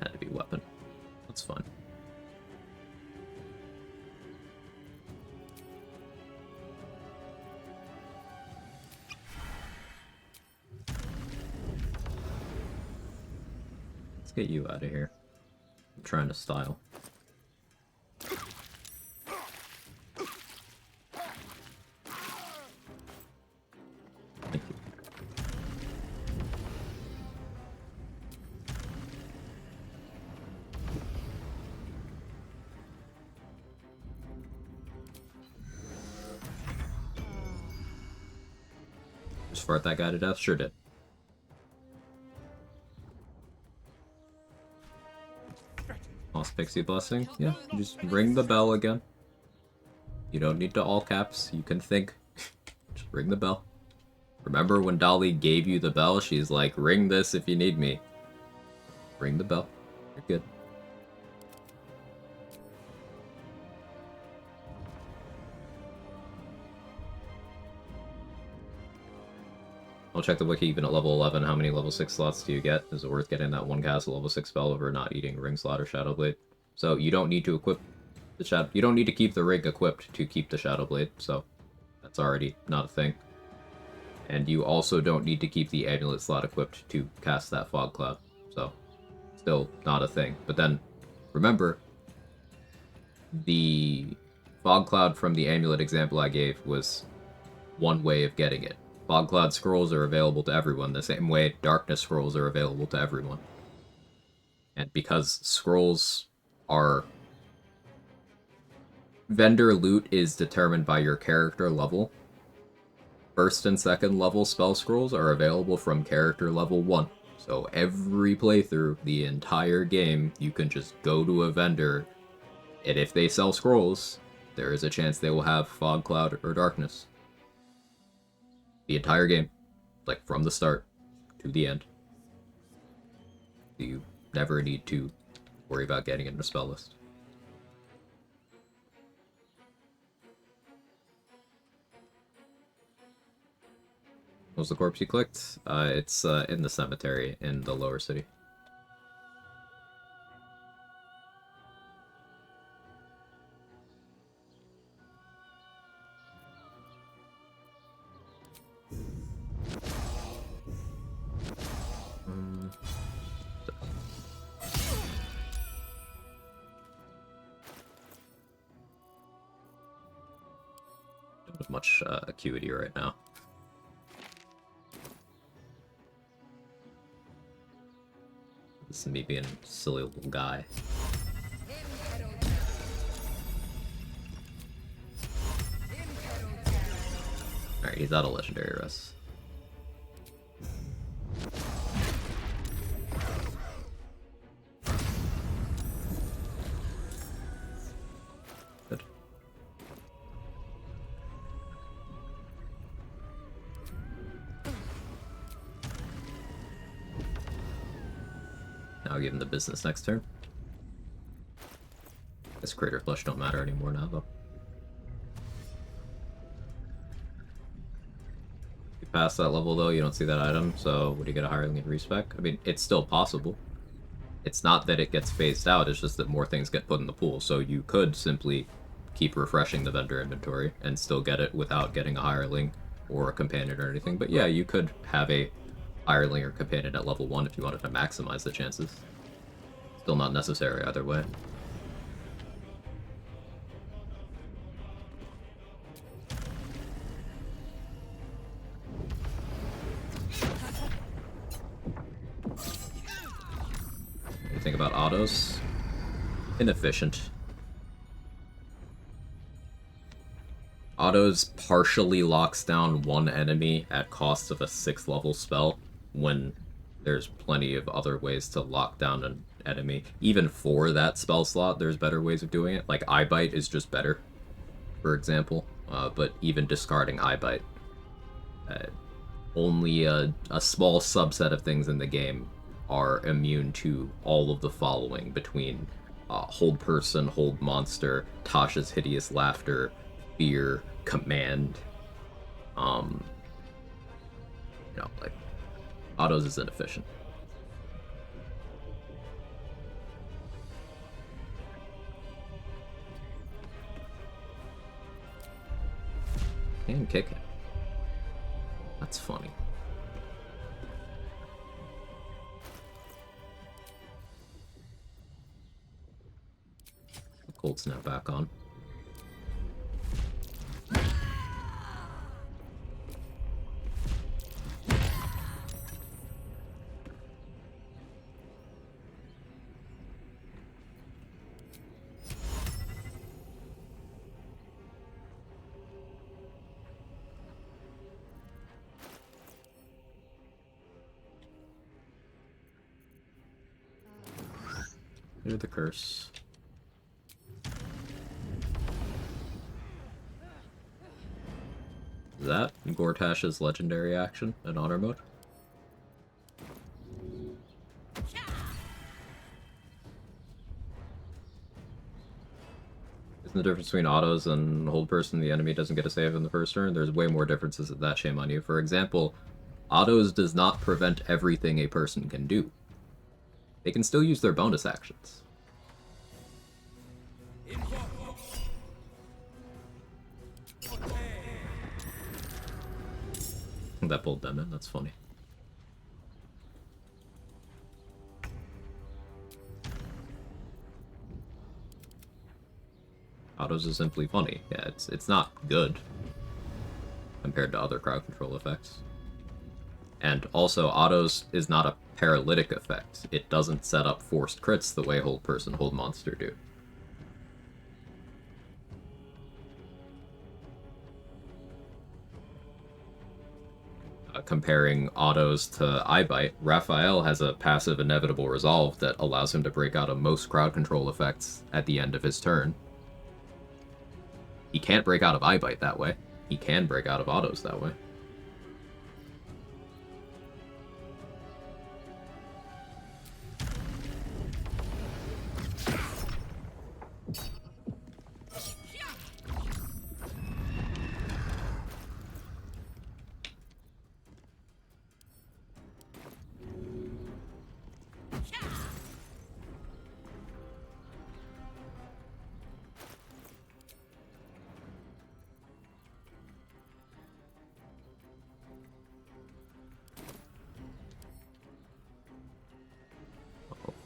Had to be weapon. That's fine. Let's get you out of here. I'm trying to style. Thank you. Just fart that guy to death? Sure did. Lost Pixie Blessing? Yeah, just ring the bell again. You don't need to all caps, you can think. Just ring the bell. Remember when Dolly gave you the bell, she's like, ring this if you need me. Ring the bell. You're good. I'll check the wiki even at level 11. How many level 6 slots do you get? Is it worth getting that one cast level 6 spell over not eating Ring Slot or Shadow Blade? So you don't need to equip the Shadow... You don't need to keep the ring equipped to keep the Shadow Blade, so that's already not a thing. And you also don't need to keep the Amulet slot equipped to cast that Fog Cloud, so still not a thing. But then, remember, the Fog Cloud from the Amulet example I gave was one way of getting it. Fog Cloud scrolls are available to everyone, the same way Darkness scrolls are available to everyone. And because scrolls are... Vendor loot is determined by your character level. First and second level spell scrolls are available from character level 1. So every playthrough, the entire game, you can just go to a vendor, and if they sell scrolls, there is a chance they will have Fog Cloud or Darkness. The entire game. like from the start to the end. You never need to worry about getting into spell list. What was the corpse you clicked? It's in the cemetery in the lower city. Don't have much acuity right now. This is me being a silly little guy. Alright, he's out of legendary rest. Good. Now I'll give him the business next turn. This Crater Flush don't matter anymore now, though. You pass that level, though, you don't see that item, so would you get a hireling and respec? I mean, it's still possible. It's not that it gets phased out, it's just that more things get put in the pool, so you could simply keep refreshing the vendor inventory and still get it without getting a hireling or a companion or anything. But yeah, you could have a hireling or companion at level 1 if you wanted to maximize the chances. Still not necessary either way. What do you think about autos? Inefficient. Autos partially locks down one enemy at cost of a 6th level spell when there's plenty of other ways to lock down an enemy. Even for that spell slot, there's better ways of doing it. Like Eye Bite is just better, for example. But even discarding Eye Bite, only a small subset of things in the game are immune to all of the following between Hold Person, Hold Monster, Tasha's Hideous Laughter, Fear, Command. You know, like, autos is inefficient. And kick it. That's funny. Cold Snap back on. Here's the curse. Is that Gortash's legendary action in honor mode? Isn't the difference between autos and Hold Person the enemy doesn't get a save in the first turn? There's way more differences than that, shame on you. For example, autos does not prevent everything a person can do. They can still use their bonus actions. That pulled them in, that's funny. Autos is simply funny. Yeah, it's not good compared to other crowd control effects. And also, autos is not a paralytic effect. It doesn't set up forced crits the way Hold Person, Hold Monster do. Comparing autos to Eye Bite, Raphael has a passive Inevitable Resolve that allows him to break out of most crowd control effects at the end of his turn. He can't break out of Eye Bite that way. He can break out of autos that way.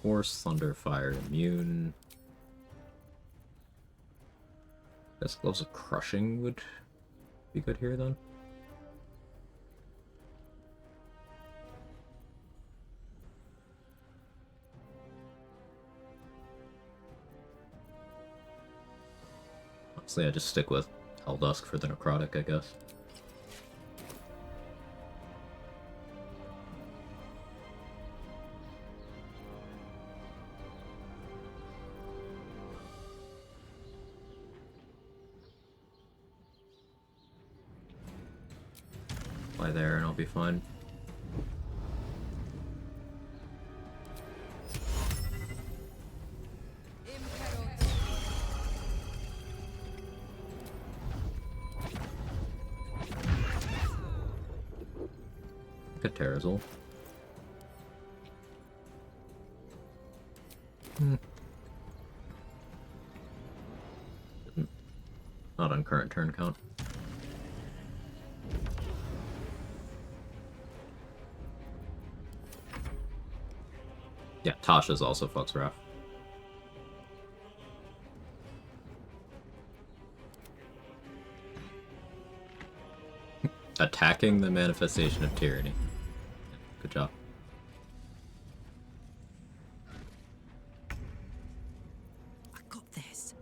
Force, Thunder, Fire, Immune. I guess Gloves of Crushing would be good here then. Honestly, I just stick with Helldusk for the Necrotic, I guess. Fly there and I'll be fine. Terrazol. Not on current turn count. Yeah, Tasha's also fucks Raph. Attacking the manifestation of tyranny. Good job. I got this.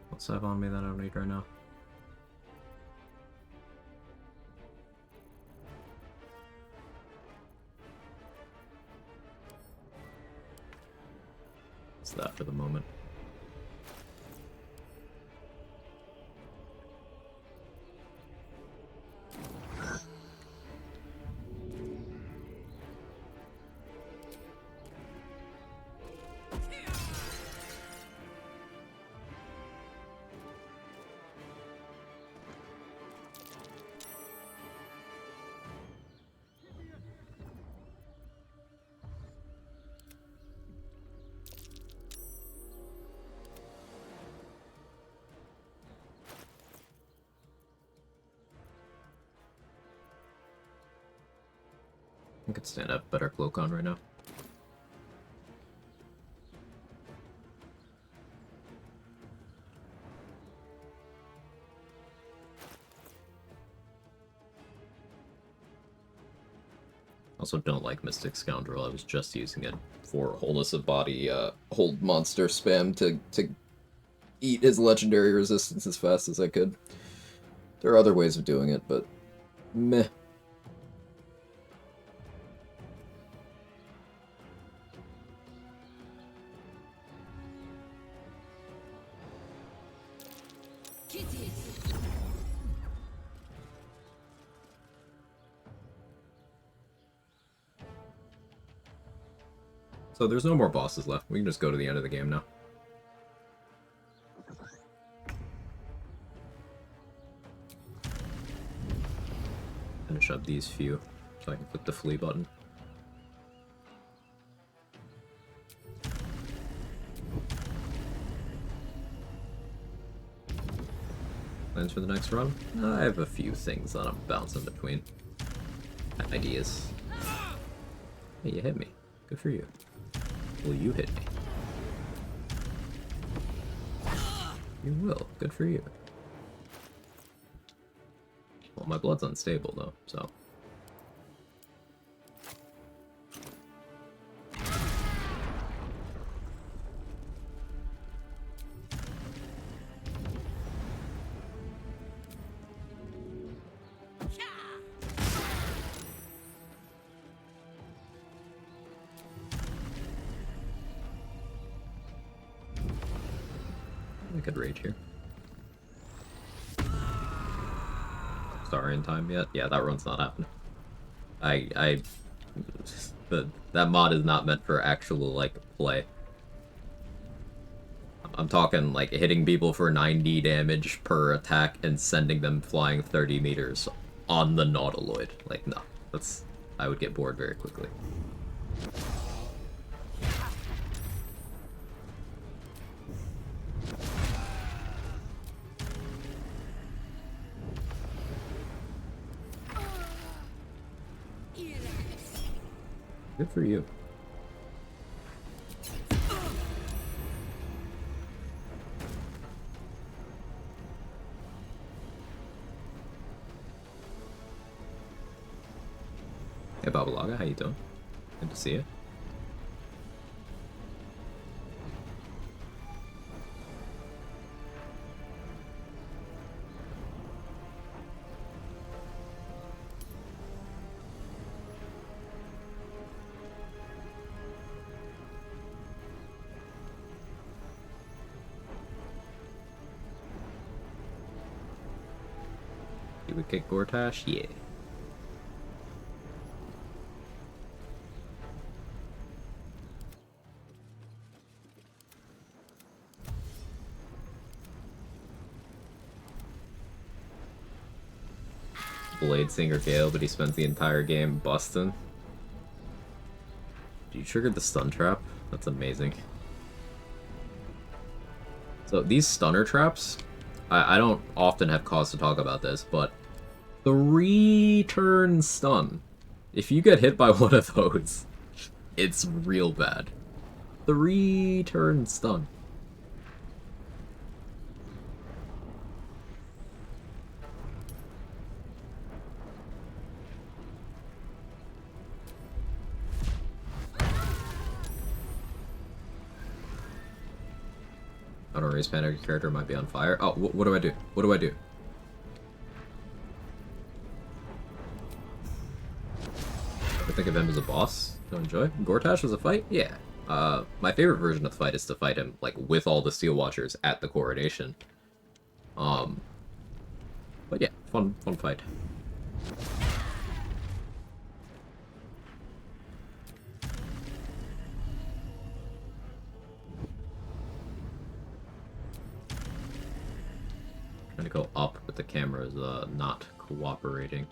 What's that on me that I don't need right now? It's that for the moment. I could stand up better cloak on right now. Also don't like Mystic Scoundrel. I was just using it for Wholeness of Body, hold monster spam to eat his legendary resistance as fast as I could. There are other ways of doing it, but meh. So there's no more bosses left. We can just go to the end of the game now. Finish up these few so I can click the flee button. Plans for the next run? I have a few things that I'm bouncing between. Ideas. Hey, you hit me. Good for you. Will you hit me? You will. Good for you. Well, my blood's unstable, though, so... I could rage here. Star in time yet? Yeah, that run's not happening. That mod is not meant for actual, like, play. I'm talking, like, hitting people for 90 damage per attack and sending them flying 30 meters on the Nautiloid. Like, no. That's... I would get bored very quickly. Good for you. Hey Babalaga, how you doing? Good to see you. You would kick Gortash? Yeah. Blade Singer Gale, but he spends the entire game busting. You triggered the stun trap? That's amazing. So these stunner traps, I don't often have cause to talk about this, but 3-turn stun. If you get hit by one of those, it's real bad. 3-turn stun. I don't raise panic, your character might be on fire. Oh, what do I do? What do I do? I think of him as a boss to enjoy. Gortash as a fight? Yeah. My favorite version of the fight is to fight him, like, with all the Steel Watchers at the coronation. But yeah, fun fight. Trying to go up, but the camera is not cooperating.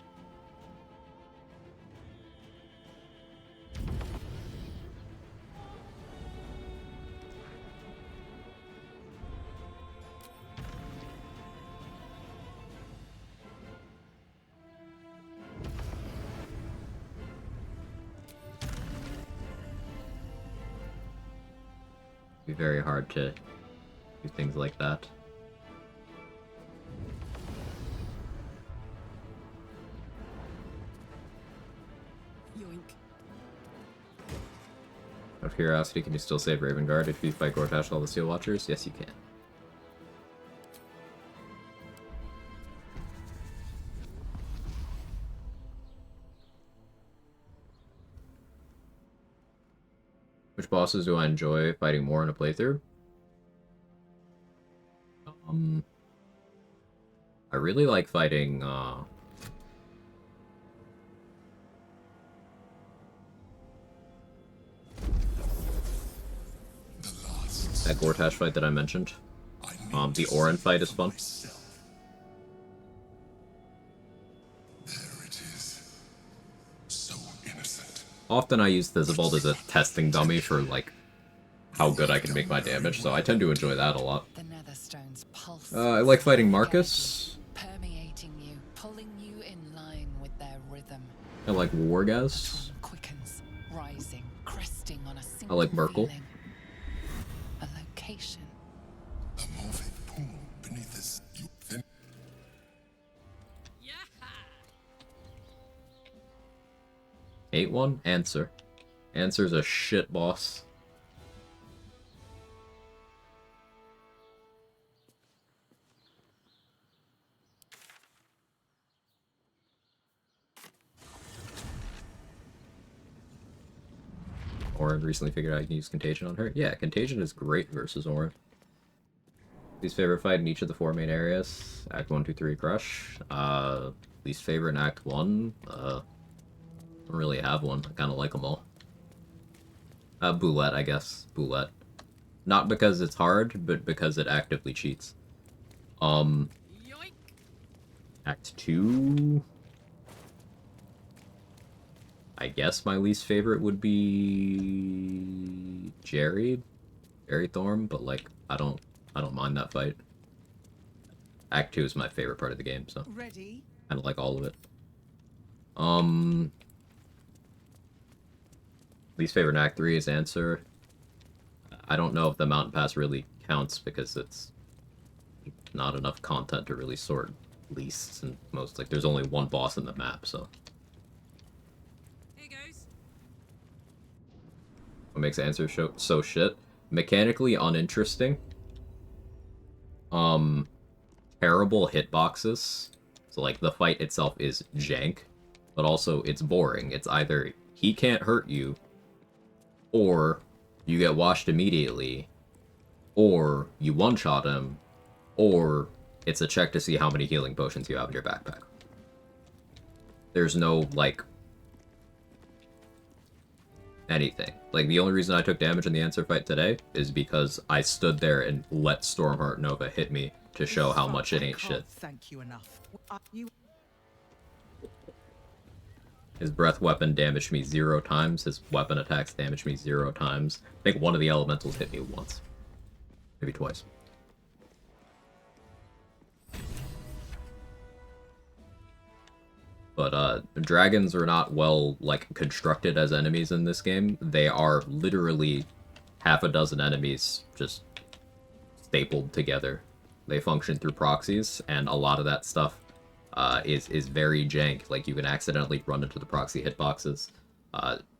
Be very hard to do things like that. Yoink. Out of curiosity, can you still save Raven Guard if you fight Gortash with all the Steel Watchers? Yes, you can. Which bosses do I enjoy fighting more in a playthrough? I really like fighting, that Gortash fight that I mentioned. The Orin fight is fun. Often I use Thisbald as a testing dummy for, like, how good I can make my damage, so I tend to enjoy that a lot. I like fighting Marcus. Permeating you, pulling you in line with their rhythm. I like Wargaz. Quickens, rising, cresting on a I single like Merkel. feeling. A location. A moving pool beneath this. 8-1? Answer. Answer's a shit boss. Orin recently figured out I can use Contagion on her. Yeah, Contagion is great versus Orin. Least favorite fight in each of the 4 main areas. Act 1, 2, 3, Crush. Least favorite in Act 1. Don't really have one. I kind of like them all. Boulette, I guess. Boulette. Not because it's hard, but because it actively cheats. Act 2... I guess my least favorite would be... Jerry Thorm, but like, I don't mind that fight. Act 2 is my favorite part of the game, so Ready? kind of like all of it. Least favorite in Act 3 is Answer. I don't know if the Mountain Pass really counts because it's not enough content to really sort leasts, and most, like, there's only one boss in the map, so. Here goes. What makes Answer so shit? Mechanically uninteresting. Terrible hitboxes. So, like, the fight itself is jank, but also it's boring. It's either he can't hurt you, or you get washed immediately, or you one-shot him, or it's a check to see how many healing potions you have in your backpack. There's no, like, anything. Like, the only reason I took damage in the Answer fight today is because I stood there and let Stormheart Nova hit me to show how much it ain't shit. Thank you enough. His breath weapon damaged me 0 times. His weapon attacks damaged me 0 times. I think one of the elementals hit me once. Maybe twice. But, dragons are not well, like, constructed as enemies in this game. They are literally half a dozen enemies just stapled together. They function through proxies, and a lot of that stuff is very jank. Like, you can accidentally run into the proxy hitboxes.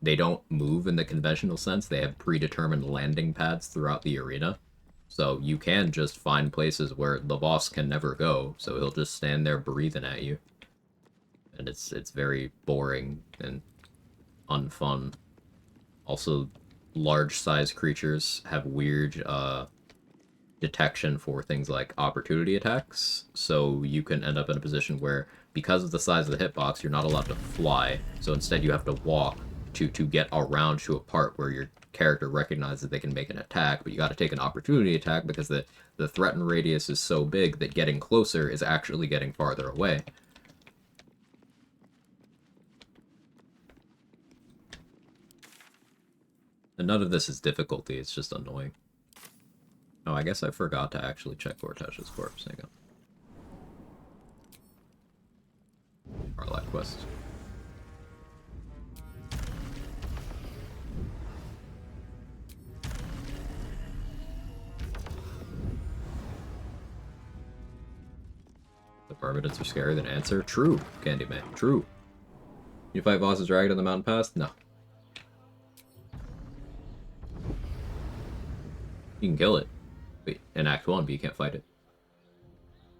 They don't move in the conventional sense. They have predetermined landing pads throughout the arena. So you can just find places where the boss can never go, so he'll just stand there breathing at you. And it's very boring and unfun. Also, large-sized creatures have weird, detection for things like opportunity attacks, so you can end up in a position where, because of the size of the hitbox, you're not allowed to fly, so instead you have to walk to get around to a part where your character recognizes they can make an attack, but you gotta take an opportunity attack because the threatened radius is so big that getting closer is actually getting farther away. And none of this is difficulty, it's just annoying. Oh, I guess I forgot to actually check Cortesh's corpse. Hang on. Arlac quest. The Myrmidons are scarier than Answer? True, Candyman. True. You fight bosses dragon on the mountain pass? No. You can kill it. In Act 1, but you can't fight it.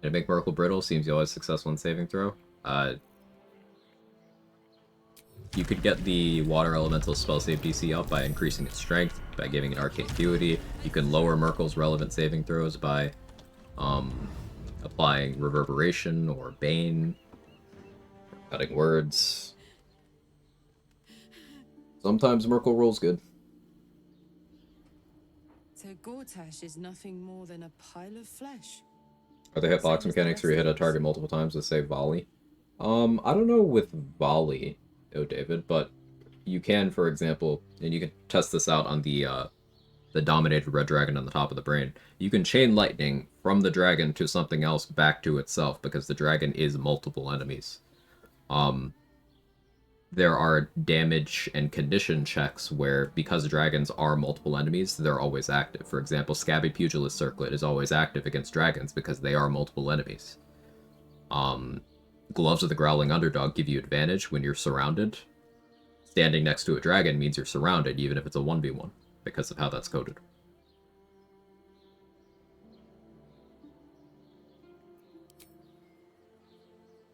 Did it make Merkle brittle? Seems you always successful in saving throw. You could get the Water Elemental spell save DC up by increasing its strength, by giving it Arcane Acuity. You can lower Merkle's relevant saving throws by applying Reverberation or Bane, cutting words. Sometimes Merkle rolls good. So Gortash is nothing more than a pile of flesh. Are there hitbox mechanics where you hit a target multiple times with, say, volley? I don't know with volley, David, but you can, for example, and you can test this out on the dominated red dragon on the top of the brain. You can chain lightning from the dragon to something else back to itself because the dragon is multiple enemies. There are damage and condition checks where, because dragons are multiple enemies, they're always active. For example, Scabby Pugilist Circlet is always active against dragons because they are multiple enemies. Gloves of the Growling Underdog give you advantage when you're surrounded. Standing next to a dragon means you're surrounded, even if it's a 1v1, because of how that's coded.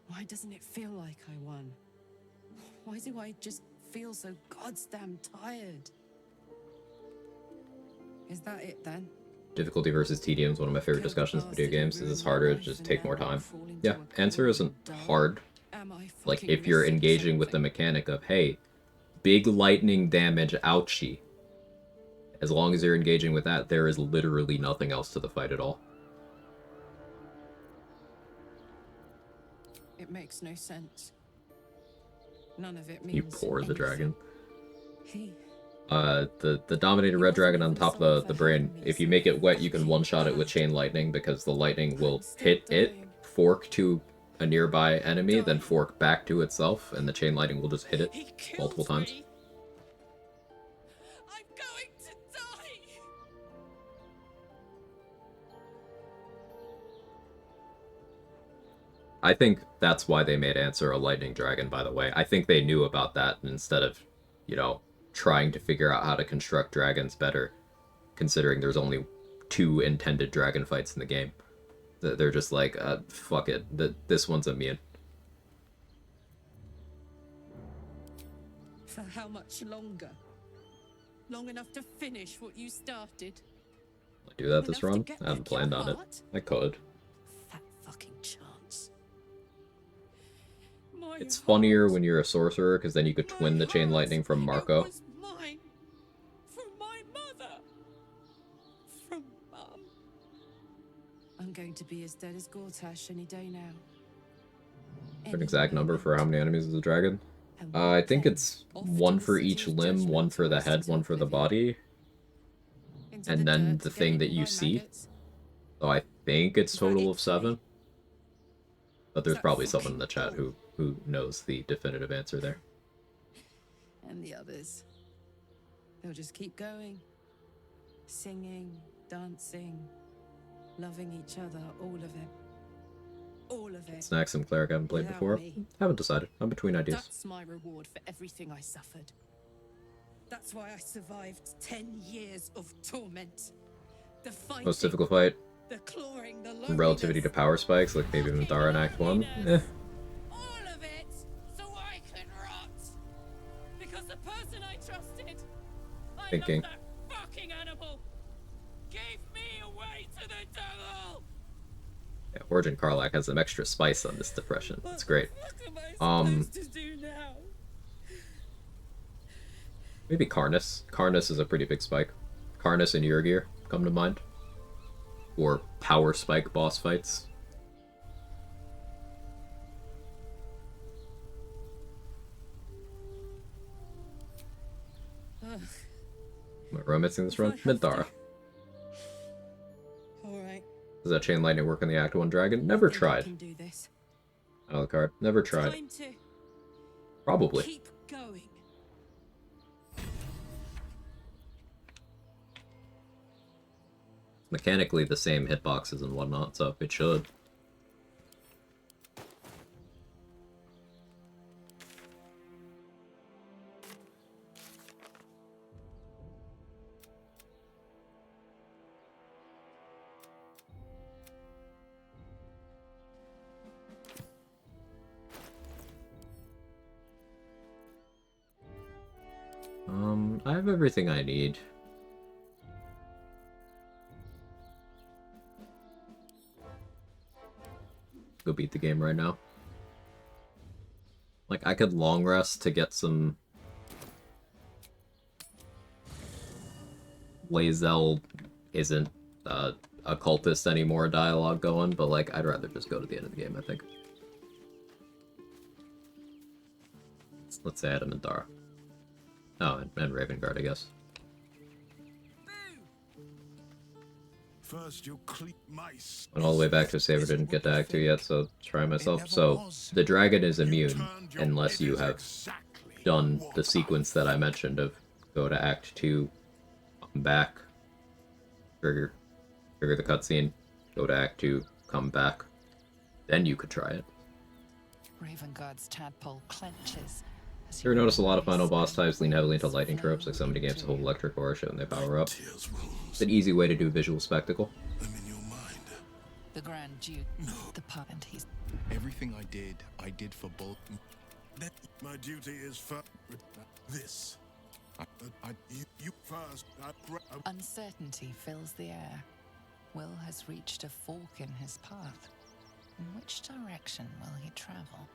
Why doesn't it feel like I won? Why do I just feel so goddamn tired? Is that it then? difficulty versus tedium is one of my favorite discussions in video games. Is it's harder to just take more time? Yeah, answer isn't hard. Like, if you're engaging with the mechanic of, hey, big lightning damage, ouchie. As long as you're engaging with that, there is literally nothing else to the fight at all. It makes no sense. None of it means You pour the dragon. He The dominated red dragon on top of the brain, if you make it wet, you can one-shot it with chain lightning, because the lightning will hit it, fork to a nearby enemy, then fork back to itself, and the chain lightning will just hit it multiple times. I'm going to die! I think that's why they made Answer a lightning dragon, by the way. I think they knew about that, and instead of, you know, trying to figure out how to construct dragons better, considering there's only 2 intended dragon fights in the game. They're just like, fuck it, this one's immune. For how much longer? Long enough to finish what you started? I do that this run? I haven't planned on it. I could. Fat fucking chance. It's funnier when you're a sorcerer, because then you could twin the chain lightning from Marco. Mine. From my mother. From Mum. I'm going to be as dead as Gortash any day now. An exact number for how many enemies is a dragon? I think it's 1 for each limb, 1 for the head, 1 for the body, and then the thing that you see. So I think it's total of 7. But there's probably someone in the chat who knows the definitive answer there. And the others. They'll just keep going. Singing, dancing, loving each other, all of it. All of it. Snacks and Cleric I haven't played before. Haven't decided. I'm between ideas. That's my reward for everything I suffered. That's why I survived 10 years of torment. The fighting, Most difficult fight. the clawing, the Relativity to power spikes, like maybe Minthara in Act 1. Eh. All of it, so I could rot! Because the person I trusted, Thinking. that fucking animal, gave me away to the devil! Yeah, Origin Karlach has some extra spice on this depression. It's great. To do now? Maybe Karnus. Karnus is a pretty big spike. Karnus and Yrgir come to mind. Or power spike boss fights. Am I romancing this run? Minthara. Alright. Does that chain lightning work on the Act 1 dragon? Never tried. Can do this. Another card. Never tried. Time to Probably. keep going. Mechanically the same hitboxes and whatnot, so it should. I have everything I need. Go beat the game right now. Like, I could long rest to get some Lae'zel isn't a cultist anymore dialogue going, but like, I'd rather just go to the end of the game, I think. Let's say Adam and Dara. Oh, and Ravengard, I guess. First, you clean mice. Went all the way back to Saber, didn't get to Act 2 yet, so try myself. So, the dragon is immune, unless you have done the sequence that I mentioned of go to Act 2, come back, trigger the cutscene, go to Act 2, come back. Then you could try it. Ravengard's tadpole clenches. You ever notice a lot of final boss types lean heavily into lightning tropes, like so many games hold electric aura shit when they power up? It's an easy way to do a visual spectacle. The Grand Duke, the pub, and he's... Everything I did for both. My duty is for this. You first. Uncertainty fills the air. Will has reached a fork in his path. In which direction will he travel?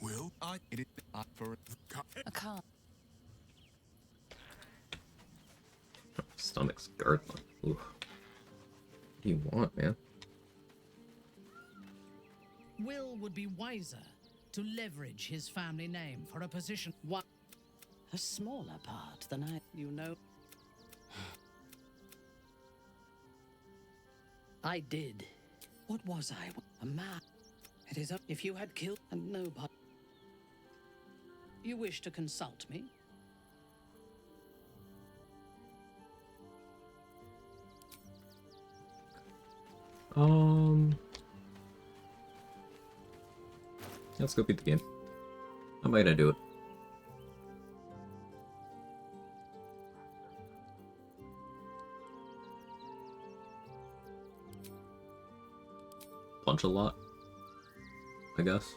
Will I get it up for A car. Stomach's gurgling. Ooh. What do you want, man? Will would be wiser to leverage his family name for a position. What? A smaller part than you know. I did. What was I? A man. It is if you had killed and nobody. You wish to consult me? Let's go beat the game. How might I do it? Punch a lot, I guess.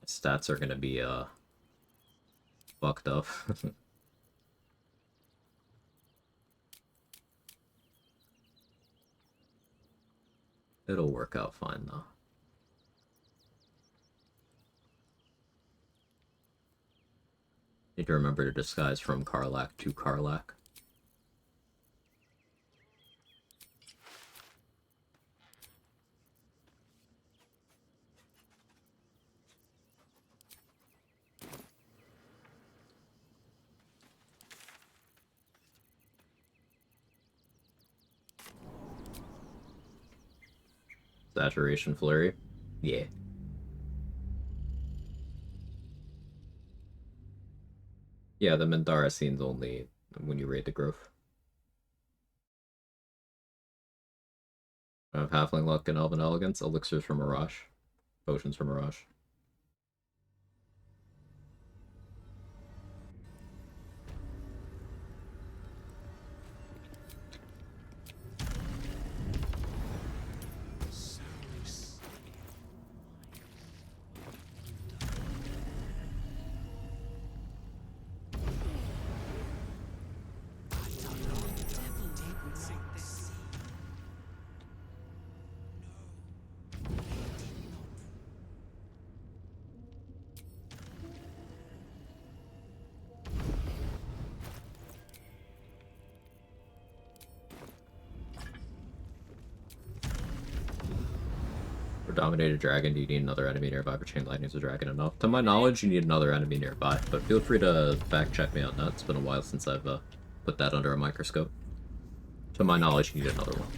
Stats are gonna be fucked up. It'll work out fine though. Need to remember to disguise from Kicklach to Kicklach. Saturation flurry. Yeah. Yeah, the Mandara scene's only when you raid the growth. I have Halfling Luck and Elven Elegance, Elixirs from Mirage, Potions from Mirage. For Dominated Dragon, do you need another enemy nearby for Chain Lightning's a dragon enough? To my knowledge, you need another enemy nearby, but feel free to fact check me on that. It's been a while since I've put that under a microscope. To my knowledge, you need another one.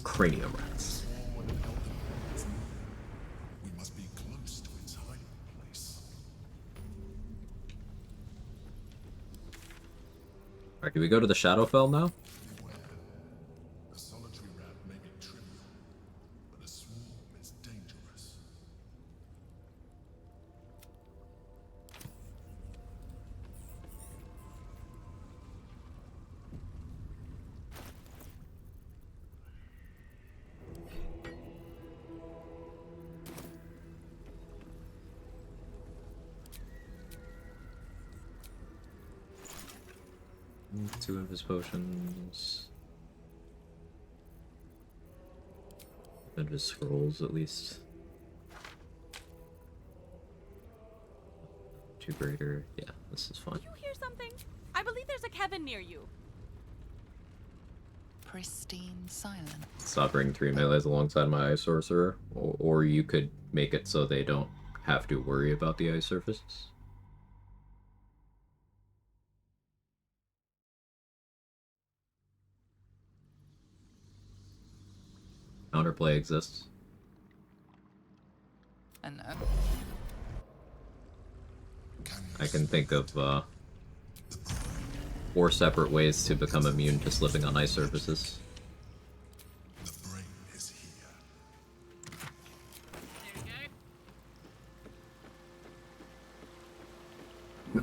Cranium rats. We must be close to its hiding place. Alright, do we go to the Shadowfell now? A solitary rat may be trivial, but a swarm is dangerous. Two of his potions. And his scrolls, at least. 2 greater. Yeah, this is fine. You hear something? I believe there's a Kevin near you. Pristine silence. Stop bringing 3 melees alongside my ice sorcerer, or you could make it so they don't have to worry about the ice surfaces. Counterplay exists. And I can think of 4 separate ways to become immune to slipping on ice surfaces.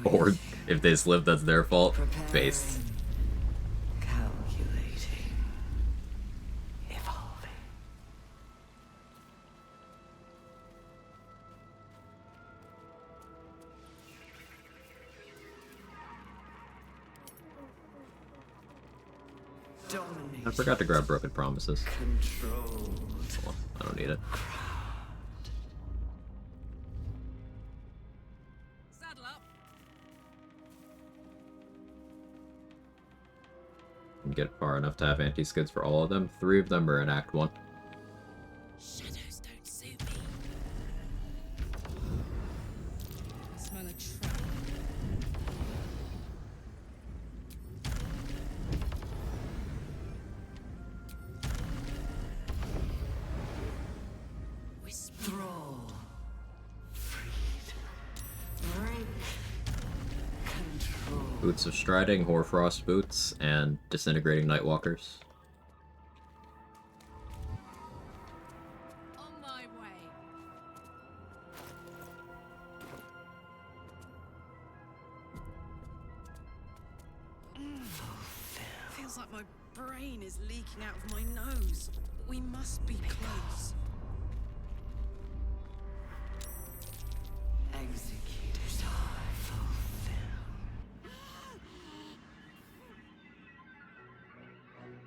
Or if they slip, that's their fault. Based. Calculating. Evolving. I forgot to grab Broken Promises. Control. Well, I don't need it. Saddle up. Can get far enough to have anti-skids for all of them. 3 of them are in Act 1. Shadows don't suit me. I smell a trap. Thrall. Freed. Break. Control. Boots of Striding, Hoarfrost Boots, and Disintegrating Nightwalkers. On my way. Feels like my brain is leaking out of my nose. We must be close. Execute.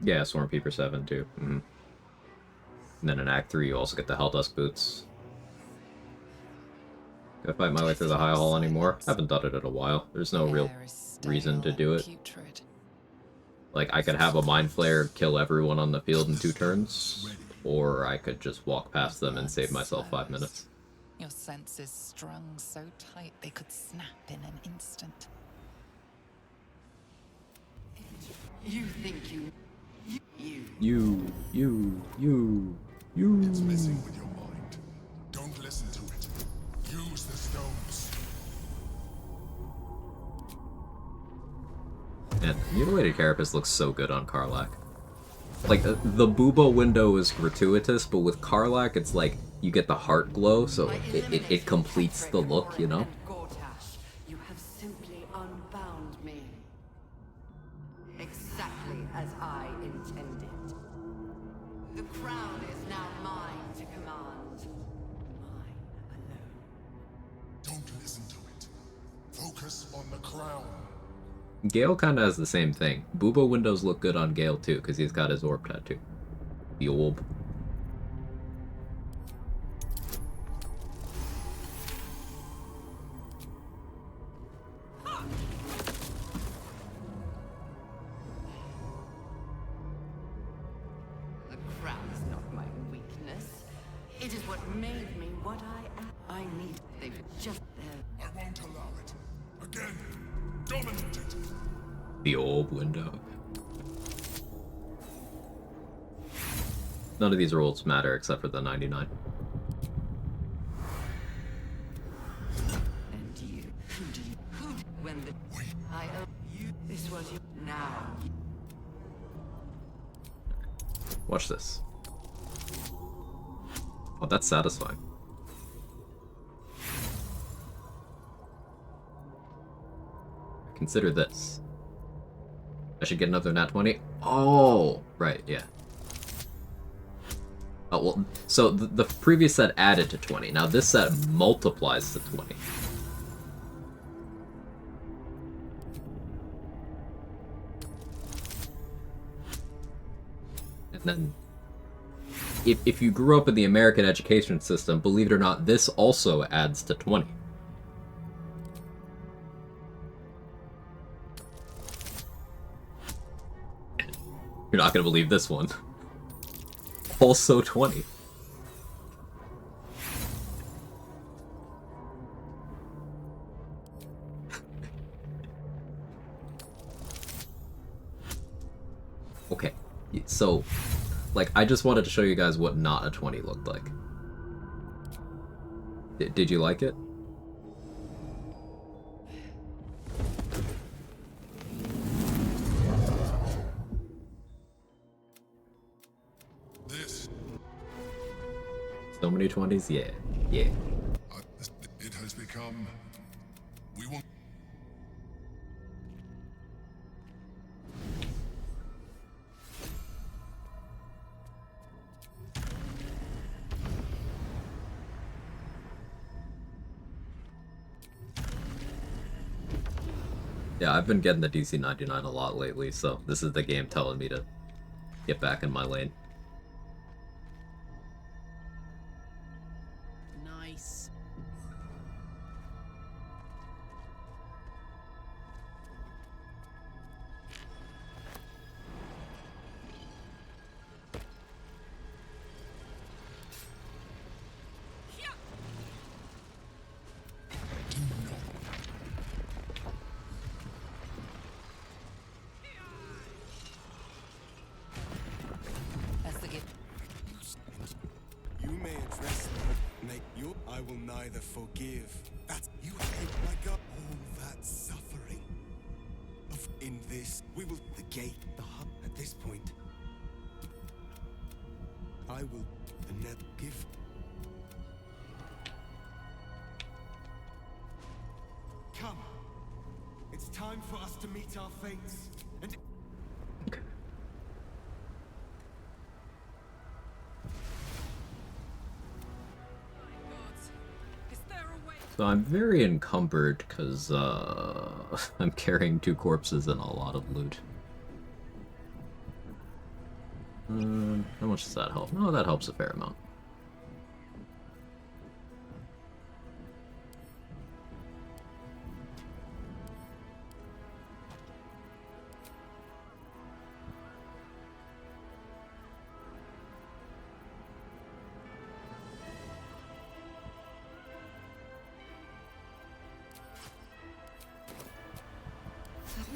Yeah, Swarm Peeper 7 too. And then in Act 3 you also get the Helldusk Boots. Do I fight my way through the High Hall anymore? Haven't done it in a while. There's no real reason to do it. Like, I could have a Mind Flayer kill everyone on the field in 2 turns, or I could just walk past them and save myself 5 minutes. Your senses strung so tight they could snap in an instant. You think you. It's messing with your mind. Don't listen to it. Use the stones. And Mutilated Carapace looks so good on Kicklach. Like, the Booba window is gratuitous, but with Kicklach, it's like, you get the heart glow, so it completes the look, you know? You have simply unbound me. Exactly as I intended. The crown is now mine to command. Mine alone. Don't listen to it. Focus on the crown. Gale kinda has the same thing. Booba windows look good on Gale too, because he's got his orb tattoo. The orb. The crown is not my weakness. It is what made me what I am. I need. They've just there. I won't allow it. Again. Dominate it. The orb window. None of these rules matter except for the 99. And you. Who when the I owe you. This was you. Now. Watch this. Oh, that's satisfying. Consider this. I should get another nat 20. Oh, right, yeah. Oh, well, so the previous set added to 20. Now this set multiplies to 20. And then if you grew up in the American education system, believe it or not, this also adds to 20. You're not gonna believe this one. Also 20. Okay, so, like, I just wanted to show you guys what not a 20 looked like. Did you like it? So many 20s? Yeah. Yeah. It has become... We want... Yeah, I've been getting the DC-99 a lot lately, so this is the game telling me to get back in my lane. Nice. That's the gift. You may address me, make you. I will neither forgive. That you hate my God. All that suffering. In this, we will the gate, the hub. At this point, I will the net give. Come. It's time for us to meet our fates. And So I'm very encumbered because I'm carrying 2 corpses and a lot of loot. How much does that help? Oh, that helps a fair amount.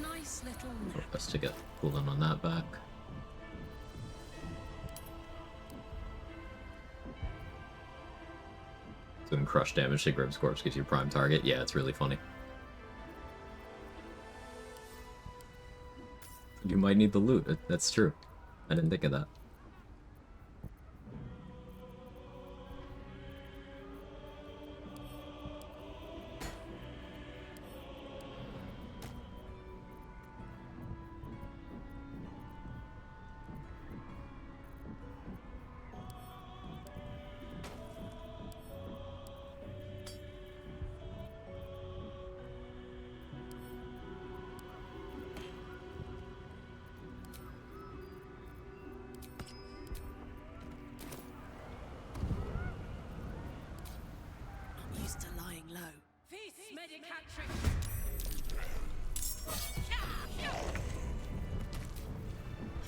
Nice little nap. Best to get pulled in on that back. Doing crush damage to Grimm's corpse gives you prime target. Yeah, it's really funny. You might need the loot. That's true. I didn't think of that. Used to lying low. I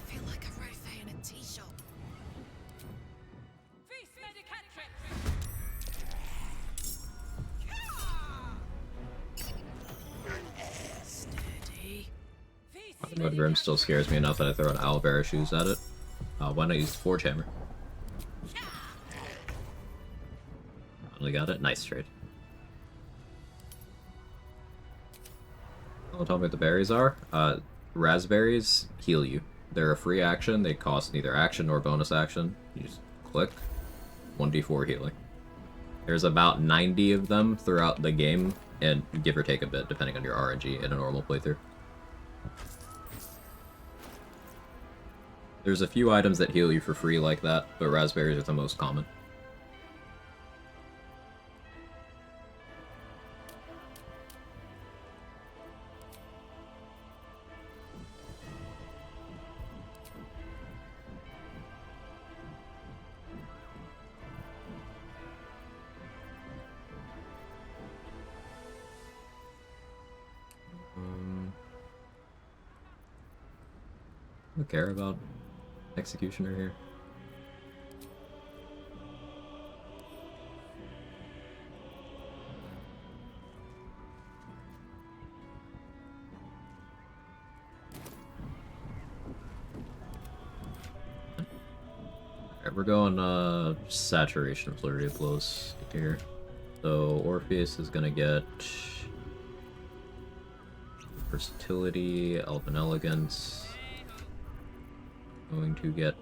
feel like a rofé in a tea shop. Steady. I don't know if Grim still scares me enough that I throw an owlbear shoes at it. Why not use the Forge Hammer? Finally got it. Nice trade. Oh, tell me what the berries are. Raspberries heal you. They're a free action. They cost neither action nor bonus action. You just click. 1d4 healing. There's about 90 of them throughout the game, and give or take a bit, depending on your RNG in a normal playthrough. There's a few items that heal you for free like that, but raspberries are the most common. don't care about Executioner here. Alright, we're going saturation flurry of blows here. So Orpheus is gonna get versatility, elven elegance. Going to get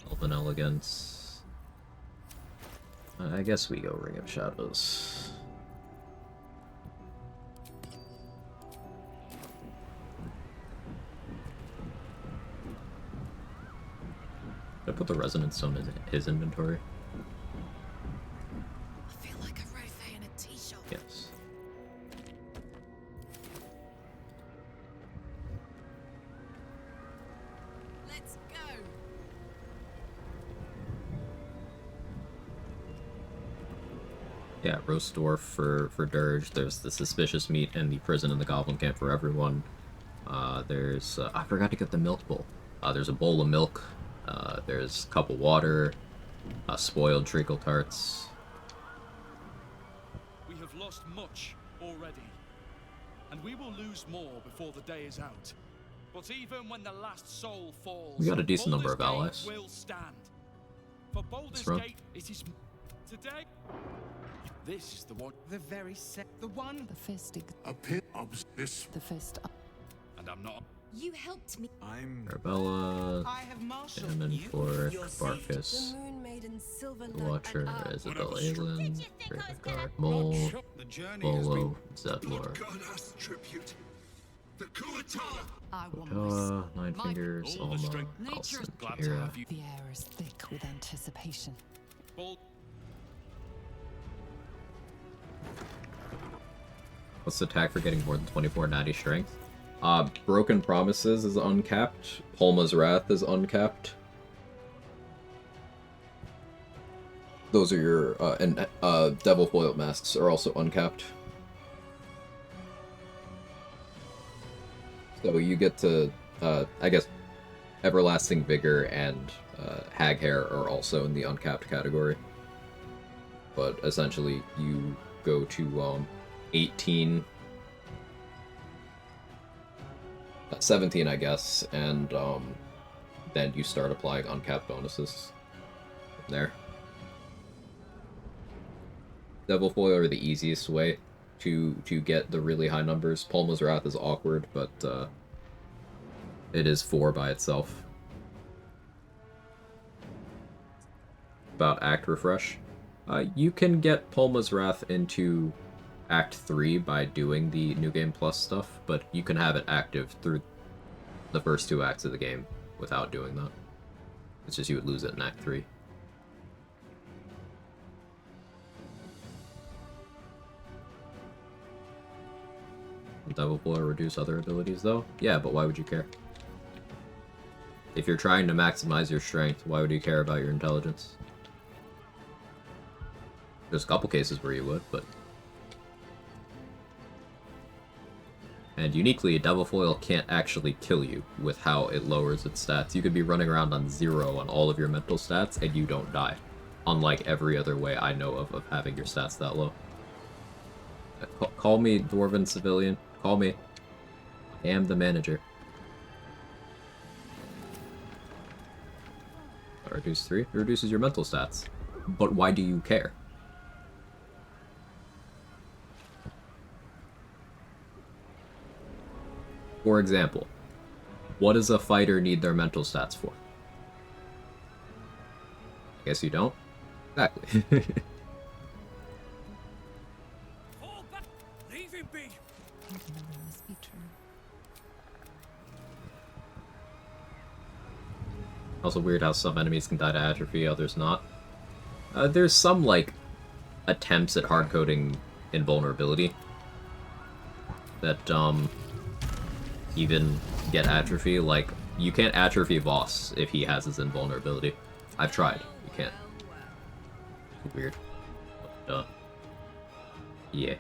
elven elegance. I guess we go Ring of Shadows. Should I put the Resonance Stone in his inventory? I feel like a rofé in a tea shop. Yes. Let's go. Yeah, roast dwarf for Dirge. There's the suspicious meat and the prison in the goblin camp for everyone. There's I forgot to get the milk bowl. There's a bowl of milk. There's a cup of water. Spoiled treacle tarts. We have lost much already, and we will lose more before the day is out. But even when the last soul falls, We got a decent number Baldur's of allies. Gate will stand. For Baldur's run. Gate, it is today. This is the one. The very the one. The fist. A pit of this. The fist. And I'm not. You helped me. I'm Arbella, I have marshaled Shaman, you. Fork, You're safe. Barkus, The Moon Maiden, Silver the Knight, Watcher, and Isabel Did you Aelin, think I was Gravenguard, Mole, the journey has Bolo, been Zedlor, God's tribute. The Kuatala. I want Koa, Nine Fingers, all the Alma, strength. Alson, Glad to Kira. have you. The air is thick with anticipation. Bald. What's the tag for getting more than 24 natty strength? Broken Promises is uncapped. Palma's Wrath is uncapped. Those are your, and Devil Foiled Masks are also uncapped. So you get to, I guess, Everlasting Vigor and Hag Hair are also in the uncapped category. But essentially, you go to 18, 17, I guess, and then you start applying uncapped bonuses from there. Devil Foil are the easiest way to get the really high numbers. Palma's Wrath is awkward, but it is 4 by itself. About Act Refresh. You can get Palma's Wrath into Act 3 by doing the New Game Plus stuff, but you can have it active through the first 2 acts of the game without doing that. It's just you would lose it in Act 3. Devil Foil reduce other abilities though? Yeah, but why would you care? If you're trying to maximize your strength, why would you care about your intelligence? There's a couple cases where you would, but... And uniquely, Devil Foil can't actually kill you with how it lowers its stats. You could be running around on 0 on all of your mental stats and you don't die. Unlike every other way I know of having your stats that low. Call me Dwarven Civilian. Call me. I am the manager. Reduce 3? It reduces your mental stats. But why do you care? For example, what does a fighter need their mental stats for? I guess you don't? Exactly. Leave him be. Must be true. Also weird how some enemies can die to atrophy, others not. There's some, like, attempts at hard-coding invulnerability that, even get atrophy. Like, you can't atrophy Voss if he has his invulnerability. I've tried. You can't. Weird. But, yeah.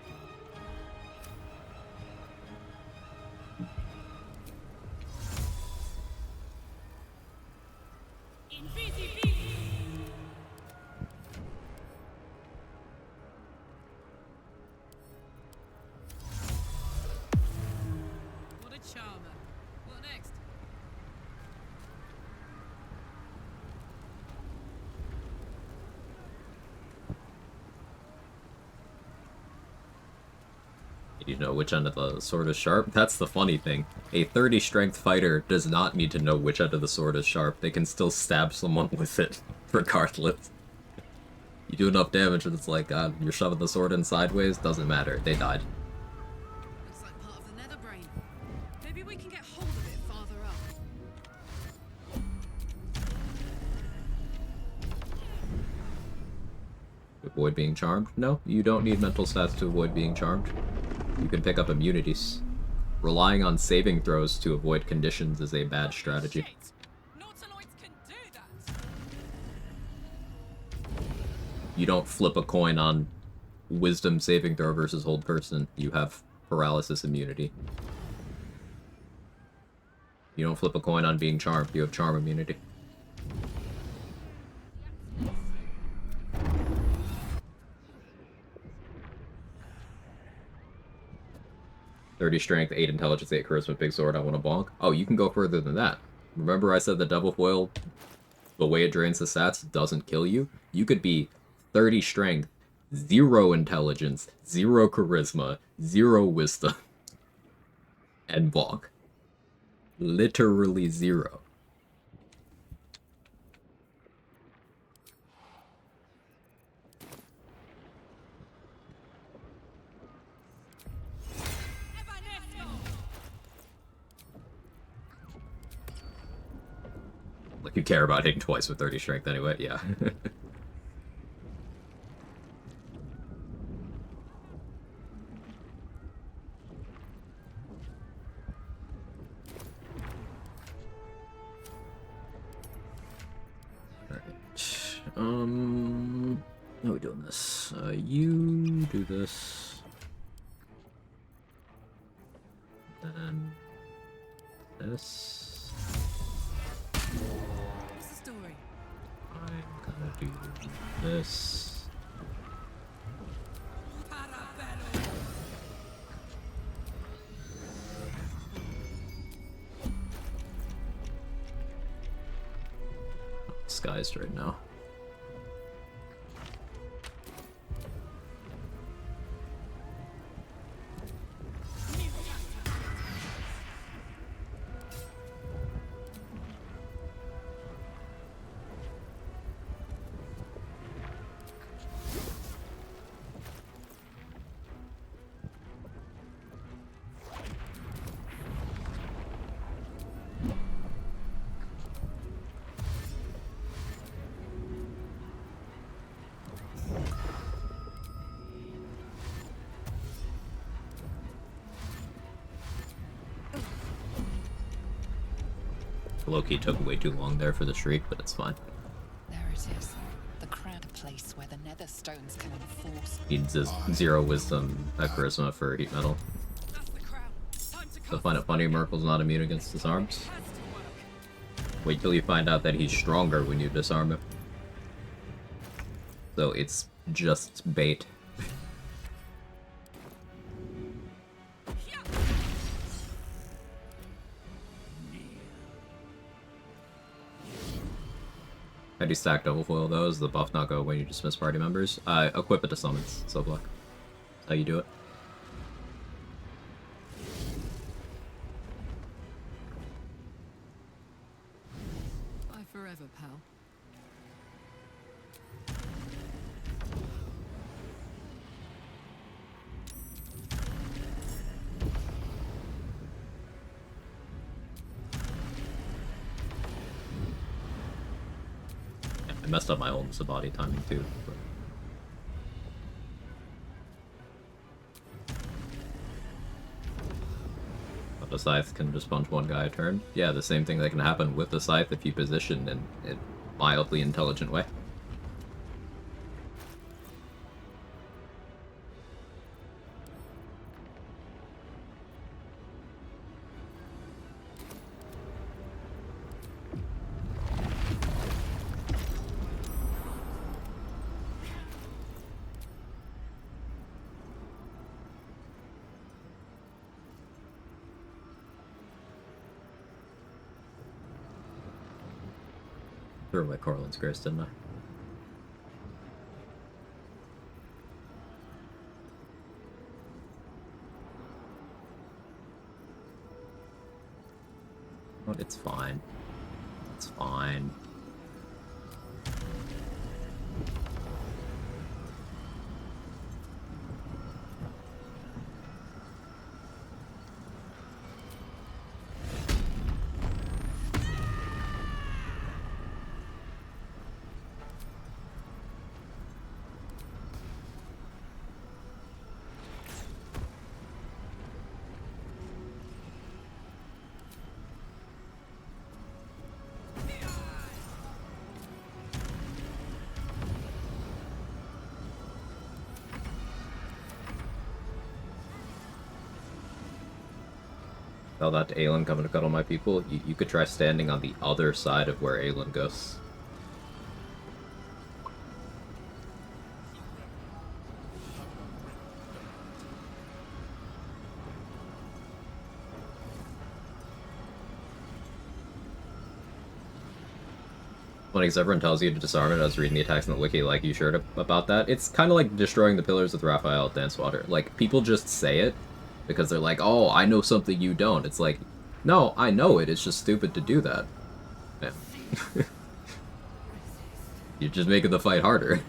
You know which end of the sword is sharp? That's the funny thing. A 30 strength fighter does not need to know which end of the sword is sharp. They can still stab someone with it, regardless. You do enough damage and it's like, God, you're shoving the sword in sideways, doesn't matter. They died. Looks like part of the nether brain. Maybe we can get hold of it farther up. Avoid being charmed? No, you don't need mental stats to avoid being charmed. You can pick up immunities. Relying on saving throws to avoid conditions is a bad strategy. You don't flip a coin on wisdom saving throw versus hold person. You have paralysis immunity. You don't flip a coin on being charmed. You have charm immunity. "30 strength, 8 intelligence, 8 charisma, big sword, I want to bonk." Oh, you can go further than that. Remember I said the devil foil, the way it drains the stats, doesn't kill you? You could be 30 strength, 0 intelligence, 0 charisma, 0 wisdom, and bonk. Literally 0. Like, you care about hitting twice with 30 strength anyway, yeah. How are we doing this? You do this. Then this. What's the story? I'm gonna do this. Disguised right now. Loki took way too long there for the shriek, but it's fine. There it is. The crowd place where the nether stones can enforce. Needs a 0 wisdom, charisma for heat metal. So find it funny Merkel's not immune against disarms. Wait till you find out that he's stronger when you disarm him. So it's just bait. How do you stack double foil though? Is the buff not go when you dismiss party members? Equip it to summons, so block. That's how you do it. Bye forever, pal. I messed up my own Sabati timing too. But the scythe can just punch one guy a turn. Yeah, the same thing that can happen with the scythe if you position in a mildly intelligent way. Threw away Corlin's Grace, didn't I? But it's fine. It's fine. Tell that to Aelin coming to cuddle my people. You could try standing on the other side of where Aelin goes. Funny, because everyone tells you to disarm it. I was reading the attacks in the wiki, like, you sure about that? It's kind of like destroying the pillars with Raphael at Dancewater. Like, people just say it because they're like, oh, I know something you don't. It's like, no, I know it. It's just stupid to do that. Yeah. You're just making the fight harder.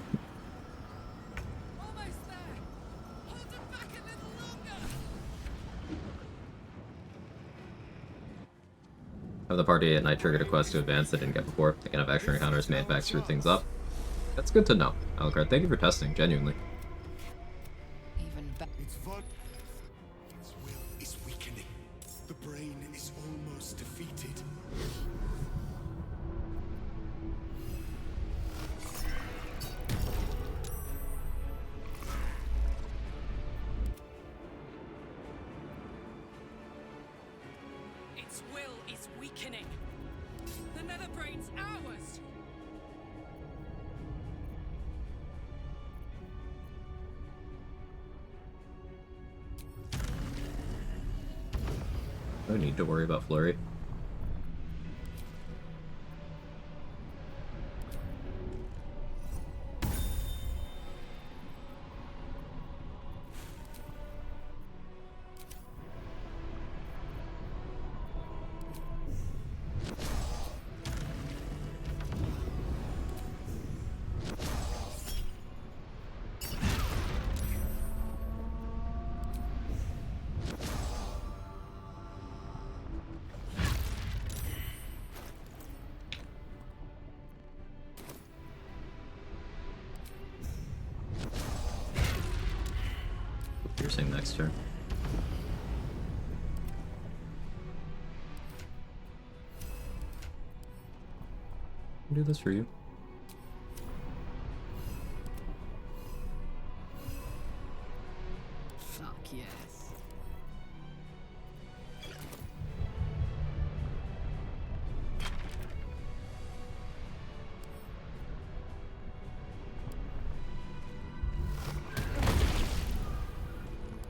Have the party at night triggered a quest to advance that didn't get before. They can have extra encounters, made back, screw things up. That's good to know. Alucard, thank you for testing, genuinely. Its will is weakening. The brain is almost defeated. Its will is weakening. The Netherbrain's ours. No need to worry about Flurry. Piercing next turn. I'll do this for you. Fuck yes.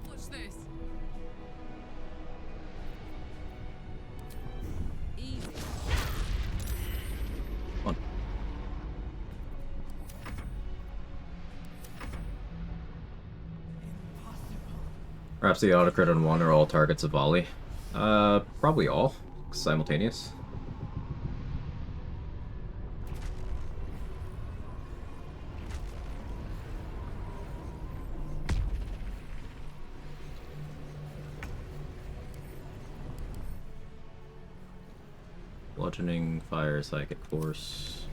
What's this? Easy. One. Perhaps the autocrit on one or all targets of volley. Probably all. Simultaneous. Bludgeoning, fire, psychic force.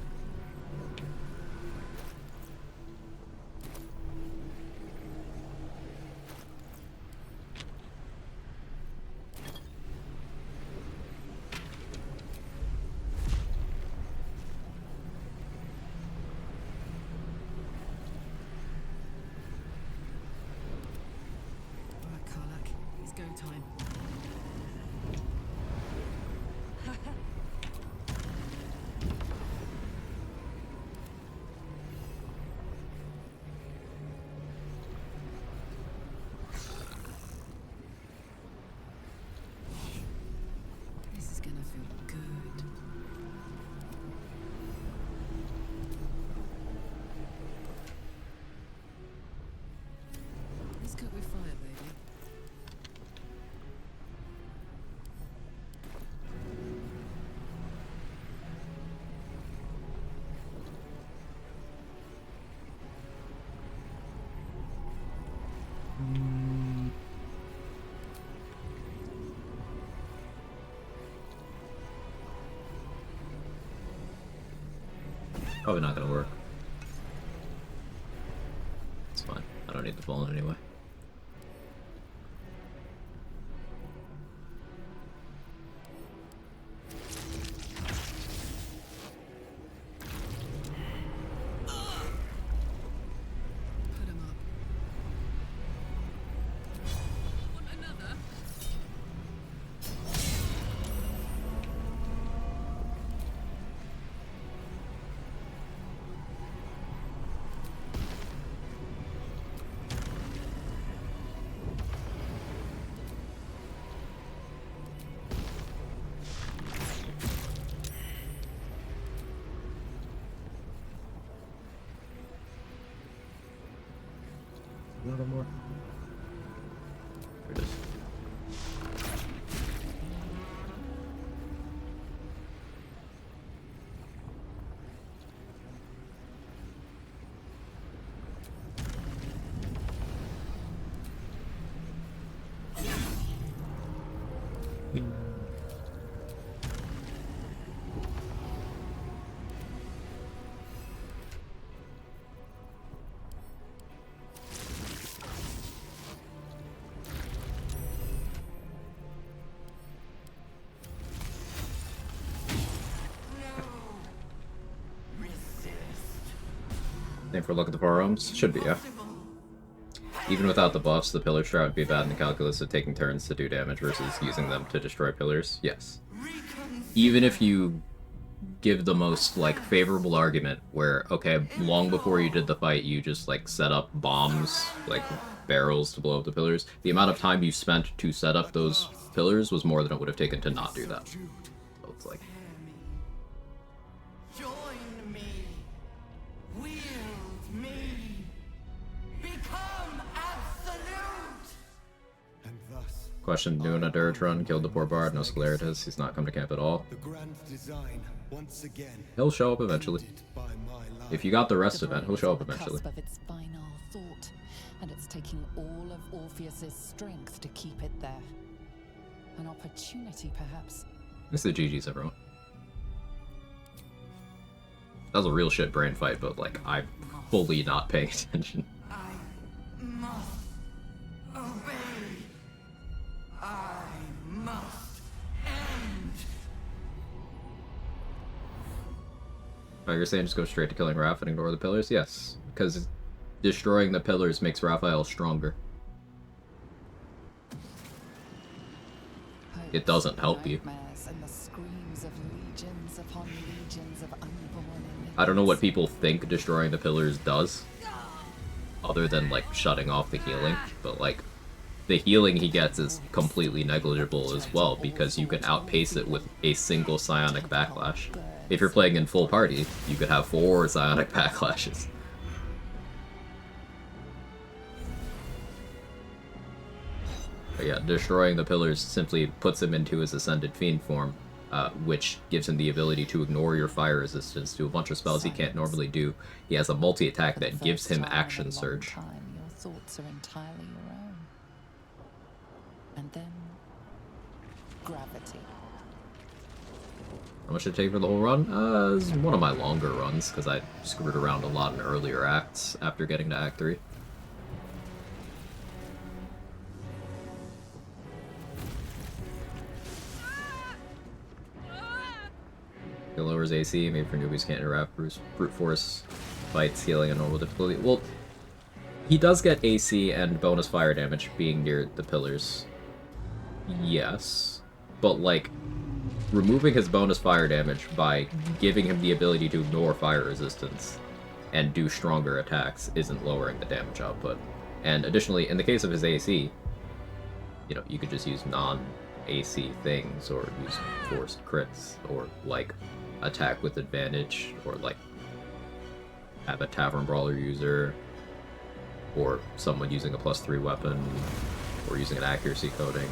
Alright, Kicklach, it's go time. This is gonna feel good. Let's cook with fire, baby. Probably not gonna work. It's fine. I don't need the fallen anyway. Another more. There it is. Same for look at the forearms. Should be, yeah. Even without the buffs, the pillar strat would be bad in the calculus of taking turns to do damage versus using them to destroy pillars. Yes. Even if you give the most, like, favorable argument where, okay, long before you did the fight, you just, like, set up bombs, like, barrels to blow up the pillars, the amount of time you spent to set up those pillars was more than it would have taken to not do that. So it's like... Join me. Wield me. Become absolute. And thus, Question, doing a dirt run, killed the poor bard, no Scleritus, he's not come to camp at all. the grand design once again. He'll show up eventually. If you got the rest event, he'll show up eventually. Cusp of its final thought, and it's taking all of Orpheus's strength to keep it there. An opportunity, perhaps. It's the GG's, everyone. That was a real shit brain fight, but, like, I'm fully not paying attention. Must obey. I must end. Oh, you're saying just go straight to killing Raph and ignore the pillars? Yes, because destroying the pillars makes Raphael stronger. It doesn't help you. And the screams of legions upon legions of unborn I don't know what people think destroying the pillars does, other than, like, shutting off the healing, but, like, the healing he gets is completely negligible as well, because you can outpace it with a single psionic backlash. If you're playing in full party, you could have 4 psionic backlashes. But yeah, destroying the pillars simply puts him into his Ascended Fiend form, which gives him the ability to ignore your fire resistance, do a bunch of spells he can't normally do. He has a multi-attack that gives him Action Surge. Your thoughts are entirely your own. And then... gravity. How much did it take for the whole run? It's one of my longer runs, because I screwed around a lot in earlier acts after getting to Act 3. It lowers AC, maybe for newbies can't interact, brute force fights, healing, and normal difficulty. Well, he does get AC and bonus fire damage being near the pillars. Yes. But, like, removing his bonus fire damage by giving him the ability to ignore fire resistance and do stronger attacks isn't lowering the damage output. And additionally, in the case of his AC, you know, you could just use non-AC things, or use forced crits, or, like, attack with advantage, or, like, have a Tavern Brawler user, or someone using a +3 weapon, or using an accuracy coding.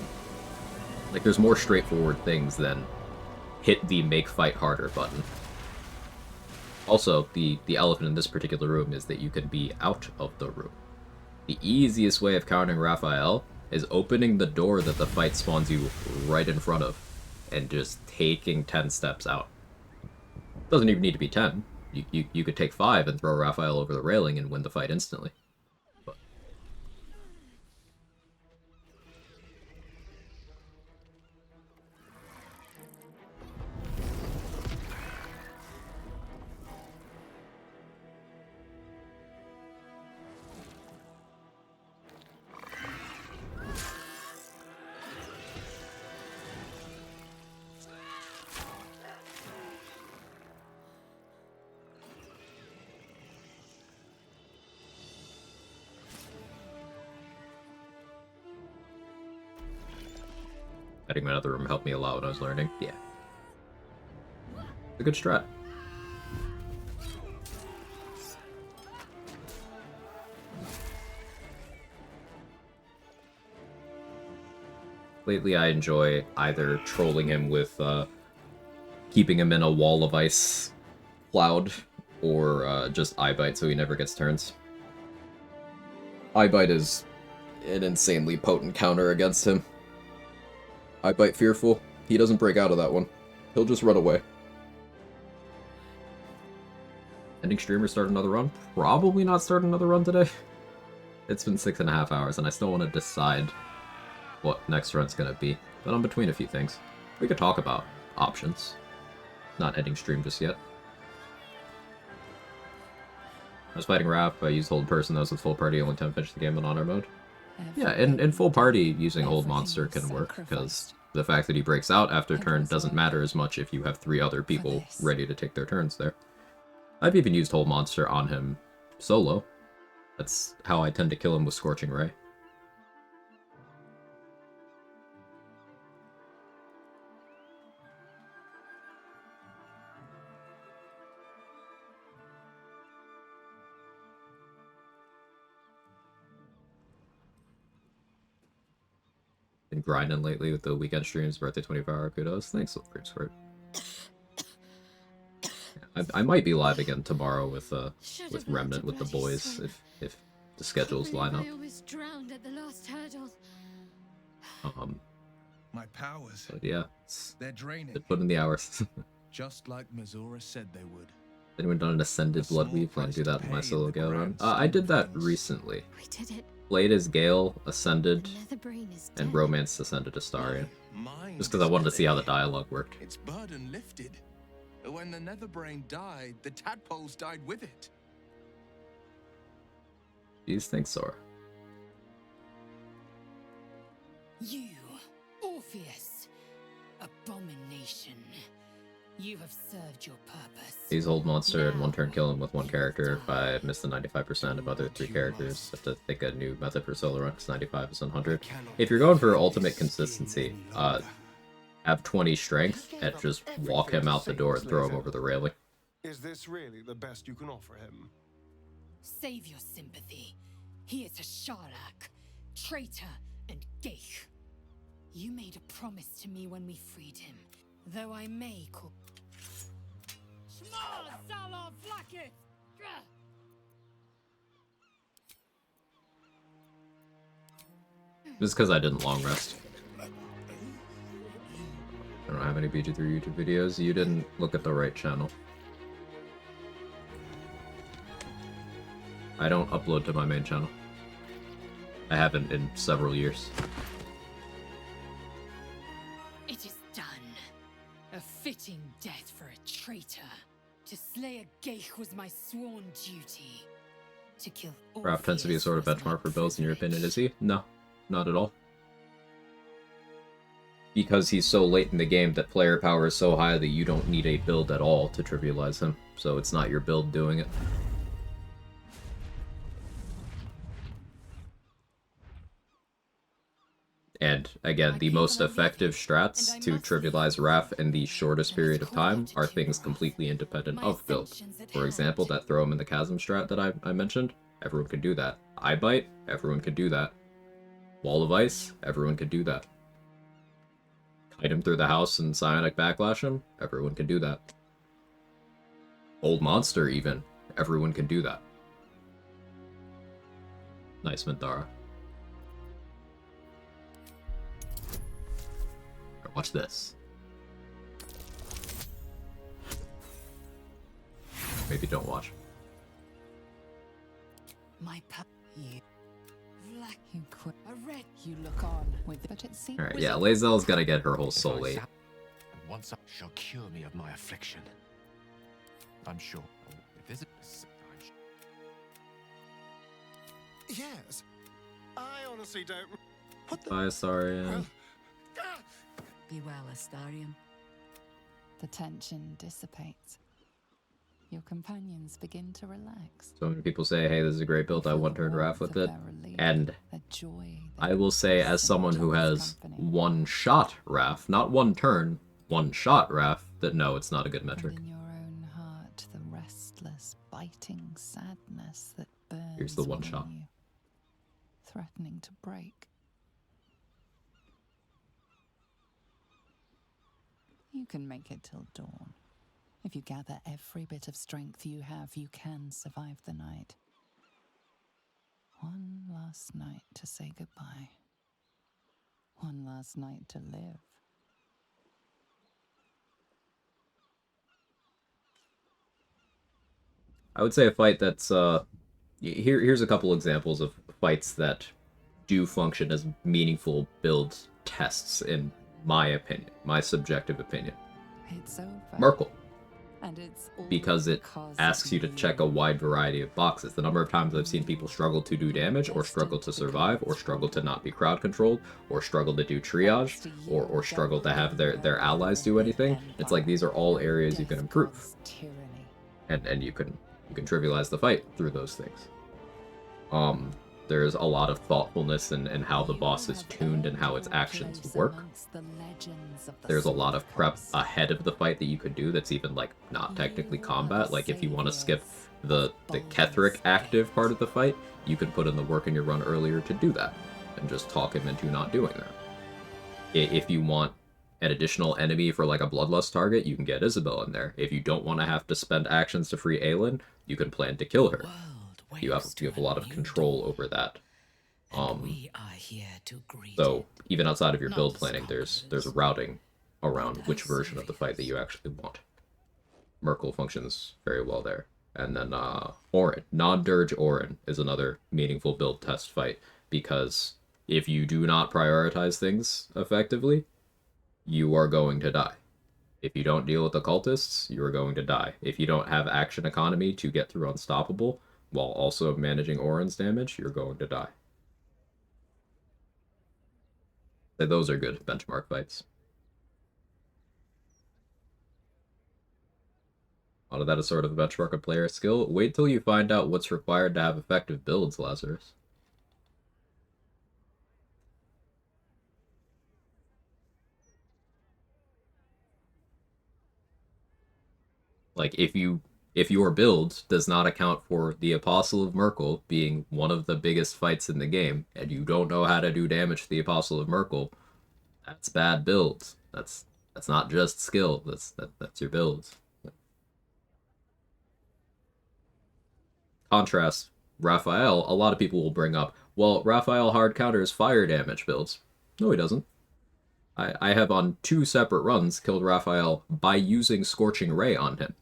Like, there's more straightforward things than hit the make fight harder button. Also, the elephant in this particular room is that you can be out of the room. The easiest way of countering Raphael is opening the door that the fight spawns you right in front of, and just taking 10 steps out. Doesn't even need to be 10. You could take 5 and throw Raphael over the railing and win the fight instantly. But heading to another room helped me a lot when I was learning. Yeah. It's a good strat. Lately, I enjoy either trolling him with keeping him in a wall of ice cloud, or just eye bite so he never gets turns. Eye bite is an insanely potent counter against him. Eye bite fearful. He doesn't break out of that one. He'll just run away. Ending streamer, start another run? Probably not start another run today. It's been 6.5 hours and I still want to decide what next run's gonna be. But I'm between a few things. We could talk about options. Not ending stream just yet. I was fighting Raph, I used hold person, that was with full party, only time to finish the game in honor mode. Yeah, in full party, using hold monster can work, because the fact that he breaks out after turn doesn't matter as much if you have 3 other people ready to take their turns there. I've even used hold monster on him solo. That's how I tend to kill him with Scorching Ray. Been grinding lately with the weekend streams, birthday 24-hour kudos. Thanks, Little Creep Squirt. I might be live again tomorrow with Remnant with the boys if the schedules line up. I almost drowned at the last hurdle. My powers. But yeah, They're draining. they put in the hours. Just like Mizora said they would. Anyone done an Ascended Blood Weave? Want to do that in my solo Gale run? I did that recently. We did it. Played as Gale, Ascended, Netherbrain is and dead. Romance Ascended Astarion. Mind Just because I wanted to see how the dialogue worked. Its burden lifted. When the Netherbrain died, the tadpoles died with it. These things, Sora. You, Orpheus, abomination. You have served your purpose. These hold monster and 1 turn kill him with 1 character. If I miss the 95% of other 3 characters, I have to think a new method for solo run because 95 is 100. If you're going for ultimate consistency, have 20 strength and just walk him out the door and throw him over the railing. Is this really the best you can offer him? Save your sympathy. He is a Sharlak, traitor and geich. You made a promise to me when we freed him, though I may call... Just because I didn't long rest. I don't have any BG3 YouTube videos. You didn't look at the right channel. I don't upload to my main channel. I haven't in several years. It is done. A fitting death for a traitor. To slay a geich was my sworn duty. To kill Raph tends to be a sort of benchmark for builds in your opinion, is he? No, not at all. Because he's so late in the game that player power is so high that you don't need a build at all to trivialize him. So it's not your build doing it. And again, the most effective strats to trivialize Raph in the shortest period of time are things completely independent of build. For example, that throw him in the chasm strat that I mentioned, everyone can do that. Eye bite, everyone can do that. Wall of ice, everyone can do that. Kite him through the house and psionic backlash him, everyone can do that. Old monster even, everyone can do that. Nice Minthara. Watch this. maybe don't watch. My you. Black you quit. A red you look on with, but it seems. Alright, yeah, Lae'zel's gotta get her whole soul ate. And once I shall cure me of my affliction. I'm sure. If there's a... Yes. I honestly don't... Bye, Saurian. Be well, Astarion. The tension dissipates. Your companions begin to relax. So many people say, hey, this is a great build, I one-turn Wrath with it. And I will say, as someone who has one-shot Wrath, not one turn, one-shot Wrath, that no, it's not a good metric. And in your own heart, the restless, biting sadness that burns Here's the one within shot. you, threatening to break. You can make it till dawn. If you gather every bit of strength you have, you can survive the night. One last night to say goodbye. One last night to live. I would say a fight that's, here's a couple examples of fights that do function as meaningful build tests, in my opinion, my subjective opinion. It's over. Merkel. And it's all Because it asks you to check a wide variety of boxes. The number of times I've seen people struggle to do damage, or struggle to survive, or struggle to not be crowd controlled, or struggle to do triage, or struggle to have their allies do anything. It's like these are all areas you can improve. And you can trivialize the fight through those things. There's a lot of thoughtfulness in how the boss is tuned and how its actions work. There's a lot of prep ahead of the fight that you could do that's even, like, not technically combat. Like, if you want to skip the Ketheric active part of the fight, you can put in the work in your run earlier to do that, and just talk him into not doing that. If you want an additional enemy for, like, a Bloodlust target, you can get Isabel in there. If you don't want to have to spend actions to free Aelin, you can plan to kill her. You have a lot of control over that. So even outside of your build planning, there's routing around which version of the fight that you actually want. Merkel functions very well there. And then Orin, non-Dirge Orin is another meaningful build test fight, because if you do not prioritize things effectively, you are going to die. If you don't deal with the cultists, you are going to die. If you don't have action economy to get through Unstoppable, while also managing Orin's damage, you're going to die. So those are good benchmark fights. A lot of that is sort of a benchmark of player skill. Wait till you find out what's required to have effective builds, Lazarus. Like, if your build does not account for the Apostle of Merkel being one of the biggest fights in the game, and you don't know how to do damage to the Apostle of Merkel, that's bad builds. That's not just skill. That's your builds. Contrast Raphael, a lot of people will bring up, well, Raphael hard counters fire damage builds. No, he doesn't. I have on 2 separate runs killed Raphael by using Scorching Ray on him.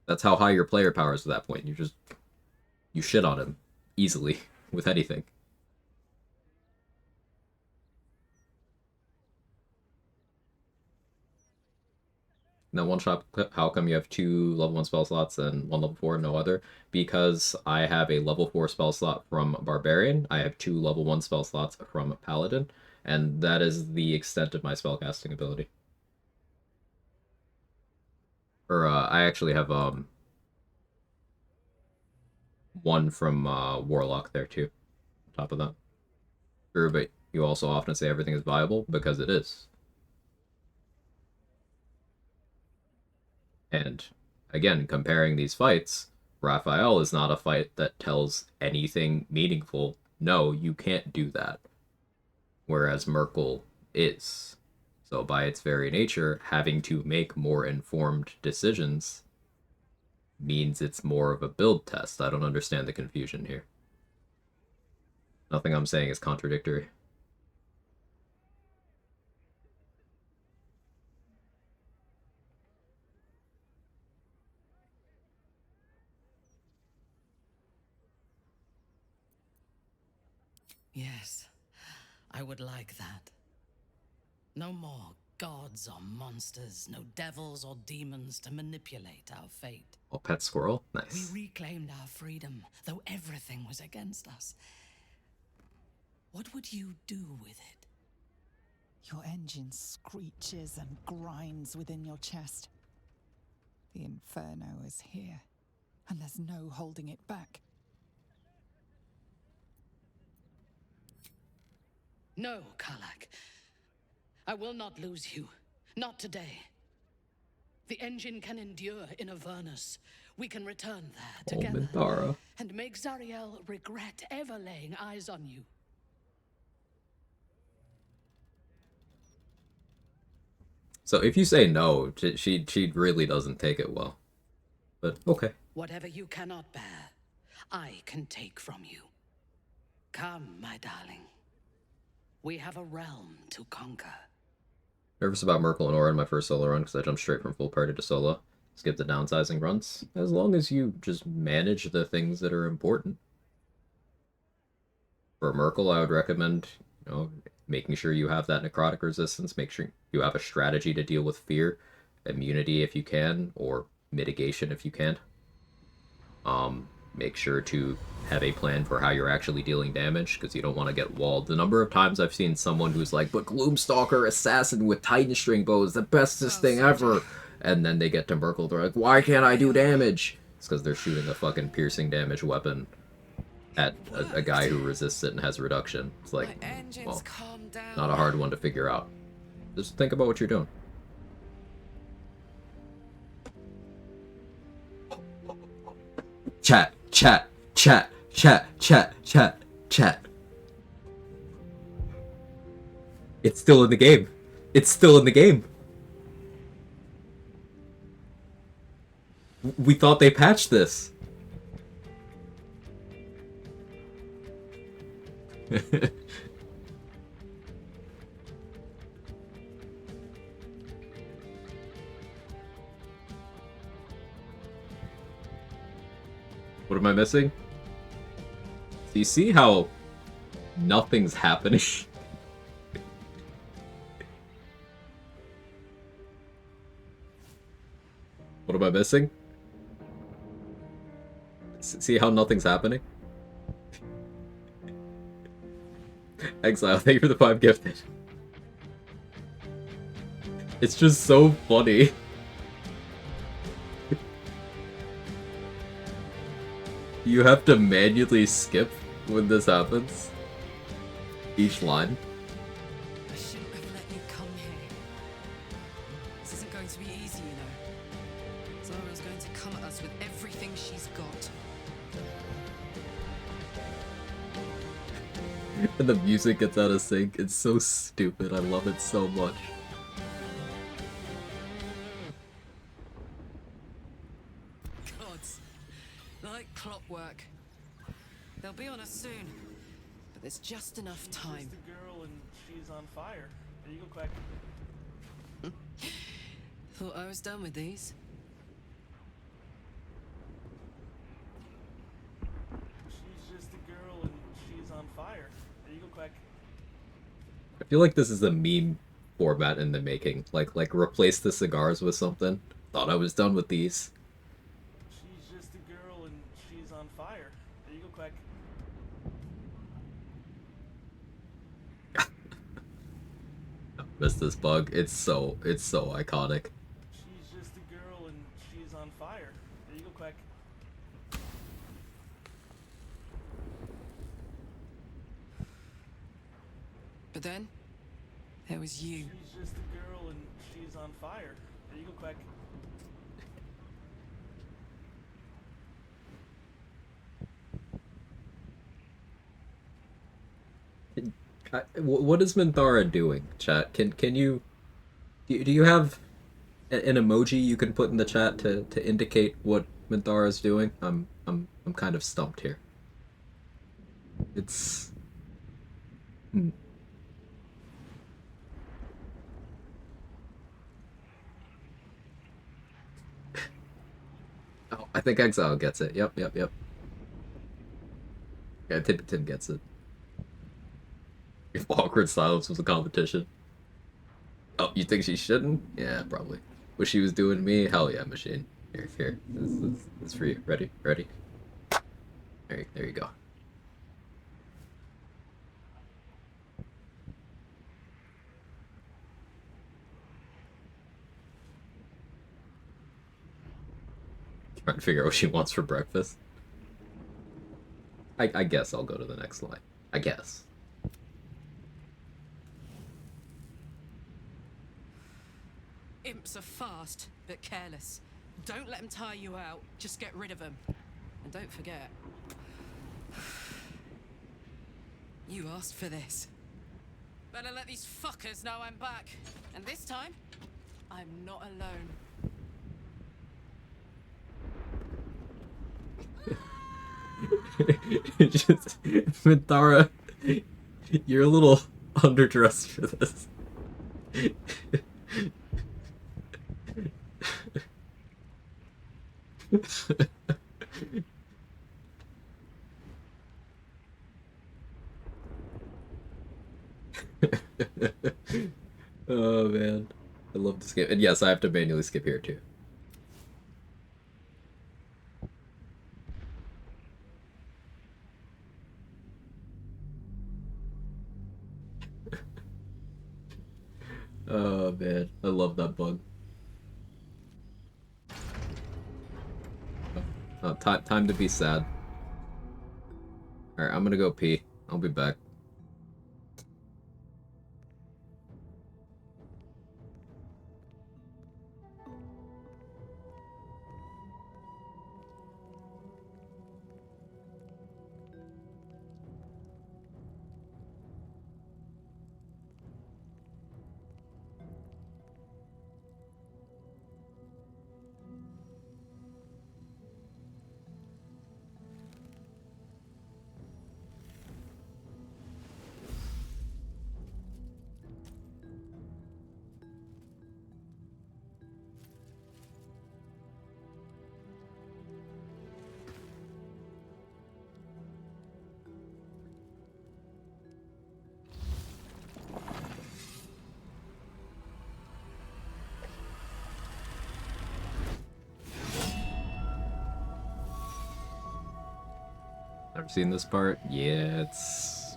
That's how high your player power is at that point. You shit on him easily with anything. Now, one shot, how come you have 2 level 1 spell slots and 1 level 4 and no other? Because I have a level 4 spell slot from Barbarian, I have 2 level 1 spell slots from Paladin, and that is the extent of my spellcasting ability. Or, I actually have, 1 from, Warlock there, too, on top of that. True, but you also often say everything is viable, because it is. And, again, comparing these fights, Raphael is not a fight that tells anything meaningful. No, you can't do that. Whereas Merkel is. So by its very nature, having to make more informed decisions means it's more of a build test. I don't understand the confusion here. Nothing I'm saying is contradictory. Yes, I would like that. No more gods or monsters, no devils or demons to manipulate our fate. Oh, pet squirrel? We Nice. reclaimed our freedom, though everything was against us. What would you do with it? Your engine screeches and grinds within your chest. The inferno is here, and there's no holding it back. No, Kicklach. I will not lose you. Not today. The engine can endure in Avernus. We can return there together. Minthara. And make Zariel regret ever laying eyes on you. So if you say no, she really doesn't take it well. But okay. Whatever you cannot bear, I can take from you. Come, my darling. We have a realm to conquer. Nervous about Merkel and Aura in my first solo run because I jumped straight from full party to solo. Skip the downsizing runs. As long as you just manage the things that are important. For Merkel, I would recommend, making sure you have that necrotic resistance. Make sure you have a strategy to deal with fear, immunity if you can, or mitigation if you can. Make sure to have a plan for how you're actually dealing damage, because you don't want to get walled. The number of times I've seen someone who's like, but Gloomstalker Assassin with Titan String Bow is the bestest thing ever, and then they get to Merkel, they're like, why can't I do damage? It's because they're shooting a fucking piercing damage weapon at a guy who resists it and has reduction. It's like, well, not a hard one to figure out. Just think about what you're doing. Chat, chat, chat, chat, chat, chat, chat. It's still in the game. It's still in the game. We thought they patched this. What am I missing? Do you see how nothing's happening? What am I missing? See how nothing's happening? Exile, thank you for the 5 gifted. It's just so funny. You have to manually skip when this happens. Each line. I shouldn't have let you come here. This isn't going to be easy, you know. Zara's going to come at us with everything she's got. And the music gets out of sync. It's so stupid. I love it so much. Gods. Like clockwork. They'll be on us soon. But there's just enough time. The girl and she's on fire. There you go, Quack. Thought I was done with these. She's just a girl and she's on fire. There you go, Quack. I feel like this is a meme format in the making. Like replace the cigars with something. Thought I was done with these. She's just a girl and she's on fire. There you go, Quack. Missed this bug. It's so iconic. She's just a girl and she's on fire. There you go, Quack. But then, there was you. She's just a girl and she's on fire. There you go, Quack. What is Minthara doing, chat? Can you do you have an emoji you can put in the chat to indicate what Minthara is doing? I'm kind of stumped here. It's Oh, I think Exile gets it. Yep. Yeah, Tim gets it. Awkward silence was a competition. Oh, you think she shouldn't? Yeah, probably. What she was doing to me? Hell yeah, machine. Here, here. This is for you. Ready? Ready? There you go. Trying to figure out what she wants for breakfast. I guess I'll go to the next line. I guess. Imps are fast, but careless. Don't let them tire you out. Just get rid of them. And don't forget, you asked for this. Better let these fuckers know I'm back. And this time, I'm not alone. Just, Mintara, you're a little underdressed for this. Oh man, I love to skip. And yes, I have to manually skip here too. Oh man, I love that bug. Oh, time to be sad. Alright, I'm gonna go pee. I'll be back. Ever seen this part? Yeah, it's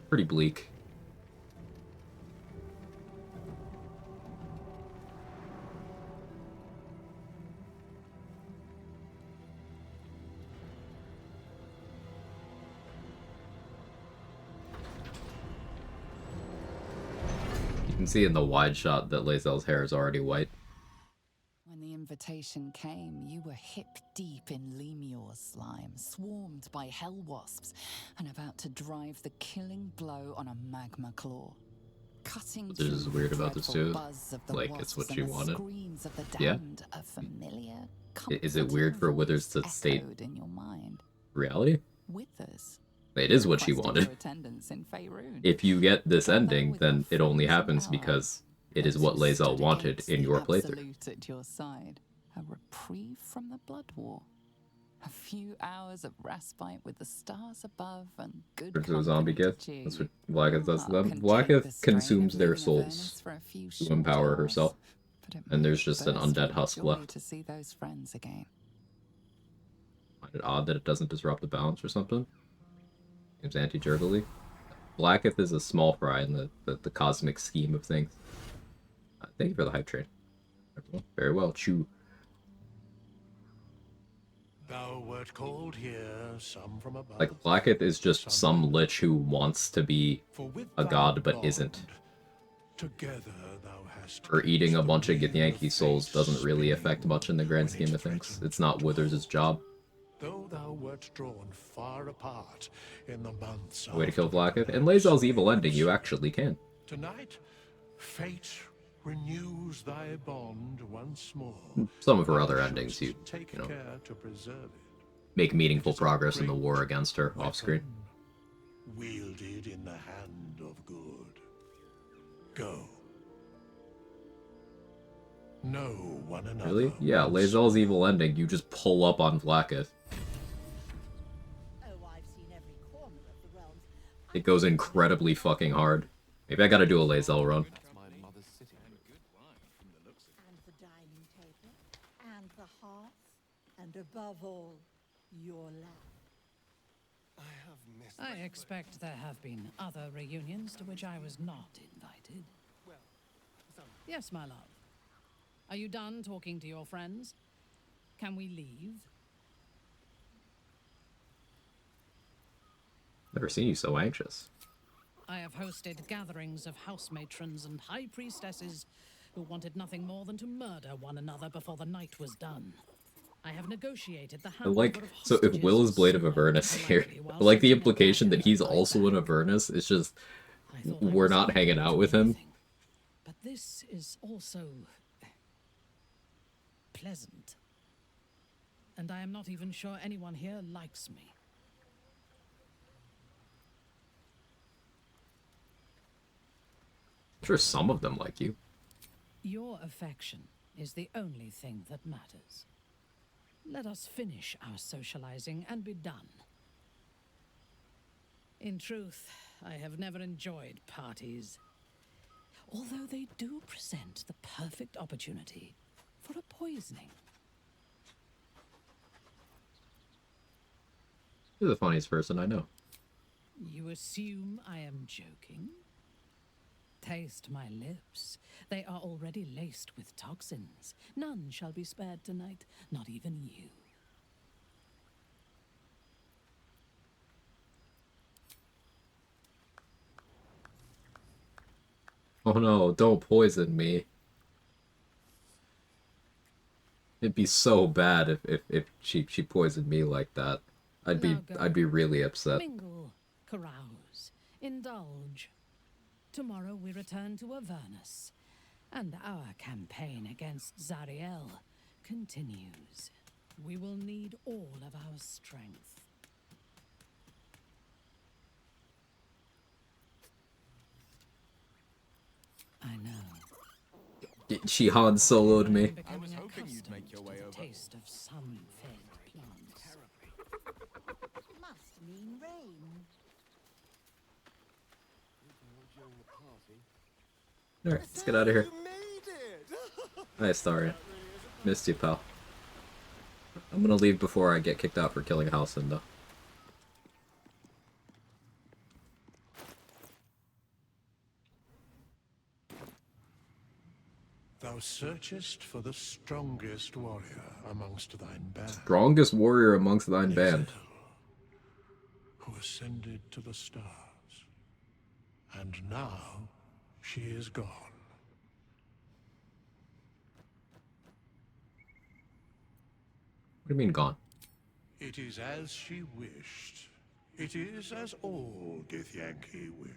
pretty bleak. You can see in the wide shot that Lae'zel's hair is already white. When the invitation came, you were hip deep in Lemur's slime, swarmed by hell wasps, and about to drive the killing blow on a magma claw. Cutting This is through weird the about this dreadful too. buzz of the Like, it's what wasps she and the wanted. screams of the Yeah. damned, a familiar, Is it weird for comforting Withers to voice state echoed in your mind. reality? Withers. It is what she Requesting wanted. your attendance in Faerun. If you get this Together ending, with then your it only friends and happens allies, because it is those what who Lae'zel stood wanted against in the your playthrough. Absolute at your side. A reprieve from the blood war. A few hours of respite with the stars above and good To a company zombie to gift. cheer That's you. what Blacketh does to them. Can take the Blacketh strain consumes of their leaving Avernus souls for a few to short empower hours, herself. but it And there's might just an burst undead with husk joy left. to see those friends again. Find it odd that it doesn't disrupt the balance or something. Seems anti-jurgly. Blacketh is a small fry in the cosmic scheme of things. Thank you for the hype train. Very well, chew. Thou wert called here, some from above. Like, Blacketh is just some lich who wants to be a god but isn't. Together thou hast Or eating a bunch of Githyanki souls doesn't really affect much in the grand scheme of things. It's not Withers' job. though thou wert drawn far apart in the months Way to kill after Blacketh. And Lae'zel's evil ending, you actually can. Tonight, fate renews thy bond once more. Some of her Thou other shouldst endings, you take know, care to preserve it. make meaningful progress in the war against her off screen. Wielded in the hand of good. Go. Know one another. Really? Yeah, Lae'zel's evil ending, you just pull up on Vlaakith. It goes incredibly fucking hard. Maybe I gotta do a Lae'zel run. And the dining table, and the hearth, and above all, your lap. I expect there have been other reunions to which I was not invited. Yes, my love. Are you done talking to your friends? Can we leave? Never seen you so anxious. I have hosted gatherings of house matrons and high priestesses who wanted nothing more than to murder one another before the night was done. I have negotiated the I like, handover of so if Will is Blade of slowly, Avernus here, politely, I while like the sitting at implication that fire he's at my also in back. Avernus. It's just, thought I we're was not able hanging to out do with him. anything. But this is also pleasant. And I am not even sure anyone here likes me. I'm sure some of them like you. Your affection is the only thing that matters. Let us finish our socializing and be done. In truth, I have never enjoyed parties, although they do present the perfect opportunity for a poisoning. You're the funniest person I know. You assume I am joking? Taste my lips. They are already laced with toxins. None shall be spared tonight, not even you. Oh no, don't poison me. It'd be so bad if she poisoned me like that. I'd be really upset. Mingle, carouse, indulge. Tomorrow we return to Avernus, and our campaign against Zariel continues. We will need all of our strength. I know. She Han Solo'd me. I was hoping you'd make your way over. Taste of sun-fed plants. Must mean rain. Alright, let's get out of here. Hi, Starry. Missed you, pal. I'm gonna leave before I get kicked out for killing Halcyon, though. Thou searchest for the strongest warrior amongst thine band. Strongest warrior amongst thine band. Who ascended to the stars. And now she is gone. What do you mean gone? It is as she wished. It is as all Githyanki wish.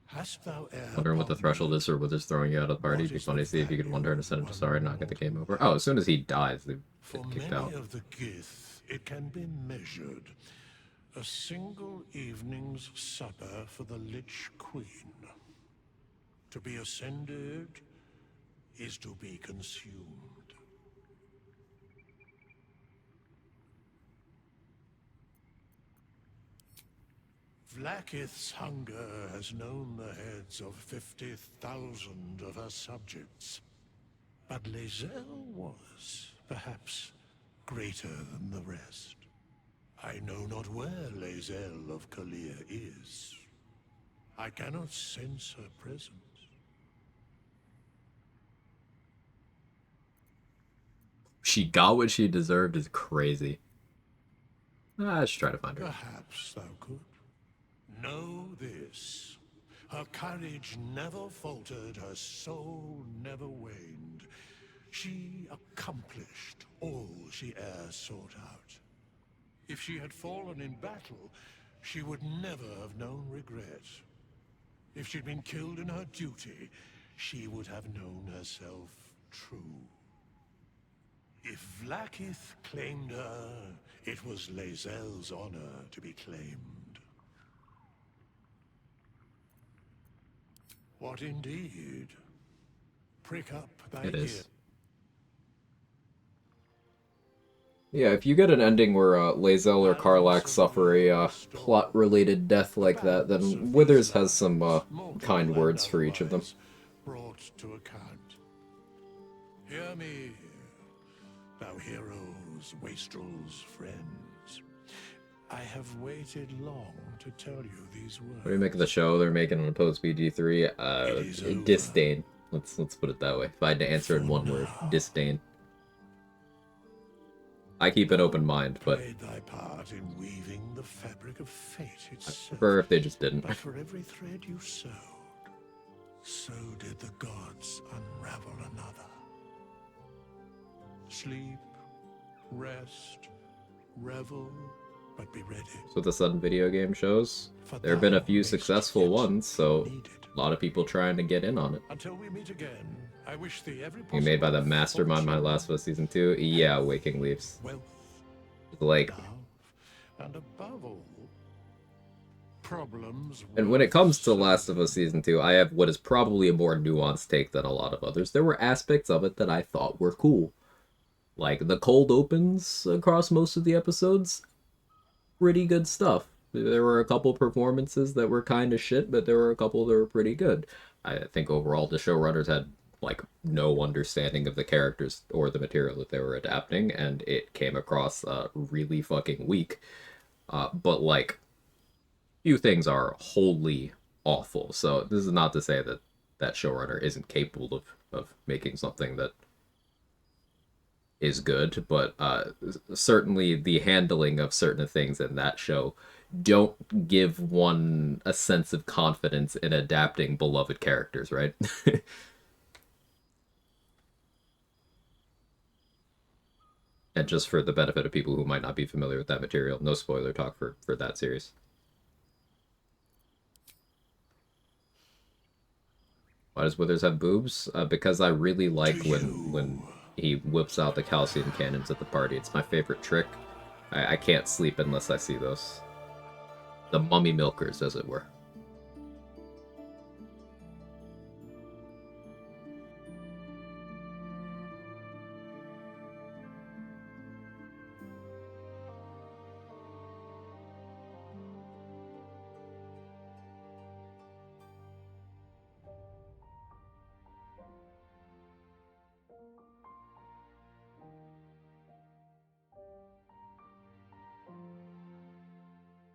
Hast thou e'er Wondering what the threshold is or whether it's throwing you out of the party. It'd be funny to see if you could wonder and send him to Sorry and not get the game over. Oh, as soon as he dies, they For get kicked many out. of the Gith, it can be measured. A single evening's supper for the Lich Queen. To be ascended is to be consumed. Vlaakith's hunger has known the heads of 50,000 of her subjects. But Lae'zel was, perhaps, greater than the rest. I know not where Lae'zel of Kalir is. I cannot sense her presence. She got what she deserved is crazy. I should try to find her. Perhaps thou could. Know this. Her courage never faltered, her soul never waned. She accomplished all she e'er sought out. If she had fallen in battle, she would never have known regret. If she'd been killed in her duty, she would have known herself true. If Vlaakith claimed her, it was Lae'zel's honor to be claimed. What indeed? prick up thy It ear. is. Yeah, if you get an ending where Lae'zel or Karlach suffer a plot-related death like that, then Withers has some kind words for each of them. Brought to account. Hear me, thou heroes, wastrels, friends. I have waited long to tell you these words. What do you make of the show they're making on post BG3? Disdain. Let's put it that way. If I had to answer in one word, disdain. I keep an open mind, but Played thy part in weaving the fabric of fate I itself. prefer if they just didn't. But for every thread you sewed, so did the gods unravel another. Sleep, rest, revel, but be ready. So the sudden video game shows, there have been a few successful ones, so a lot of people trying to get in on it. Until we meet again, I wish thee every You made by the mastermind my Last of Us Season 2? Yeah, Waking Leaves. Like, and above all, problems. and when it comes to Last of Us Season 2, I have what is probably a more nuanced take than a lot of others. There were aspects of it that I thought were cool. Like, the cold opens across most of the episodes, pretty good stuff. There were a couple performances that were kind of shit, but there were a couple that were pretty good. I think overall the showrunners had like no understanding of the characters or the material that they were adapting, and it came across really fucking weak. But like, few things are wholly awful. So this is not to say that that showrunner isn't capable of making something that is good, but certainly the handling of certain things in that show don't give one a sense of confidence in adapting beloved characters, right? And just for the benefit of people who might not be familiar with that material, no spoiler talk for that series. Why does Withers have boobs? Because I really like when he whips out the calcium cannons at the party. It's my favorite trick. I can't sleep unless I see those. The mummy milkers, as it were.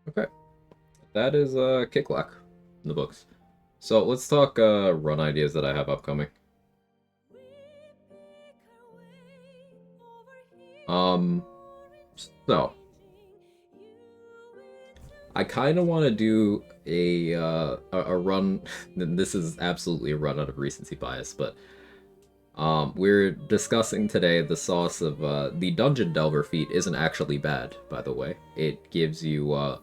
Okay. That is Kicklach in the books. So let's talk run ideas that I have upcoming. So I kind of want to do a run. This is absolutely a run out of recency bias, but we're discussing today the sauce of the Dungeon Delver feat isn't actually bad, by the way. It gives you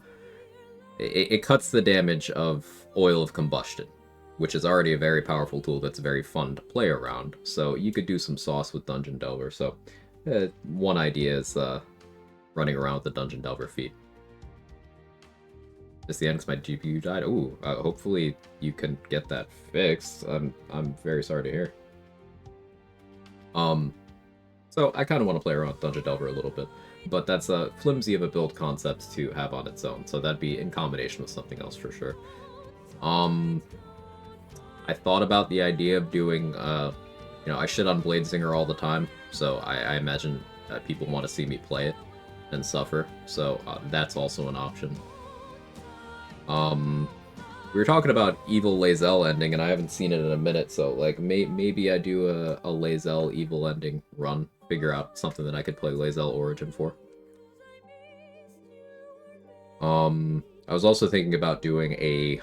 it cuts the damage of Oil of Combustion, which is already a very powerful tool that's very fun to play around. So you could do some sauce with Dungeon Delver. So one idea is running around with the Dungeon Delver feat. It's the end because my GPU died. Ooh, hopefully you can get that fixed. I'm very sorry to hear. So I kind of want to play around with Dungeon Delver a little bit, but that's a flimsy of a build concept to have on its own. So that'd be in combination with something else for sure. I thought about the idea of doing, I shit on Bladesinger all the time, so I imagine that people want to see me play it and suffer. So that's also an option. We were talking about Evil Lae'zel ending, and I haven't seen it in a minute, so like maybe I do a Lae'zel Evil ending run, figure out something that I could play Lae'zel Origin for. I was also thinking about doing a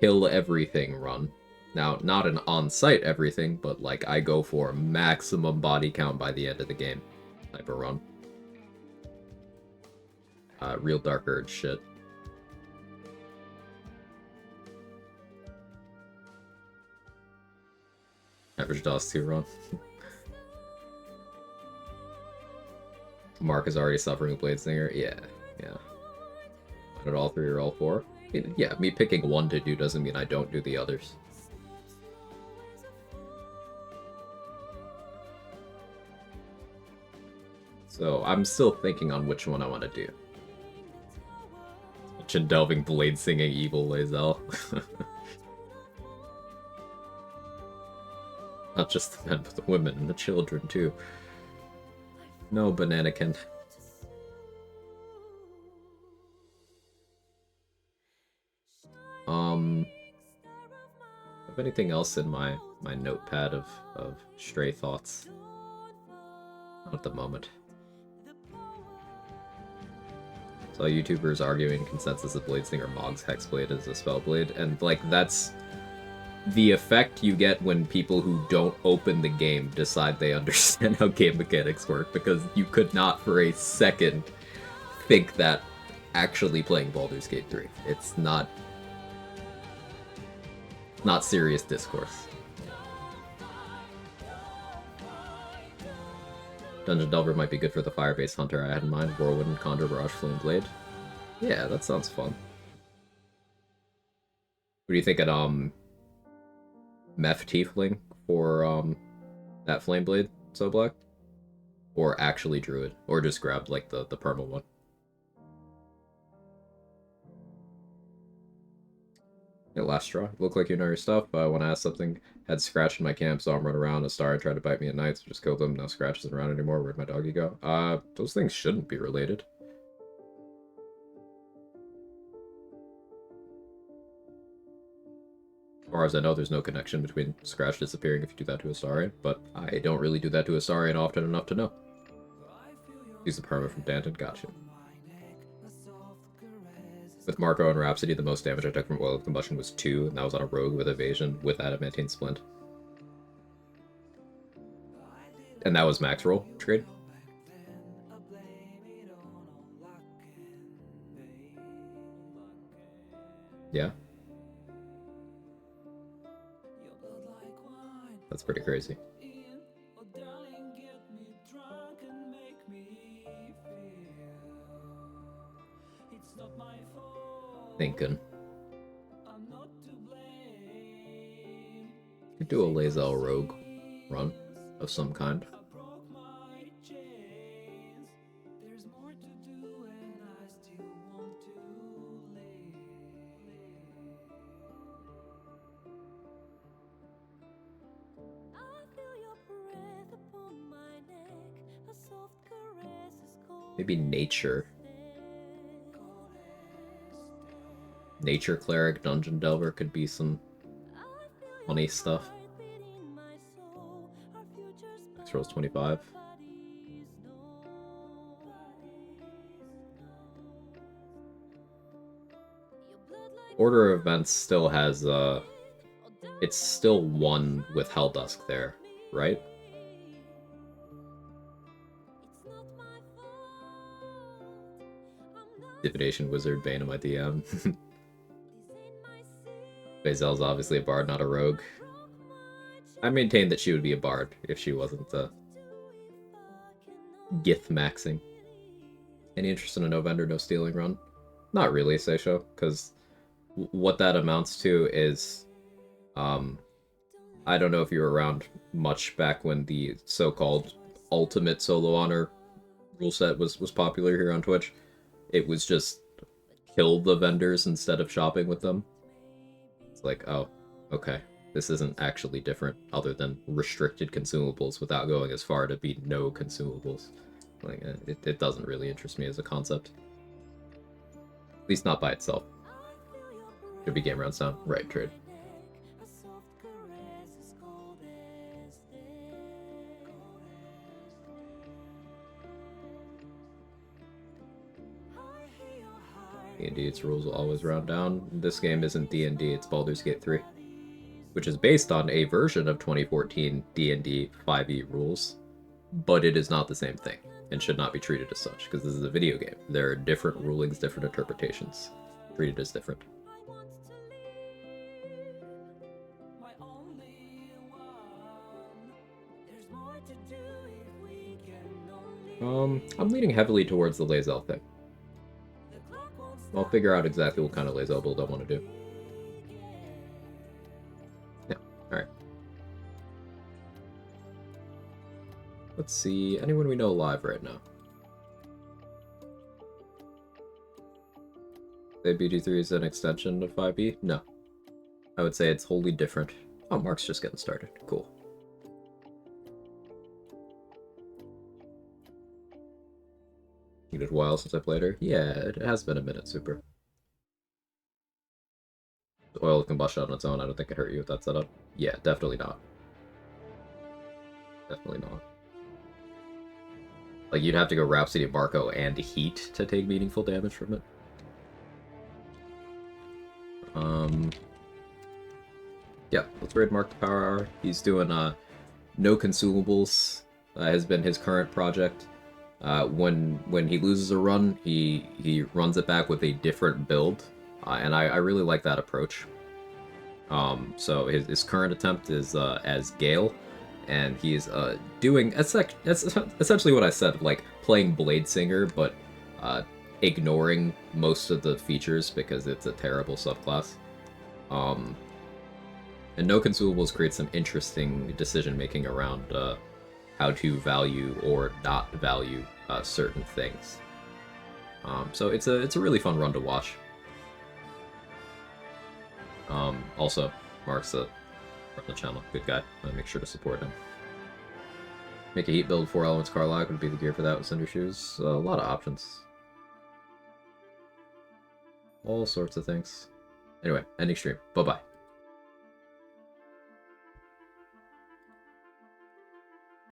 kill everything run. Now, not an on-site everything, but like I go for maximum body count by the end of the game type of run. Real Dark Urge shit. Average DOS 2 run. Mark is already suffering with Bladesinger. Yeah. Not at all 3 or all 4. Yeah, me picking one to do doesn't mean I don't do the others. So I'm still thinking on which one I want to do. Chin delving blade singing evil Lae'zel. Not just the men, but the women and the children too. No, Bananakin. Have anything else in my notepad of stray thoughts? Not at the moment. Saw YouTubers arguing consensus that Bladesinger Mog's Hexblade is a Spellblade, and like that's the effect you get when people who don't open the game decide they understand how game mechanics work, because you could not for a second think that actually playing Baldur's Gate 3. It's not serious discourse. Dungeon Delver might be good for the fire-based hunter I had in mind. Whirlwind, Conjure, Barrage, Flame Blade. Yeah, that sounds fun. What do you think at Meph Tiefling for that Flame Blade so black? Or actually Druid? Or just grabbed like the perma one? Yeah, last straw. Look like you know your stuff. When I asked something, had Scratch in my camp, saw him run around. A star tried to bite me at night, so just killed him. No Scratch isn't around anymore. Where'd my doggy go? Those things shouldn't be related. As far as I know, there's no connection between Scratch disappearing if you do that to Astarion, but I don't really do that to Astarion often enough to know. Use the perma from Danton, gotcha. With Marco and Rhapsody, the most damage I took from Oil of Combustion was 2, and that was on a rogue with evasion with Adamantine Splint. And that was max roll trade. Yeah. That's pretty crazy. Thinking. Could do a Lae'zel rogue run of some kind. Maybe nature. Nature Cleric, Dungeon Delver could be some funny stuff. Next roll's 25. Order of Events still has, it's still one with Helldusk there, right? Divination Wizard, Bane of my DM. Lae'zel's obviously a bard, not a rogue. I maintain that she would be a bard if she wasn't Gith maxing. Any interest in a no vendor, no stealing run? Not really, Seisho, because what that amounts to is, I don't know if you were around much back when the so-called ultimate solo honor rule set was popular here on Twitch. It was just kill the vendors instead of shopping with them. It's like, oh, okay. This isn't actually different other than restricted consumables without going as far to be no consumables. Like, it doesn't really interest me as a concept. At least not by itself. Could be game round sound. Right, trade. D&D, its rules will always round down. This game isn't D&D, it's Baldur's Gate 3. Which is based on a version of 2014 D&D 5e rules, but it is not the same thing, and should not be treated as such, because this is a video game. There are different rulings, different interpretations. Treated as different. I'm leaning heavily towards the Lae'zel thing. I'll figure out exactly what kind of Lae'zel build I want to do. Yeah, alright. Let's see, anyone we know live right now? Say BG3 is an extension of 5e? No. I would say it's wholly different. Oh, Mark's just getting started. Cool. It's been a while since I played her. Yeah, it has been a minute, Super. The oil combustion on its own, I don't think it hurt you with that setup. Yeah, definitely not. Definitely not. Like, you'd have to go Rhapsody of Marco and Heat to take meaningful damage from it. Yeah, let's raid Mark the Power Hour. He's doing, no consumables, has been his current project. When he loses a run, he runs it back with a different build, and I really like that approach. So his current attempt is as Gale, and he's doing that's essentially what I said, like playing Blade Singer, but ignoring most of the features because it's a terrible subclass. And no consumables creates some interesting decision making around how to value or not value certain things. So it's a really fun run to watch. Also, Mark's a from the channel, good guy. Make sure to support him. Make a heat build, 4 elements Kicklach would be the gear for that with Cinder Shoes. A lot of options. All sorts of things. Anyway, ending stream. Bye-bye.